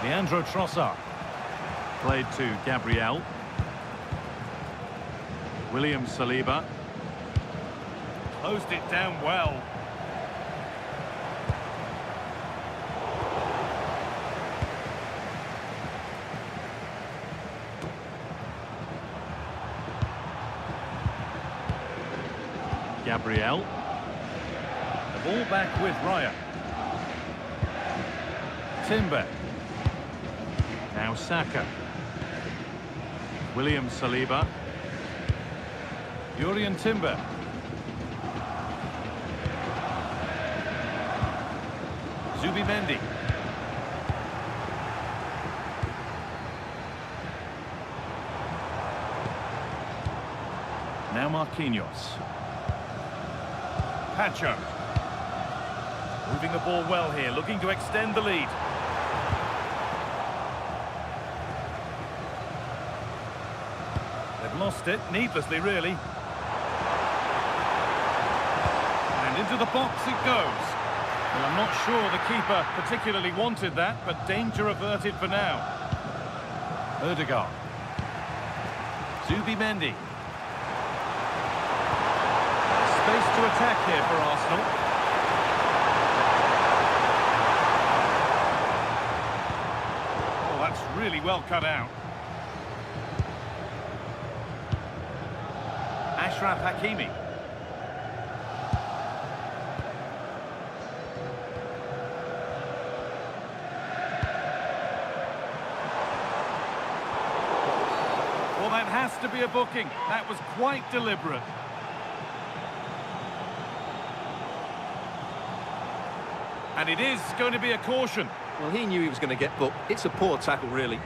Speaker 3: Leandro Trossard.
Speaker 4: Played to Gabriel. William Saliba.
Speaker 3: Closed it down well.
Speaker 4: Gabriel.
Speaker 3: The ball back with Raya. Timber.
Speaker 4: Now Saka. William Saliba.
Speaker 3: Jurriën Timber. Zubimendi. Now Marquinhos. Pacho. Moving the ball well here, looking to extend the lead. They've lost it, needlessly really. And into the box it goes. Well, I'm not sure the keeper particularly wanted that, but danger averted for now. Odegaard. Zubimendi. Space to attack here for Arsenal. Oh, that's really well cut out. Ashraf Hakimi. Well, that has to be a booking. That was quite deliberate. And it is going to be a caution.
Speaker 2: Well, he knew he was going to get booked. It's a poor tackle, really.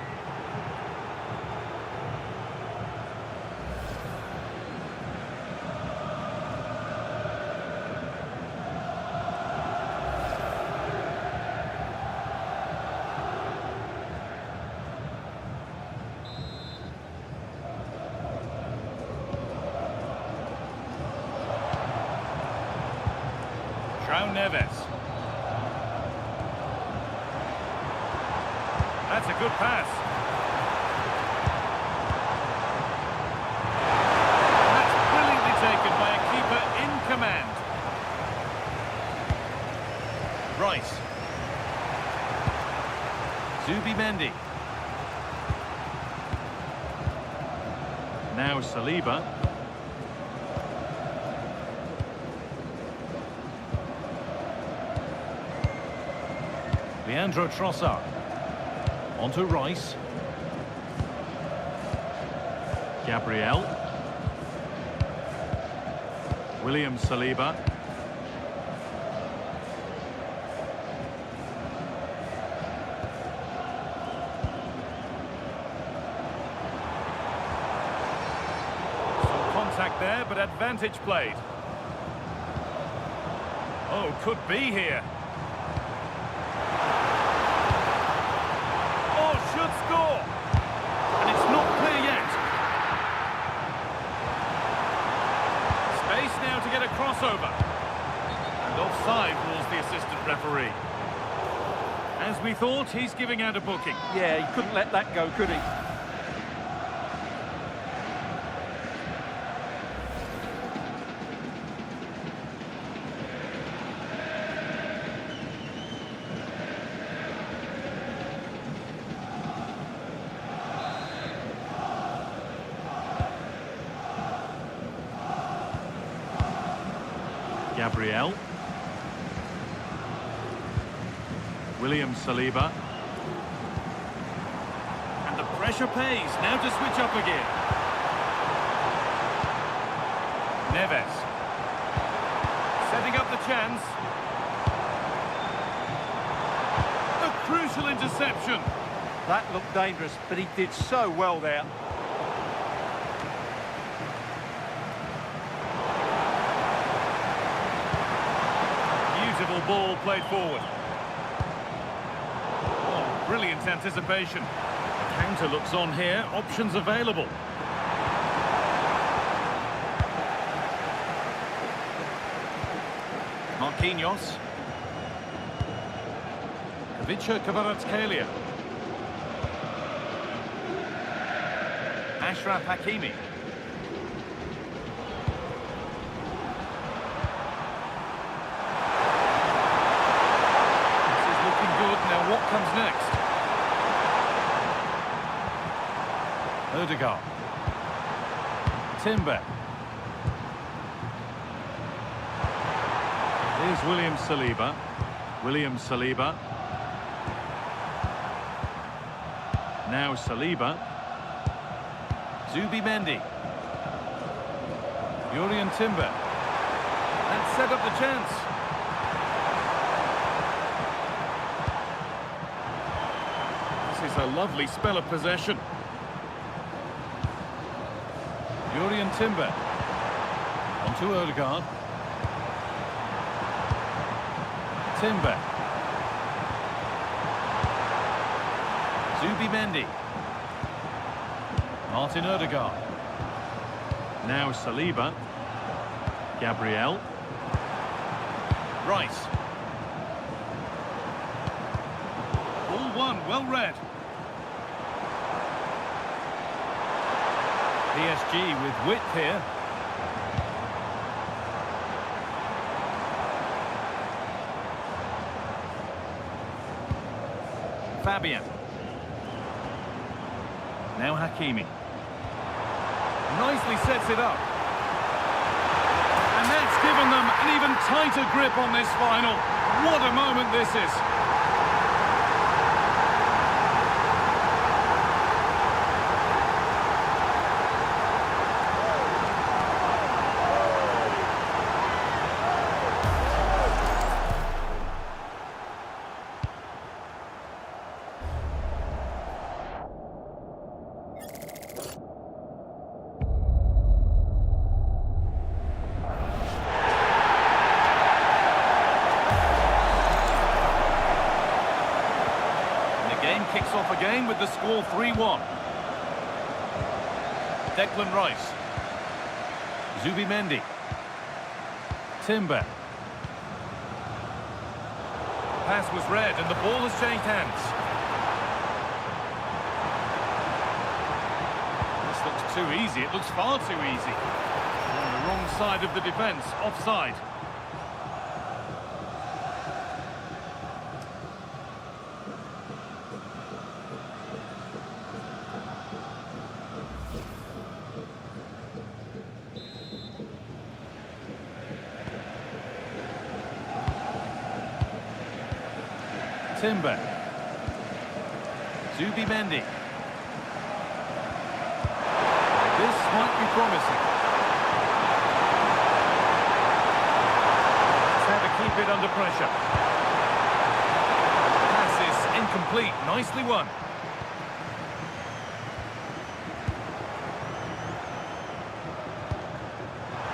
Speaker 3: João Neves. That's a good pass. That's brilliantly taken by a keeper in command. Rice. Zubimendi.
Speaker 4: Now Saliba.
Speaker 3: Leandro Trossard. On to Rice.
Speaker 4: Gabriel. William Saliba.
Speaker 3: Some contact there, but advantage played. Oh, could be here. crossover. And offside rules the assistant referee. As we thought, he's giving out a booking.
Speaker 2: Yeah, he couldn't let that go, could he?
Speaker 4: Gabriel. William Saliba.
Speaker 3: And the pressure pays. Now to switch up again. Neves. Setting up the chance. A crucial interception.
Speaker 2: That looked dangerous, but he did so well there.
Speaker 3: Beautiful ball played forward. Oh, brilliant anticipation. The counter looks on here. Options available. Marquinhos. Kavica Kvaratskhelia. Ashraf Hakimi. This is looking good. Now what comes next? Odegaard. Timber.
Speaker 4: Here's William Saliba. William Saliba. Now Saliba.
Speaker 3: Zubimendi. Urian Timber. And set up the chance. This is a lovely spell of possession. Urian Timber. On to Odegaard. Timber. Zubimendi. Martin Odegaard.
Speaker 4: Now Saliba. Gabriel.
Speaker 3: Rice. Ball one, well read. PSG with width here. Fabian. Now Hakimi. Nicely sets it up. And that's given them an even tighter grip on this final. What a moment this is. Kicks off again with the score 3-1. Declan Rice. Zubimendi. Timber. Pass was read and the ball has changed hands. This looks too easy. It looks far too easy. On the wrong side of the defence. Offside. Timber. Zubimendi. This might be promising. Let's have to keep it under pressure. Pass is incomplete. Nicely won.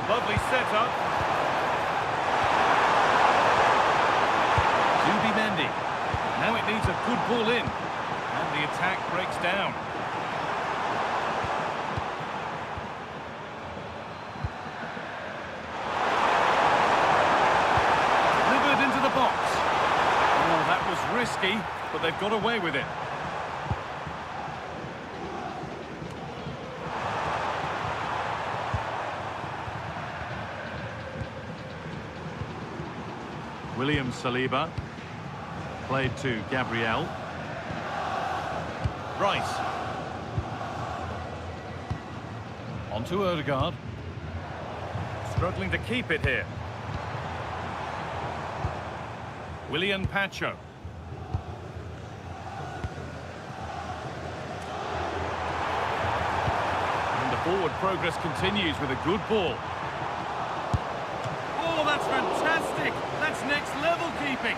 Speaker 3: Lovely setup. Zubimendi. Now it needs a good ball in. And the attack breaks down. risky, but they've got away with it.
Speaker 4: William Saliba. Played to Gabriel.
Speaker 3: Rice. On to Odegaard. Struggling to keep it here. William Pacho. And the forward progress continues with a good ball.
Speaker 1: Oh, that's fantastic! That's next level keeping!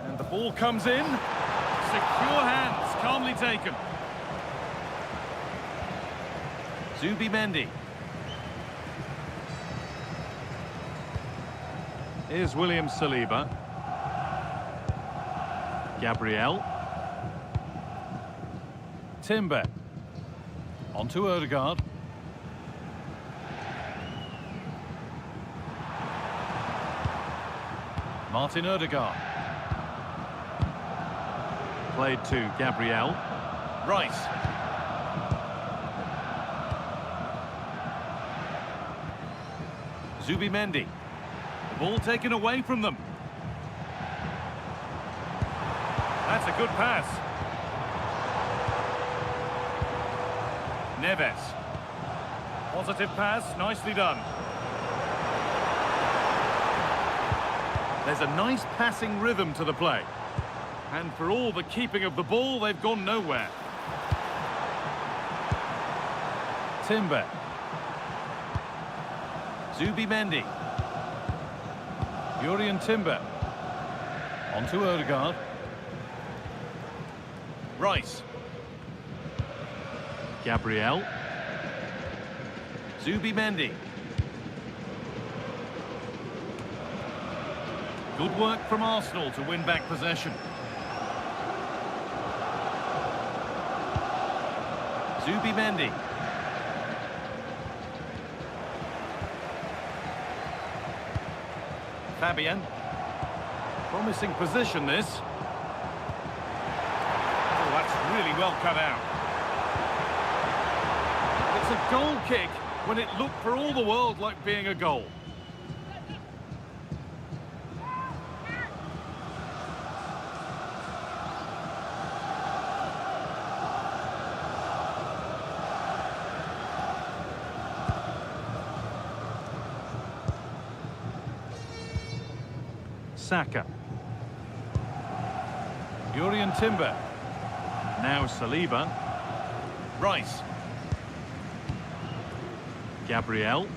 Speaker 3: And the ball comes in. Secure hands, calmly taken. Zubimendi.
Speaker 4: Here's William Saliba. Gabriel.
Speaker 3: Timber. On to Odegaard. Martin Odegaard.
Speaker 4: Played to Gabriel.
Speaker 3: Rice. Zubimendi. The ball taken away from them. That's a good pass. Neves. Positive pass, nicely done. There's a nice passing rhythm to the play. And for all the keeping of the ball, they've gone nowhere. Timber. Zubimendi. Jurien Timber. On to Odegaard. Rice.
Speaker 4: Gabriel.
Speaker 3: Zubimendi. Good work from Arsenal to win back possession. Zubimendi. Fabian. Promising position, this. Oh, that's really well cut out. It's a goal kick when it looked for all the world like being a goal.
Speaker 4: Saka.
Speaker 3: Jurien Timber.
Speaker 4: Now Saliba.
Speaker 3: Rice.
Speaker 4: Gabriel.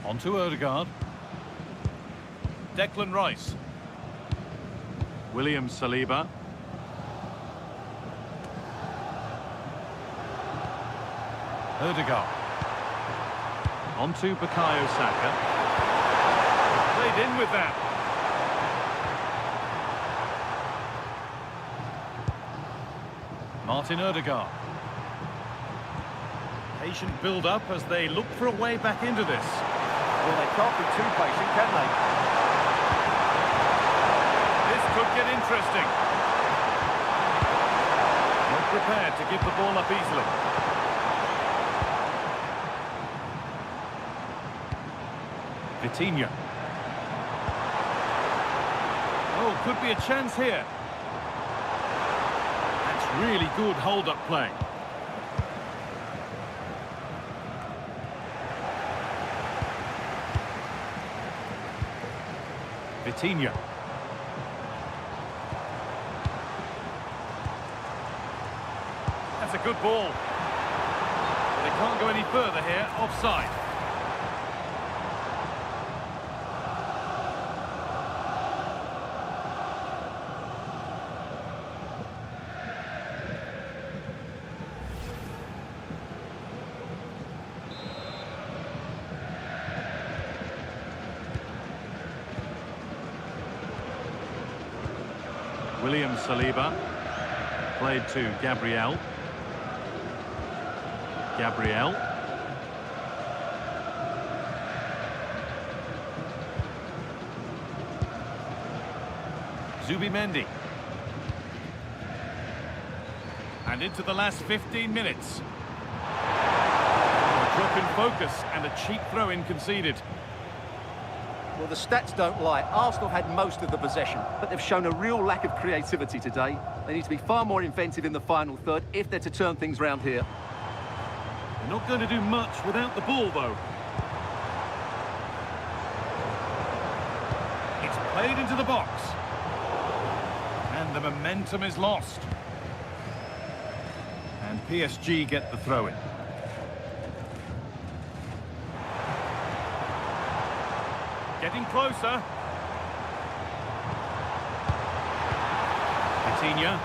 Speaker 3: On to Odegaard. Declan Rice.
Speaker 4: William Saliba.
Speaker 3: Odegaard.
Speaker 4: On to Bukayo Saka.
Speaker 3: Played in with that. Martin Odegaard. Patient build-up as they look for a way back into this.
Speaker 2: Well, they can't be too patient, can they?
Speaker 3: This could get interesting. Not prepared to give the ball up easily. Vitinha. Oh, could be a chance here. That's really good hold-up play. Vitinha. That's a good ball. But they can't go any further here. Offside.
Speaker 4: William Saliba. Played to Gabriel. Gabriel.
Speaker 3: Zubimendi. And into the last 15 minutes. A drop in focus and a cheap throw-in conceded.
Speaker 2: Well, the stats don't lie. Arsenal had most of the possession, but they've shown a real lack of creativity today. They need to be far more inventive in the final third if they're to turn things round here.
Speaker 3: They're not going to do much without the ball, though. It's played into the box. And the momentum is lost. And PSG get the throw-in. Getting closer. Coutinho.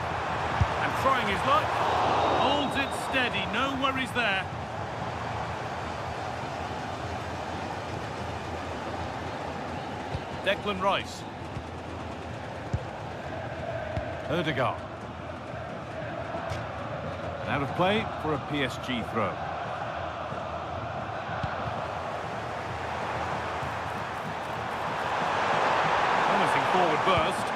Speaker 3: And trying his luck. Holds it steady, no worries there. Declan Rice. Ødegaard. And out of play for a PSG throw. Promising forward burst.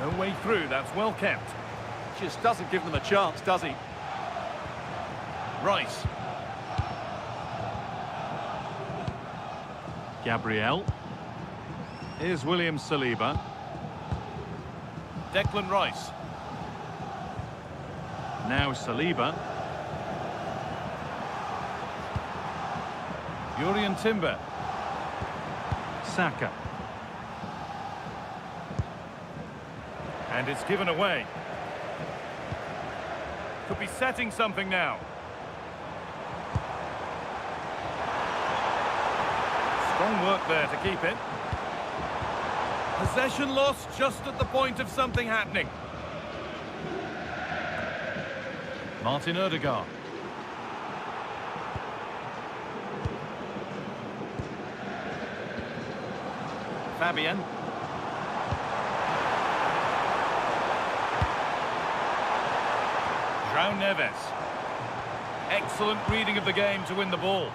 Speaker 3: No way through, that's well kept.
Speaker 2: Just doesn't give them a chance, does he?
Speaker 3: Rice.
Speaker 4: Gabriel. Here's William Saliba.
Speaker 3: Declan Rice.
Speaker 4: Now Saliba.
Speaker 3: Jurriën Timber.
Speaker 4: Saka.
Speaker 3: And it's given away. Could be setting something now. Strong work there to keep it. Possession lost just at the point of something happening. Martin Ødegaard. Fabian. João Neves. Excellent reading of the game to win the ball.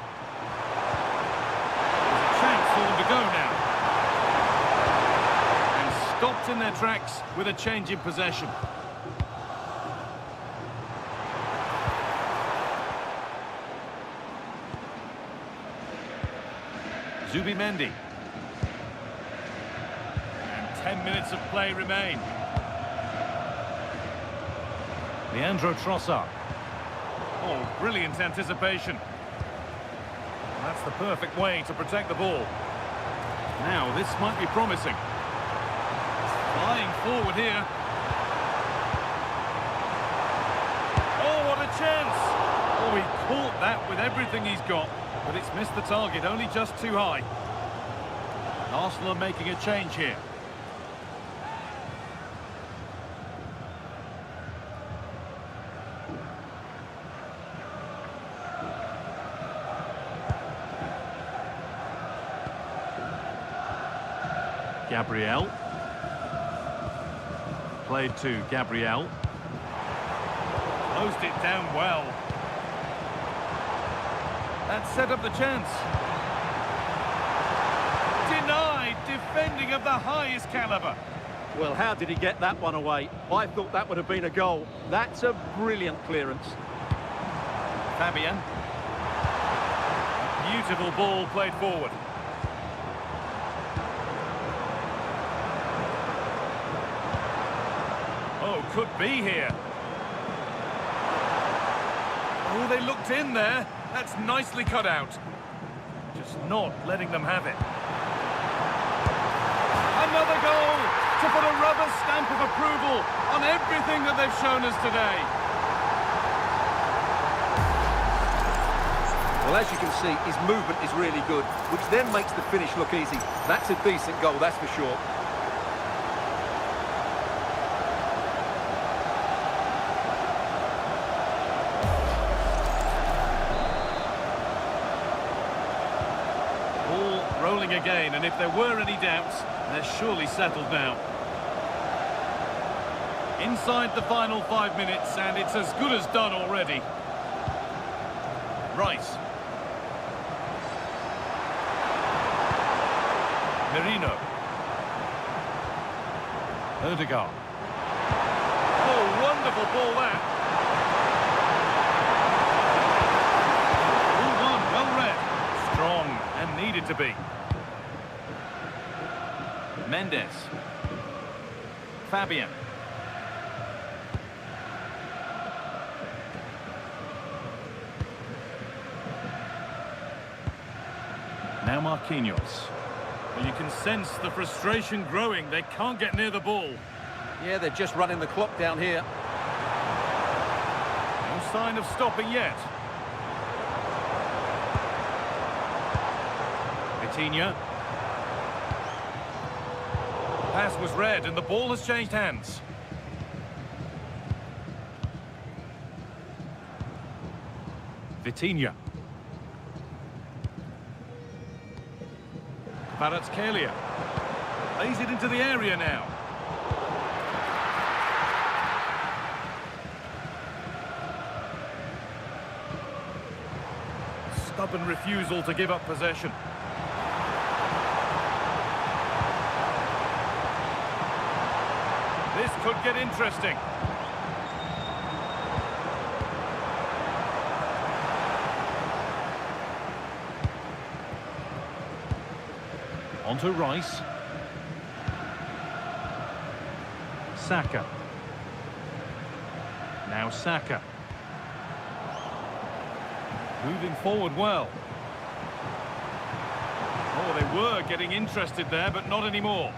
Speaker 3: There's a chance for them to go now. And stopped in their tracks with a change in possession. Zubimendi. And 10 minutes of play remain. Leandro Trossard. Oh, brilliant anticipation. That's the perfect way to protect the ball. Now, this might be promising. Flying forward here. Oh, what a chance! Oh, he caught that with everything he's got, but it's missed the target, only just too high. Arsenal are making a change here.
Speaker 4: Gabriel. Played to Gabriel.
Speaker 3: Closed it down well. That set up the chance. Denied, defending of the highest caliber.
Speaker 2: Well, how did he get that one away? I thought that would have been a goal. That's a brilliant clearance.
Speaker 3: Fabian. Beautiful ball played forward. Oh, could be here. Oh, they looked in there. That's nicely cut out. Just not letting them have it. Another goal to put a rubber stamp of approval on everything that they've shown us today.
Speaker 2: Well, as you can see, his movement is really good, which then makes the finish look easy. That's a decent goal, that's for sure.
Speaker 3: scoring again, and if there were any doubts, they're surely settled now. Inside the final 5 minutes, and it's as good as done already. Rice. Merino. Odegaard. Oh, wonderful ball that. All one, well read. Strong and needed to be. Mendes. Fabian. Now Marquinhos. Well, you can sense the frustration growing. They can't get near the ball.
Speaker 2: Yeah, they're just running the clock down here.
Speaker 3: No sign of stopping yet. Vitinha. Pass was read and the ball has changed hands. Vitinha. Kvaratskhelia lays it into the area now. Stubborn refusal to give up possession. This could get interesting.
Speaker 4: Onto Rice. Saka. Now Saka.
Speaker 3: Moving forward well. Oh, they were getting interested there, but not anymore.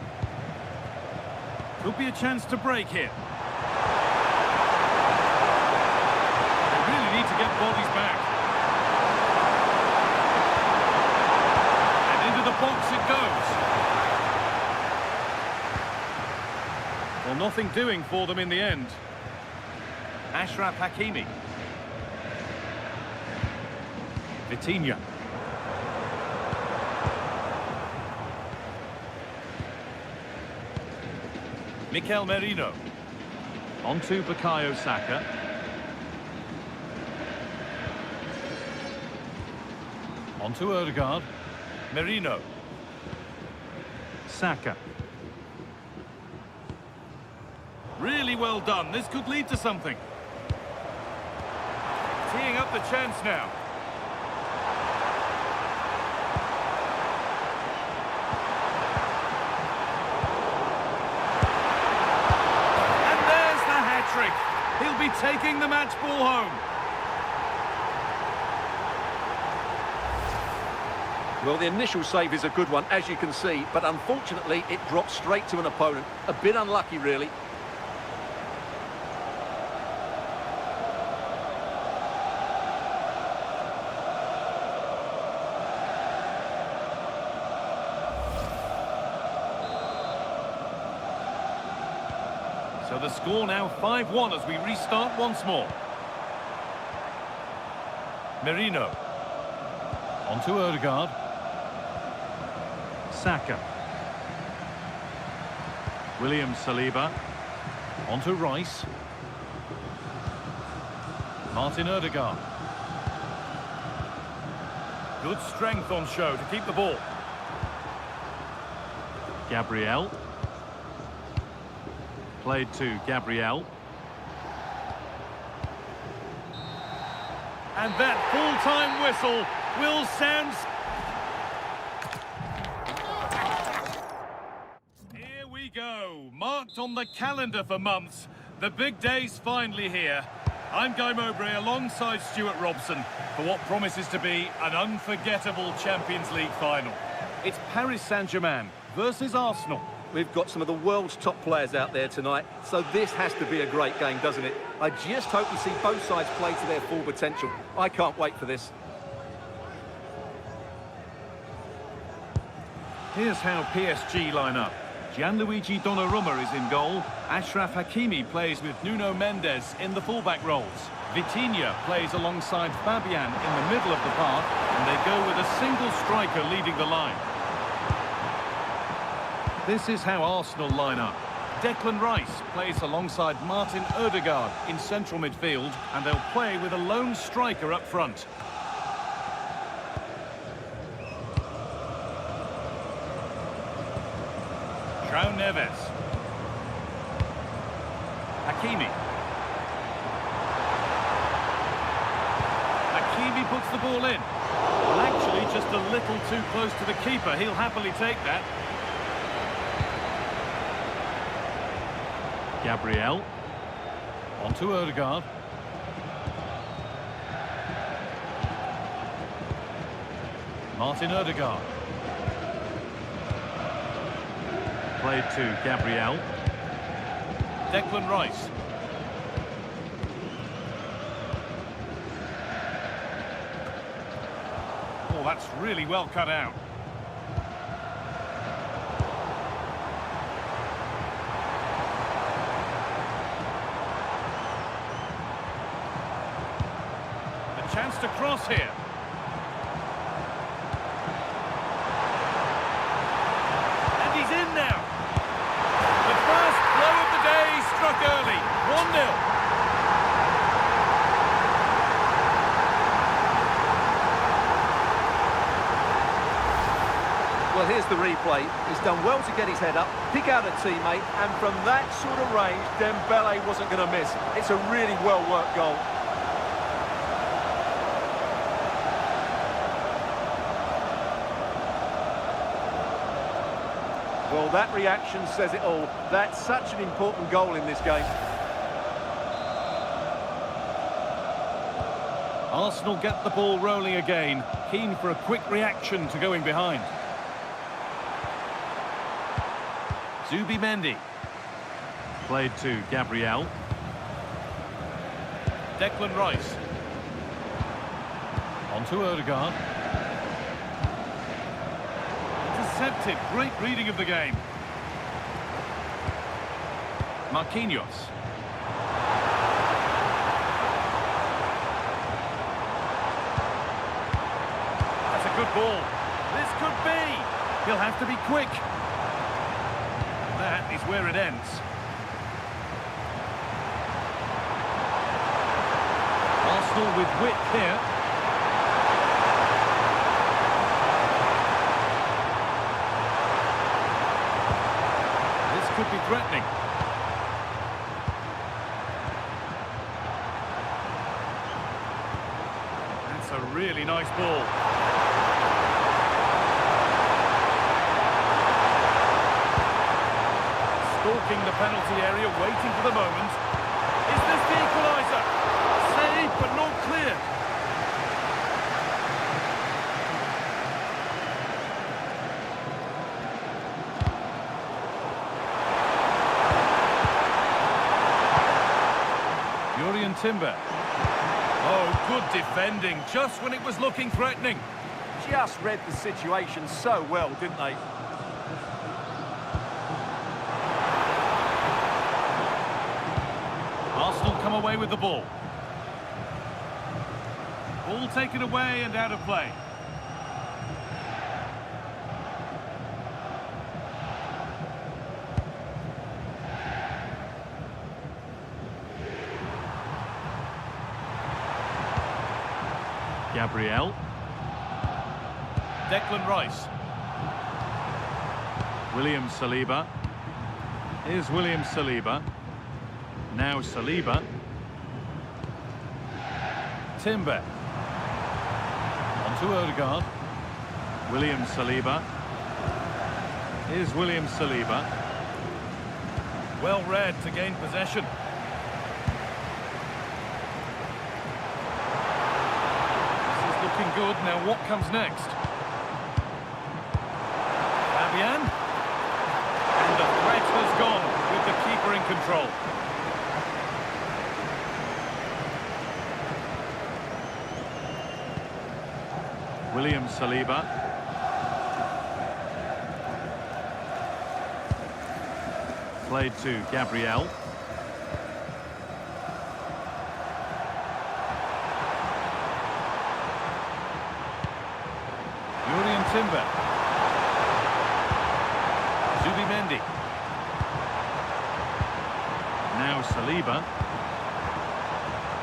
Speaker 3: Could be a chance to break here. They really need to get bodies back. And into the box it goes. Well, nothing doing for them in the end. Achraf Hakimi. Vitinha. Mikel Merino.
Speaker 4: Onto Bukayo Saka. Onto Odegaard.
Speaker 3: Merino.
Speaker 4: Saka.
Speaker 3: Really well done. This could lead to something. Teeing up the chance now. He'll be taking the match ball home.
Speaker 2: Well, the initial save is a good one, as you can see, but unfortunately it dropped straight to an opponent. A bit unlucky, really.
Speaker 3: So the score now 5-1 as we restart once more. Merino.
Speaker 4: Onto Odegaard. Saka. William Saliba. Onto Rice. Martin Odegaard.
Speaker 3: Good strength on show to keep the ball.
Speaker 4: Gabriel. Played to Gabriel.
Speaker 3: And that full-time whistle will sound... Here we go, marked on the calendar for months. The big day's finally here. I'm Guy Mowbray alongside Stuart Robson for what promises to be an unforgettable Champions League final. It's Paris Saint-Germain versus Arsenal.
Speaker 2: We've got some of the world's top players out there tonight, so this has to be a great game, doesn't it? I just hope we see both sides play to their full potential. I can't wait for this.
Speaker 3: Here's how PSG line up. Gianluigi Donnarumma is in goal. Achraf Hakimi plays with Nuno Mendes in the fullback roles. Vitinha plays alongside Fabian in the middle of the park, and they go with a single striker leading the line. This is how Arsenal line up. Declan Rice plays alongside Martin Odegaard in central midfield, and they'll play with a lone striker up front. João Neves. Hakimi. Hakimi puts the ball in. Well, actually, just a little too close to the keeper. He'll happily take that.
Speaker 4: Gabriel.
Speaker 3: On to Odegaard. Martin Odegaard.
Speaker 4: Played to Gabriel.
Speaker 3: Declan Rice. Oh, that's really well cut out. A chance to cross here. And he's in now. The first blow of the day struck early. 1-0.
Speaker 2: Well, here's the replay. He's done well to get his head up, pick out a teammate, and from that sort of range, Dembele wasn't going to miss. It's a really well-worked goal. Well, that reaction says it all. That's such an important goal in this game.
Speaker 3: Arsenal get the ball rolling again, keen for a quick reaction to going behind. Zubimendi.
Speaker 4: Played to Gabriel.
Speaker 3: Declan Rice. On to Odegaard. Intercepted. Great reading of the game. Marquinhos. That's a good ball. This could be. He'll have to be quick. That is where it ends. Arsenal with wit here. This could be threatening. That's a really nice ball. Stalking the penalty area, waiting for the moment. Is this the equaliser? Saved, but not clear. Jurriën Timber. Oh, good defending, just when it was looking threatening.
Speaker 2: Just read the situation so well, didn't they?
Speaker 3: Arsenal come away with the ball. Ball taken away and out of play.
Speaker 4: Gabriel.
Speaker 3: Declan Rice.
Speaker 4: William Saliba. Here's William Saliba. Now Saliba.
Speaker 3: Timber. On to Odegaard.
Speaker 4: William Saliba. Here's William Saliba.
Speaker 3: Well read to gain possession. This is looking good. Now what comes next? Fabian. And the threat has gone with the keeper in control.
Speaker 4: William Saliba. Played to Gabriel.
Speaker 3: Jurriën Timber. Zubimendi.
Speaker 4: Now Saliba.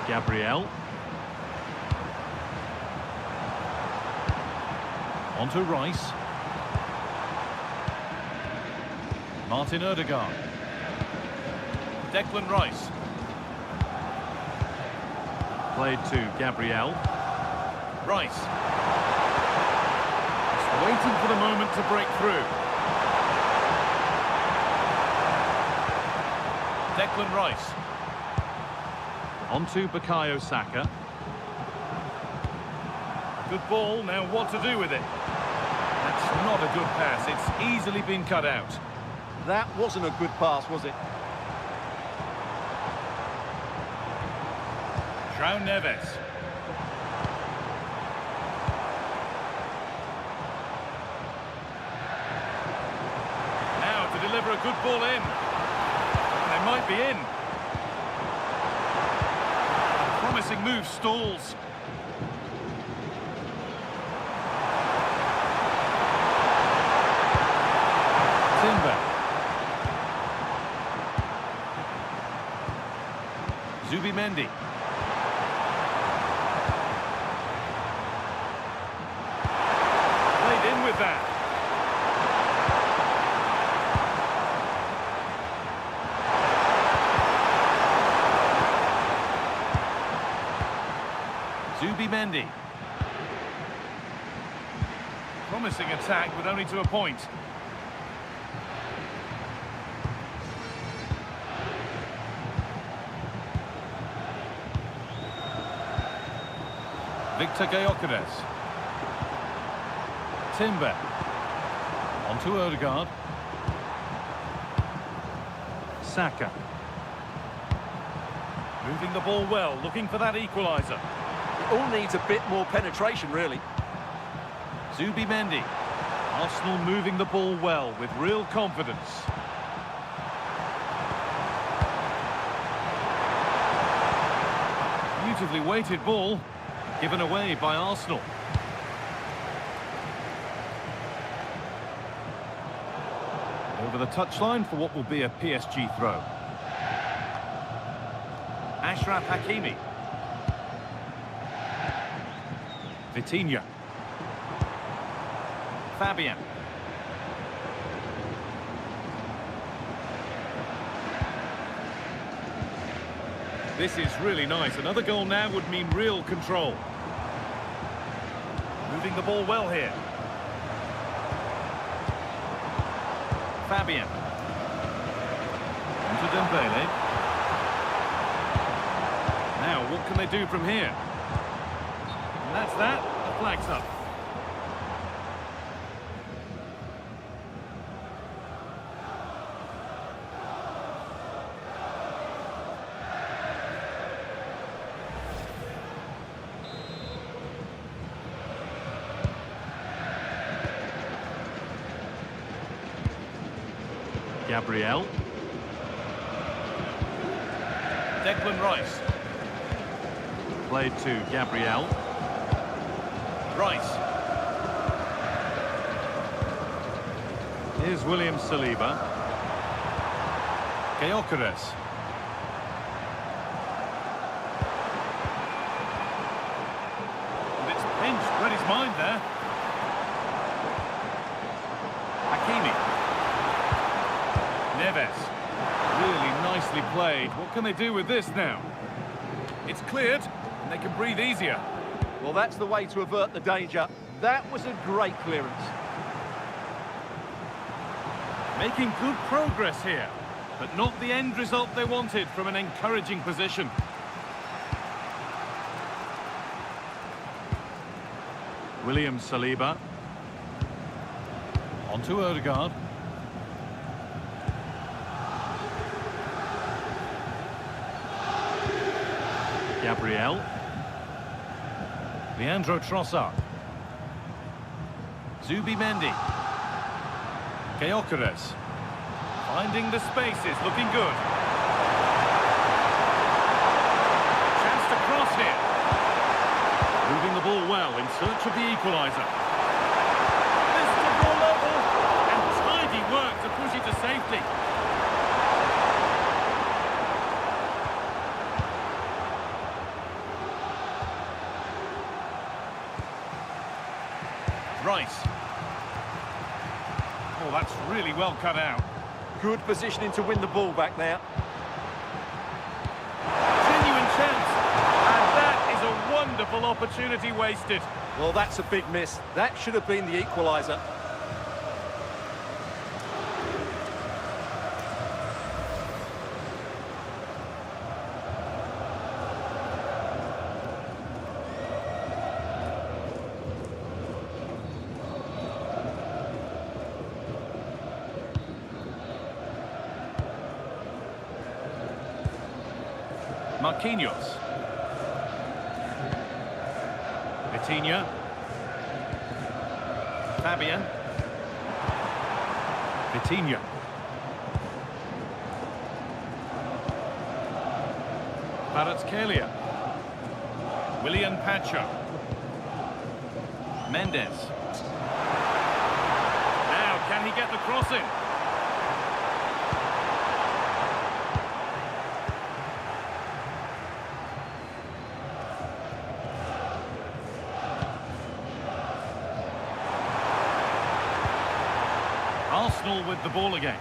Speaker 4: Gabriel. Onto Rice. Martin Odegaard.
Speaker 3: Declan Rice.
Speaker 4: Played to Gabriel.
Speaker 3: Rice. Just waiting for the moment to break through. Declan Rice.
Speaker 4: Onto Bukayo Saka.
Speaker 3: Good ball, now what to do with it? That's not a good pass, it's easily been cut out.
Speaker 2: That wasn't a good pass, was it?
Speaker 3: João Neves. Now to deliver a good ball in. They might be in. A promising move stalls. Timber. Zubimendi. Played in with that. Zubimendi. Promising attack with only to a point. Victor Gyökeres. Timber. Onto Odegaard.
Speaker 4: Saka.
Speaker 3: Moving the ball well, looking for that equaliser.
Speaker 2: It all needs a bit more penetration, really.
Speaker 3: Zubimendi. Arsenal moving the ball well with real confidence. Beautifully weighted ball, given away by Arsenal. Over the touchline for what will be a PSG throw. Achraf Hakimi. Vitinha. Fabian. This is really nice. Another goal now would mean real control. Moving the ball well here. Fabian. Into Dembele. Now, what can they do from here? And that's that. The flag's up.
Speaker 4: Gabriel.
Speaker 3: Declan Rice.
Speaker 4: Played to Gabriel.
Speaker 3: Rice.
Speaker 4: Here's William Saliba.
Speaker 3: Gyökeres. And it's pinched, read his mind there. Hakimi. Neves. Really nicely played. What can they do with this now? It's cleared, and they can breathe easier.
Speaker 2: Well, that's the way to avert the danger. That was a great clearance.
Speaker 3: Making good progress here, but not the end result they wanted from an encouraging position.
Speaker 4: William Saliba.
Speaker 3: Onto Odegaard.
Speaker 4: Gabriel.
Speaker 3: Leandro Trossard. Zubimendi. Gyökeres. Finding the spaces, looking good. Chance to cross here. Moving the ball well in search of the equaliser. This to ball level, and tidy work to push it to safety. Rice. Oh, that's really well cut out.
Speaker 2: Good positioning to win the ball back there.
Speaker 3: Genuine chance. And that is a wonderful opportunity wasted.
Speaker 2: Well, that's a big miss. That should have been the equaliser.
Speaker 3: Marquinhos. Vitinha. Fabian. Vitinha. Kvaratskhelia. William Pacho. Mendes. Now, can he get the cross in? Arsenal with the ball again.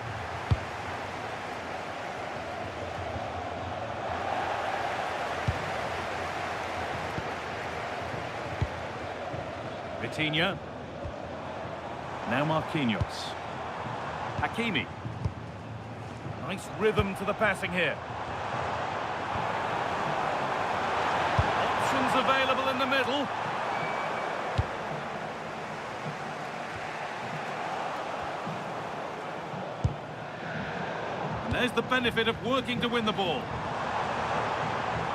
Speaker 3: Vitinha. Now Marquinhos. Hakimi. Nice rhythm to the passing here. Options available in the middle. There's the benefit of working to win the ball.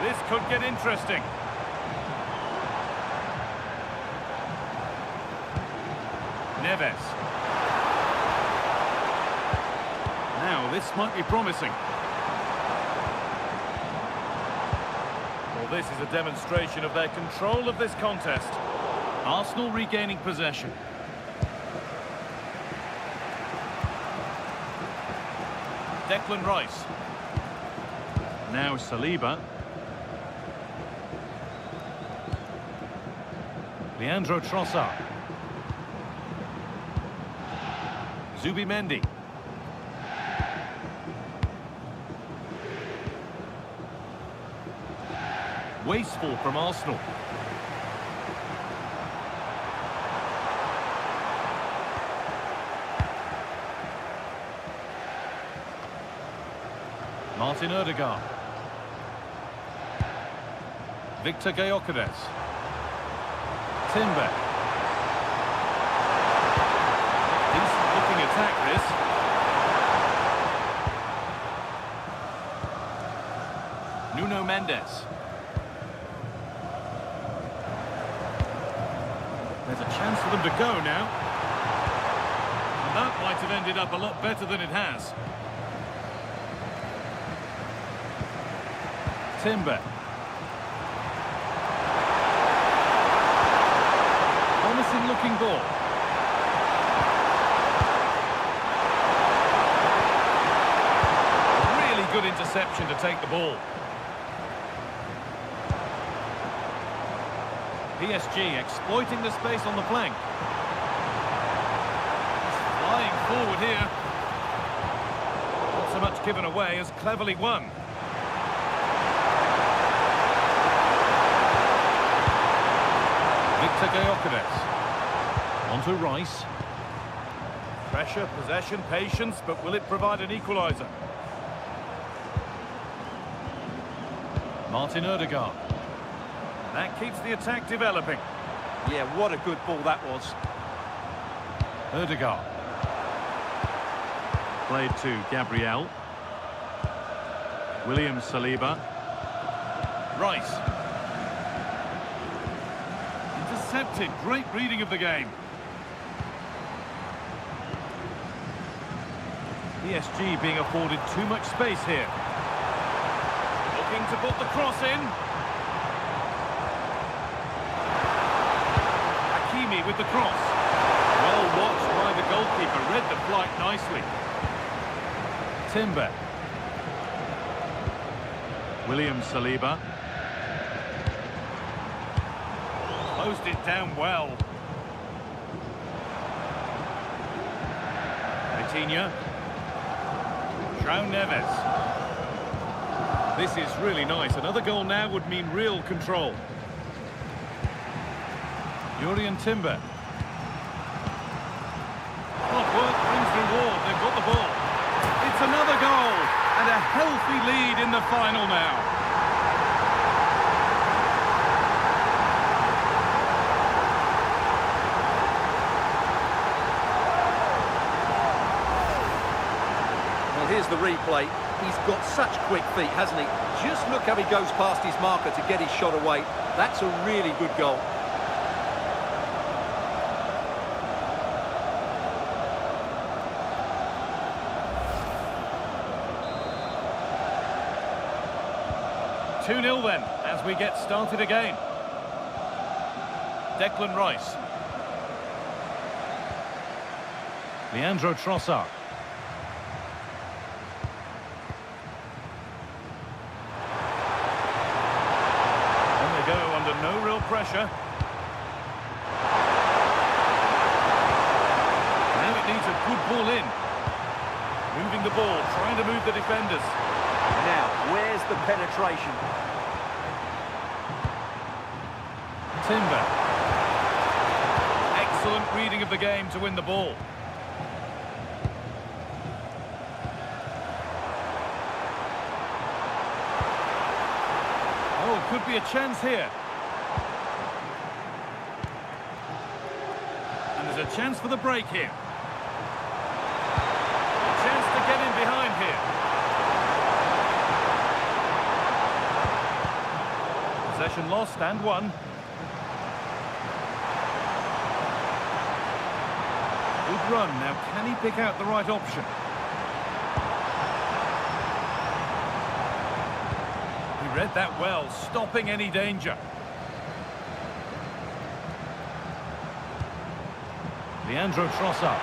Speaker 3: This could get interesting. Neves. Now, this might be promising. Well, this is a demonstration of their control of this contest. Arsenal regaining possession. Declan Rice. Now Saliba. Leandro Trossard. Zubimendi. Wasteful from Arsenal. Martin Odegaard. Victor Gyökeres. Timber. Decent looking attack this. Nuno Mendes. There's a chance for them to go now. And that might have ended up a lot better than it has. Timber. Promising looking ball. Really good interception to take the ball. PSG exploiting the space on the flank. He's flying forward here. Not so much given away as cleverly won. Victor Gyökeres. On to Rice. Pressure, possession, patience, but will it provide an equaliser? Martin Odegaard. That keeps the attack developing.
Speaker 2: Yeah, what a good ball that was.
Speaker 3: Odegaard.
Speaker 4: Played to Gabriel. William Saliba.
Speaker 3: Rice. Intercepted. Great reading of the game. PSG being afforded too much space here. Looking to put the cross in. Hakimi with the cross. Well watched by the goalkeeper. Read the flight nicely. Timber.
Speaker 4: William Saliba.
Speaker 3: Closed it down well. Vitinha. João Neves. This is really nice. Another goal now would mean real control. Jurriën Timber. Hard work brings reward. They've got the ball. It's another goal. And a healthy lead in the final now.
Speaker 2: Well, here's the replay. He's got such quick feet, hasn't he? Just look how he goes past his marker to get his shot away. That's a really good goal.
Speaker 3: Two 0 then, as we get started again. Declan Rice. Leandro Trossard. Go under no real pressure. Now it needs a good ball in. Moving the ball, trying to move the defenders.
Speaker 2: Now, where's the penetration?
Speaker 3: Timber. Excellent reading of the game to win the ball. Oh, could be a chance here. And there's a chance for the break here. A chance to get in behind here. Possession lost and won. Good run. Now, can he pick out the right option? Read that well, stopping any danger. Leandro Trossard.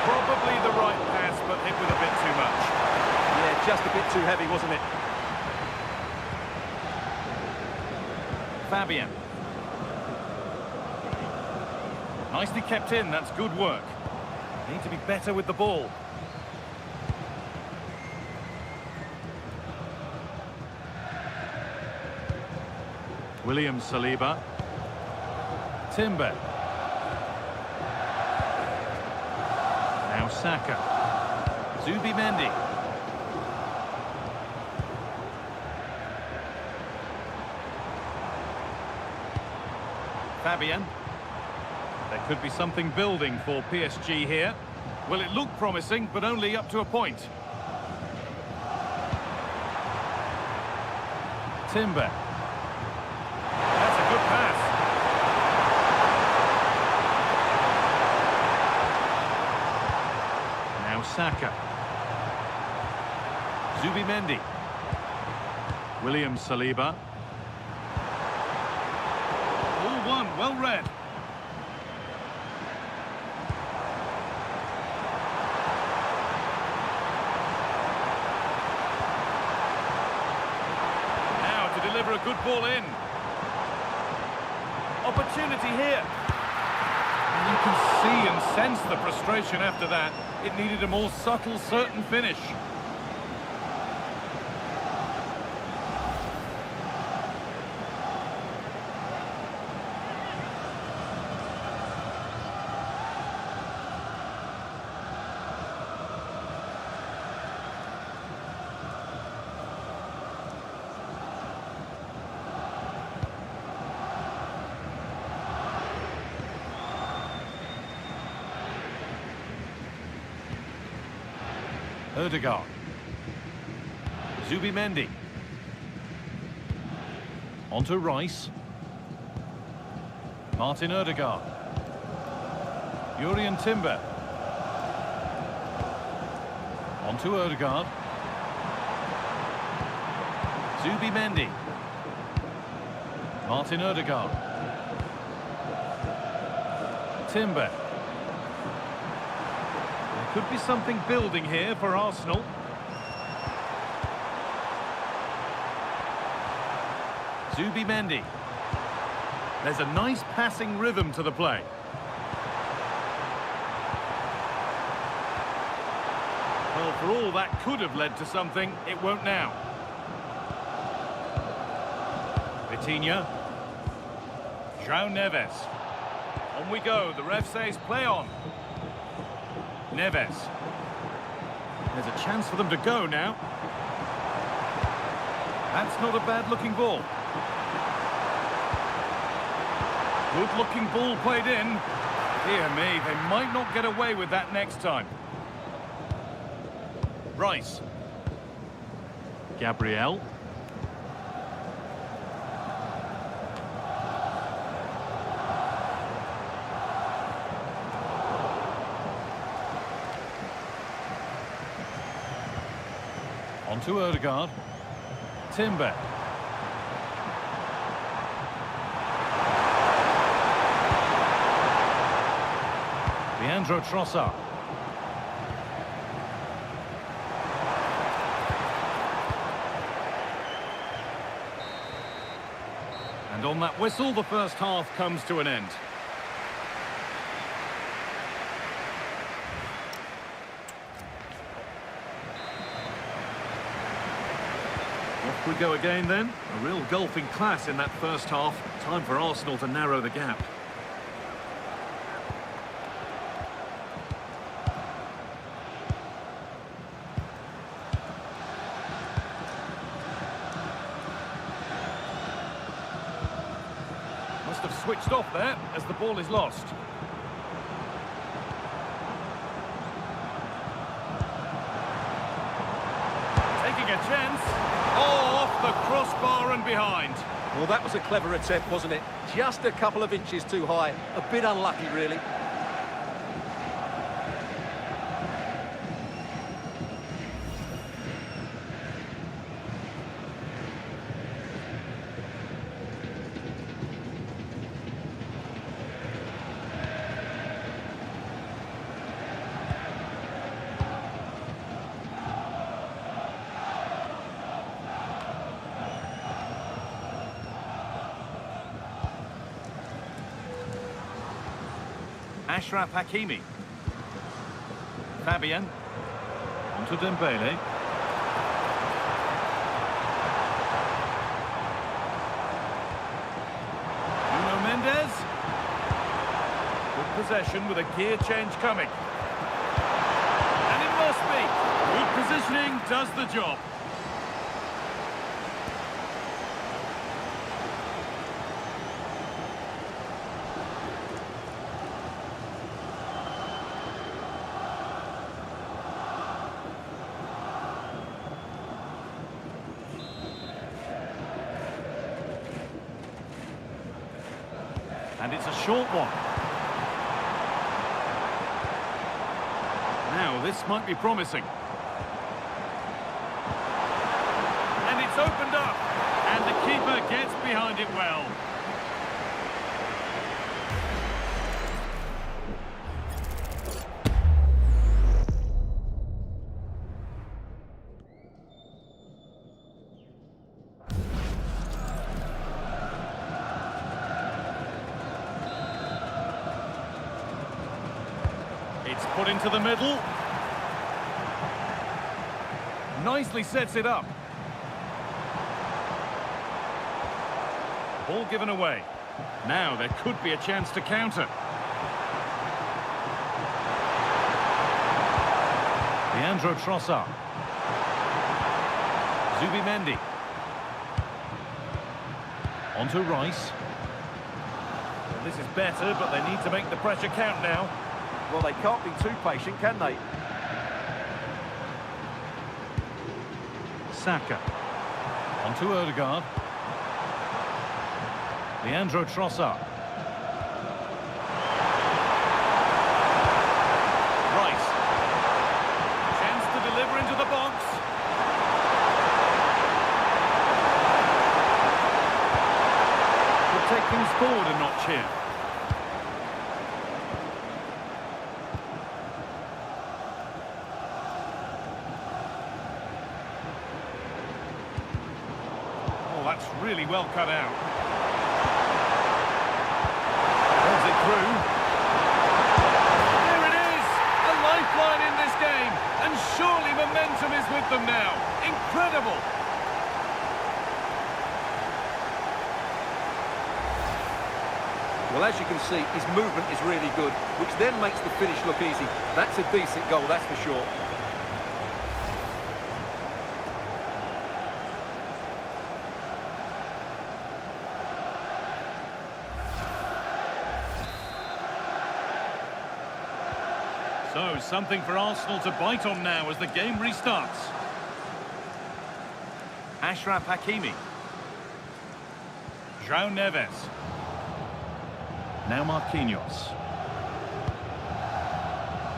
Speaker 3: Probably the right pass, but hit with a bit too much.
Speaker 2: Yeah, just a bit too heavy, wasn't it?
Speaker 3: Fabian. Nicely kept in, that's good work. Need to be better with the ball.
Speaker 4: William Saliba.
Speaker 3: Timber.
Speaker 4: Now Saka.
Speaker 3: Zubimendi. Fabian. There could be something building for PSG here. Well, it looked promising, but only up to a point. Timber. That's a good pass.
Speaker 4: Now Saka.
Speaker 3: Zubimendi.
Speaker 4: William Saliba.
Speaker 3: All one, well read. Now to deliver a good ball in. Opportunity here. And you can see and sense the frustration after that. It needed a more subtle, certain finish. Ødegaard. Zubimendi. Onto Rice. Martin Ødegaard. Jurriën Timber. Onto Ødegaard. Zubimendi. Martin Ødegaard. Timber. Could be something building here for Arsenal. Zubimendi. There's a nice passing rhythm to the play. Well, for all that could have led to something, it won't now. Vitinha. João Neves. On we go. The ref says play on. Neves. There's a chance for them to go now. That's not a bad-looking ball. Good-looking ball played in. Dear me, they might not get away with that next time. Rice.
Speaker 4: Gabriel.
Speaker 3: On to Odegaard. Timber. Leandro Trossard. And on that whistle, the first half comes to an end. Off we go again then. A real golfing class in that first half. Time for Arsenal to narrow the gap. Must have switched off there as the ball is lost. Taking a chance. Oh, off the crossbar and behind.
Speaker 2: Well, that was a clever attempt, wasn't it? Just a couple of inches too high. A bit unlucky, really.
Speaker 3: Ashraf Hakimi. Fabian. Onto Dembele. Nuno Mendes. Good possession with a gear change coming. And it must be. Good positioning does the job. And it's a short one. Now, this might be promising. And it's opened up. And the keeper gets behind it well. It's put into the middle. Nicely sets it up. Ball given away. Now there could be a chance to counter. Leandro Trossard. Zubimendi. Onto Rice. Well, this is better, but they need to make the pressure count now.
Speaker 2: Well, they can't be too patient, can they?
Speaker 3: Saka. Onto Odegaard. Leandro Trossard. Rice. Chance to deliver into the box. Could take things forward a notch here. That's really well cut out. Pulls it through. There it is! A lifeline in this game, and surely
Speaker 1: momentum is with them now. Incredible.
Speaker 2: Well, as you can see, his movement is really good, which then makes the finish look easy. That's a decent goal, that's for sure.
Speaker 3: So, something for Arsenal to bite on now as the game restarts. Ashraf Hakimi. João Neves. Now Marquinhos.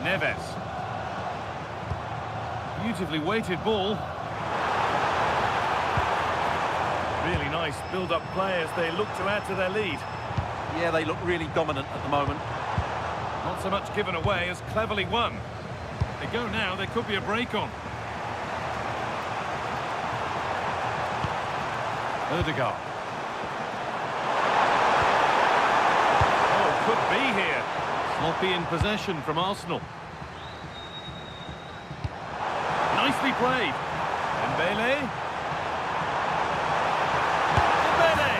Speaker 3: Neves. Beautifully weighted ball. Really nice build-up play as they look to add to their lead.
Speaker 2: Yeah, they look really dominant at the moment.
Speaker 3: Not so much given away as cleverly won. They go now, there could be a break on. Ødegaard. Oh, could be here. Sloppy in possession from Arsenal. Nicely played. Dembele. Dembele!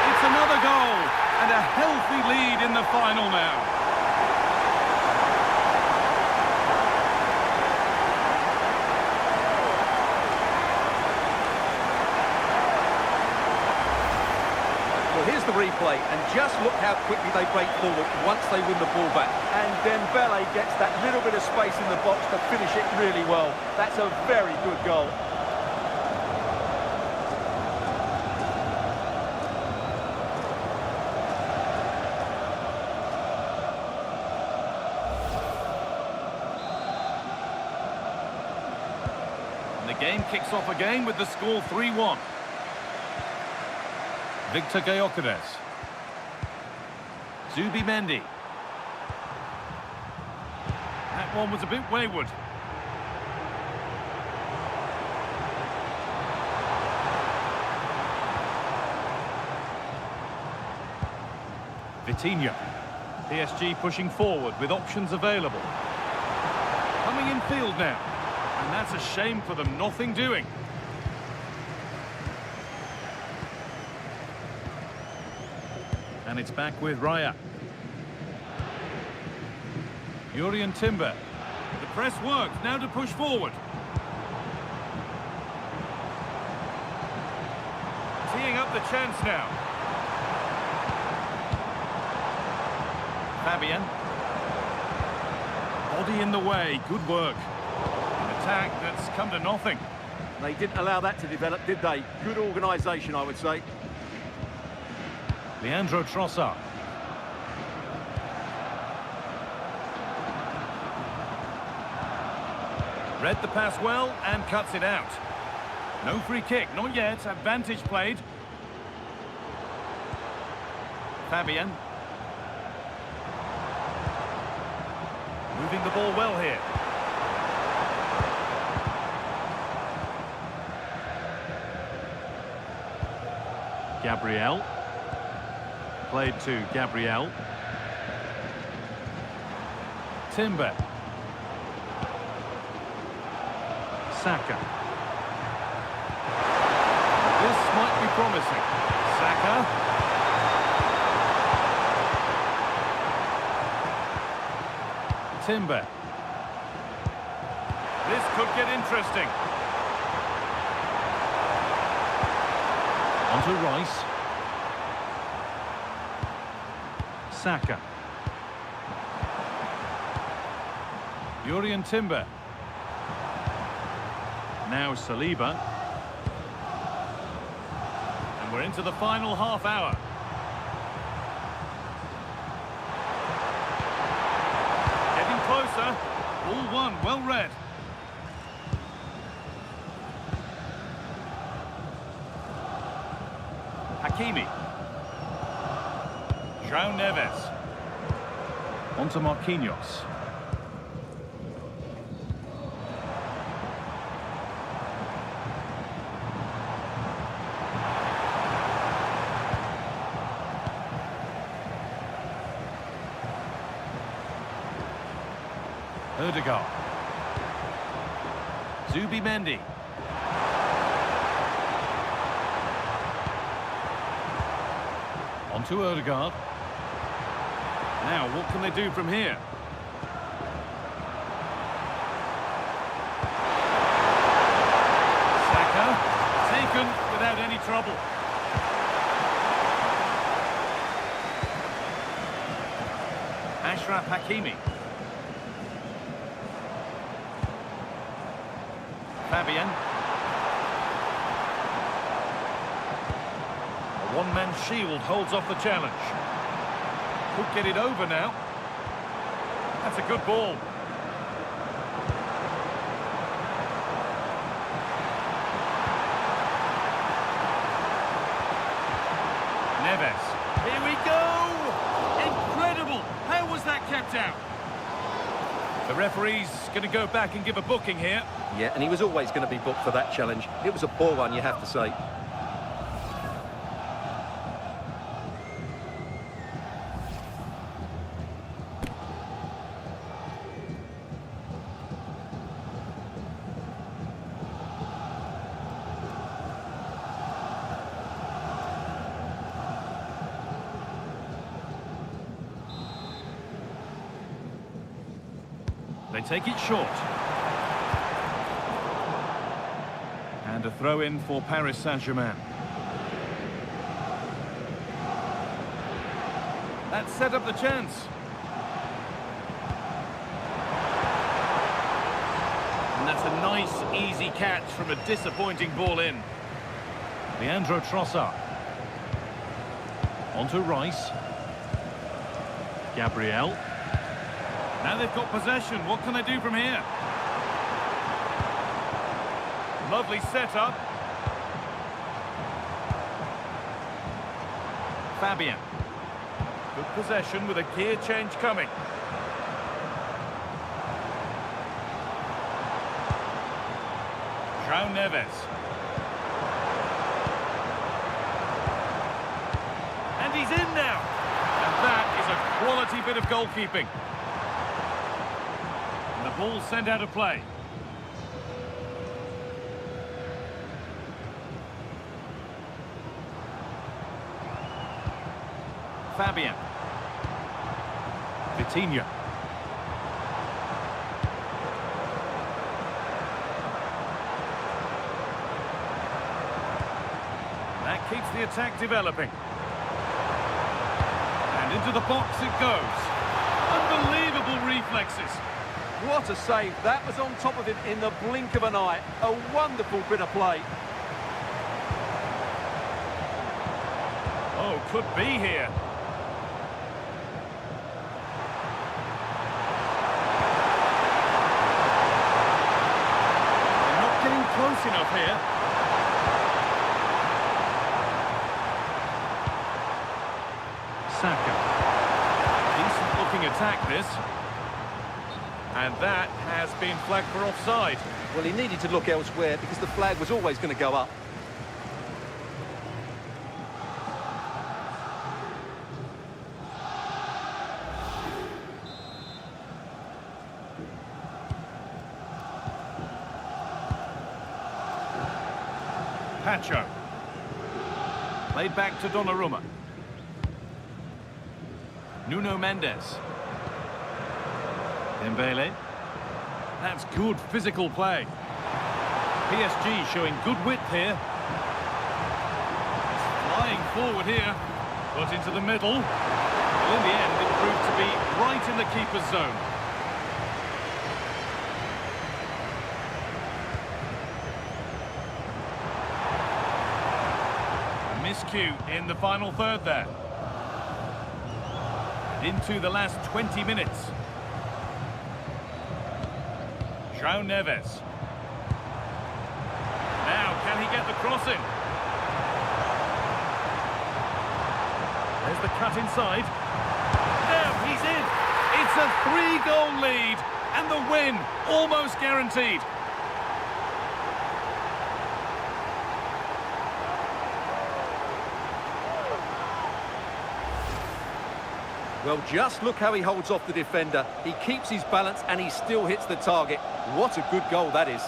Speaker 3: It's another goal and a healthy lead in the final now.
Speaker 2: Here's the replay, and just look how quickly they break forward once they win the ball back. And Dembele gets that little bit of space in the box to finish it really well. That's a very good goal.
Speaker 3: And the game kicks off again with the score 3-1. Victor Gyökeres. Zubimendi. That one was a bit wayward. Vitinha. PSG pushing forward with options available. Coming in field now. And that's a shame for them, nothing doing. And it's back with Raya. Jurrien Timber. The press works, now to push forward. Teeing up the chance now. Fabian. Body in the way, good work. An attack that's come to nothing.
Speaker 2: They didn't allow that to develop, did they? Good organisation, I would say.
Speaker 3: Leandro Trossard. Read the pass well and cuts it out. No free kick, not yet. Advantage played. Fabian. Moving the ball well here.
Speaker 4: Gabriel. Played to Gabriel.
Speaker 3: Timber. Saka. This might be promising. Saka. Timber. This could get interesting. Onto Rice. Saka. Jurrien Timber. Now Saliba. And we're into the final half hour. Getting closer. All one, well read. Hakimi. João Neves. Onto Marquinhos. Ødegaard. Zubimendi. On to Odegaard. Now, what can they do from here? Saka, taken without any trouble. Ashraf Hakimi. Fabian. A one-man shield holds off the challenge. Could get it over now. That's a good ball. Neves. Here we go! Incredible! How was that kept out? The referee's going to go back and give a booking here.
Speaker 2: Yeah, and he was always going to be booked for that challenge. It was a poor one, you have to say.
Speaker 3: They take it short. And a throw-in for Paris Saint-Germain. That set up the chance. And that's a nice, easy catch from a disappointing ball in. Leandro Trossard. On to Rice.
Speaker 4: Gabriel.
Speaker 3: Now they've got possession. What can they do from here? Lovely setup. Fabian. Good possession with a gear change coming. João Neves. And he's in now. And that is a quality bit of goalkeeping. And the ball sent out of play. Fabian. Vitinha. That keeps the attack developing. And into the box it goes. Unbelievable reflexes.
Speaker 2: What a save. That was on top of him in the blink of an eye. A wonderful bit of play.
Speaker 3: Oh, could be here. They're not getting close enough here.
Speaker 4: Saka.
Speaker 3: Decent looking attack this. And that has been flagged for offside.
Speaker 2: Well, he needed to look elsewhere because the flag was always going to go up.
Speaker 3: Pacho. Played back to Donnarumma. Nuno Mendes. Dembele. That's good physical play. PSG showing good width here. Flying forward here. Got into the middle. Well, in the end, it proved to be right in the keeper's zone. Miscue in the final third there. Into the last 20 minutes. João Neves. Now, can he get the cross in? There's the cut inside. Now, he's in. It's a 3-goal lead, and the win almost guaranteed.
Speaker 2: Well, just look how he holds off the defender. He keeps his balance and he still hits the target. What a good goal that is.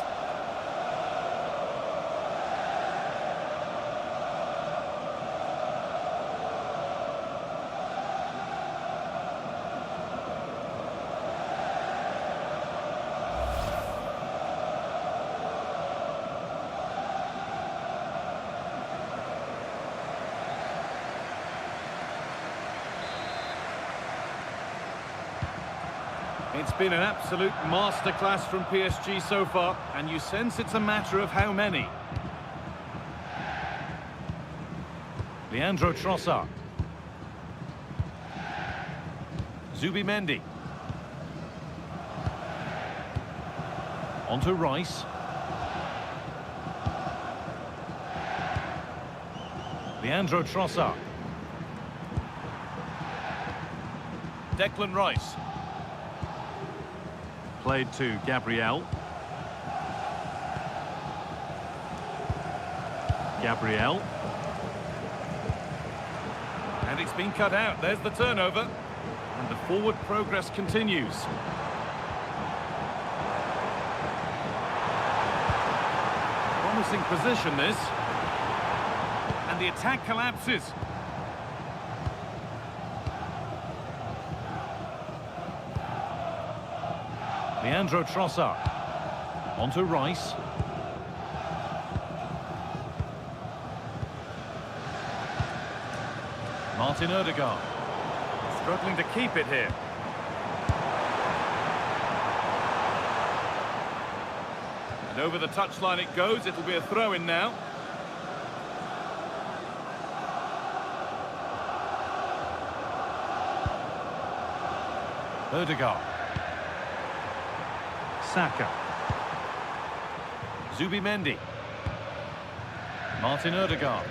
Speaker 3: It's been an absolute masterclass from PSG so far, and you sense it's a matter of how many. Leandro Trossard. Zubimendi. Onto Rice. Leandro Trossard. Declan Rice.
Speaker 4: Played to Gabriel. Gabriel.
Speaker 3: And it's been cut out. There's the turnover. And the forward progress continues. Promising position, this. And the attack collapses. Leandro Trossard. Onto Rice. Martin Odegaard. Struggling to keep it here. And over the touchline it goes. It'll be a throw-in now. Odegaard. Saka. Zubimendi. Martin Odegaard.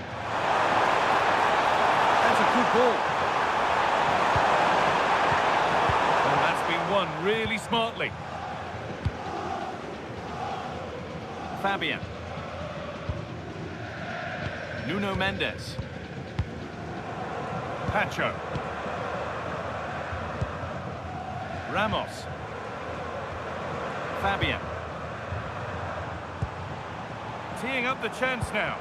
Speaker 3: That's a good ball. Oh, that's been won really smartly. Fabian. Nuno Mendes. Pacho. Ramos. Fabian. Teeing up the chance now.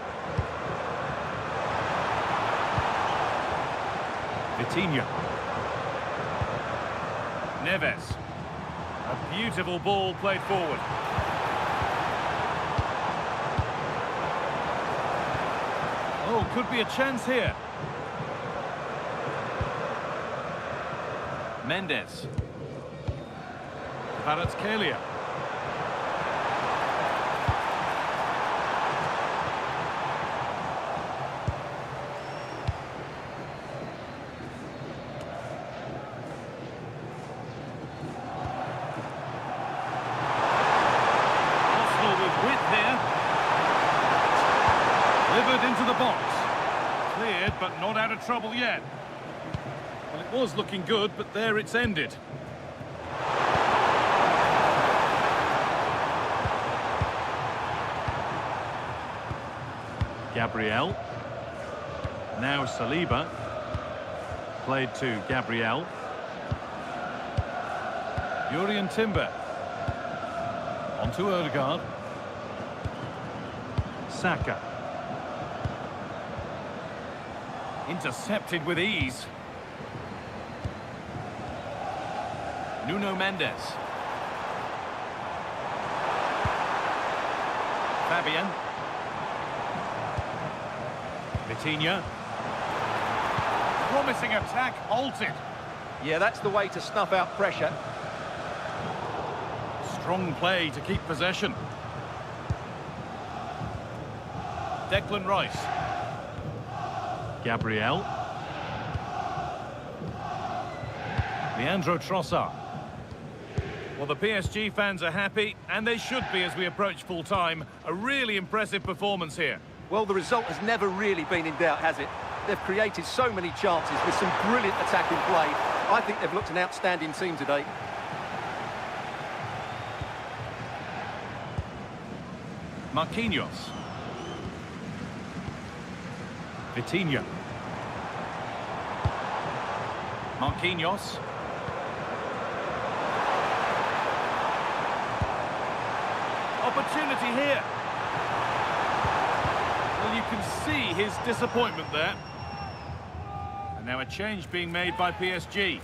Speaker 3: Vitinha. Neves. A beautiful ball played forward. Oh, could be a chance here. Mendes. Kvaratskhelia. Delivered into the box. Cleared, but not out of trouble yet. Well, it was looking good, but there it's ended.
Speaker 4: Gabriel. Now Saliba. Played to Gabriel.
Speaker 3: Jurrien Timber. Onto Odegaard.
Speaker 4: Saka.
Speaker 3: Intercepted with ease. Nuno Mendes. Fabian. Vitinha. Promising attack halted.
Speaker 2: Yeah, that's the way to snuff out pressure.
Speaker 3: Strong play to keep possession. Declan Rice.
Speaker 4: Gabriel.
Speaker 3: Leandro Trossard. Well, the PSG fans are happy, and they should be as we approach full time. A really impressive performance here.
Speaker 2: Well, the result has never really been in doubt, has it? They've created so many chances with some brilliant attacking play. I think they've looked an outstanding team today.
Speaker 3: Marquinhos. Vitinha. Marquinhos. Opportunity here. Well, you can see his disappointment there. And now a change being made by PSG.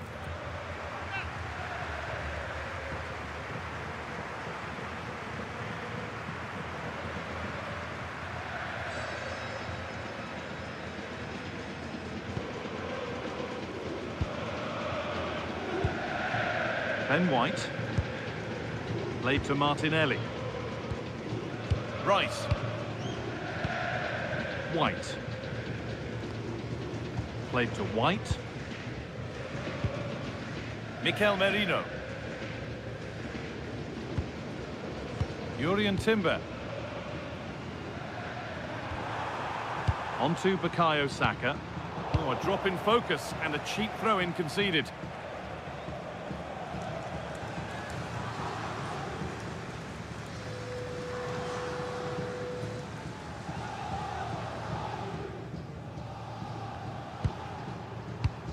Speaker 4: Ben White. Played to Martinelli.
Speaker 3: Rice.
Speaker 4: White. Played to White.
Speaker 3: Mikel Merino. Jurriën Timber.
Speaker 4: On to Bukayo Saka.
Speaker 3: Oh, a drop in focus and a cheap throw-in conceded.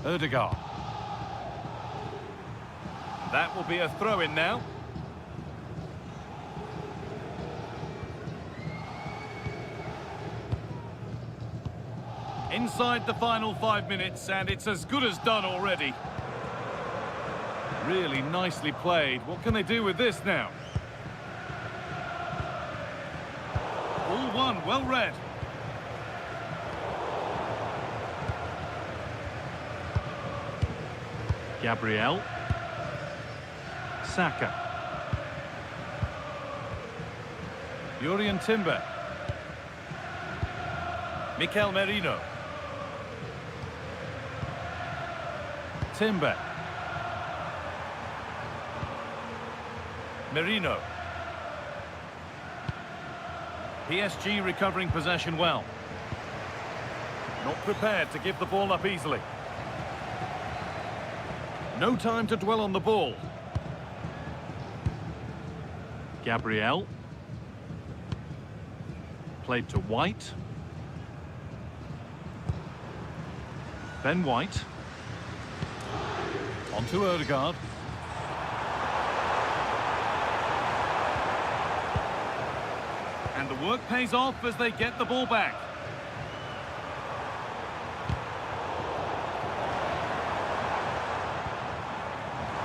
Speaker 3: Ødegaard. That will be a throw-in now. Inside the final 5 minutes, and it's as good as done already. Really nicely played. What can they do with this now? All one, well read.
Speaker 4: Gabriel. Saka.
Speaker 3: Jurriën Timber. Mikel Merino. Timber. Merino. PSG recovering possession well. Not prepared to give the ball up easily. No time to dwell on the ball.
Speaker 4: Gabriel. Played to White. Ben White.
Speaker 3: On to Ødegaard. And the work pays off as they get the ball back.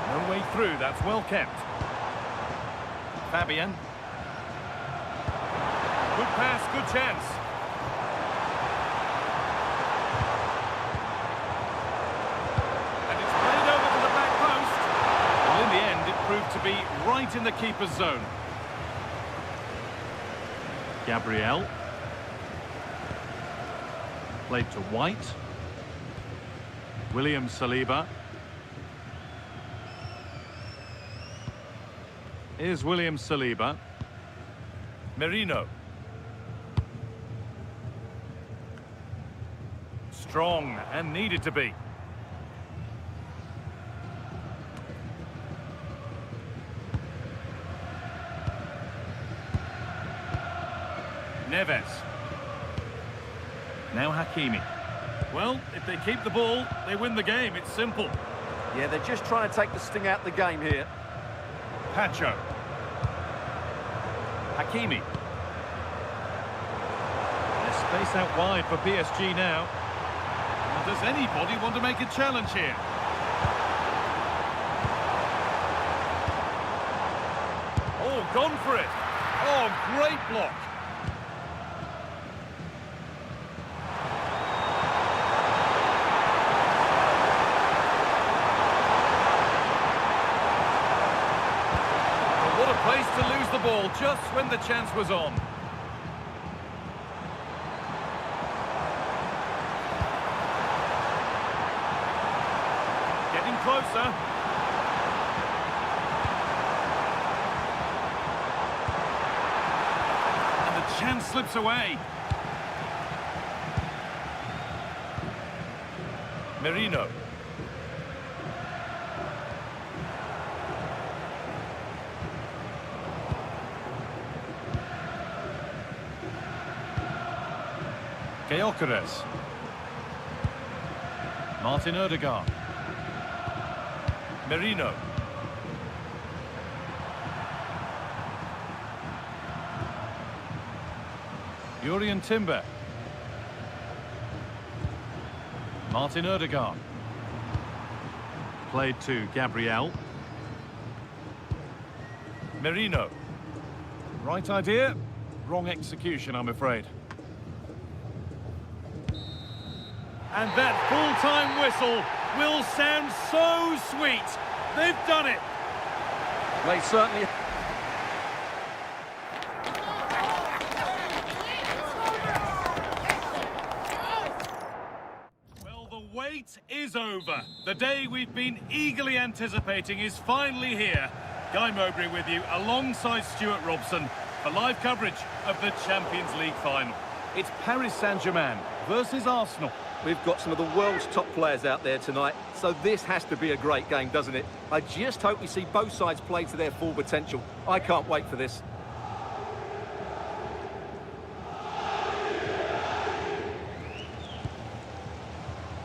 Speaker 3: No way through, that's well kept. Fabian. Good pass, good chance. And it's played over to the back post. Well, in the end, it proved to be right in the keeper's zone.
Speaker 4: Gabriel. Played to White. William Saliba. Here's William Saliba.
Speaker 3: Merino. Strong and needed to be. Neves. Now Hakimi. Well, if they keep the ball, they win the game. It's simple.
Speaker 2: Yeah, they're just trying to take the sting out of the game here.
Speaker 3: Pacho. Hakimi. There's space out wide for PSG now. Well, does anybody want to make a challenge here? Oh, gone for it. Oh, great block. What a place to lose the ball just when the chance was on. Getting closer. And the chance slips away. Merino. Gyökeres. Martin Ødegaard. Merino. Jurriën Timber. Martin Ødegaard.
Speaker 4: Played to Gabriel.
Speaker 3: Merino. Right idea, wrong execution, I'm afraid. And that full-time whistle will sound so sweet. They've done it.
Speaker 2: They certainly...
Speaker 3: Well, the wait is over. The day we've been eagerly anticipating is finally here. Guy Mowbray with you, alongside Stuart Robson, for live coverage of the Champions League final. It's Paris Saint-Germain versus Arsenal.
Speaker 2: We've got some of the world's top players out there tonight, so this has to be a great game, doesn't it? I just hope we see both sides play to their full potential. I can't wait for this.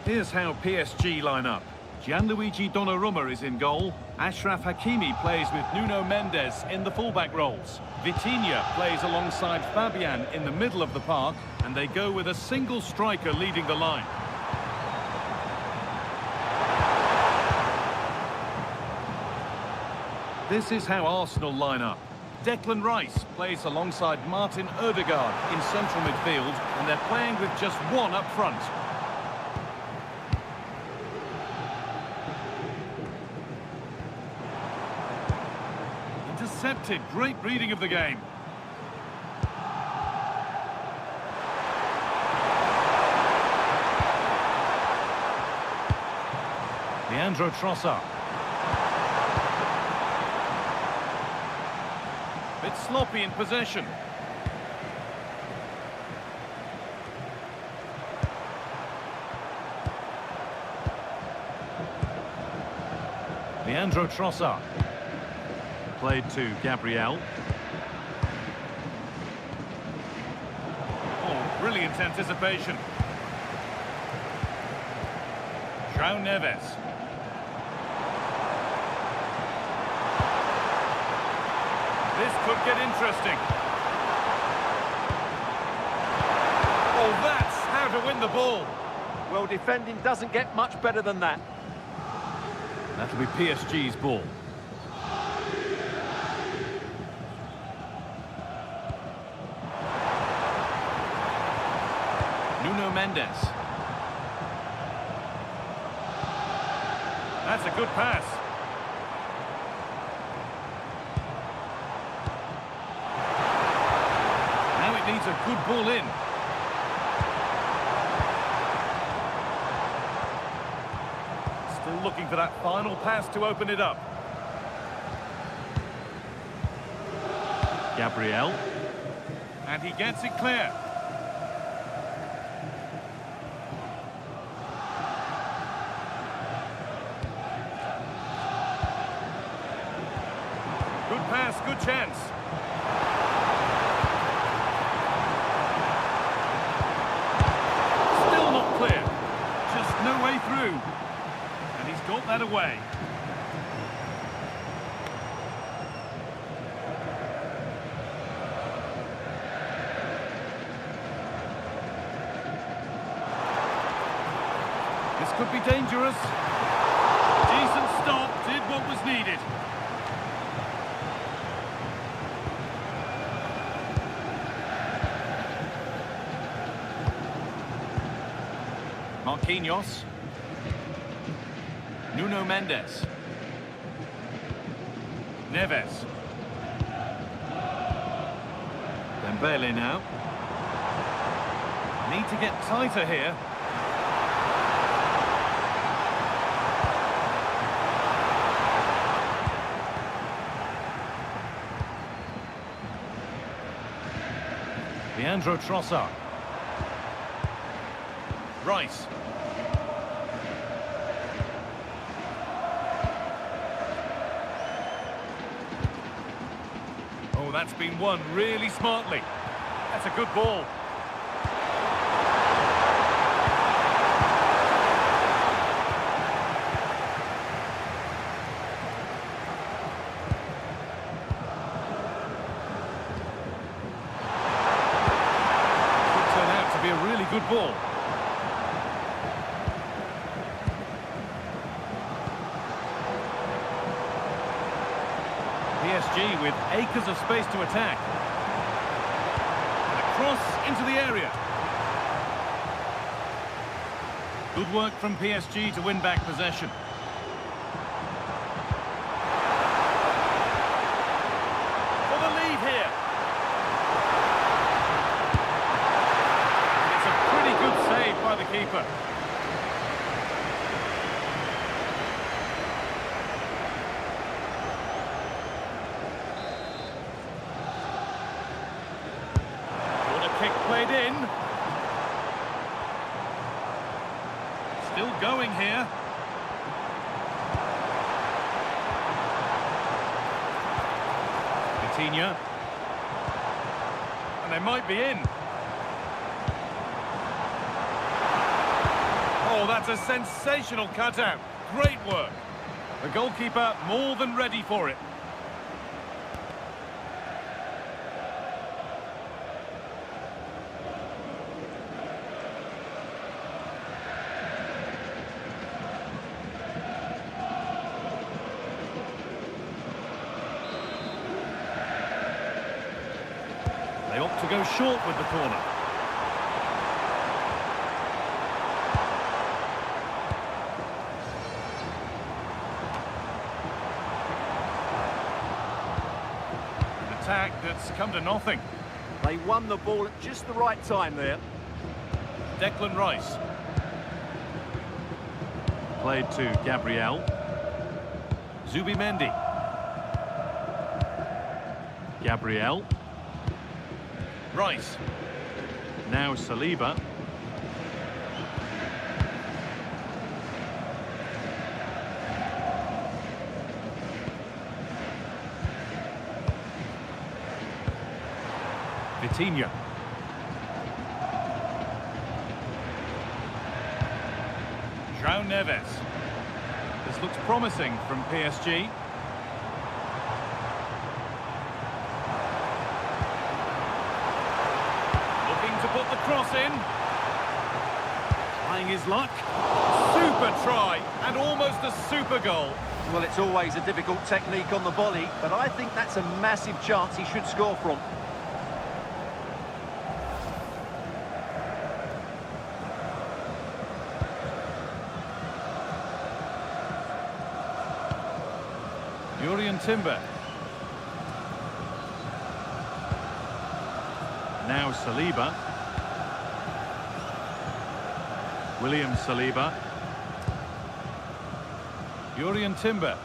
Speaker 3: Here's how PSG line up. Gianluigi Donnarumma is in goal. Achraf Hakimi plays with Nuno Mendes in the fullback roles. Vitinha plays alongside Fabian in the middle of the park, and they go with a single striker leading the line. This is how Arsenal line up. Declan Rice plays alongside Martin Odegaard in central midfield, and they're playing with just one up front. Intercepted, great reading of the game. Leandro Trossard. Bit sloppy in possession. Leandro Trossard.
Speaker 4: Played to Gabriel.
Speaker 3: Oh, brilliant anticipation. João Neves. This could get interesting. Oh, that's how to win the ball.
Speaker 2: Well, defending doesn't get much better than that.
Speaker 3: That'll be PSG's ball. Nuno Mendes. That's a good pass. Now it needs a good ball in. Still looking for that final pass to open it up.
Speaker 4: Gabriel.
Speaker 3: And he gets it clear. Good pass, good chance. Still not clear. Just no way through. And he's got that away. This could be dangerous. Decent stop, did what was needed. Marquinhos. Nuno Mendes. Neves. Dembele now. Need to get tighter here. Leandro Trossard. Rice. Oh, that's been won really smartly. That's a good ball. Could turn out to be a really good ball. PSG with acres of space to attack. And a cross into the area. Good work from PSG to win back possession. keeper. Corner kick played in. Still going here. Coutinho. And they might be in. Oh, that's a sensational cutout. Great work. The goalkeeper more than ready for it. They opt to go short with the corner. An attack that's come to nothing.
Speaker 2: They won the ball at just the right time there.
Speaker 3: Declan Rice.
Speaker 4: Played to Gabriel.
Speaker 3: Zubimendi.
Speaker 4: Gabriel.
Speaker 3: Rice.
Speaker 4: Now Saliba.
Speaker 3: Coutinho. João Neves. This looks promising from PSG. Looking to put the cross in. Trying his luck. Super try and almost a super goal.
Speaker 2: Well, it's always a difficult technique on the volley, but I think that's a massive chance he should score from.
Speaker 3: Jurriën Timber.
Speaker 4: Now Saliba. William Saliba.
Speaker 3: Jurriën Timber.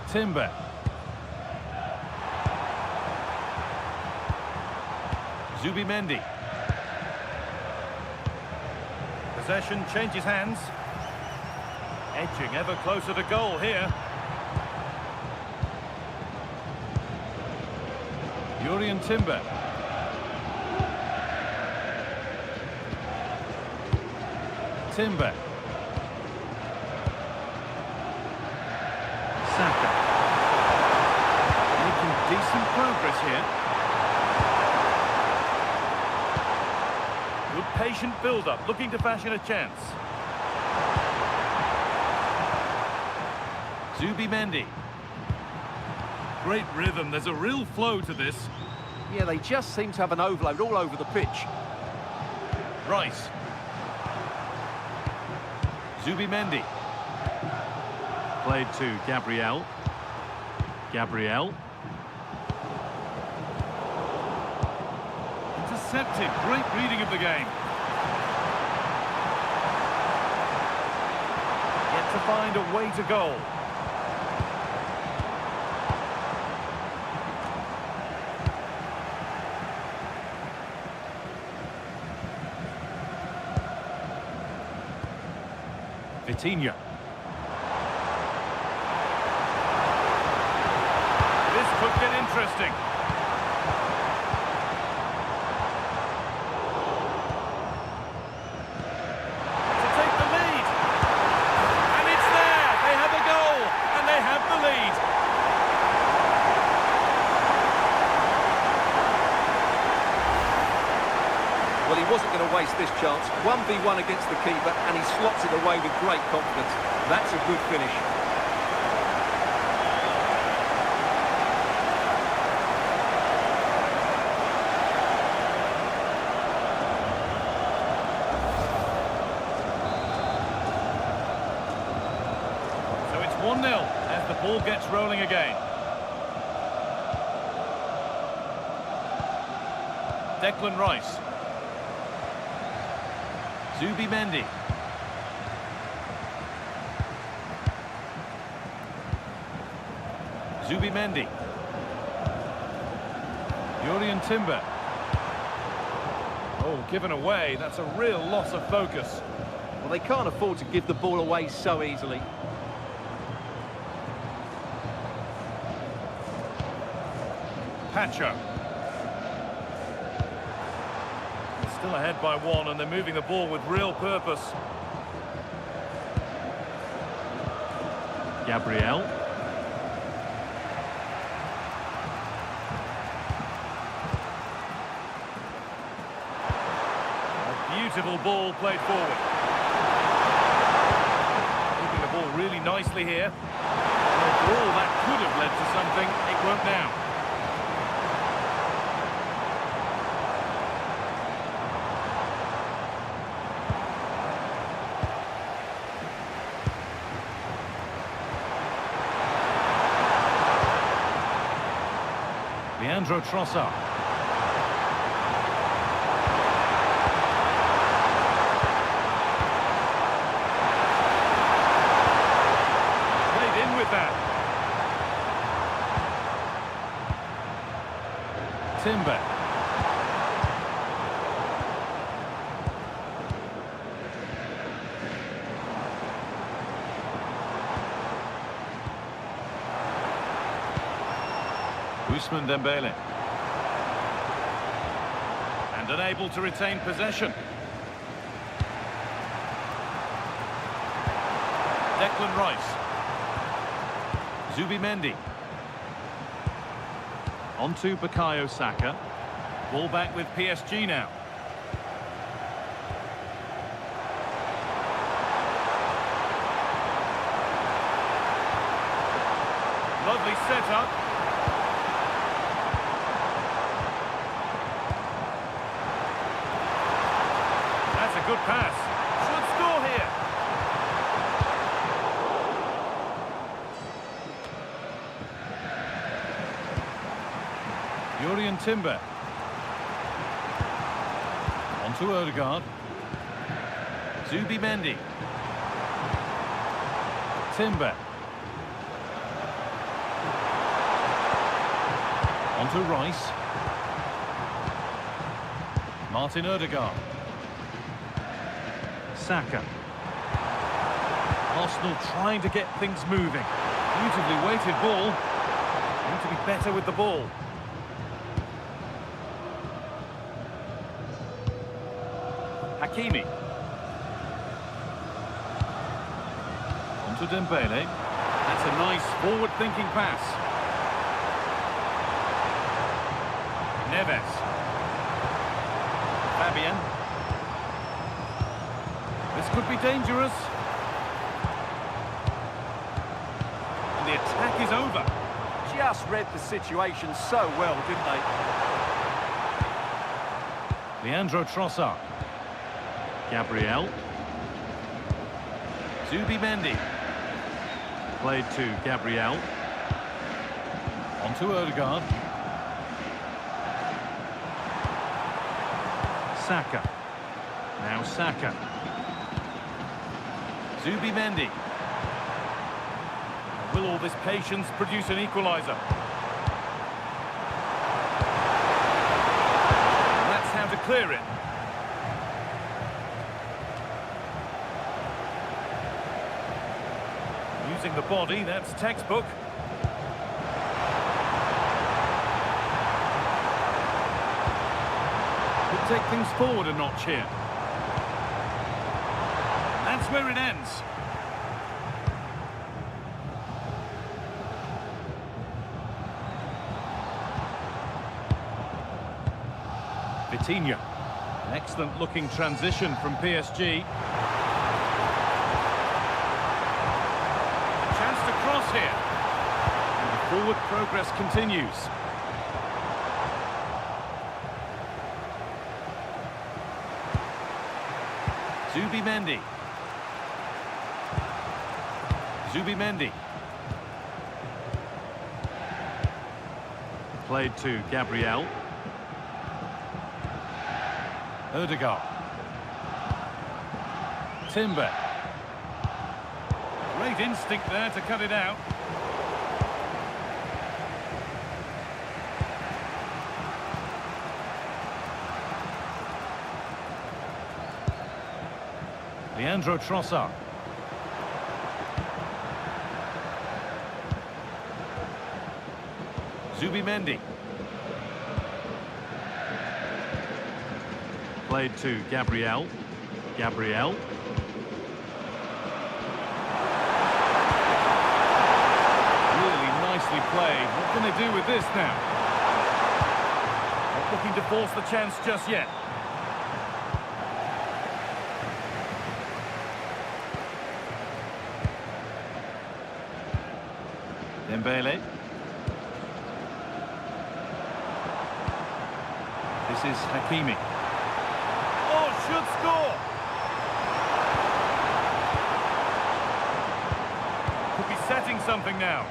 Speaker 3: Timber. Zubimendi. Possession changes hands. Edging ever closer to goal here. Jurriën Timber. Timber.
Speaker 4: Saka.
Speaker 3: Making decent progress here. Good patient build-up, looking to fashion a chance. Zubimendi. Great rhythm, there's a real flow to this.
Speaker 2: Yeah, they just seem to have an overload all over the pitch.
Speaker 3: Rice. Zubimendi.
Speaker 4: Played to Gabriel. Gabriel.
Speaker 3: Intercepted, great reading of the game. Yet to find a way to goal. Coutinho. This could get interesting. To take the lead. And it's there. They have a goal. And they have the lead.
Speaker 2: Well, he wasn't going to waste this chance. 1v1 against the keeper, and he slots it away with great confidence. That's a good finish.
Speaker 3: So it's 1-0 as the ball gets rolling again. Declan Rice. Zubimendi. Zubimendi. Jurriën Timber. Oh, given away. That's a real loss of focus.
Speaker 2: Well, they can't afford to give the ball away so easily.
Speaker 3: Pacho. Still ahead by one, and they're moving the ball with real purpose.
Speaker 4: Gabriel.
Speaker 3: A beautiful ball played forward. Moving the ball really nicely here. For all that could have led to something, it won't now. Leandro Trossard. Played in with that. Timber. Ousmane Dembele. And unable to retain possession. Declan Rice. Zubimendi.
Speaker 4: On to Bukayo Saka.
Speaker 3: Ball back with PSG now. Lovely setup. That's a good pass. Should score here. Jurriën Timber. On to Odegaard. Zubimendi. Timber. On to Rice. Martin Odegaard. Saka. Arsenal trying to get things moving. Beautifully weighted ball. Need to be better with the ball. Hakimi. On to Dembele. That's a nice forward-thinking pass. Neves. Fabian. This could be dangerous. And the attack is over.
Speaker 2: Just read the situation so well, didn't they?
Speaker 3: Leandro Trossard.
Speaker 4: Gabriel.
Speaker 3: Zubimendi.
Speaker 4: Played to Gabriel.
Speaker 3: On to Odegaard. Saka. Now Saka. Zubimendi. Will all this patience produce an equaliser? And that's how to clear it. Using the body, that's textbook. Could take things forward a notch here. That's where it ends. Vitinha. An excellent looking transition from PSG. Cross here. And the forward progress continues. Zubimendi. Zubimendi.
Speaker 4: Played to Gabriel.
Speaker 3: Odegaard. Timber. Great instinct there to cut it out. Leandro Trossard. Zubimendi.
Speaker 4: Played to Gabriel. Gabriel.
Speaker 3: Really nicely played. What can they do with this now? Not looking to force the chance just yet. Dembele. This is Hakimi.
Speaker 1: Oh, should score.
Speaker 3: Could be setting something now.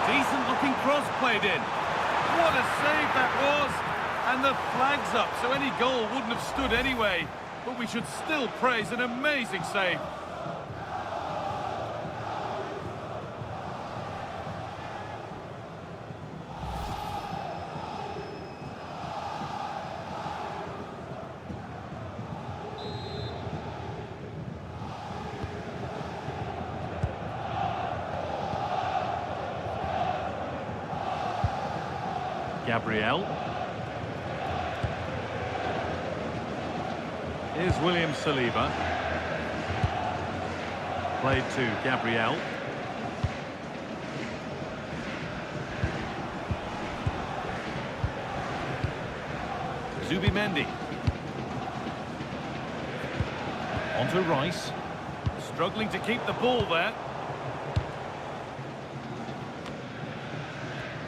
Speaker 1: Decent looking cross played in. What a save that was. And the flag's up, so any goal wouldn't have stood anyway. But we should still praise an amazing save.
Speaker 4: Gabriel. Here's William Saliba. Played to Gabriel.
Speaker 3: Zubimendi. On to Rice.
Speaker 1: Struggling to keep the ball there.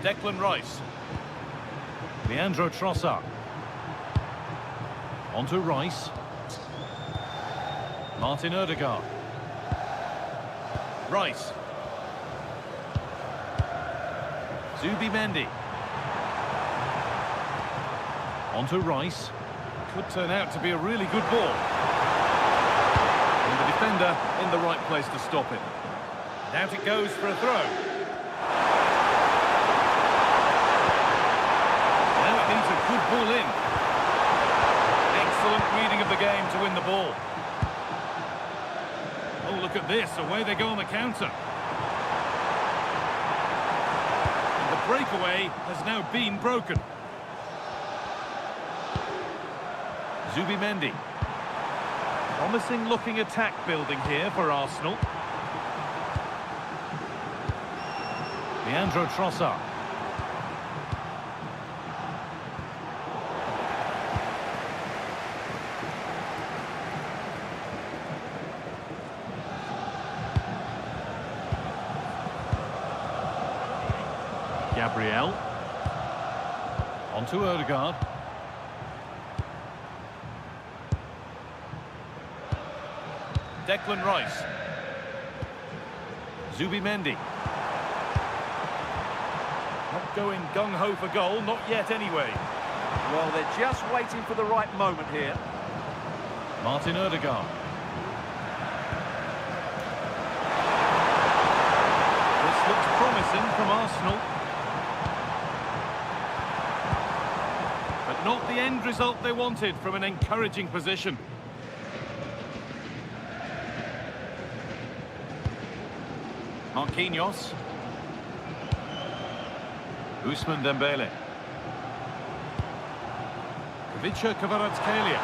Speaker 3: Declan Rice. Leandro Trossard. On to Rice. Martin Odegaard. Rice. Zubimendi. On to Rice.
Speaker 1: Could turn out to be a really good ball. And the defender in the right place to stop it. Out it goes for a throw. Now it needs a good ball in. Excellent reading of the game to win the ball. Oh, look at this. Away they go on the counter. And the breakaway has now been broken.
Speaker 3: Zubimendi. Promising looking attack building here for Arsenal. Leandro Trossard.
Speaker 4: Gabriel.
Speaker 3: On to Odegaard. Declan Rice. Zubimendi. Not going gung-ho for goal, not yet anyway.
Speaker 2: Well, they're just waiting for the right moment here.
Speaker 3: Martin Odegaard. This looks promising from Arsenal. But not the end result they wanted from an encouraging position. Marquinhos. Ousmane Dembele. Ivica Kvaratskhelia.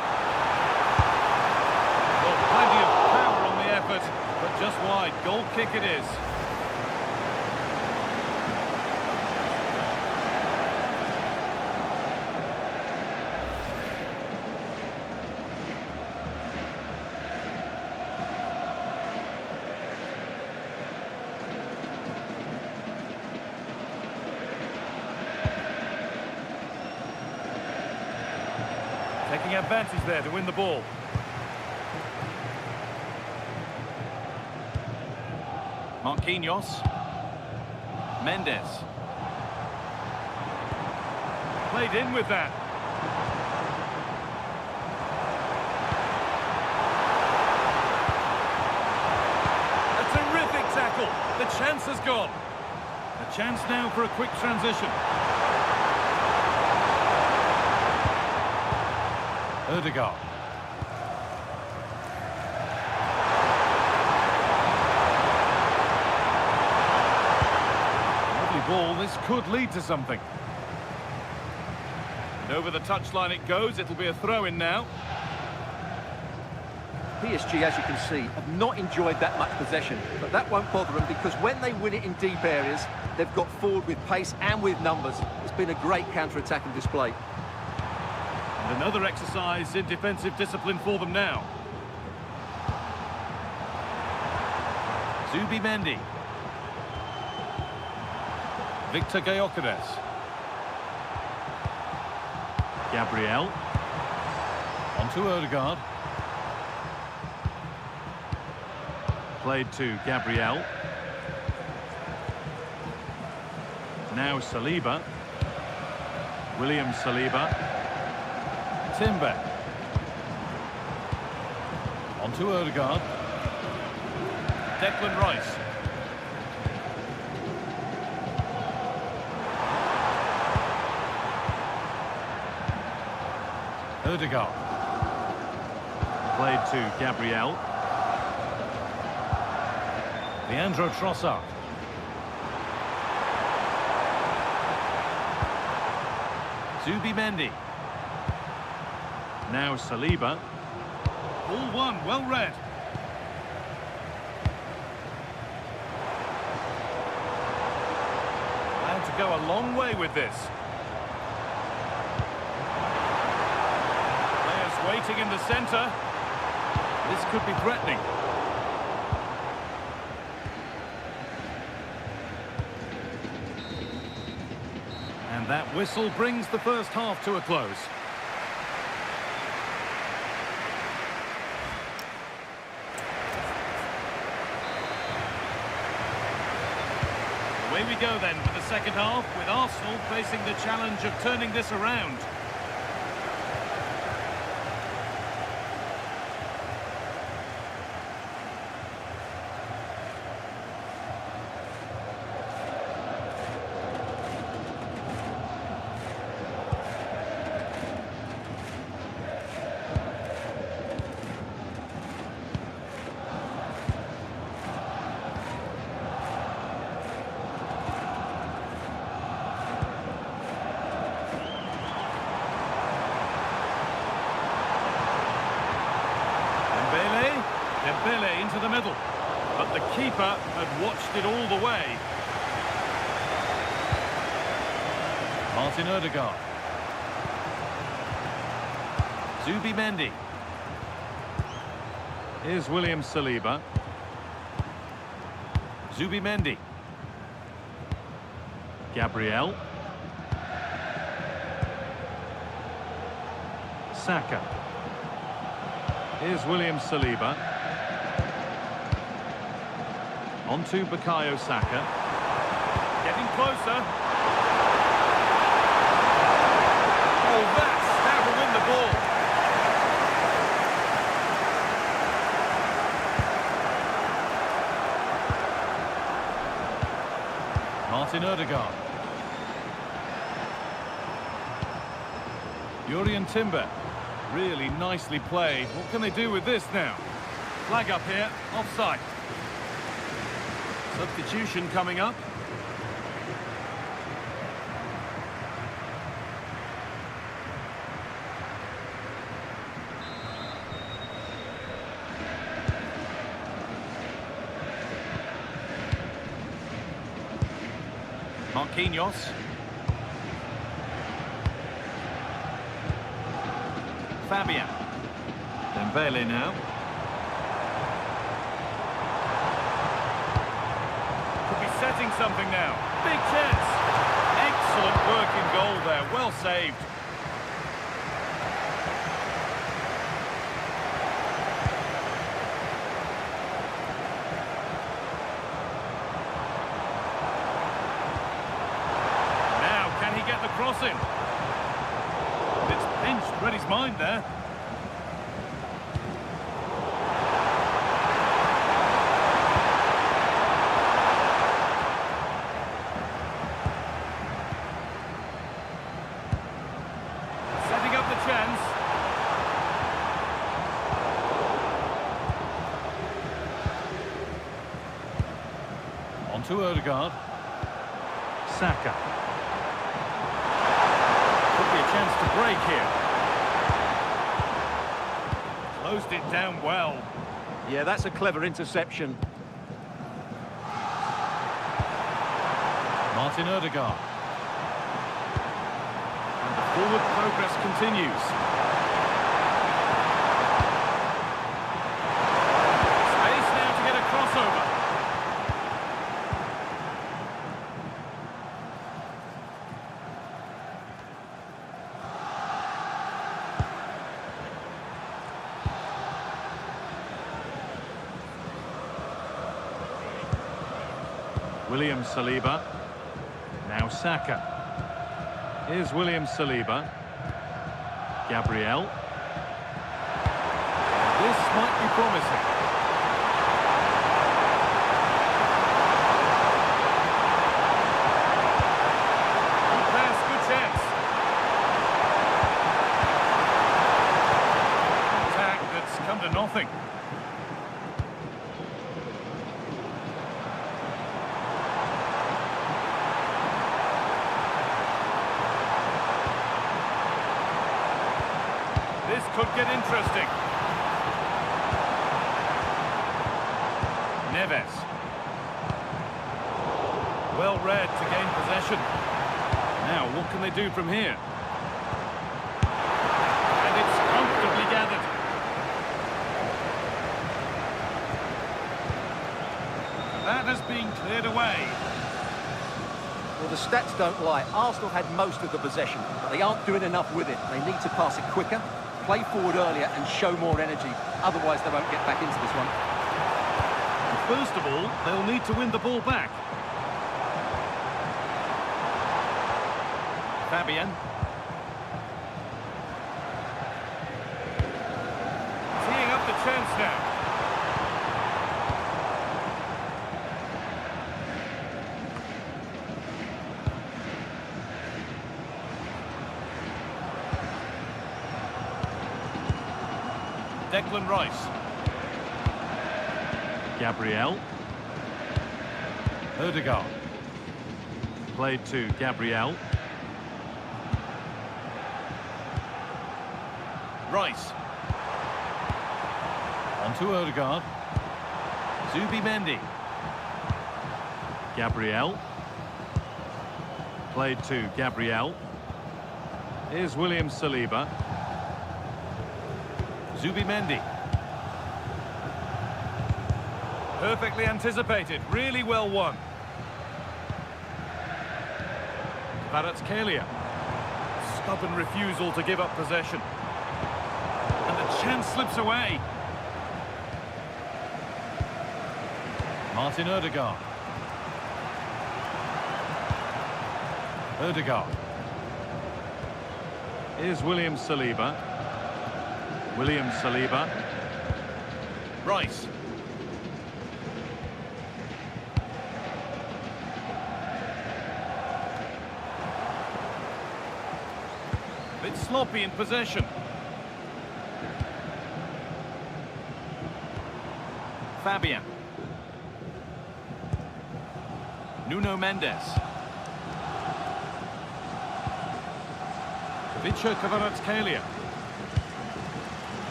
Speaker 3: Well, plenty of power on the effort, but just wide. Goal kick it is. Taking advantage there to win the ball. Marquinhos. Mendes. Played in with that. chance has gone. A chance now for a quick transition. Ødegaard. Lovely ball. This could lead to something. And over the touchline it goes. It'll be a throw-in now.
Speaker 2: PSG, as you can see, have not enjoyed that much possession, but that won't bother them because when they win it in deep areas, they've got forward with pace and with numbers. It's been a great counter-attacking display.
Speaker 3: And another exercise in defensive discipline for them now. Zubimendi. Victor Gyökeres.
Speaker 4: Gabriel.
Speaker 3: On to Ødegaard.
Speaker 4: Played to Gabriel. Now Saliba. William Saliba.
Speaker 3: Timber. On to Ødegaard. Declan Rice. Ødegaard.
Speaker 4: Played to Gabriel.
Speaker 3: Leandro Trossard. Zubimendi.
Speaker 4: Now Saliba.
Speaker 3: Ball one, well read. And to go a long way with this. Players waiting in the centre. This could be threatening. And that whistle brings the first half to a close. Away we go then for the second half, with Arsenal facing the challenge of turning this around. Dembele into the middle, but the keeper had watched it all the way. Martin Ødegaard. Zubimendi.
Speaker 4: Here's William Saliba.
Speaker 3: Zubimendi.
Speaker 4: Gabriel. Saka. Here's William Saliba. On to Bukayo Saka.
Speaker 3: Getting closer. Oh, that's how to win the ball. Martin Ødegaard. Jurriën Timber. Really nicely played. What can they do with this now? Flag up here, offside. Substitution coming up. Marquinhos. Fabian. Dembele now. Could be setting something now. Big chance. Excellent work in goal there. Well saved. Now, can he get the cross in? It's pinched, read his mind there. to Odegaard.
Speaker 4: Saka.
Speaker 3: Could be a chance to break here. Closed it down well.
Speaker 2: Yeah, that's a clever interception.
Speaker 3: Martin Odegaard. And the forward progress continues. Space now to get a crossover.
Speaker 4: William Saliba. Now Saka. Here's William Saliba. Gabriel.
Speaker 3: This might be promising. Good pass, good chance. Attack that's come to nothing. This could get interesting. Neves. Well read to gain possession. Now, what can they do from here? And it's comfortably gathered. That has been cleared away.
Speaker 2: Well, the stats don't lie. Arsenal had most of the possession, but they aren't doing enough with it. They need to pass it quicker, play forward earlier and show more energy. Otherwise, they won't get back into this one.
Speaker 3: First of all, they'll need to win the ball back. Fabian. Teeing up the chance now. Declan Rice.
Speaker 4: Gabriel.
Speaker 3: Odegaard.
Speaker 4: Played to Gabriel.
Speaker 3: Rice. On to Odegaard. Zubimendi.
Speaker 4: Gabriel. Played to Gabriel. Here's William Saliba.
Speaker 3: Zubimendi. Perfectly anticipated, really well won. Kvaratskhelia. Stubborn refusal to give up possession. And the chance slips away. Martin Odegaard. Odegaard.
Speaker 4: Here's William Saliba. William Saliba.
Speaker 3: Rice. Bit sloppy in possession. Fabian. Nuno Mendes. Vicha Kvaratskhelia.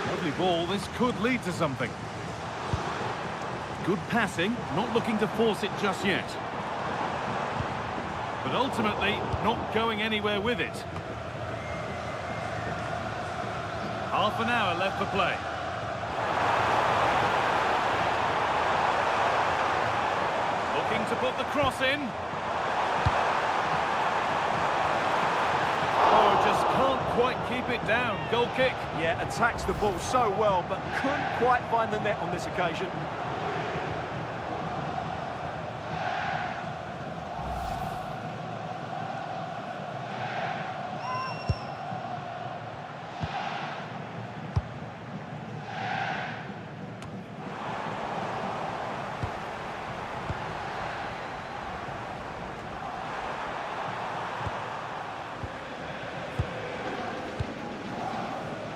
Speaker 3: Lovely ball, this could lead to something. Good passing, not looking to force it just yet. But ultimately, not going anywhere with it. Half an hour left for play. Looking to put the cross in. Oh, just can't quite keep it down. Goal kick.
Speaker 2: Yeah, attacks the ball so well, but couldn't quite find the net on this occasion.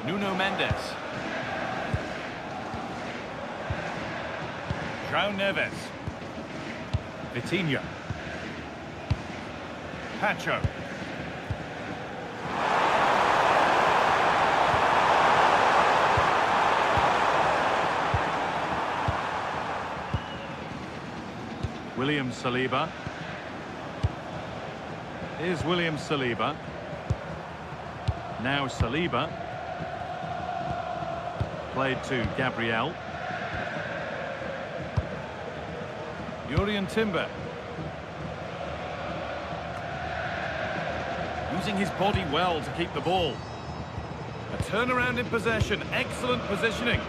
Speaker 3: Nuno Mendes. João Neves. Vitinha. Pacho.
Speaker 4: William Saliba. Here's William Saliba. Now Saliba. Played to Gabriel.
Speaker 3: Jurien Timber. Using his body well to keep the ball. A turnaround in possession. Excellent positioning.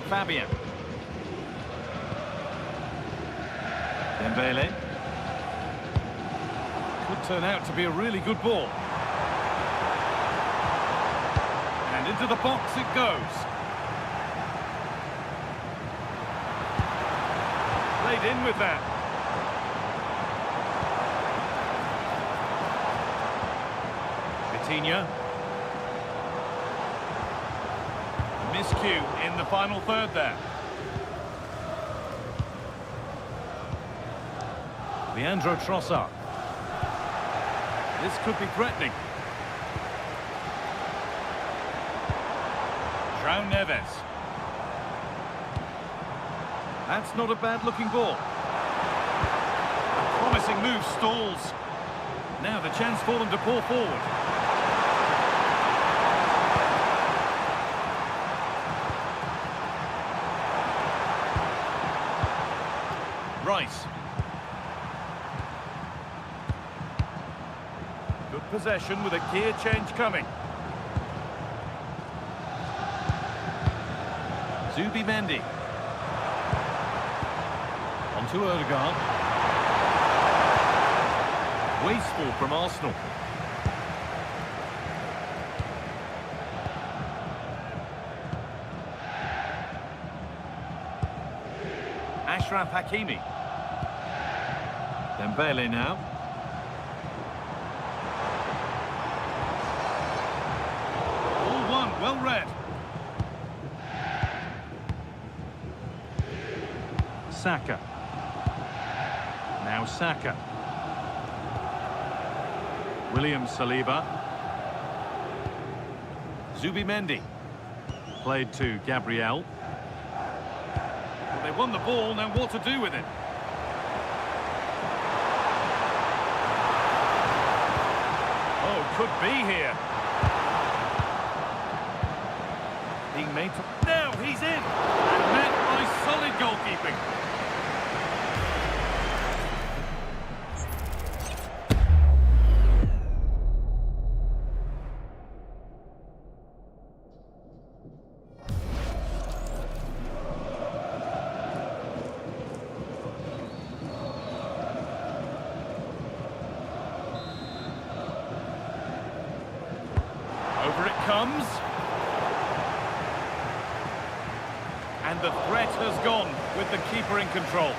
Speaker 3: Fabian. Dembele. Could turn out to be a really good ball. And into the box it goes. Played in with that. Vitinha. Miscue in the final third there. Leandro Trossard. This could be threatening. João Neves. That's not a bad-looking ball. A promising move stalls. Now the chance for them to pull forward. Rice. Good possession with a gear change coming. Zubimendi. On to Odegaard. Wasteful from Arsenal. Ashraf Hakimi. Dembele now. All one, well read.
Speaker 4: Saka. Now Saka. William Saliba.
Speaker 3: Zubimendi.
Speaker 4: Played to Gabriel.
Speaker 3: They won the ball, now what to do with it? Oh, could be here. Being made to... Now he's in! And met by solid goalkeeping. Over it comes. And the threat has gone with the keeper in control.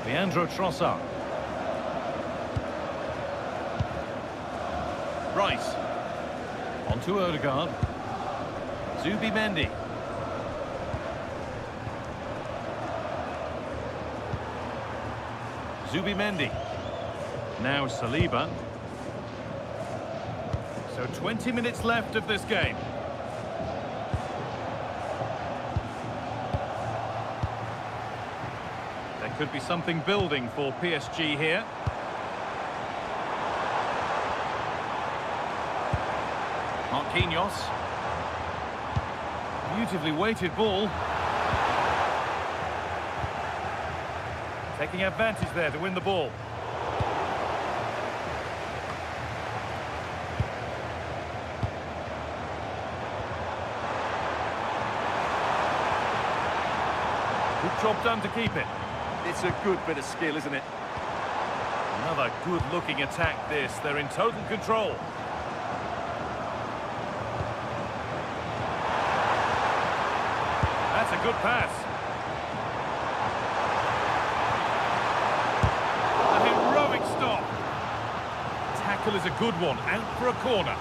Speaker 3: Leandro Trossard. Rice. On to Odegaard. Zubimendi. Zubimendi.
Speaker 4: Now Saliba.
Speaker 3: So 20 minutes left of this game. There could be something building for PSG here. Marquinhos. Beautifully weighted ball. Taking advantage there to win the ball. Good job done to keep it.
Speaker 2: It's a good bit of skill, isn't it?
Speaker 3: Another good-looking attack this. They're in total control. That's a good pass. tackle is a good one, out for a corner.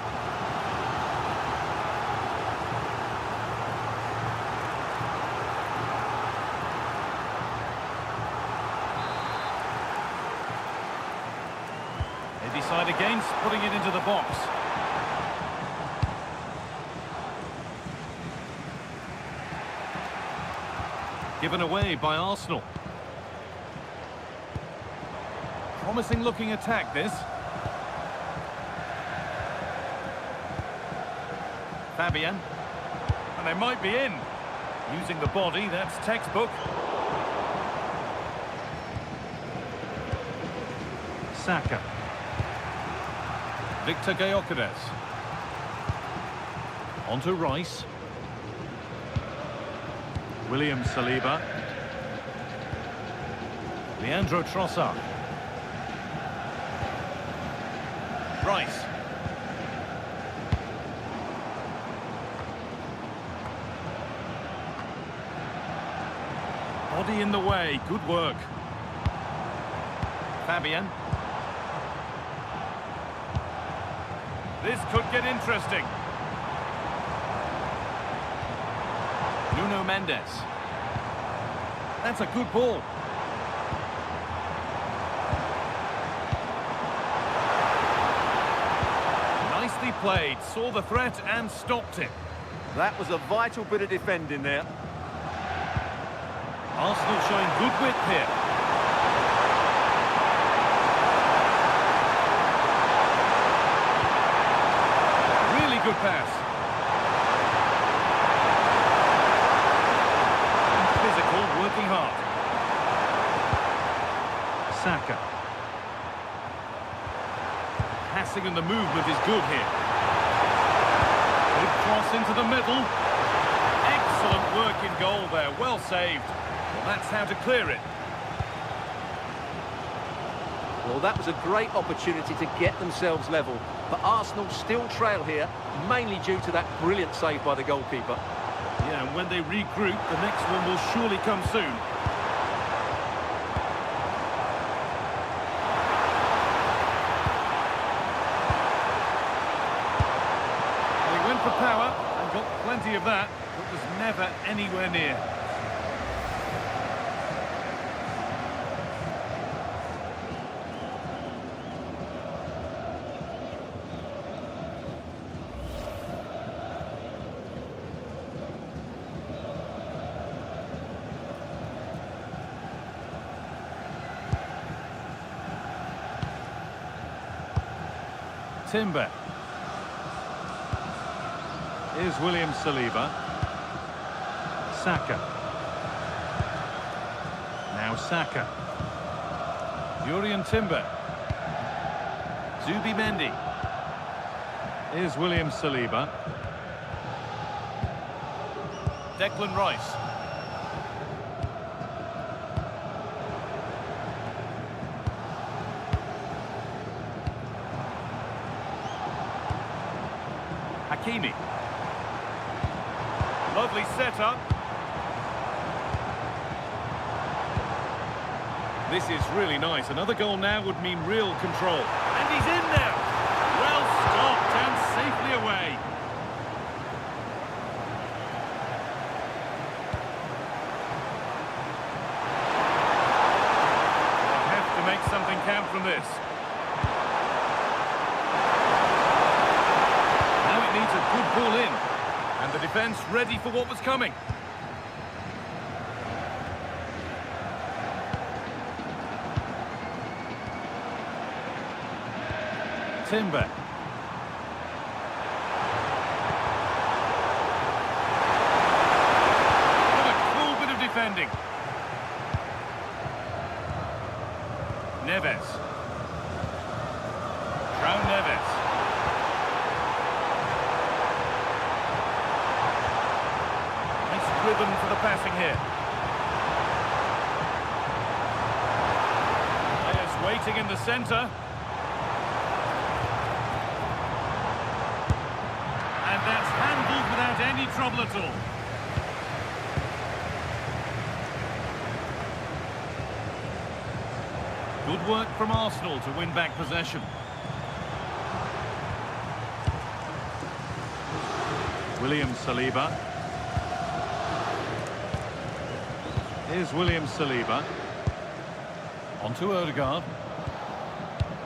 Speaker 3: They decide against putting it into the box. Given away by Arsenal. Promising looking attack, this. Fabian. And they might be in. Using the body, that's textbook.
Speaker 4: Saka.
Speaker 3: Victor Gyökeres. On to Rice.
Speaker 4: William Saliba.
Speaker 3: Leandro Trossard. Rice. Body in the way, good work. Fabian. This could get interesting. Nuno Mendes. That's a good ball. Nicely played, saw the threat and stopped it.
Speaker 2: That was a vital bit of defending there.
Speaker 3: Arsenal showing good width here. Really good pass. Physical, working hard.
Speaker 4: Saka.
Speaker 3: Passing and the movement is good here. Good cross into the middle. Excellent work in goal there, well saved. Well, that's how to clear it.
Speaker 2: Well, that was a great opportunity to get themselves level. But Arsenal still trail here, mainly due to that brilliant save by the goalkeeper.
Speaker 3: Yeah, and when they regroup, the next one will surely come soon. They went for power and got plenty of that, but was never anywhere near. Timber.
Speaker 4: Here's William Saliba. Saka. Now Saka.
Speaker 3: Jurien Timber. Zubi Mendy.
Speaker 4: Here's William Saliba.
Speaker 3: Declan Rice. Hakimi. Lovely setup. This is really nice. Another goal now would mean real control. And he's in now. Well stopped and safely away. They'll have to make something count from this. Needs a good ball in, and the defence ready for what was coming. Timber. What a cool bit of defending. Neves. João Neves. Rhythm for the passing here. Players waiting in the centre. And that's handled without any trouble at all. Good work from Arsenal to win back possession.
Speaker 4: William Saliba. Here's William Saliba.
Speaker 3: On to Odegaard.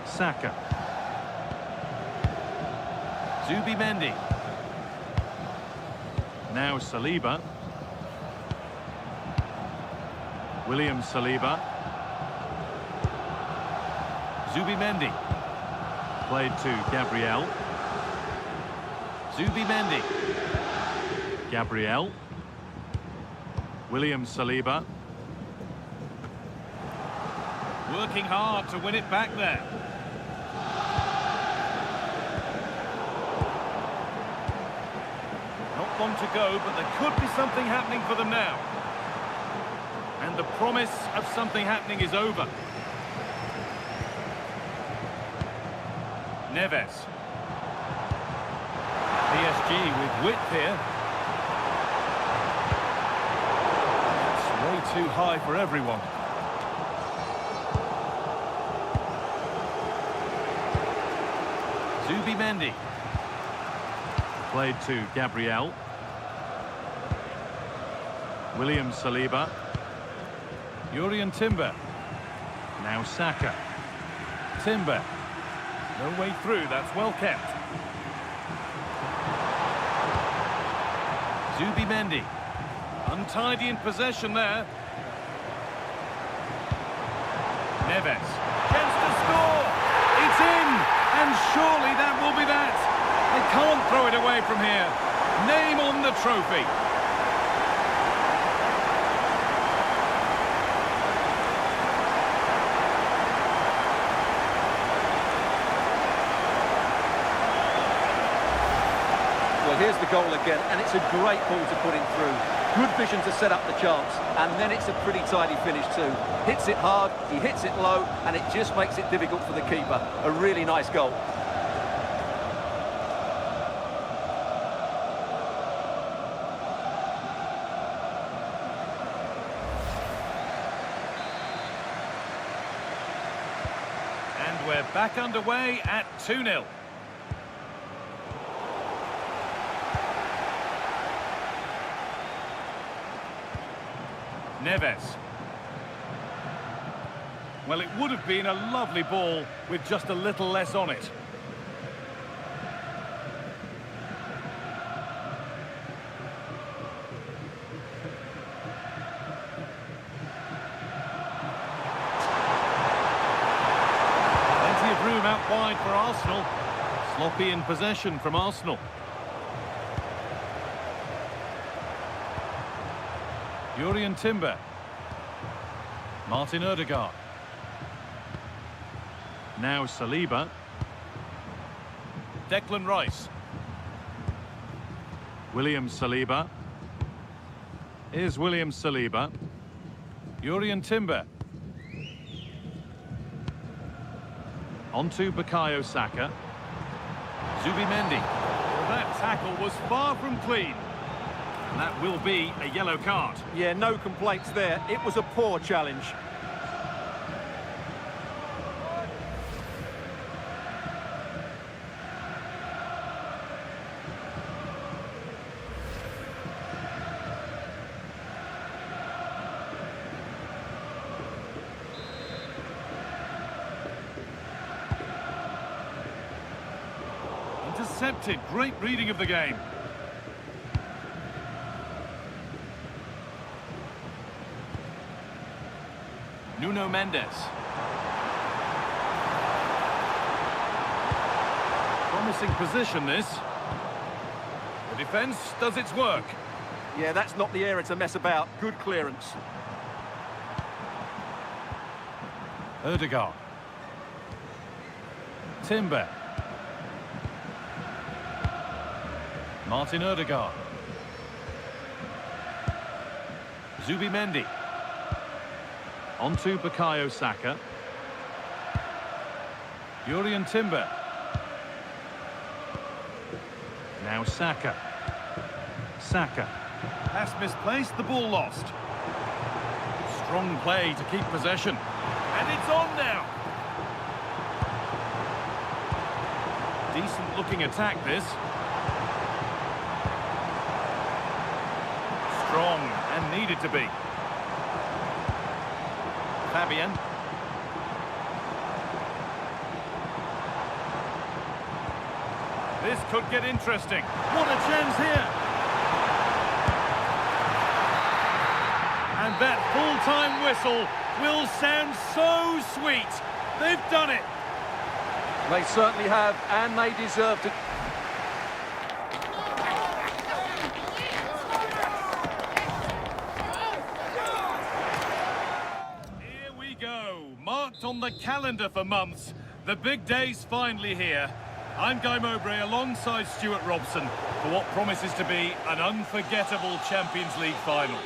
Speaker 4: Saka.
Speaker 3: Zubimendi.
Speaker 4: Now Saliba. William Saliba.
Speaker 3: Zubimendi.
Speaker 4: Played to Gabriel.
Speaker 3: Zubimendi.
Speaker 4: Gabriel. William Saliba.
Speaker 3: Working hard to win it back there. Not long to go, but there could be something happening for them now. And the promise of something happening is over. Neves. PSG with width here. It's way too high for everyone. Zubimendi.
Speaker 4: Played to Gabriel. William Saliba.
Speaker 3: Jurriën Timber.
Speaker 4: Now Saka.
Speaker 3: Timber. No way through, that's well kept. Zubimendi. Untidy in possession there. Neves. Chance to score. It's in. And surely that will be that. They can't throw it away from here. Name on the trophy.
Speaker 2: Well, here's the goal again, and it's a great ball to put him through. Good vision to set up the chance, and then it's a pretty tidy finish too. Hits it hard, he hits it low, and it just makes it difficult for the keeper. A really nice goal.
Speaker 3: And we're back underway at 2-0. Neves. Well, it would have been a lovely ball with just a little less on it. Plenty of room out wide for Arsenal. Sloppy in possession from Arsenal. Jurriën Timber. Martin Odegaard.
Speaker 4: Now Saliba.
Speaker 3: Declan Rice.
Speaker 4: William Saliba. Here's William Saliba.
Speaker 3: Jurriën Timber.
Speaker 4: On to Bukayo Saka.
Speaker 3: Zubimendi. Well, that tackle was far from clean. And that will be a yellow card.
Speaker 2: Yeah, no complaints there. It was a poor challenge.
Speaker 3: Intercepted. Great reading of the game. Nuno Mendes. Promising position, this. The defence does its work.
Speaker 2: Yeah, that's not the area to mess about. Good clearance.
Speaker 3: Odegaard. Timber. Martin Odegaard. Zubimendi.
Speaker 4: On to Bukayo Saka.
Speaker 3: Jurriën Timber.
Speaker 4: Now Saka. Saka.
Speaker 3: Pass misplaced, the ball lost. Strong play to keep possession. And it's on now. Decent looking attack, this. strong and needed to be. Fabian. This could get interesting. What a chance here. And that full-time whistle will sound so sweet. They've done it.
Speaker 2: They certainly have, and they deserve to.
Speaker 3: Here we go. Marked on the calendar for months. The big day's finally here. I'm Guy Mowbray alongside Stuart Robson for what promises to be an unforgettable Champions League final.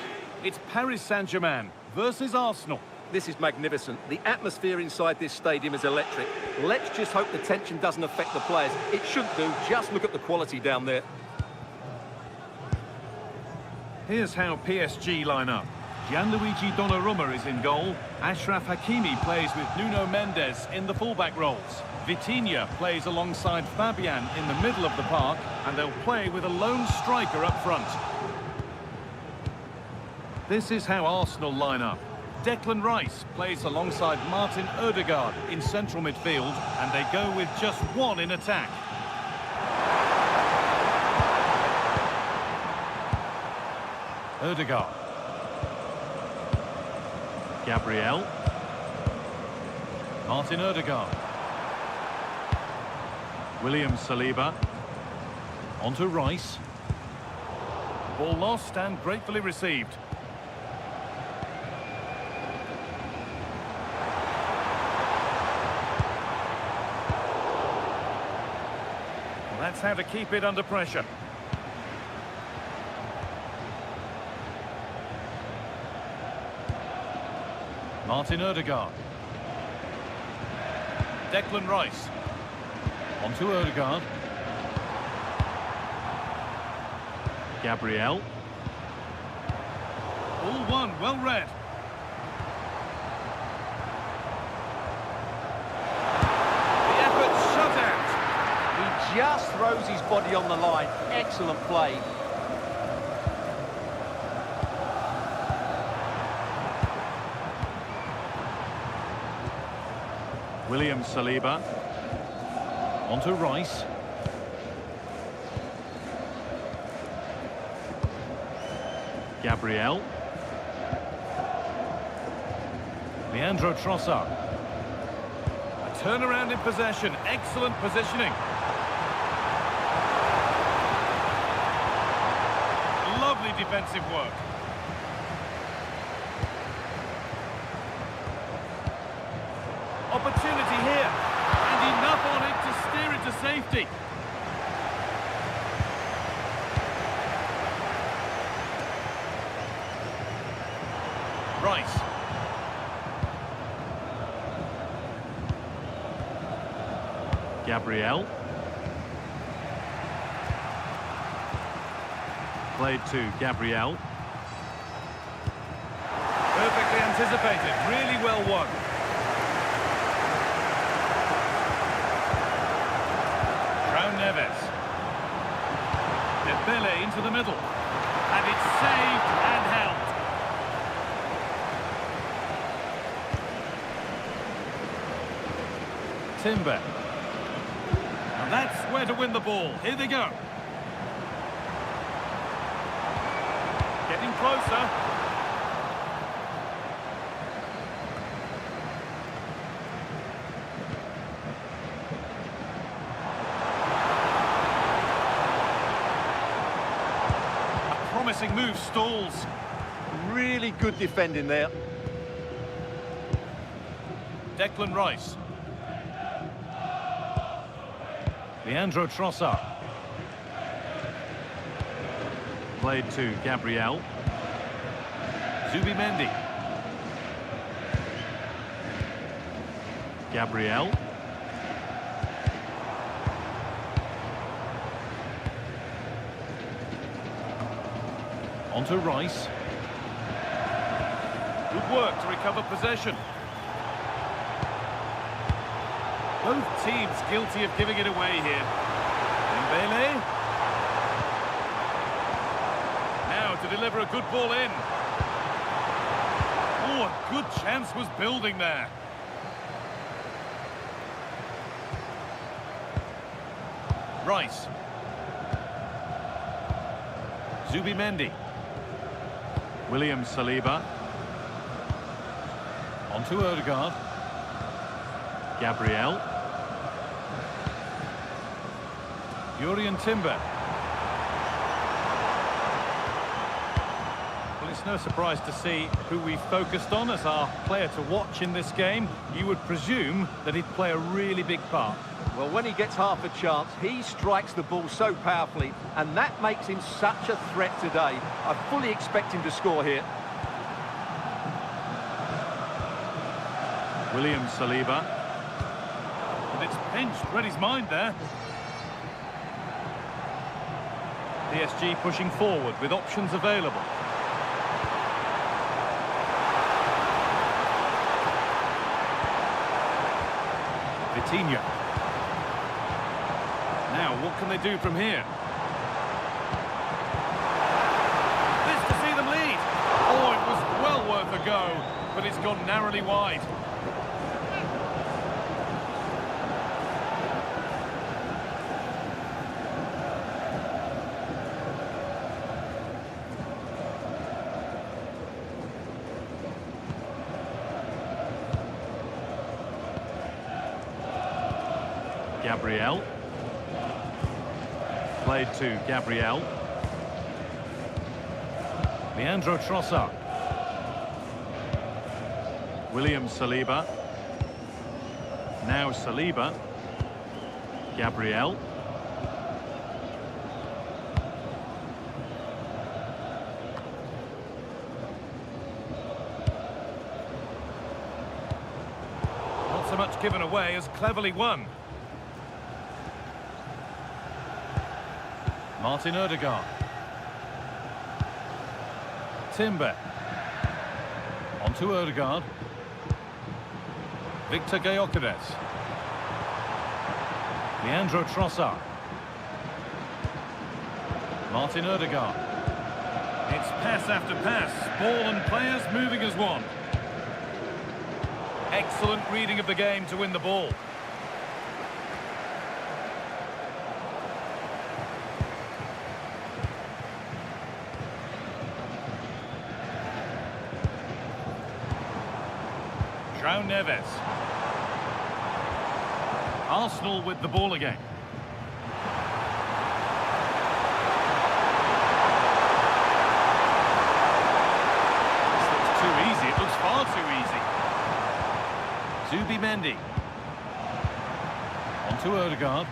Speaker 3: It's Paris Saint-Germain versus Arsenal.
Speaker 2: This is magnificent. The atmosphere inside this stadium is electric. Let's just hope the tension doesn't affect the players. It shouldn't do. Just look at the quality down there.
Speaker 3: Here's how PSG line up. Gianluigi Donnarumma is in goal. Achraf Hakimi plays with Nuno Mendes in the fullback roles. Vitinha plays alongside Fabian in the middle of the park, and they'll play with a lone striker up front. This is how Arsenal line up. Declan Rice plays alongside Martin Odegaard in central midfield, and they go with just one in attack. Odegaard.
Speaker 4: Gabriel.
Speaker 3: Martin Odegaard.
Speaker 4: William Saliba.
Speaker 3: Onto Rice. Ball lost and gratefully received. Well, that's how to keep it under pressure. Martin Odegaard. Declan Rice. Onto Odegaard.
Speaker 4: Gabriel.
Speaker 3: All one, well read. The effort's shut out.
Speaker 2: He just throws his body on the line. Excellent play.
Speaker 4: William Saliba.
Speaker 3: Onto Rice.
Speaker 4: Gabriel.
Speaker 3: Leandro Trossard. A turnaround in possession. Excellent positioning. Lovely defensive work. Opportunity here. And enough on it to steer it to safety. Rice.
Speaker 4: Gabriel. Played to Gabriel.
Speaker 3: Perfectly anticipated. Really well won. Neves. Dembele into the middle. And it's saved and held. Timber. And that's where to win the ball. Here they go. Getting closer. Promising move stalls.
Speaker 2: Really good defending there.
Speaker 3: Declan Rice. Leandro Trossard.
Speaker 4: Played to Gabriel.
Speaker 3: Zubimendi.
Speaker 4: Gabriel.
Speaker 3: Onto Rice. Good work to recover possession. Both teams guilty of giving it away here. Dembele. Now to deliver a good ball in. Oh, a good chance was building there. Rice. Zubimendi.
Speaker 4: William Saliba.
Speaker 3: On to Odegaard.
Speaker 4: Gabriel.
Speaker 3: Jurrien Timber. Well, it's no surprise to see who we focused on as our player to watch in this game. You would presume that he'd play a really big part.
Speaker 2: Well, when he gets half a chance, he strikes the ball so powerfully, and that makes him such a threat today. I fully expect him to score here.
Speaker 4: William Saliba.
Speaker 3: And it's pinched, read his mind there. PSG pushing forward with options available. Vitinha. Now, what can they do from here? This to see them lead. Oh, it was well worth a go, but it's gone narrowly wide.
Speaker 4: Gabriel. Played to Gabriel.
Speaker 3: Leandro Trossard.
Speaker 4: William Saliba. Now Saliba. Gabriel.
Speaker 3: Not so much given away as cleverly won. Martin Odegaard. Timber. On to Odegaard. Victor Gyökeres. Leandro Trossard. Martin Odegaard. It's pass after pass. Ball and players moving as one. Excellent reading of the game to win the ball. João Neves. Arsenal with the ball again. This looks too easy. It looks far too easy. Zubimendi. On to Odegaard.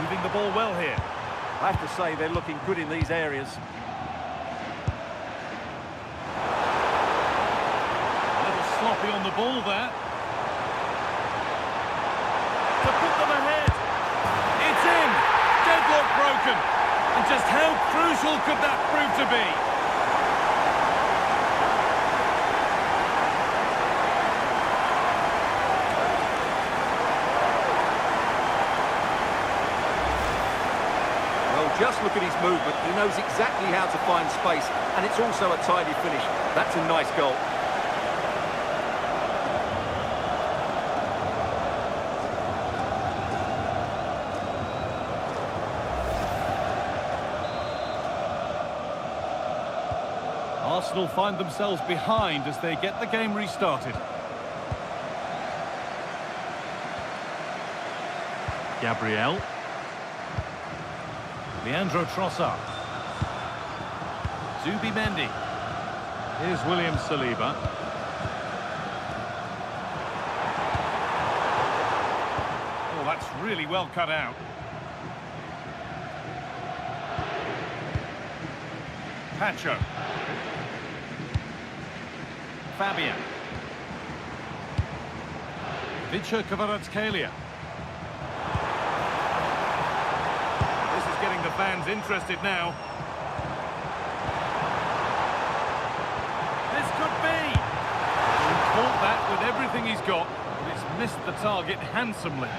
Speaker 3: Moving the ball well here.
Speaker 2: I have to say they're looking good in these areas.
Speaker 3: Sloppy on the ball there. To put them ahead. It's in. Deadlock broken. And just how crucial could that prove to be?
Speaker 2: Well, just look at his movement. He knows exactly how to find space, and it's also a tidy finish. That's a nice goal.
Speaker 3: Arsenal find themselves behind as they get the game restarted.
Speaker 4: Gabriel.
Speaker 3: Leandro Trossard. Zubimendi.
Speaker 4: Here's William Saliba.
Speaker 3: Oh, that's really well cut out. Pacho. Fabian. Victor Kvaratskhelia. This is getting the fans interested now. This could be. He caught that with everything he's got, but it's missed the target handsomely.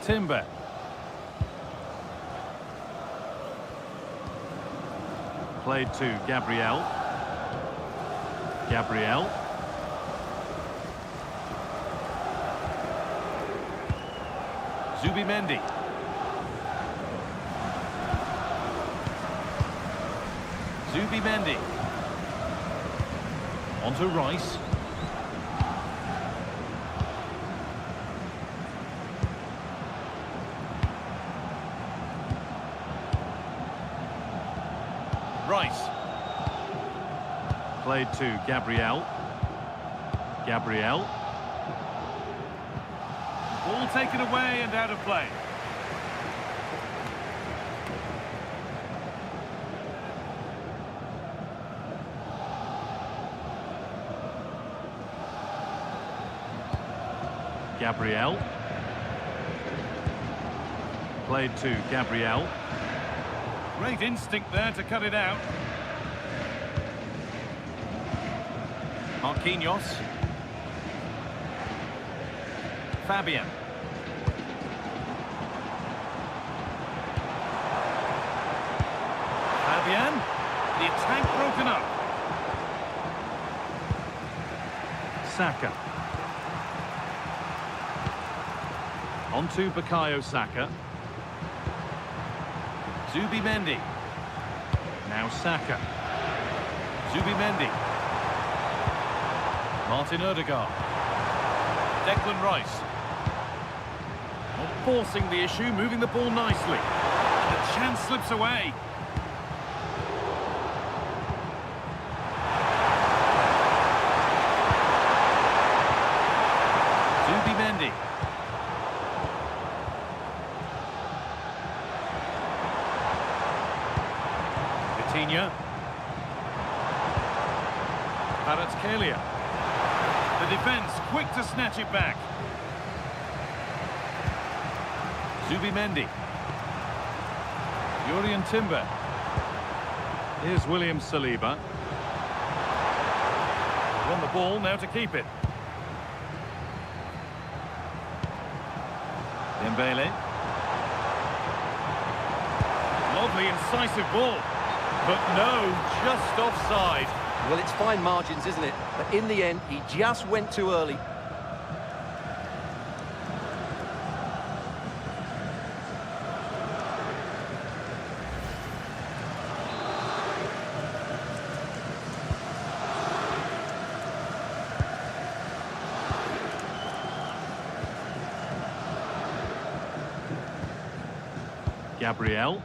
Speaker 3: Timber.
Speaker 4: Played to Gabriel. Gabriel.
Speaker 3: Zubimendi. Zubimendi. On to Rice. Rice.
Speaker 4: Played to Gabriel. Gabriel.
Speaker 3: Ball taken away and out of play.
Speaker 4: Gabriel. Played to Gabriel.
Speaker 3: Great instinct there to cut it out. Marquinhos. Fabian. Fabian. The attack broken up.
Speaker 4: Saka. On to Bukayo Saka.
Speaker 3: Zubimendi.
Speaker 4: Now Saka.
Speaker 3: Zubimendi. Martin Odegaard. Declan Rice. Not forcing the issue, moving the ball nicely. And the chance slips away. Zubimendi. Vitinha. Kvaratskhelia. The defence quick to snatch it back. Zubimendi. Jurriën Timber.
Speaker 4: Here's William Saliba.
Speaker 3: On the ball now to keep it. Dembele. Lovely incisive ball. But no, just offside.
Speaker 2: Well, it's fine margins, isn't it? But in the end, he just went too early.
Speaker 4: Gabriel.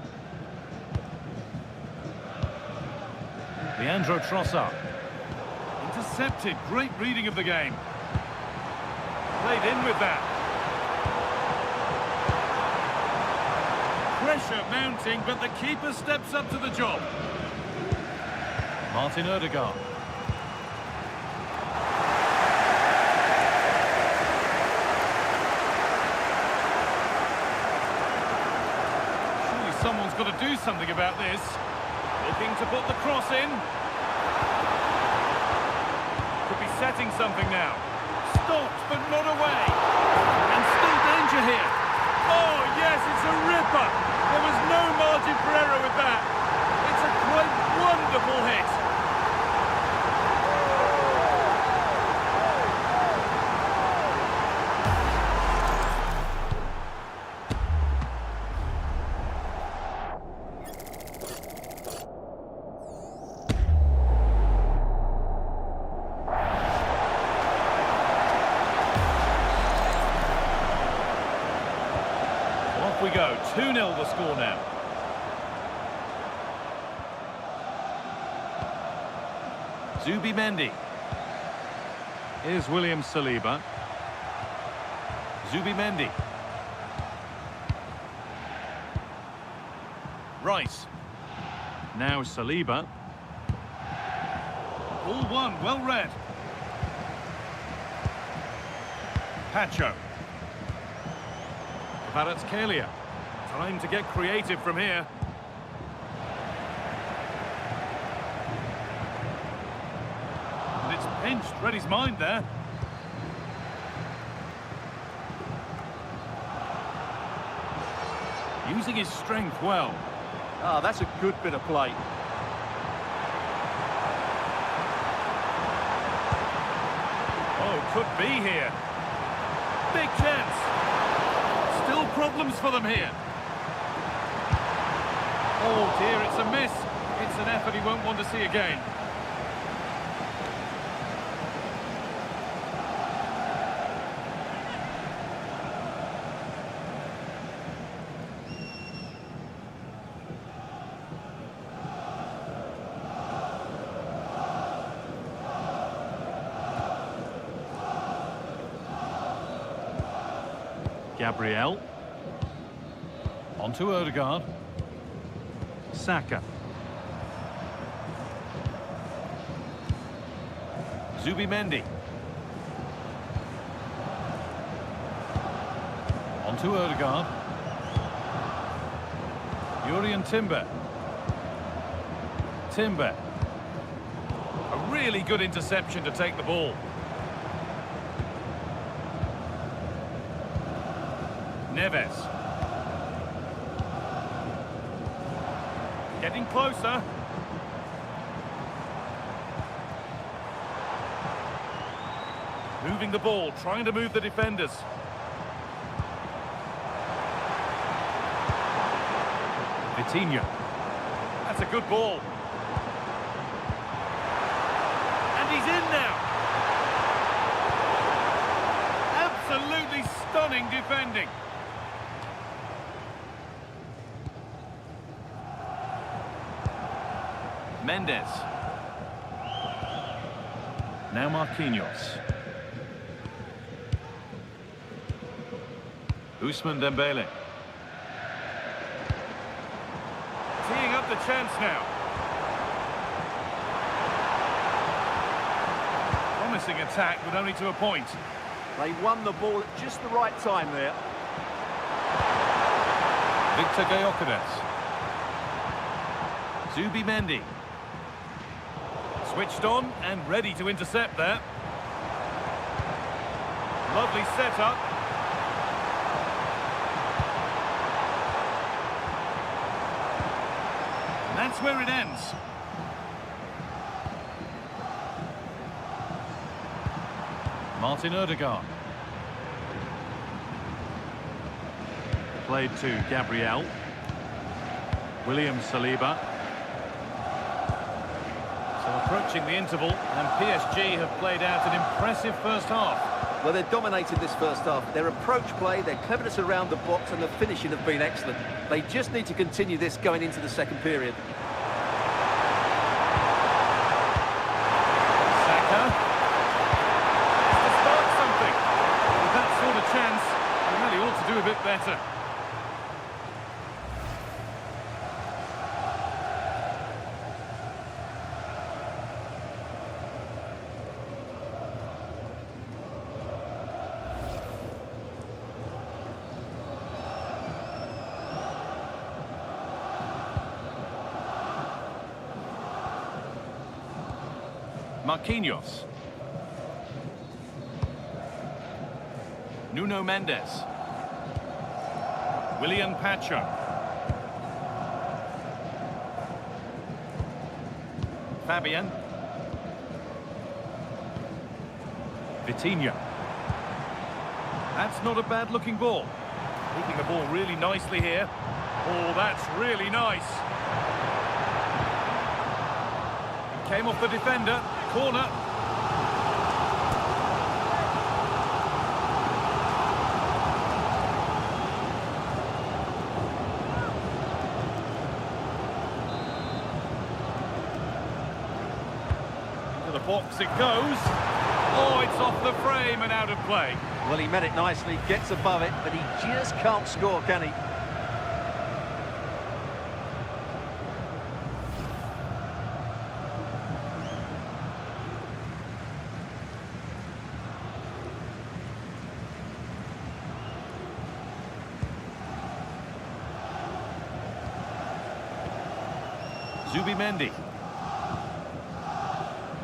Speaker 3: Leandro Trossard. Intercepted. Great reading of the game. Played in with that. Pressure mounting, but the keeper steps up to the job. Martin Odegaard. Surely someone's got to do something about this. Looking to put the cross in. Could be setting something now. Stopped, but not away. And still danger here.
Speaker 1: Oh, yes, it's a ripper. There was no margin for error with that. It's a quite wonderful hit.
Speaker 3: Off we go. 2-0 the score now. Zubimendi.
Speaker 4: Here's William Saliba.
Speaker 3: Zubimendi. Rice.
Speaker 4: Now Saliba.
Speaker 3: All one, well read. Pacho. Kvaratskhelia. Time to get creative from here. And it's pinched. Read his mind there. Using his strength well.
Speaker 2: Ah, that's a good bit of play.
Speaker 3: Oh, could be here. Big chance. Still problems for them here. Oh dear, it's a miss. It's an effort he won't want to see again.
Speaker 4: Gabriel.
Speaker 3: On to Odegaard.
Speaker 4: Saka.
Speaker 3: Zubimendi. On to Odegaard. Jurriën Timber. Timber. A really good interception to take the ball. Neves. Getting closer. Moving the ball, trying to move the defenders. Vitinha. That's a good ball. And he's in now. Absolutely stunning defending. Mendes. Now Marquinhos. Ousmane Dembele. Teeing up the chance now. Promising attack, but only to a point.
Speaker 2: They won the ball at just the right time there.
Speaker 3: Victor Gyökeres. Zubimendi. Switched on and ready to intercept there. Lovely setup. And that's where it ends. Martin Odegaard.
Speaker 4: Played to Gabriel. William Saliba.
Speaker 3: So approaching the interval, and PSG have played out an impressive first half.
Speaker 2: Well, they've dominated this first half. Their approach play, their cleverness around the box and the finishing have been excellent. They just need to continue this going into the second period.
Speaker 3: Saka. Has to start something. With that sort of chance, they really ought to do a bit better. Marquinhos. Nuno Mendes. William Pacho. Fabian. Vitinha. That's not a bad looking ball. Keeping the ball really nicely here. Oh, that's really nice. Came off the defender. Corner. Into the box it goes. Oh, it's off the frame and out of play.
Speaker 2: Well, he met it nicely, gets above it, but he just can't score, can he?
Speaker 3: Zubimendi.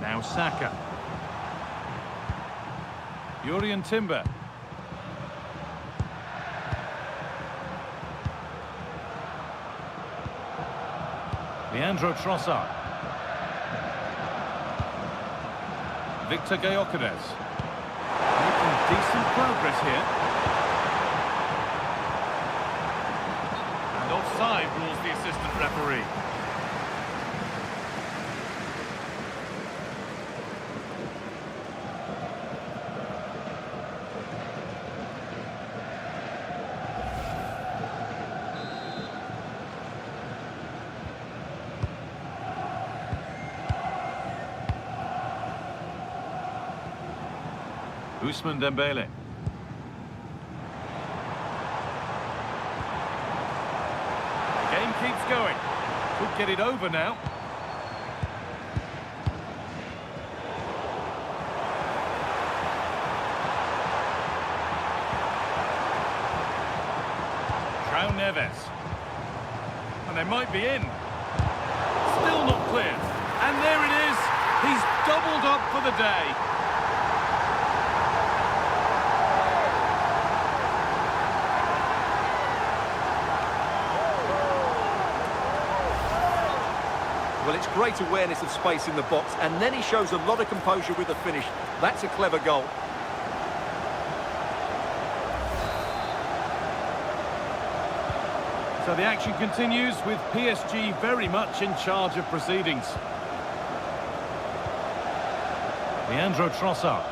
Speaker 3: Now Saka. Jurriën Timber. Leandro Trossard. Victor Gyökeres. Making decent progress here. And offside rules the assistant referee. Ousmane Dembele. The game keeps going. Could get it over now. João Neves. And they might be in. Still not clear. And there it is. He's doubled up for the day.
Speaker 2: Well, it's great awareness of space in the box, and then he shows a lot of composure with the finish. That's a clever goal.
Speaker 3: So the action continues with PSG very much in charge of proceedings. Leandro Trossard.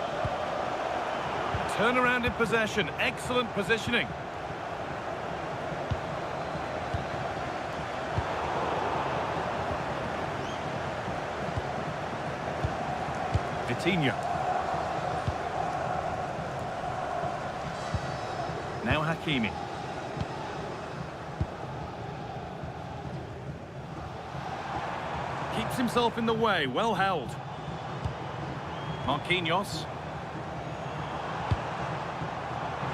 Speaker 3: Turnaround in possession, excellent positioning. Vitinha. Now Hakimi. Keeps himself in the way, well held. Marquinhos.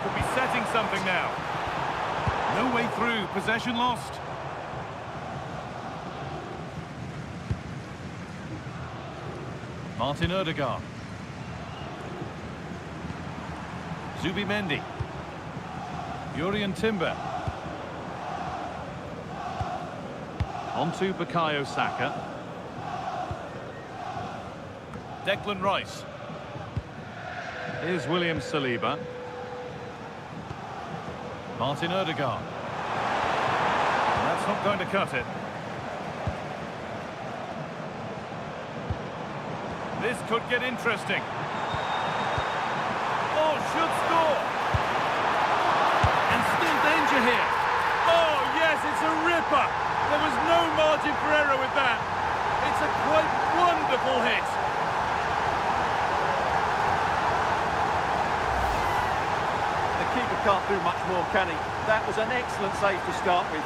Speaker 3: Could be setting something now. No way through, possession lost. Martin Odegaard. Zubimendi. Jurriën Timber. On to Bukayo Saka. Declan Rice. Here's William Saliba. Martin Odegaard. That's not going to cut it. This could get interesting. Oh, should score. And still danger here.
Speaker 1: Oh, yes, it's a ripper. There was no margin for error with that. It's a quite wonderful hit.
Speaker 2: The keeper can't do much more, can he? That was an excellent save to start with.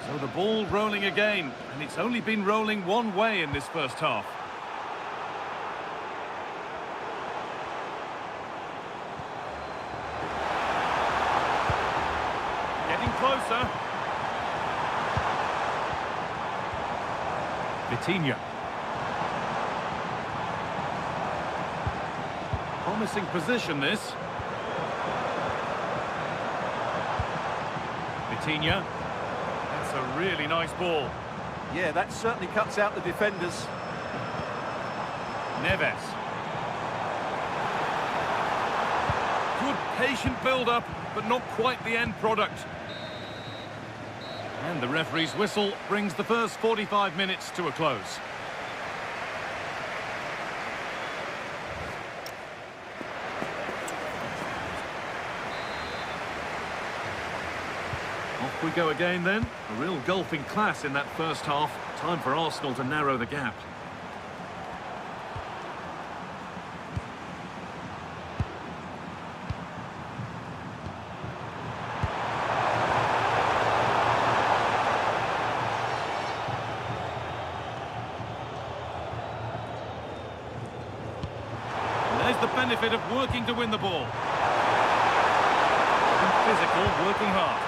Speaker 3: So the ball rolling again, and it's only been rolling one way in this first half. Getting closer. Vitinha. Promising position, this. Vitinha. That's a really nice ball.
Speaker 2: Yeah, that certainly cuts out the defenders.
Speaker 3: Neves. Good patient build-up, but not quite the end product. And the referee's whistle brings the first 45 minutes to a close. Off we go again then. A real gulf in class in that first half. Time for Arsenal to narrow the gap. And there's the benefit of working to win the ball. And physical, working hard.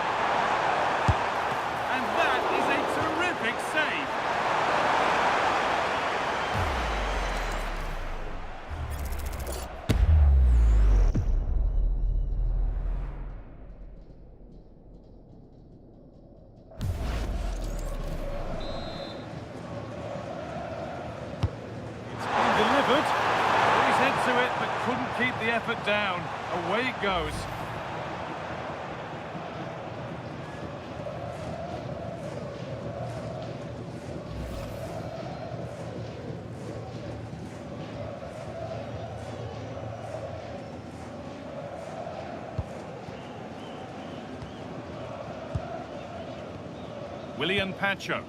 Speaker 3: And away it goes. William Pacho.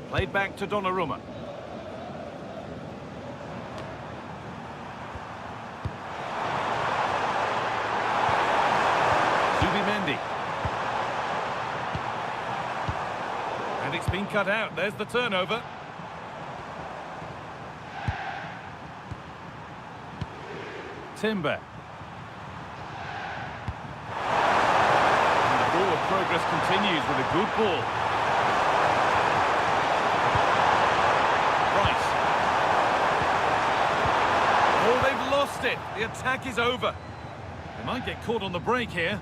Speaker 3: Played back to Donnarumma. Zubimendi. And it's been cut out. There's the turnover. Timber. Progress continues with a good ball. Rice. Oh, they've lost it. The attack is over. They might get caught on the break here.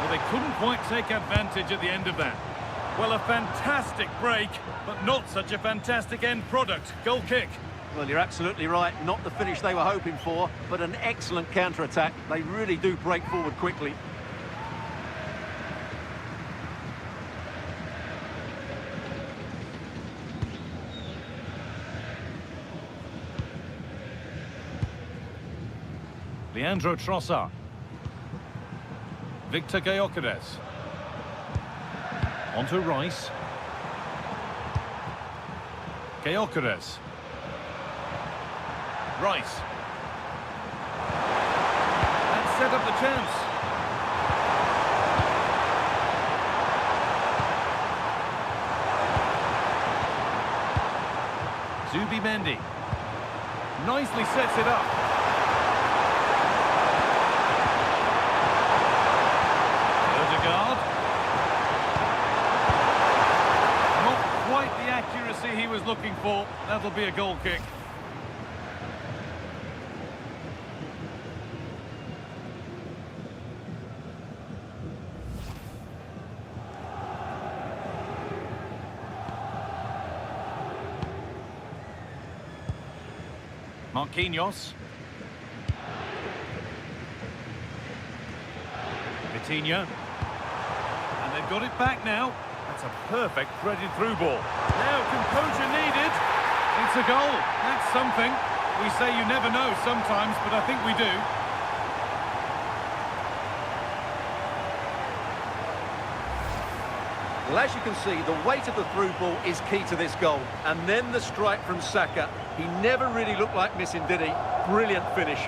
Speaker 3: Well, they couldn't quite take advantage at the end of that. Well, a fantastic break, but not such a fantastic end product. Goal kick.
Speaker 2: Well, you're absolutely right. Not the finish they were hoping for, but an excellent counter-attack. They really do break forward quickly.
Speaker 3: Leandro Trossard. Victor Gyökeres. Onto Rice. Gyökeres. Rice. And set up the chance. Zubimendi. Nicely sets it up. Odegaard. Not quite the accuracy he was looking for. That'll be a goal kick. Marquinhos. Vitinha. And they've got it back now. That's a perfect threaded through ball. Now composure needed. It's a goal. That's something. We say you never know sometimes, but I think we do.
Speaker 2: Well, as you can see, the weight of the through ball is key to this goal. And then the strike from Saka. He never really looked like missing, did he? Brilliant finish.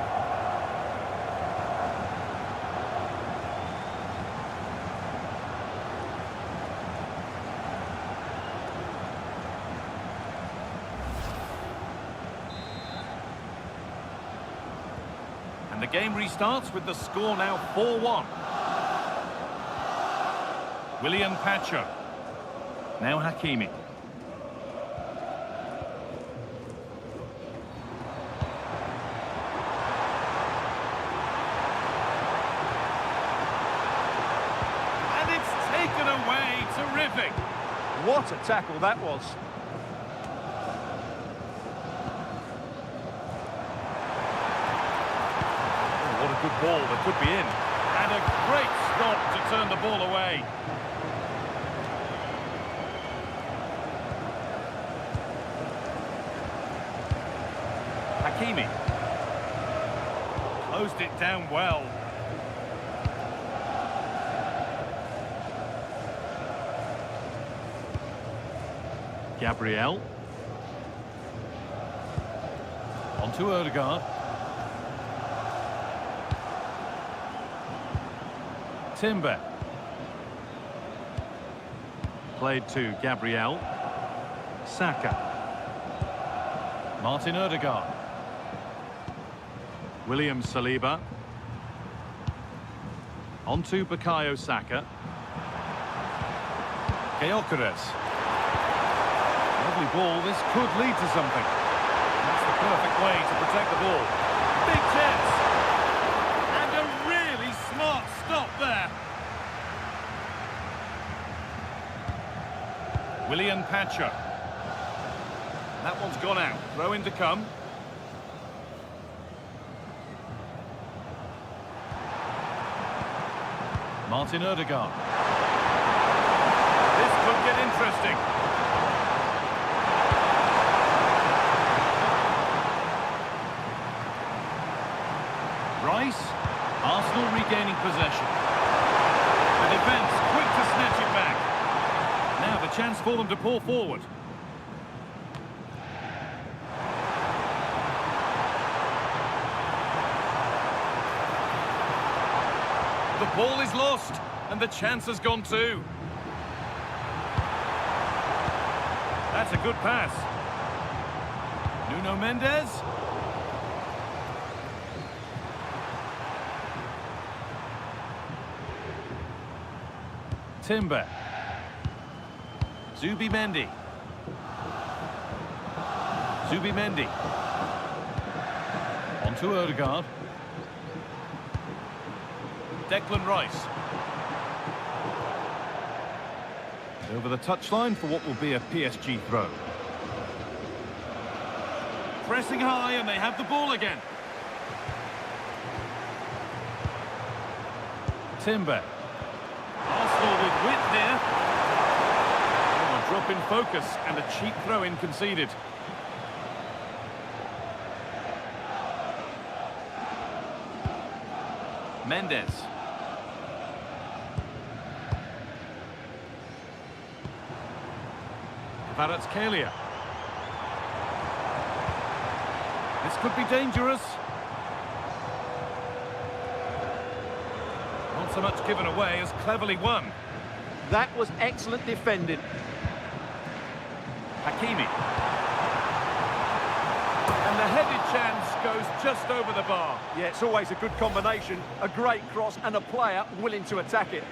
Speaker 3: And the game restarts with the score now 4-1. William Pacho. Now Hakimi. And it's taken away. Terrific.
Speaker 2: What a tackle that was.
Speaker 3: Oh, what a good ball. That could be in. And a great stop to turn the ball away. Hakimi. Closed it down well.
Speaker 4: Gabriel.
Speaker 3: Onto Odegaard. Timber.
Speaker 4: Played to Gabriel. Saka.
Speaker 3: Martin Odegaard.
Speaker 4: William Saliba. Onto Bukayo Saka.
Speaker 3: Gyökeres. Lovely ball. This could lead to something. That's the perfect way to protect the ball. Big chance. And a really smart stop there. William Pacho. That one's gone out. Throw in to come. Martin Odegaard. This could get interesting. Rice. Arsenal regaining possession. The defence quick to snatch it back. Now the chance for them to pull forward. The ball is lost, and the chance has gone too. That's a good pass. Nuno Mendes. Timber. Zubimendi. Zubimendi. On to Odegaard. Declan Rice. Over the touchline for what will be a PSG throw. Pressing high and they have the ball again. Timber. Arsenal with width here. Oh, a drop in focus and a cheap throw-in conceded. Mendes. Kvaratskhelia. This could be dangerous. Not so much given away as cleverly won.
Speaker 2: That was excellent defending.
Speaker 3: Hakimi. And the headed chance goes just over the bar.
Speaker 2: Yeah, it's always a good combination. A great cross and a player willing to attack it.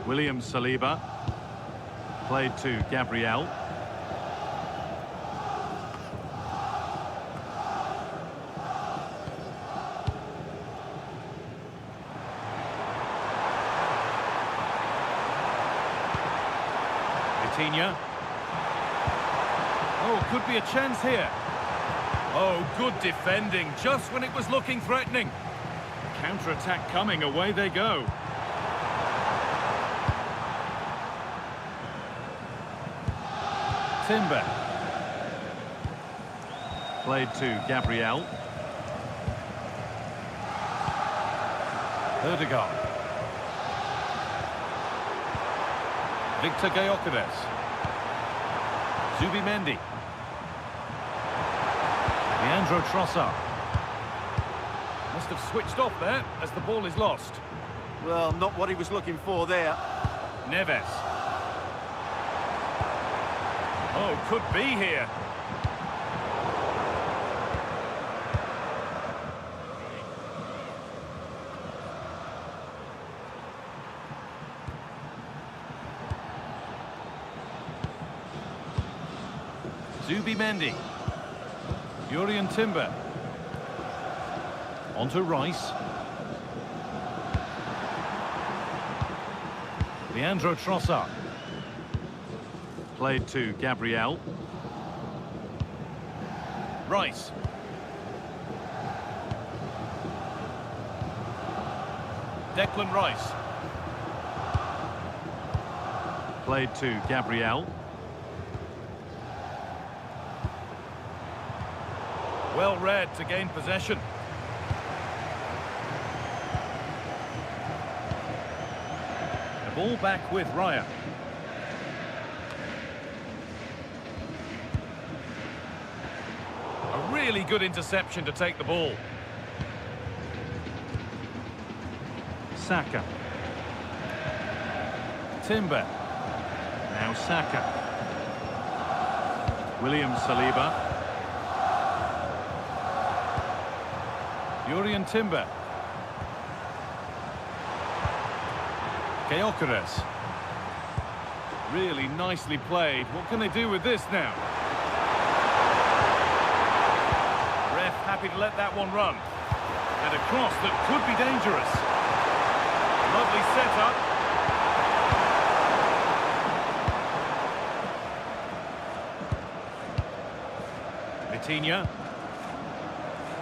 Speaker 4: William Saliba. Played to Gabriel.
Speaker 3: Vitinha. Oh, could be a chance here. Oh, good defending, just when it was looking threatening. Counter-attack coming, away they go. Timber.
Speaker 4: Played to Gabriel.
Speaker 3: Odegaard. Victor Gyökeres. Zubimendi. Leandro Trossard. Must have switched off there as the ball is lost.
Speaker 2: Well, not what he was looking for there.
Speaker 3: Neves. Oh, could be here. Zubimendi. Jurriën Timber. On to Rice. Leandro Trossard.
Speaker 4: Played to Gabriel.
Speaker 3: Rice. Declan Rice.
Speaker 4: Played to Gabriel.
Speaker 3: Well read to gain possession. The ball back with Raya. A really good interception to take the ball.
Speaker 4: Saka.
Speaker 3: Timber.
Speaker 4: Now Saka. William Saliba.
Speaker 3: Jurriën Timber. Gyökeres. Really nicely played. What can they do with this now? Ref happy to let that one run. And a cross that could be dangerous. Lovely setup. Vitinha.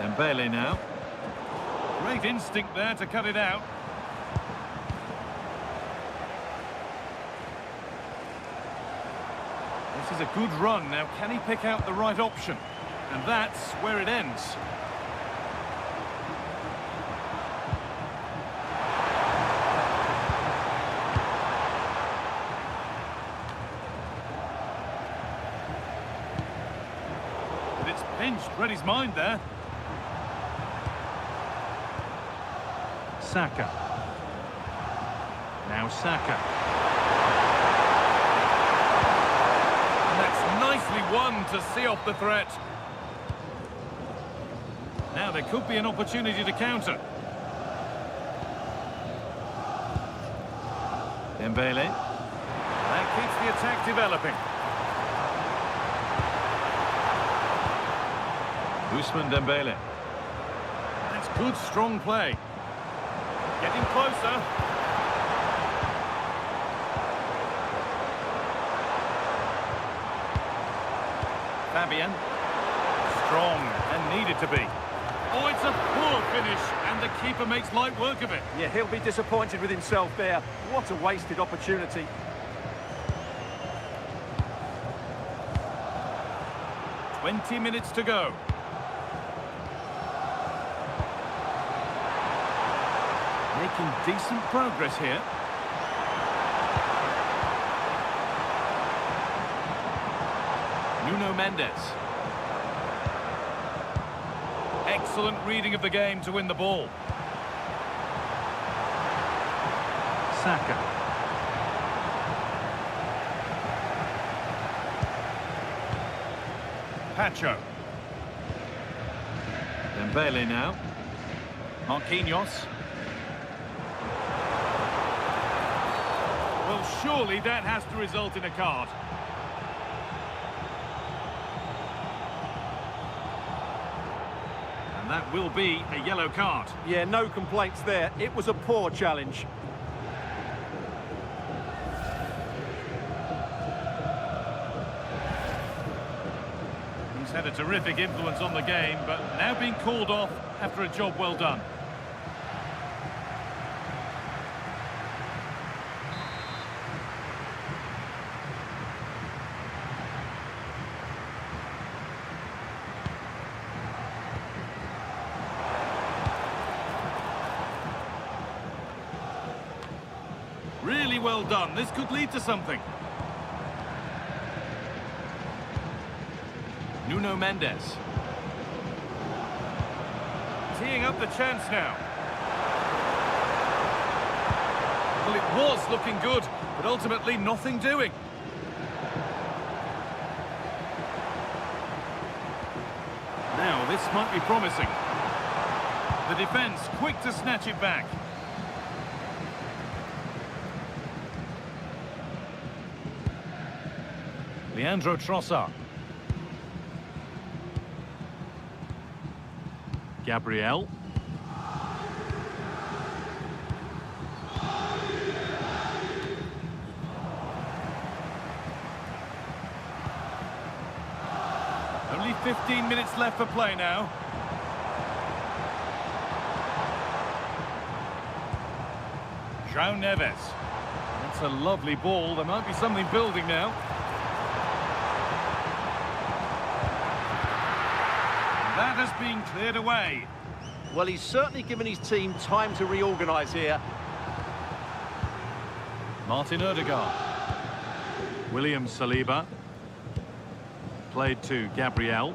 Speaker 3: Dembele now. Great instinct there to cut it out. This is a good run. Now, can he pick out the right option? And that's where it ends. But it's pinched. Read his mind there. Saka. Now Saka. And that's nicely won to see off the threat. Now there could be an opportunity to counter. Dembele. That keeps the attack developing. Ousmane Dembele. That's good, strong play. Getting closer. Fabian. Strong and needed to be. Oh, it's a poor finish, and the keeper makes light work of it.
Speaker 2: Yeah, he'll be disappointed with himself there. What a wasted opportunity.
Speaker 3: "20 minutes to go. Making decent progress here. Nuno Mendes. Excellent reading of the game to win the ball. Saka. Pacho. Dembele now. Marquinhos. Well, surely that has to result in a card. And that will be a yellow card.
Speaker 2: Yeah, no complaints there. It was a poor challenge.
Speaker 3: He's had a terrific influence on the game, but now being called off after a job well done. Really well done. This could lead to something. Nuno Mendes. Teeing up the chance now. Well, it was looking good, but ultimately nothing doing. Now, this might be promising. The defence quick to snatch it back. Leandro Trossard.
Speaker 4: Gabriel.
Speaker 3: Only 15 minutes left for play now. João Neves. That's a lovely ball. There might be something building now. That has been cleared away.
Speaker 2: Well, he's certainly given his team time to reorganise here.
Speaker 3: Martin Odegaard.
Speaker 4: William Saliba. Played to Gabriel.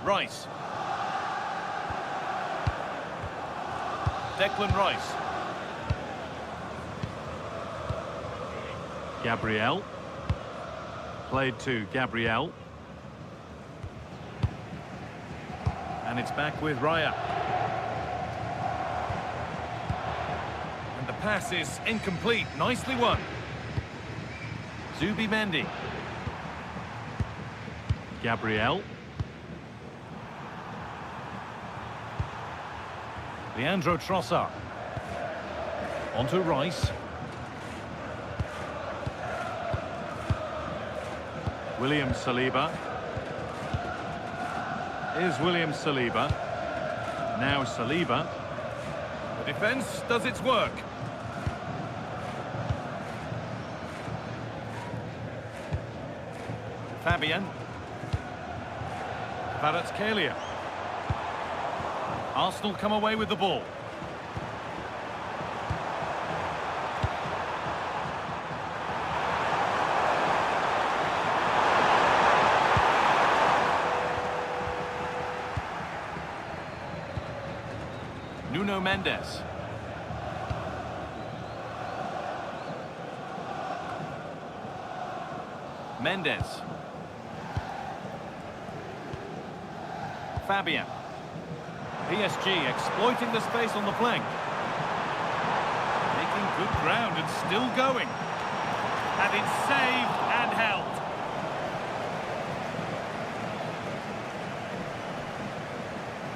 Speaker 3: Rice. Declan Rice.
Speaker 4: Gabriel. Played to Gabriel.
Speaker 3: And it's back with Raya. And the pass is incomplete. Nicely won. Zubimendi.
Speaker 4: Gabriel.
Speaker 3: Leandro Trossard. Onto Rice.
Speaker 4: William Saliba. Here's William Saliba. Now Saliba.
Speaker 3: The defence does its work. Fabian. Kvaratskhelia. Arsenal come away with the ball. Nuno Mendes. Mendes. Fabian. PSG exploiting the space on the flank. Making good ground and still going. And it's saved and held.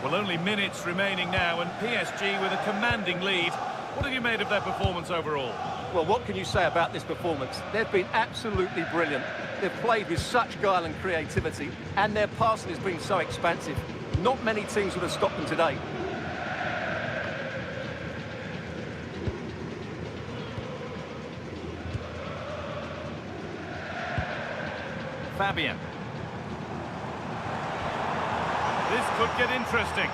Speaker 3: Well, only minutes remaining now, and PSG with a commanding lead. What have you made of their performance overall?
Speaker 2: Well, what can you say about this performance? They've been absolutely brilliant. They've played with such guile and creativity, and their passing has been so expansive. Not many teams would have stopped them today.
Speaker 3: Fabian. This could get interesting.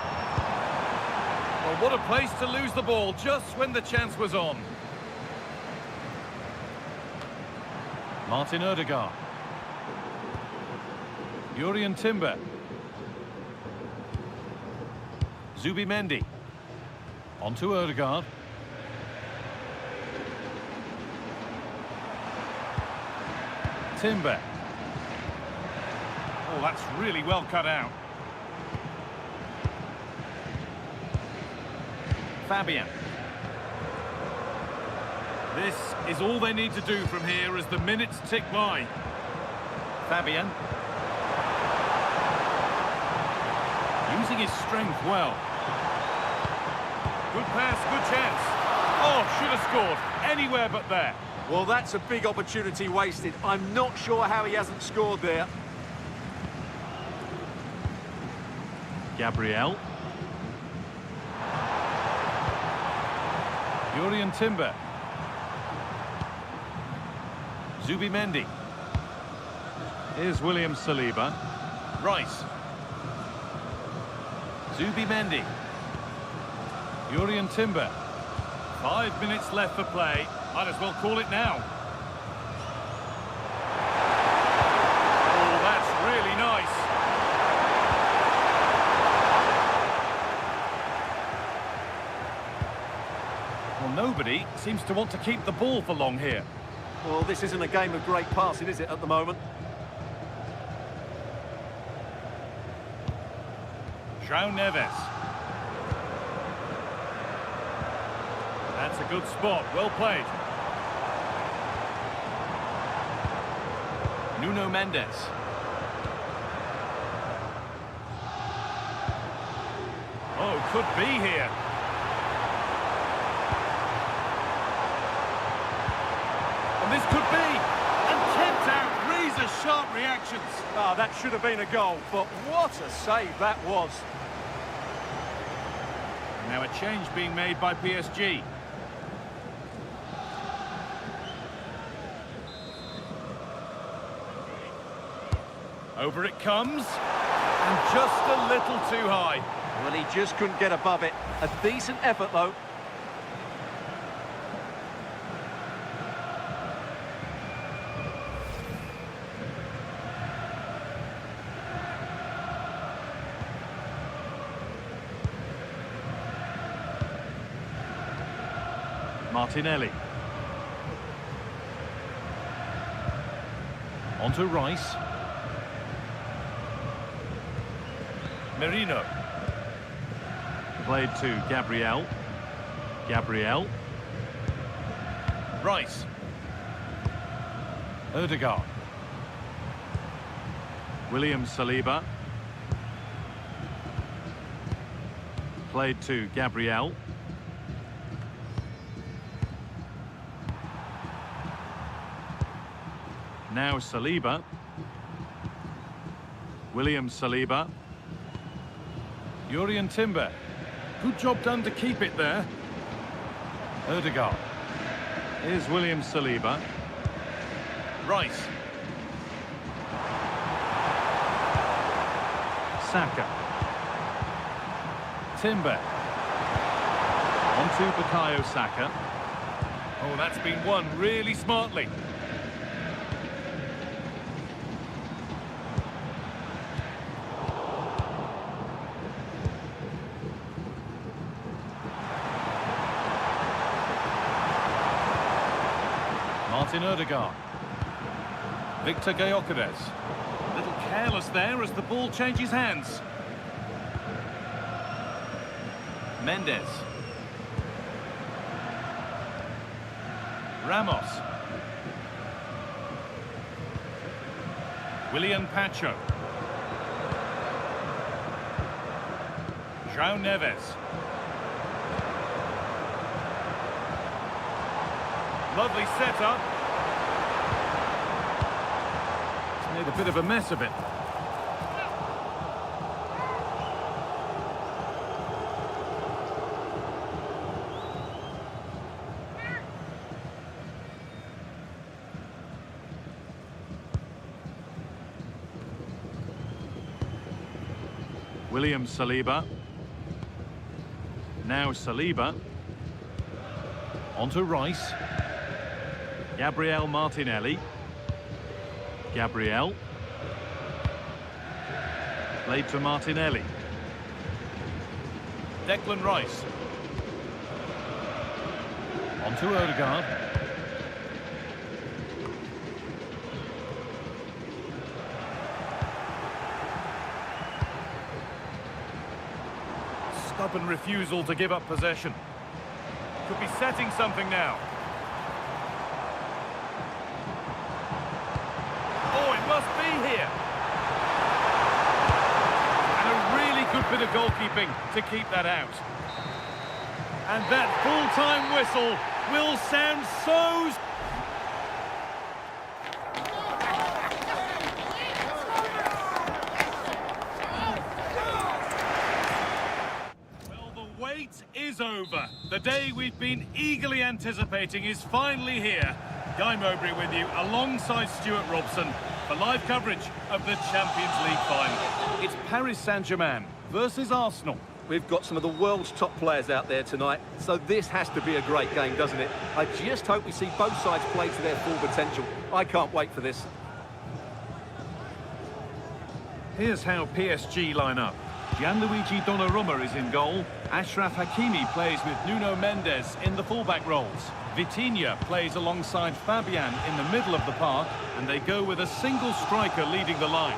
Speaker 3: Well, what a place to lose the ball just when the chance was on. Martin Odegaard. Jurrien Timber. Zubimendi. Onto Odegaard. Timber. Oh, that's really well cut out. Fabian. This is all they need to do from here as the minutes tick by. Fabian. Using his strength well. Good pass, good chance. Oh, should have scored. Anywhere but there.
Speaker 2: Well, that's a big opportunity wasted. I'm not sure how he hasn't scored there.
Speaker 4: Gabriel.
Speaker 3: Jurrien Timber. Zubimendi.
Speaker 4: Here's William Saliba.
Speaker 3: Rice. Zubimendi. Jurrien Timber. 5 minutes left for play. Might as well call it now. Oh, that's really nice. Well, nobody seems to want to keep the ball for long here.
Speaker 2: Well, this isn't a game of great passing, is it, at the moment?
Speaker 3: João Neves. That's a good spot, well played. Nuno Mendes. Oh, could be here. And this could be. And kept out. Razor-sharp reactions.
Speaker 2: Ah, that should have been a goal, but what a save that was.
Speaker 3: Now a change being made by PSG. Over it comes. And just a little too high.
Speaker 2: Well, he just couldn't get above it. A decent effort, though.
Speaker 4: Martinelli.
Speaker 3: Onto Rice. Merino.
Speaker 4: Played to Gabriel. Gabriel.
Speaker 3: Rice. Ødegaard.
Speaker 4: William Saliba. Played to Gabriel. Now Saliba. William Saliba.
Speaker 3: Jurrien Timber. Good job done to keep it there. Ødegaard.
Speaker 4: Here's William Saliba.
Speaker 3: Rice.
Speaker 4: Saka.
Speaker 3: Timber.
Speaker 4: On to Bukayo Saka.
Speaker 3: Oh, that's been won really smartly. Martin Ødegaard. Victor Gyökeres. A little careless there as the ball changes hands. Mendes. Ramos. William Pacho. João Neves. Lovely setup. It's made a bit of a mess of it.
Speaker 4: William Saliba. Now Saliba.
Speaker 3: On to Rice.
Speaker 4: Gabriel Martinelli. Gabriel. Played to Martinelli.
Speaker 3: Declan Rice. On to Ødegaard. Stubborn refusal to give up possession. Could be setting something now. Oh, it must be here. And a really good bit of goalkeeping to keep that out. And that full-time whistle will sound so... Well, the wait is over. The day we've been eagerly anticipating is finally here. Guy Mowbray with you, alongside Stuart Robson, for live coverage of the Champions League final. It's Paris Saint-Germain versus Arsenal.
Speaker 2: We've got some of the world's top players out there tonight, so this has to be a great game, doesn't it? I just hope we see both sides play to their full potential. I can't wait for this.
Speaker 3: Here's how PSG line up. Gianluigi Donnarumma is in goal. Achraf Hakimi plays with Nuno Mendes in the fullback roles. Vitinha plays alongside Fabian in the middle of the park, and they go with a single striker leading the line.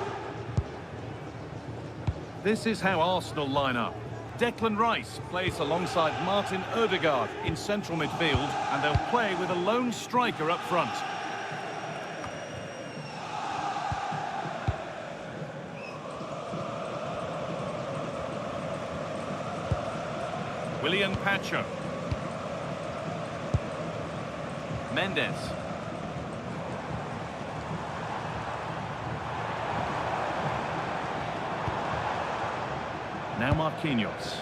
Speaker 3: This is how Arsenal line up. Declan Rice plays alongside Martin Ødegaard in central midfield, and they'll play with a lone striker up front. William Pacho. Mendes. Now Marquinhos.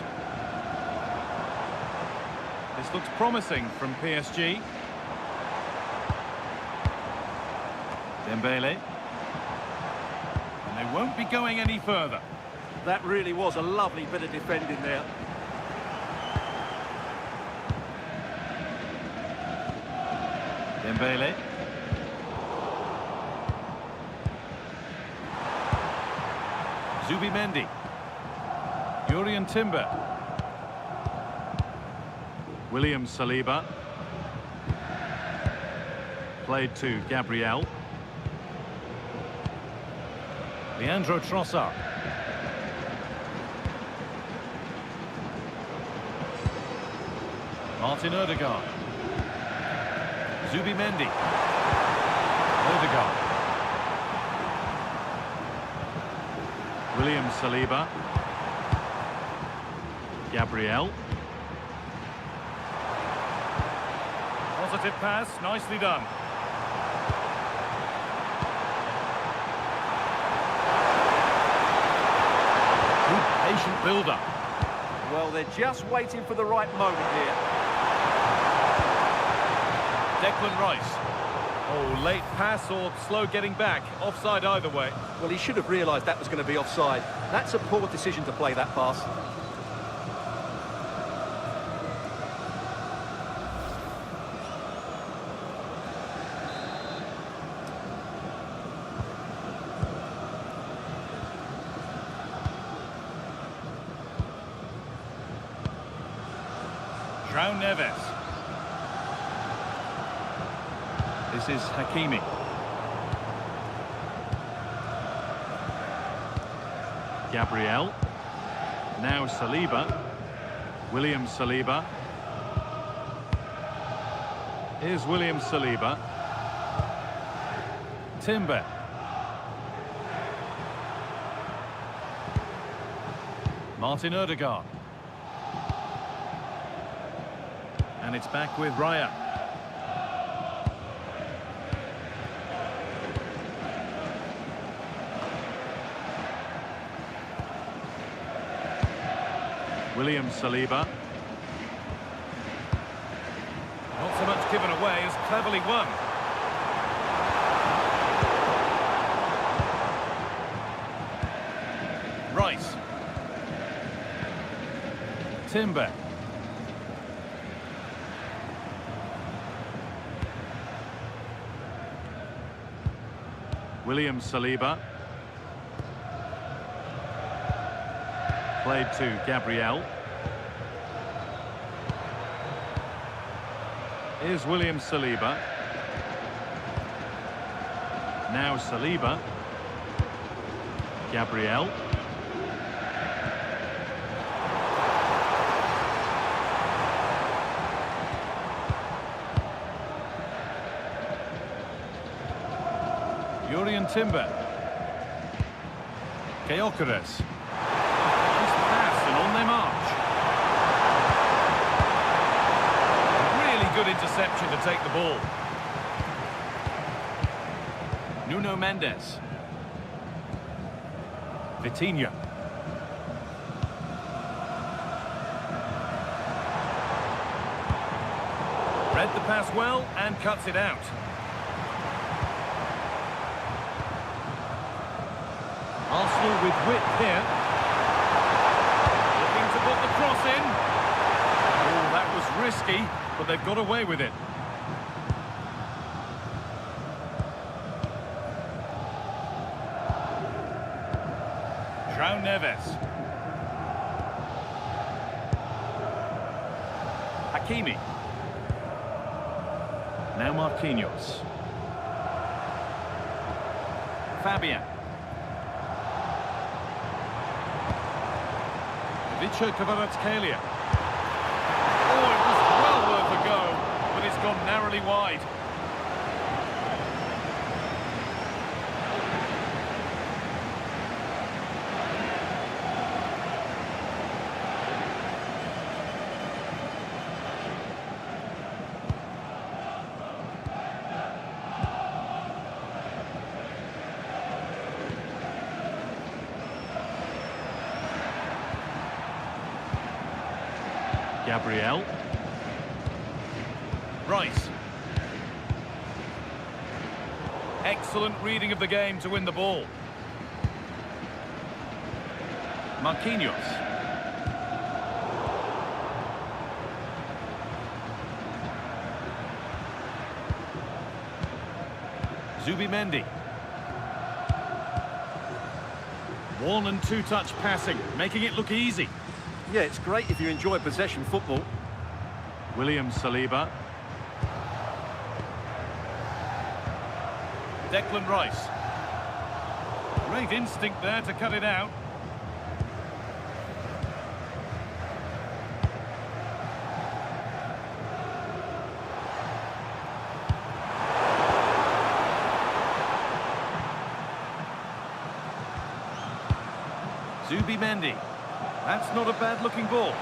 Speaker 3: This looks promising from PSG. Dembele. And they won't be going any further.
Speaker 2: That really was a lovely bit of defending there.
Speaker 3: Dembele. Zubimendi. Jurrien Timber.
Speaker 4: William Saliba. Played to Gabriel.
Speaker 3: Leandro Trossard. Martin Ødegaard. Zubimendi. Odegaard.
Speaker 4: William Saliba. Gabriel.
Speaker 3: Positive pass, nicely done. Good patient build-up.
Speaker 2: Well, they're just waiting for the right moment here.
Speaker 3: Declan Rice. Oh, late pass or slow getting back. Offside either way.
Speaker 2: Well, he should have realised that was going to be offside. That's a poor decision to play that pass.
Speaker 3: João Neves. This is Hakimi.
Speaker 4: Gabriel. Now Saliba. William Saliba. Here's William Saliba.
Speaker 3: Timber. Martin Odegaard. And it's back with Raya.
Speaker 4: William Saliba.
Speaker 3: Not so much given away as cleverly won. Rice. Timber.
Speaker 4: William Saliba. Played to Gabriel. Here's William Saliba. Now Saliba. Gabriel.
Speaker 3: Jurriën Timber. Gyökeres. Nice pass and on they march. Really good interception to take the ball. Nuno Mendes. Vitinha. Read the pass well and cuts it out. Arsenal with width here. Looking to put the cross in. Oh, that was risky, but they've got away with it. João Neves. Hakimi. Now Marquinhos. Fabian. Vicha Kvaratskhelia. Oh, it was well worth a go, but it's gone narrowly wide.
Speaker 4: Gabriel.
Speaker 3: Rice. Excellent reading of the game to win the ball. Marquinhos. Zubimendi. One and two touch passing, making it look easy.
Speaker 2: Yeah, it's great if you enjoy possession football.
Speaker 4: William Saliba.
Speaker 3: Declan Rice. Great instinct there to cut it out. Zubimendi. That's not a bad-looking ball.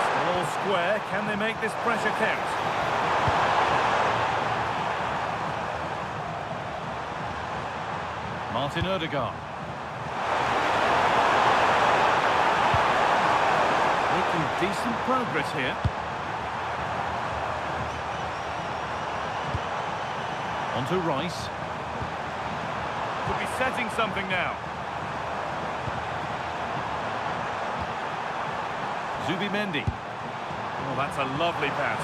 Speaker 3: Still all square. Can they make this pressure count? Martin Odegaard. Making decent progress here. On to Rice.
Speaker 1: Could be setting something now.
Speaker 3: Zubimendi.
Speaker 1: Oh, that's a lovely pass.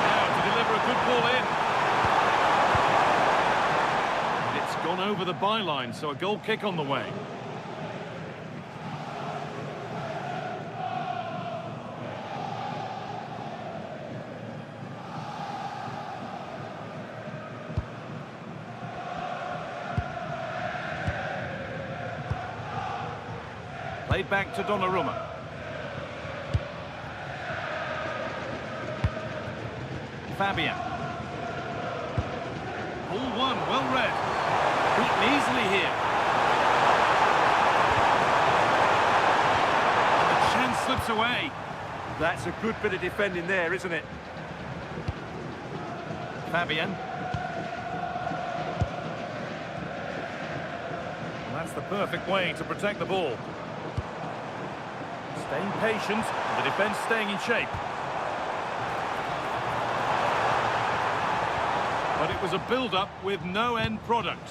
Speaker 3: Now to deliver a good ball in. And it's gone over the byline, so a goal kick on the way. Played back to Donnarumma. Fabian. Ball one, well read. Beaten easily here. The chance slips away.
Speaker 2: That's a good bit of defending there, isn't it?
Speaker 3: Fabian.
Speaker 1: That's the perfect way to protect the ball. Staying patient, the defence staying in shape.
Speaker 3: But it was a build-up with no end product.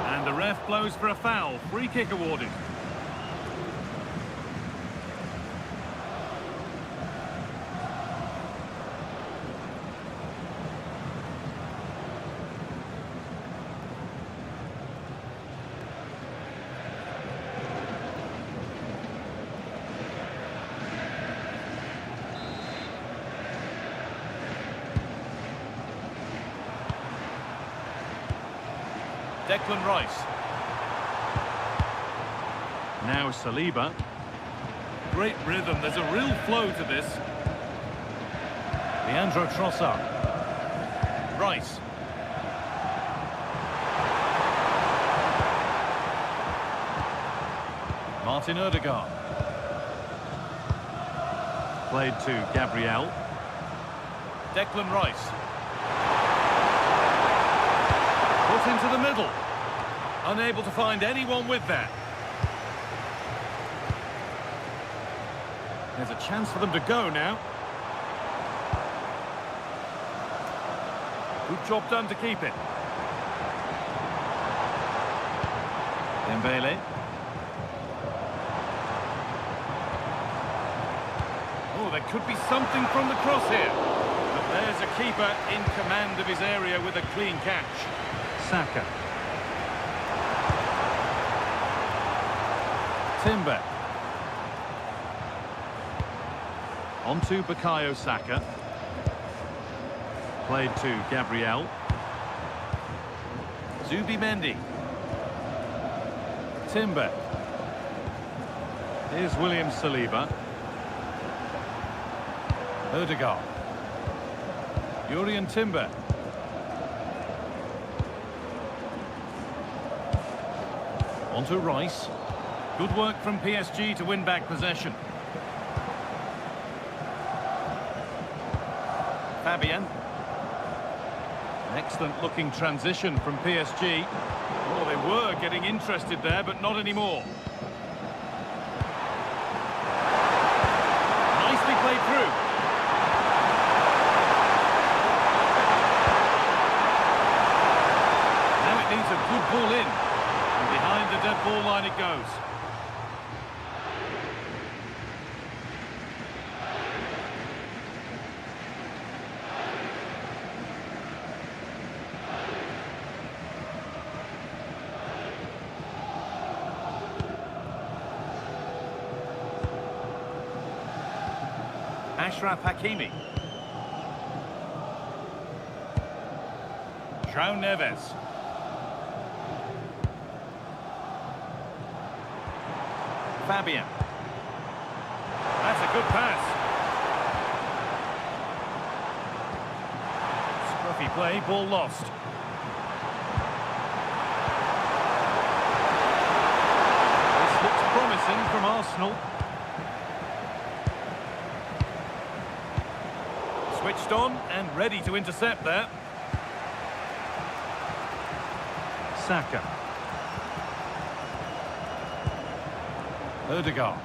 Speaker 3: And the ref blows for a foul. Free kick awarded. Declan Rice. Now Saliba.
Speaker 1: Great rhythm, there's a real flow to this.
Speaker 3: Leandro Trossard. Rice. Martin Odegaard. Played to Gabriel. Declan Rice. Put into the middle. Unable to find anyone with that. There's a chance for them to go now.
Speaker 1: Good job done to keep it.
Speaker 3: Dembele.
Speaker 1: Oh, there could be something from the cross here. But there's a keeper in command of his area with a clean catch.
Speaker 3: Saka. Timber. On to Bukayo Saka. Played to Gabriel. Zubimendi. Timber. Here's William Saliba. Odegaard. Jurrien Timber. On to Rice. Good work from PSG to win back possession. Fabian. An excellent looking transition from PSG.
Speaker 1: Oh, they were getting interested there, but not anymore.
Speaker 3: Nicely played through. Now it needs a good ball in. And behind the dead ball line it goes. Ashraf Hakimi. João Neves. Fabian. That's a good pass. Scruffy play, ball lost. Pressing from Arsenal. Switched on and ready to intercept there.
Speaker 4: Saka.
Speaker 3: Ødegaard.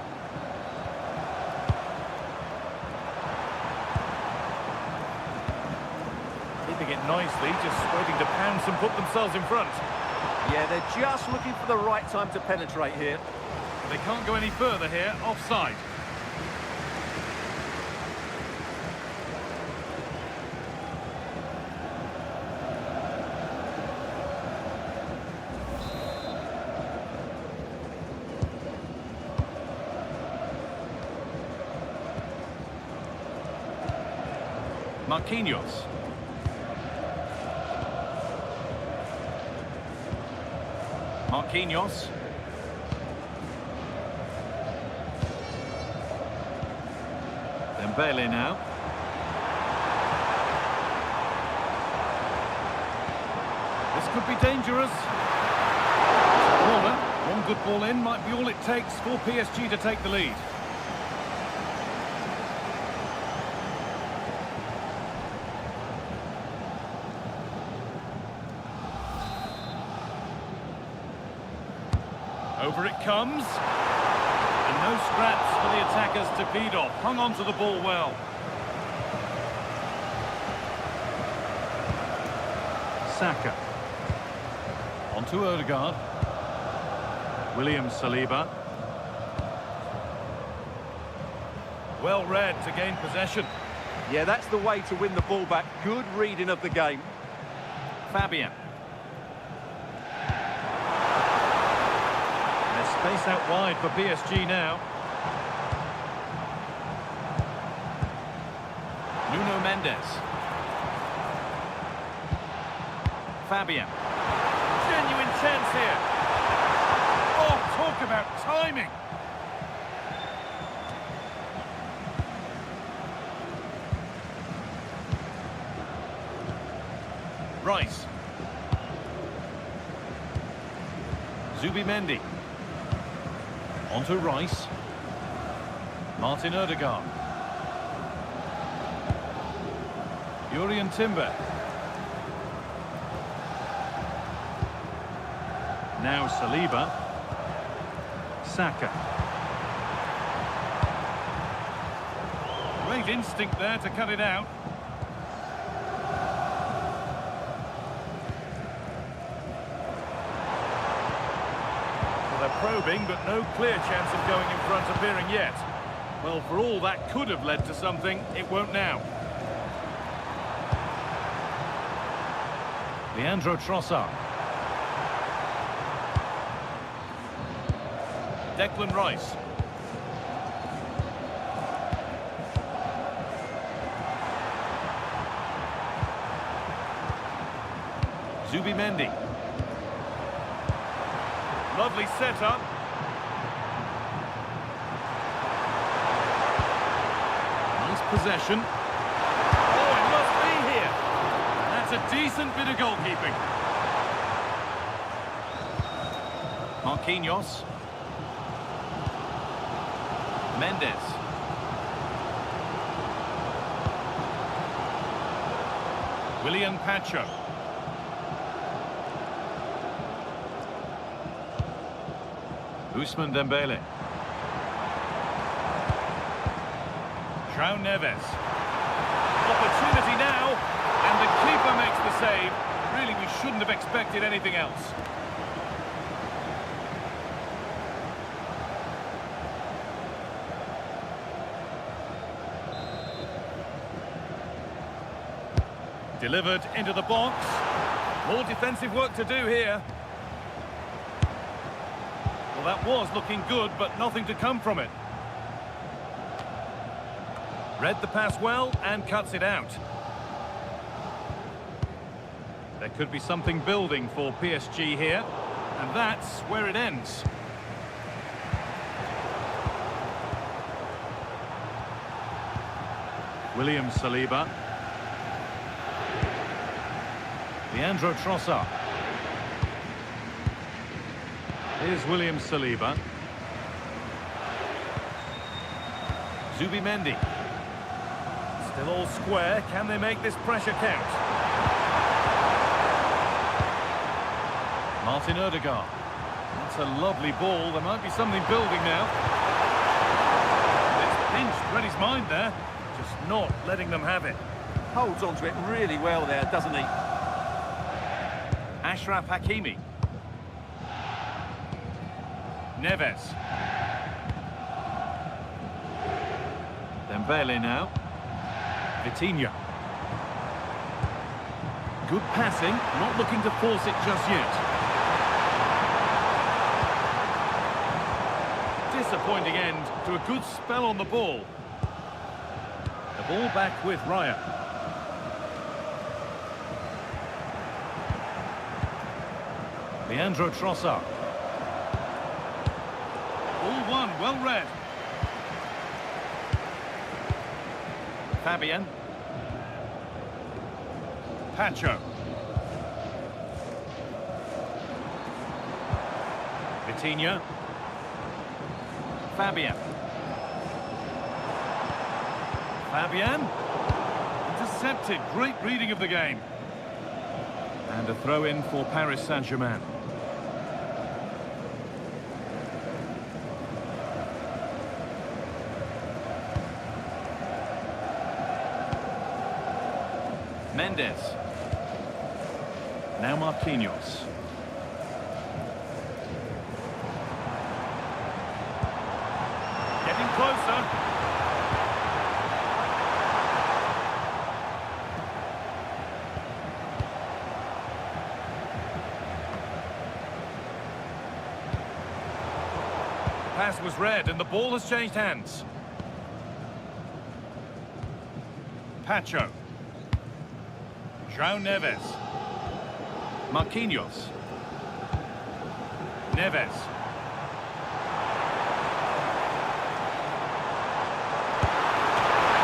Speaker 3: Keeping it nicely, just waiting to pounce and put themselves in front.
Speaker 2: Yeah, they're just looking for the right time to penetrate here.
Speaker 3: They can't go any further here, offside. Marquinhos. Marquinhos. Dembele now. This could be dangerous. Corner. One good ball in might be all it takes for PSG to take the lead. Over it comes. And no scraps for the attackers to feed off. Hung on to the ball well.
Speaker 4: Saka.
Speaker 3: On to Ødegaard.
Speaker 4: William Saliba.
Speaker 3: Well read to gain possession.
Speaker 2: Yeah, that's the way to win the ball back. Good reading of the game.
Speaker 3: Fabian. Space out wide for PSG now. Nuno Mendes. Fabian. Genuine chance here. Oh, talk about timing. Rice. Zubimendi. On to Rice. Martin Ødegaard. Jurien Timber.
Speaker 4: Now Saliba. Saka.
Speaker 3: Great instinct there to cut it out. Probing, but no clear chance of going in front appearing yet. Well, for all that could have led to something, it won't now. Leandro Trossard. Declan Rice. Zubimendi. Lovely setup. Nice possession. Oh, it must be here. That's a decent bit of goalkeeping. Marquinhos. Mendes. William Pacho. Ousmane Dembele. João Neves. Opportunity now, and the keeper makes the save. Really, we shouldn't have expected anything else. Delivered into the box. More defensive work to do here. Well, that was looking good, but nothing to come from it. Read the pass well and cuts it out. There could be something building for PSG here, and that's where it ends.
Speaker 4: William Saliba.
Speaker 3: Leandro Trossard.
Speaker 4: Here's William Saliba.
Speaker 3: Zubimendi. Still all square. Can they make this pressure count? Martin Odegaard. That's a lovely ball. There might be something building now. It's pinched Reddy's mind there. Just not letting them have it.
Speaker 2: Holds onto it really well there, doesn't he?
Speaker 3: Ashraf Hakimi. Neves. Dembele now. Vitinha. Good passing, not looking to force it just yet. Disappointing end to a good spell on the ball. The ball back with Raya. Leandro Trossard. Ball one, well read. Fabian. Pacho. Vitinha. Fabian. Fabian. Intercepted. Great reading of the game. And a throw-in for Paris Saint-Germain. Mendes. Now Marquinhos. Getting closer. Pass was read and the ball has changed hands. Pacho. João Neves. Marquinhos. Neves.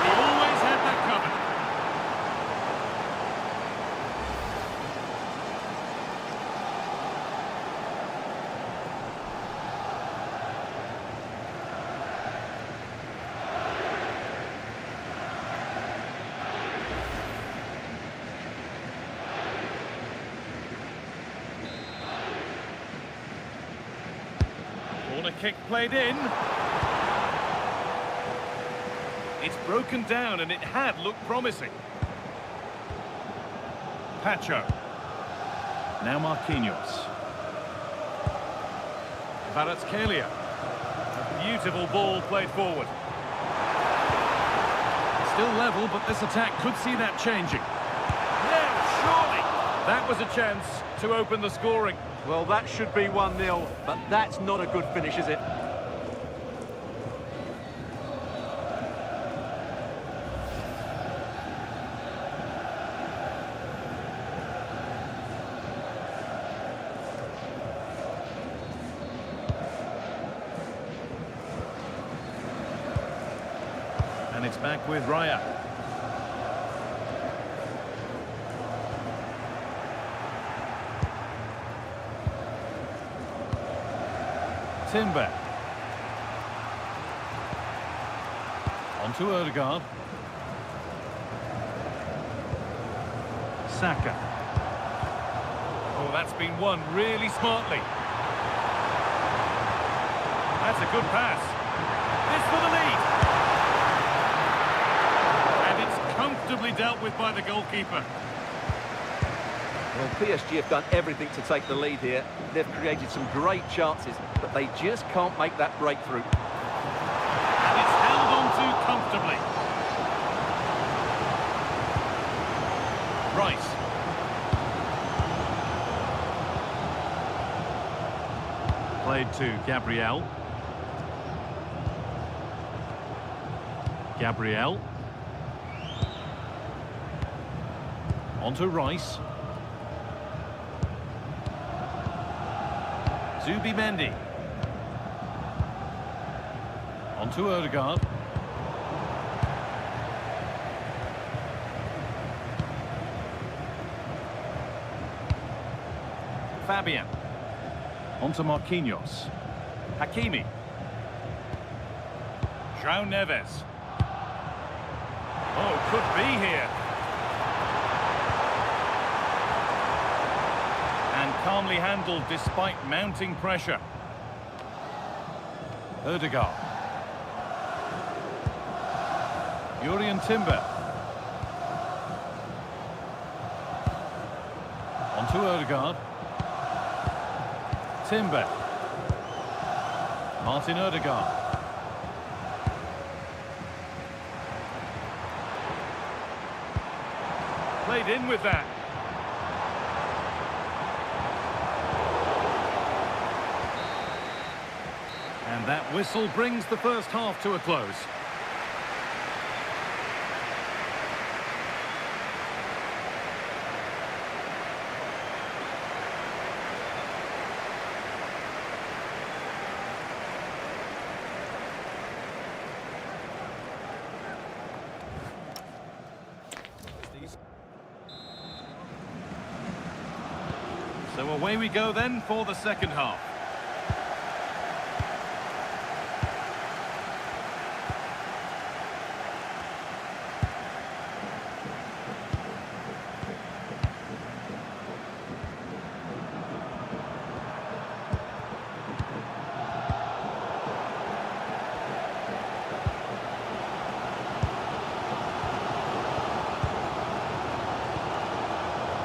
Speaker 3: He always had that covered. Corner kick played in. It's broken down and it had looked promising. Pacho. Now Marquinhos. Kvaratskhelia. A beautiful ball played forward. Still level, but this attack could see that changing. Yeah, surely. That was a chance to open the scoring.
Speaker 2: Well, that should be 1-0, but that's not a good finish, is it?
Speaker 3: And it's back with Raya. Timber. On to Odegaard. Saka. Oh, that's been won really smartly. That's a good pass. This for the lead. And it's comfortably dealt with by the goalkeeper.
Speaker 2: Well, PSG have done everything to take the lead here. They've created some great chances, but they just can't make that breakthrough.
Speaker 3: And it's held on to comfortably. Rice.
Speaker 4: Played to Gabriel. Gabriel.
Speaker 3: On to Rice. Zubimendi. On to Odegaard. Fabian. On to Marquinhos. Hakimi. João Neves. could be here. And calmly handled despite mounting pressure. Ødegaard. Jurien Timber. Onto Ødegaard. Timber. Martin Ødegaard. Played in with that. And that whistle brings the first half to a close. So away we go then for the second half.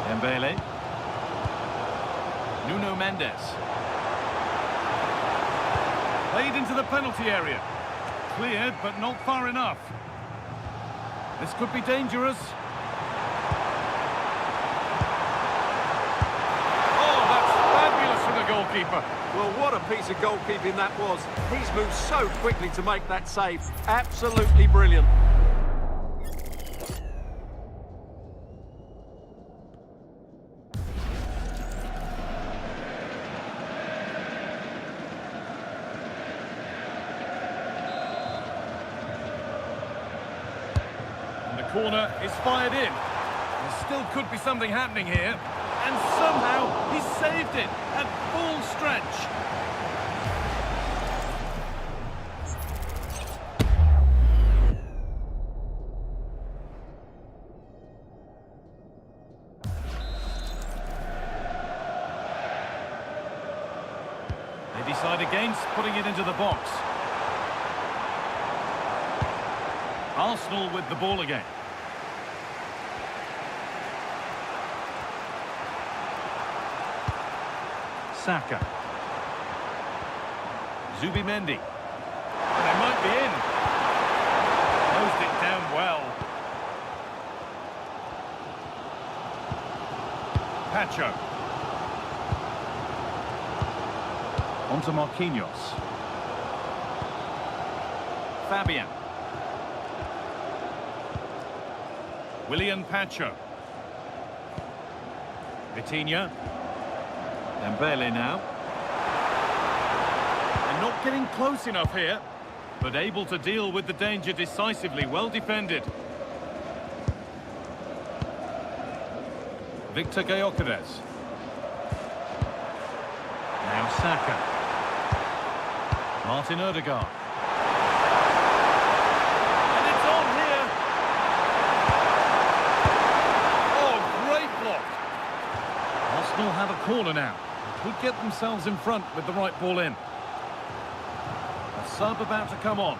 Speaker 3: Dembele. Nuno Mendes. Played into the penalty area. Cleared, but not far enough. This could be dangerous. Oh, that's fabulous from the goalkeeper.
Speaker 2: Well, what a piece of goalkeeping that was. He's moved so quickly to make that save. Absolutely brilliant.
Speaker 3: Corner is fired in. There still could be something happening here. And somehow he saved it at full stretch. They decide against putting it into the box. Arsenal with the ball again. Saka. Zubimendi. They might be in. Closed it down well. Pacho. Onto Marquinhos. Fabian. Willian Pacho. Vitinha. Dembele now. They're not getting close enough here, but able to deal with the danger decisively. Well defended. Victor Gyökeres. Now Saka. Martin Ødegaard. And it's on here. Oh, great block. Arsenal have a corner now. Could get themselves in front with the right ball in. A sub about to come on.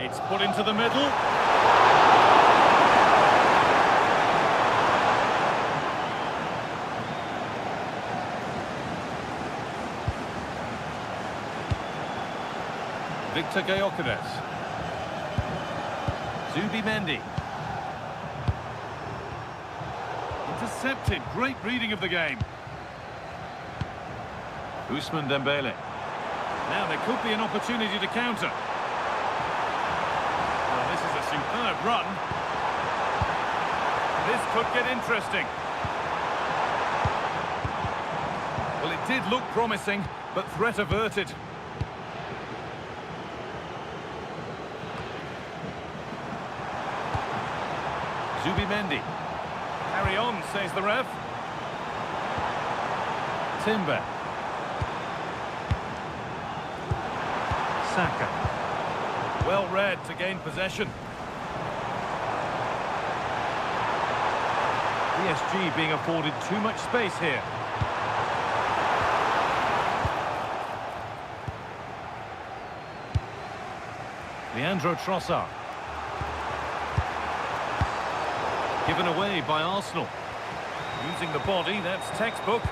Speaker 3: It's put into the middle. Victor Gyökeres. Zubimendi. Intercepted. Great reading of the game. Ousmane Dembele. Now there could be an opportunity to counter. Well, this is a superb run. This could get interesting. Well, it did look promising, but threat averted. Zubimendi. Carry on, says the ref. Timber.
Speaker 4: Saka.
Speaker 3: Well read to gain possession. PSG being afforded too much space here. Leandro Trossard. Given away by Arsenal. Using the body, that's textbook. To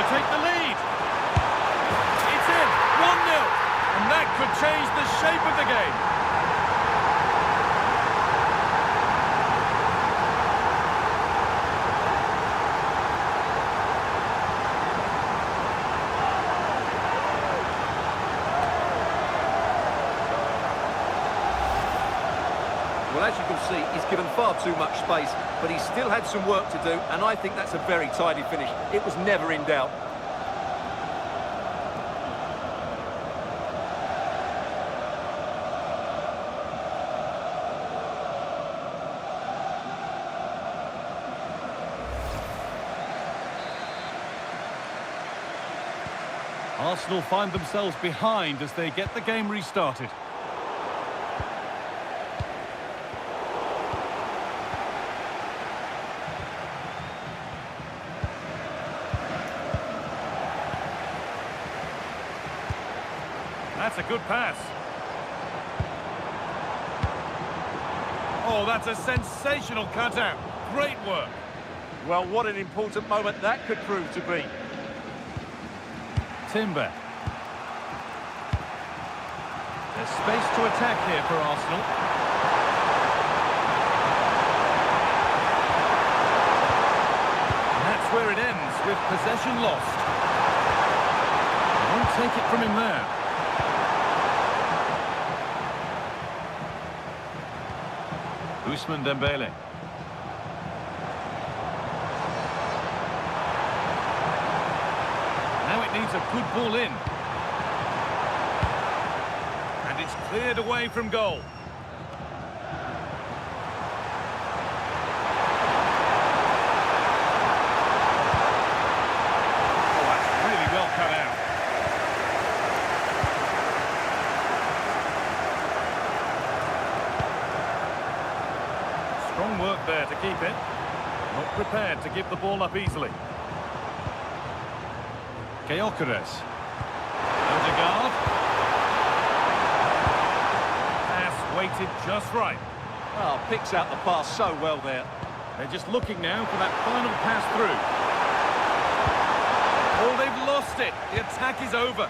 Speaker 3: take the lead. It's in, 1-0. And that could change the shape of the game.
Speaker 2: Well, as you can see, he's given far too much space, but he still had some work to do, and I think that's a very tidy finish. It was never in doubt.
Speaker 3: Arsenal find themselves behind as they get the game restarted. That's a good pass. Oh, that's a sensational cutout. Great work.
Speaker 2: Well, what an important moment that could prove to be.
Speaker 3: Timber. There's space to attack here for Arsenal. And that's where it ends, with possession lost. They won't take it from him there. Ousmane Dembele. Now it needs a good ball in. And it's cleared away from goal. Oh, that's really well cut out. Strong work there to keep it. Not prepared to give the ball up easily. Gyökeres. Odegaard. Pass weighted just right.
Speaker 2: Oh, picks out the pass so well there.
Speaker 3: They're just looking now for that final pass through. Oh, they've lost it. The attack is over.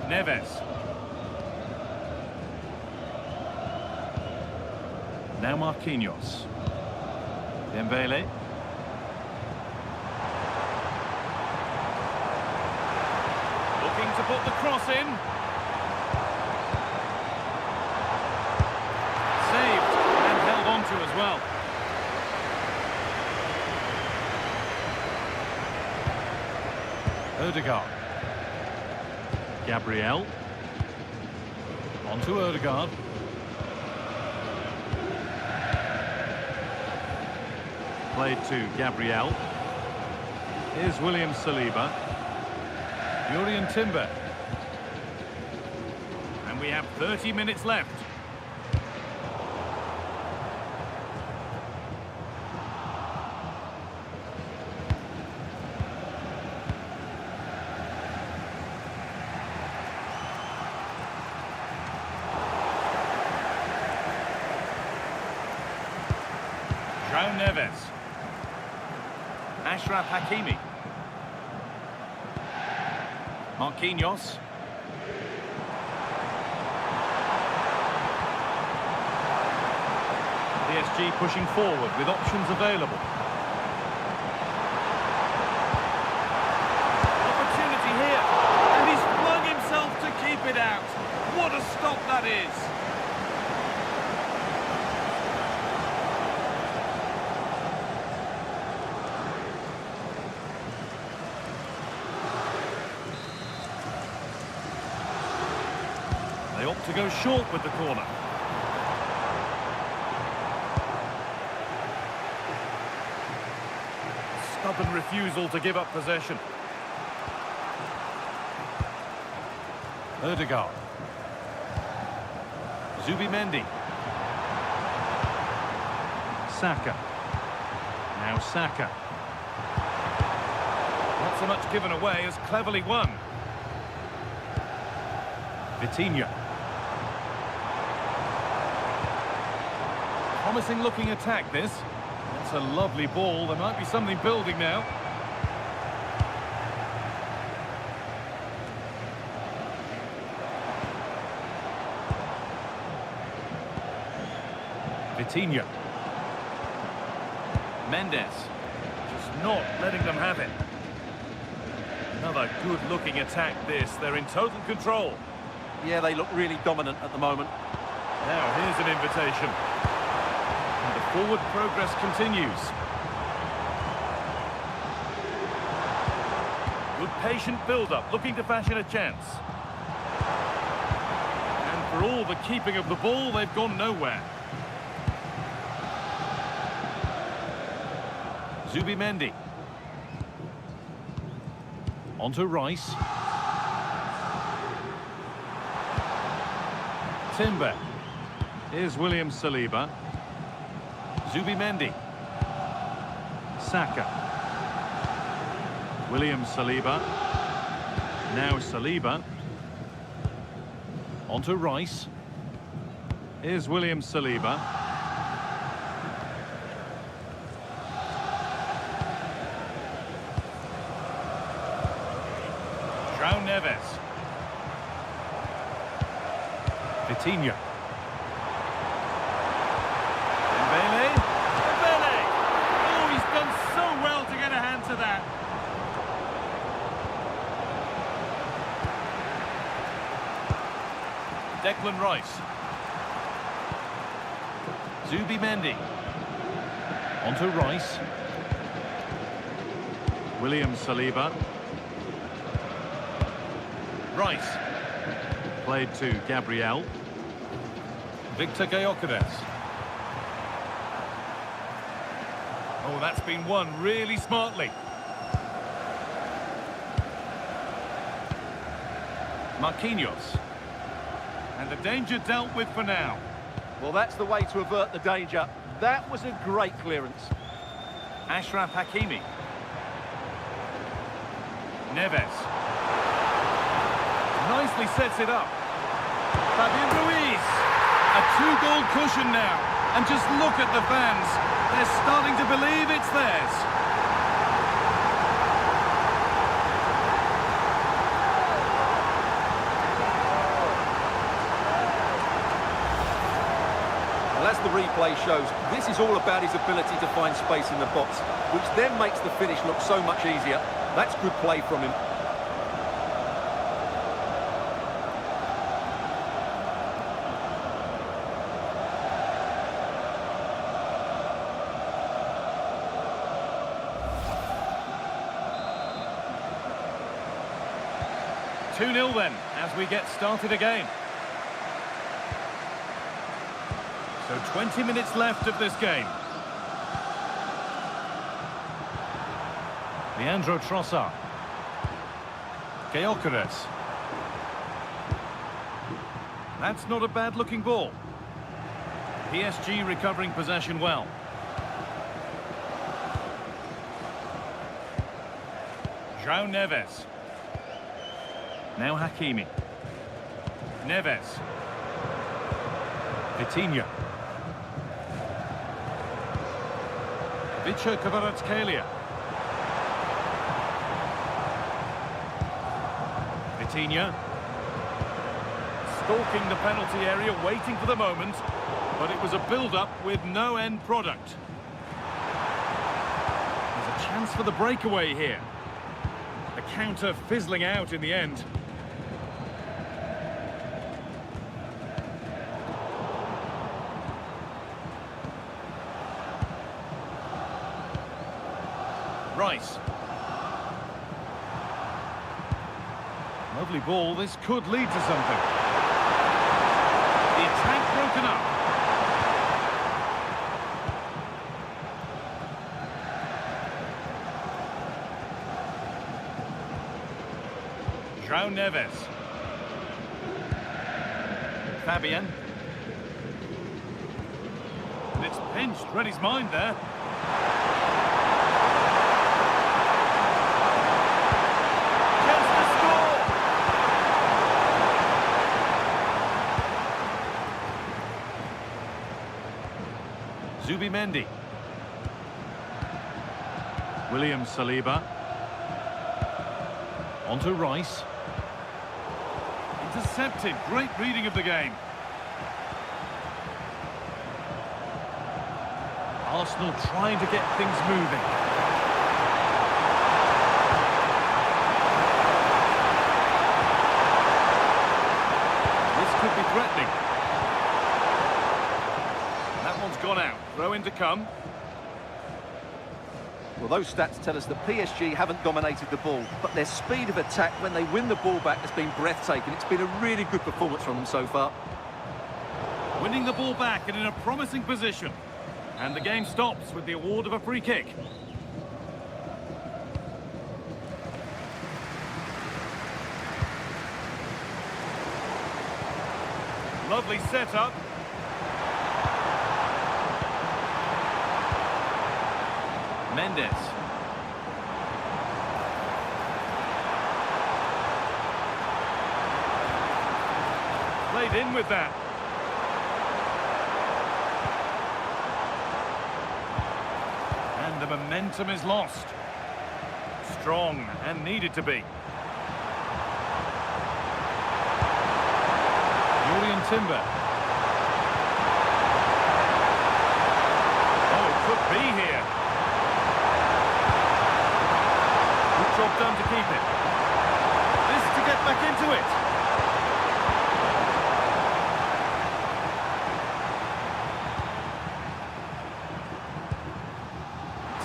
Speaker 3: Neves. Now Marquinhos. Dembele. Looking to put the cross in. Saved and held on to as well. Odegaard. Gabriel. On to Odegaard. Played to Gabriel. Here's William Saliba. Jurrien Timber. And we have 30 minutes left. João Neves. Achraf Hakimi. Marquinhos. PSG pushing forward with options available. Opportunity here, and he's flung himself to keep it out. What a stop that is. They opt to go short with the corner. stubborn refusal to give up possession. Ødegaard. Zubimendi.
Speaker 4: Saka. Now Saka.
Speaker 3: Not so much given away as cleverly won.
Speaker 4: Vitinha.
Speaker 3: Promising looking attack this. That's a lovely ball. There might be something building now.
Speaker 4: Vitinha.
Speaker 3: Mendes. Just not letting them have it. Another good-looking attack this. They're in total control.
Speaker 2: Yeah, they look really dominant at the moment.
Speaker 3: Now, here's an invitation. And the forward progress continues. Good patient build-up, looking to fashion a chance. And for all the keeping of the ball, they've gone nowhere. Zubimendi.
Speaker 4: On to Rice.
Speaker 3: Timber.
Speaker 4: Here's William Saliba.
Speaker 3: Zubimendi.
Speaker 4: Saka. William Saliba. Now Saliba. On to Rice. Here's William Saliba.
Speaker 3: João Neves.
Speaker 4: Vitinha.
Speaker 3: Dembele. Dembele! Oh, he's done so well to get a hand to that. Declan Rice. Zubimendi.
Speaker 4: On to Rice. William Saliba.
Speaker 3: Rice.
Speaker 4: Played to Gabriel.
Speaker 3: Victor Gyökeres. Oh, that's been won really smartly. Marquinhos. And the danger dealt with for now.
Speaker 2: Well, that's the way to avert the danger. That was a great clearance.
Speaker 3: Achraf Hakimi. Neves. Nicely sets it up. Fabian Ruiz. A two-goal cushion now. And just look at the fans. They're starting to believe it's theirs.
Speaker 2: Well, as the replay shows, this is all about his ability to find space in the box, which then makes the finish look so much easier. That's good play from him.
Speaker 3: Two-nil then, as we get started again. So 20 minutes left of this game. Leandro Trossard. Gyökeres. That's not a bad-looking ball. PSG recovering possession well. João Neves. Now Hakimi. Neves.
Speaker 4: Vitinha.
Speaker 3: Vicha Kvaratskhelia.
Speaker 4: Vitinha.
Speaker 3: Stalking the penalty area, waiting for the moment. But it was a build-up with no end product. There's a chance for the breakaway here. The counter fizzling out in the end. Rice. Lovely ball. This could lead to something. The attack broken up. João Neves. Fabian. And it's pinched, read his mind there. Chance to score! Zubimendi.
Speaker 4: William Saliba. On to Rice.
Speaker 3: Intercepted, great reading of the game. Arsenal trying to get things moving. This could be threatening. That one's gone out. Throw in to come.
Speaker 2: Well, those stats tell us that PSG haven't dominated the ball, but their speed of attack when they win the ball back has been breathtaking. It's been a really good performance from them so far.
Speaker 3: Winning the ball back and in a promising position. And the game stops with the award of a free kick. Lovely setup. Mendes. Played in with that. And the momentum is lost. Strong and needed to be. Julian Timber. Oh, it could be here. Good job done to keep it. This to get back into it.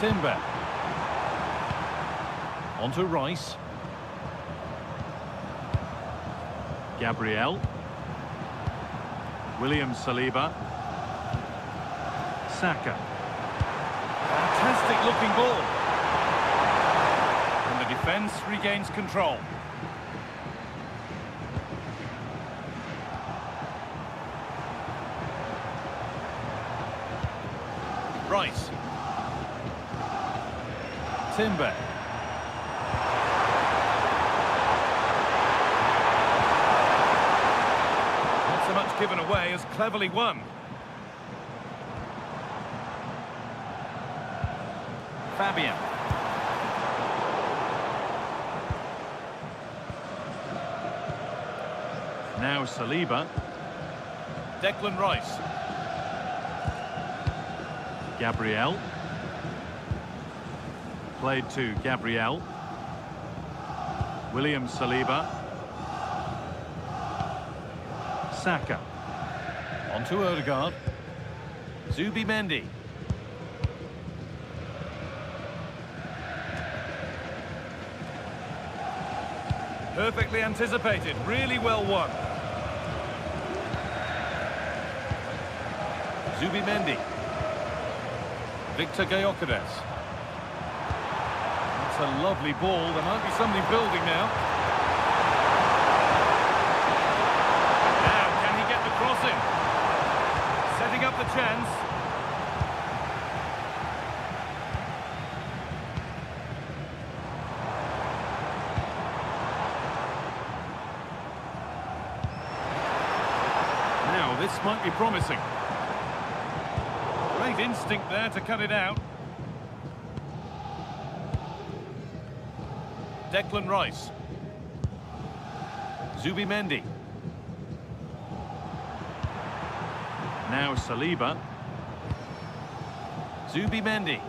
Speaker 3: Timber. On to Rice.
Speaker 4: Gabriel. William Saliba. Saka.
Speaker 3: Fantastic looking ball. And the defence regains control. Rice. Timber. Not so much given away as cleverly won. Fabian.
Speaker 4: Now Saliba.
Speaker 3: Declan Rice.
Speaker 4: Gabriel. Played to Gabriel. William Saliba. Saka.
Speaker 3: On to Odegaard. Zubimendi. Perfectly anticipated, really well won. Zubimendi. Victor Gyökeres. That's a lovely ball. There might be something building now. Now, can he get the crossing? Setting up the chance. Now, this might be promising. Great instinct there to cut it out. Declan Rice. Zubimendi.
Speaker 4: Now Saliba.
Speaker 3: Zubimendi.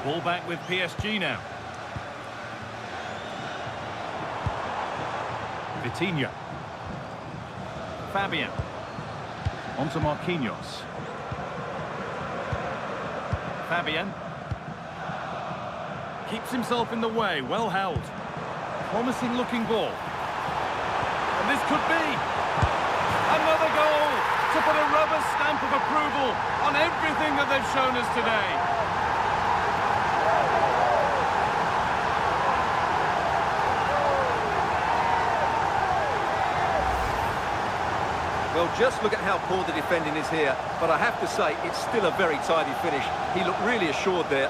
Speaker 3: Ball back with PSG now. Vitinha. Fabian. On to Marquinhos. Fabian. Keeps himself in the way, well held. Promising looking ball. And this could be another goal to put a rubber stamp of approval on everything that they've shown us today.
Speaker 2: Well, just look at how poor the defending is here. But I have to say, it's still a very tidy finish. He looked really assured there.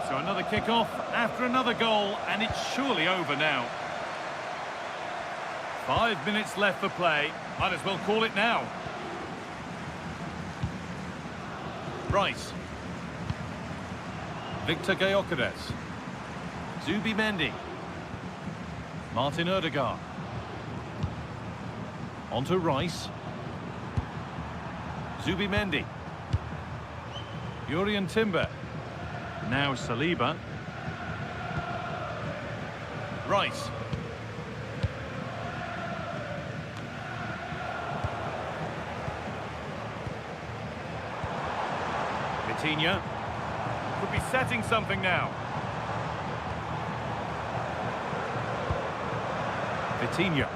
Speaker 3: So another kick-off after another goal, and it's surely over now. 5 minutes left for play. Might as well call it now. Rice. Victor Gyökeres. Zubimendi. Martin Odegaard. Onto Rice. Zubimendi. Jurriën Timber.
Speaker 4: Now Saliba.
Speaker 3: Rice. Vitinha. Could be setting something now. Vitinha.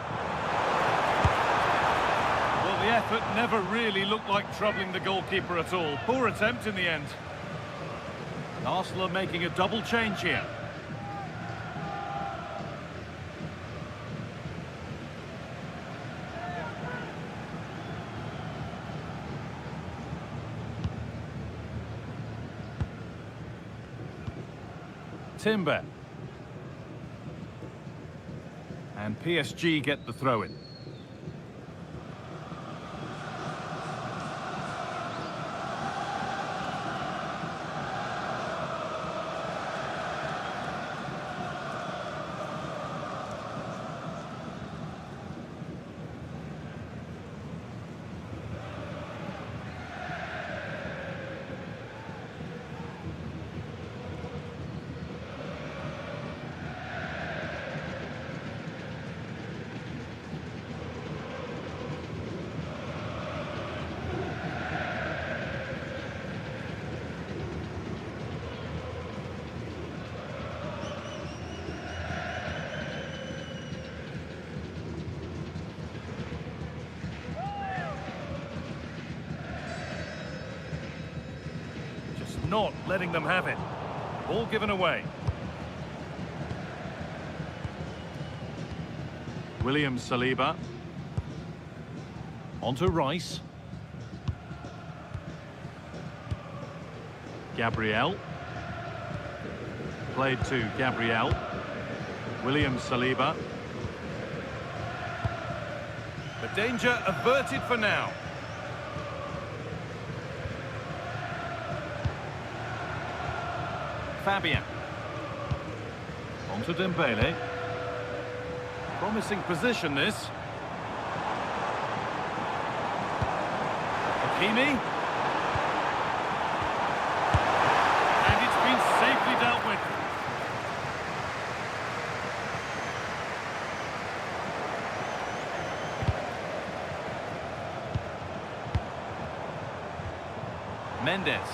Speaker 3: Well, the effort never really looked like troubling the goalkeeper at all. Poor attempt in the end. Arsenal are making a double change here. Timber. And PSG get the throw-in. Not letting them have it. Ball given away.
Speaker 4: William Saliba.
Speaker 3: Onto Rice.
Speaker 4: Gabriel. Played to Gabriel. William Saliba.
Speaker 3: The danger averted for now. Fabian. Onto Dembele. Promising position, this. Hakimi. And it's been safely dealt with. Mendes.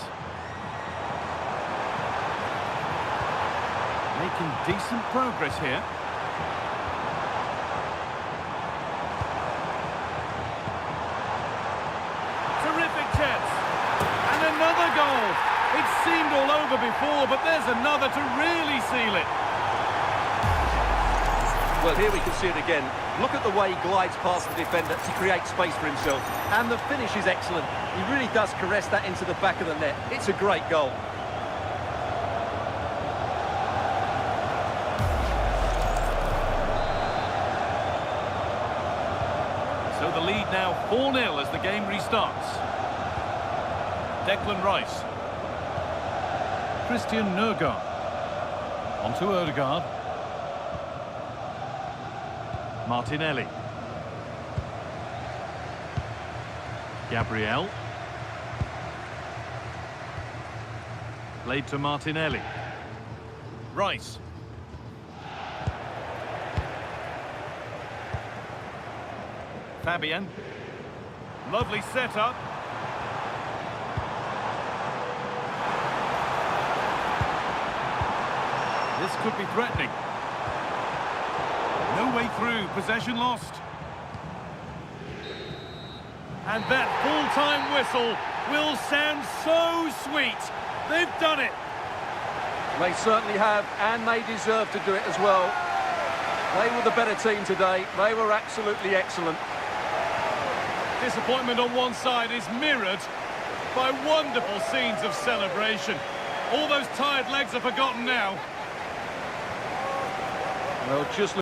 Speaker 3: Making decent progress here. Terrific chance. And another goal. It seemed all over before, but there's another to really seal it.
Speaker 2: Well, here we can see it again. Look at the way he glides past the defender to create space for himself. And the finish is excellent. He really does caress that into the back of the net. It's a great goal.
Speaker 3: So the lead now 4-0 as the game restarts. Declan Rice. Christian Nørgaard. Onto Odegaard.
Speaker 4: Martinelli. Gabriel. Played to Martinelli.
Speaker 3: Rice. Fabian. Lovely setup. This could be threatening. No way through. Possession lost. And that full-time whistle will sound so sweet. They've done it.
Speaker 2: They certainly have, and they deserve to do it as well. They were the better team today. They were absolutely excellent.
Speaker 3: Disappointment on one side is mirrored by wonderful scenes of celebration. All those tired legs are forgotten now.
Speaker 2: Well, just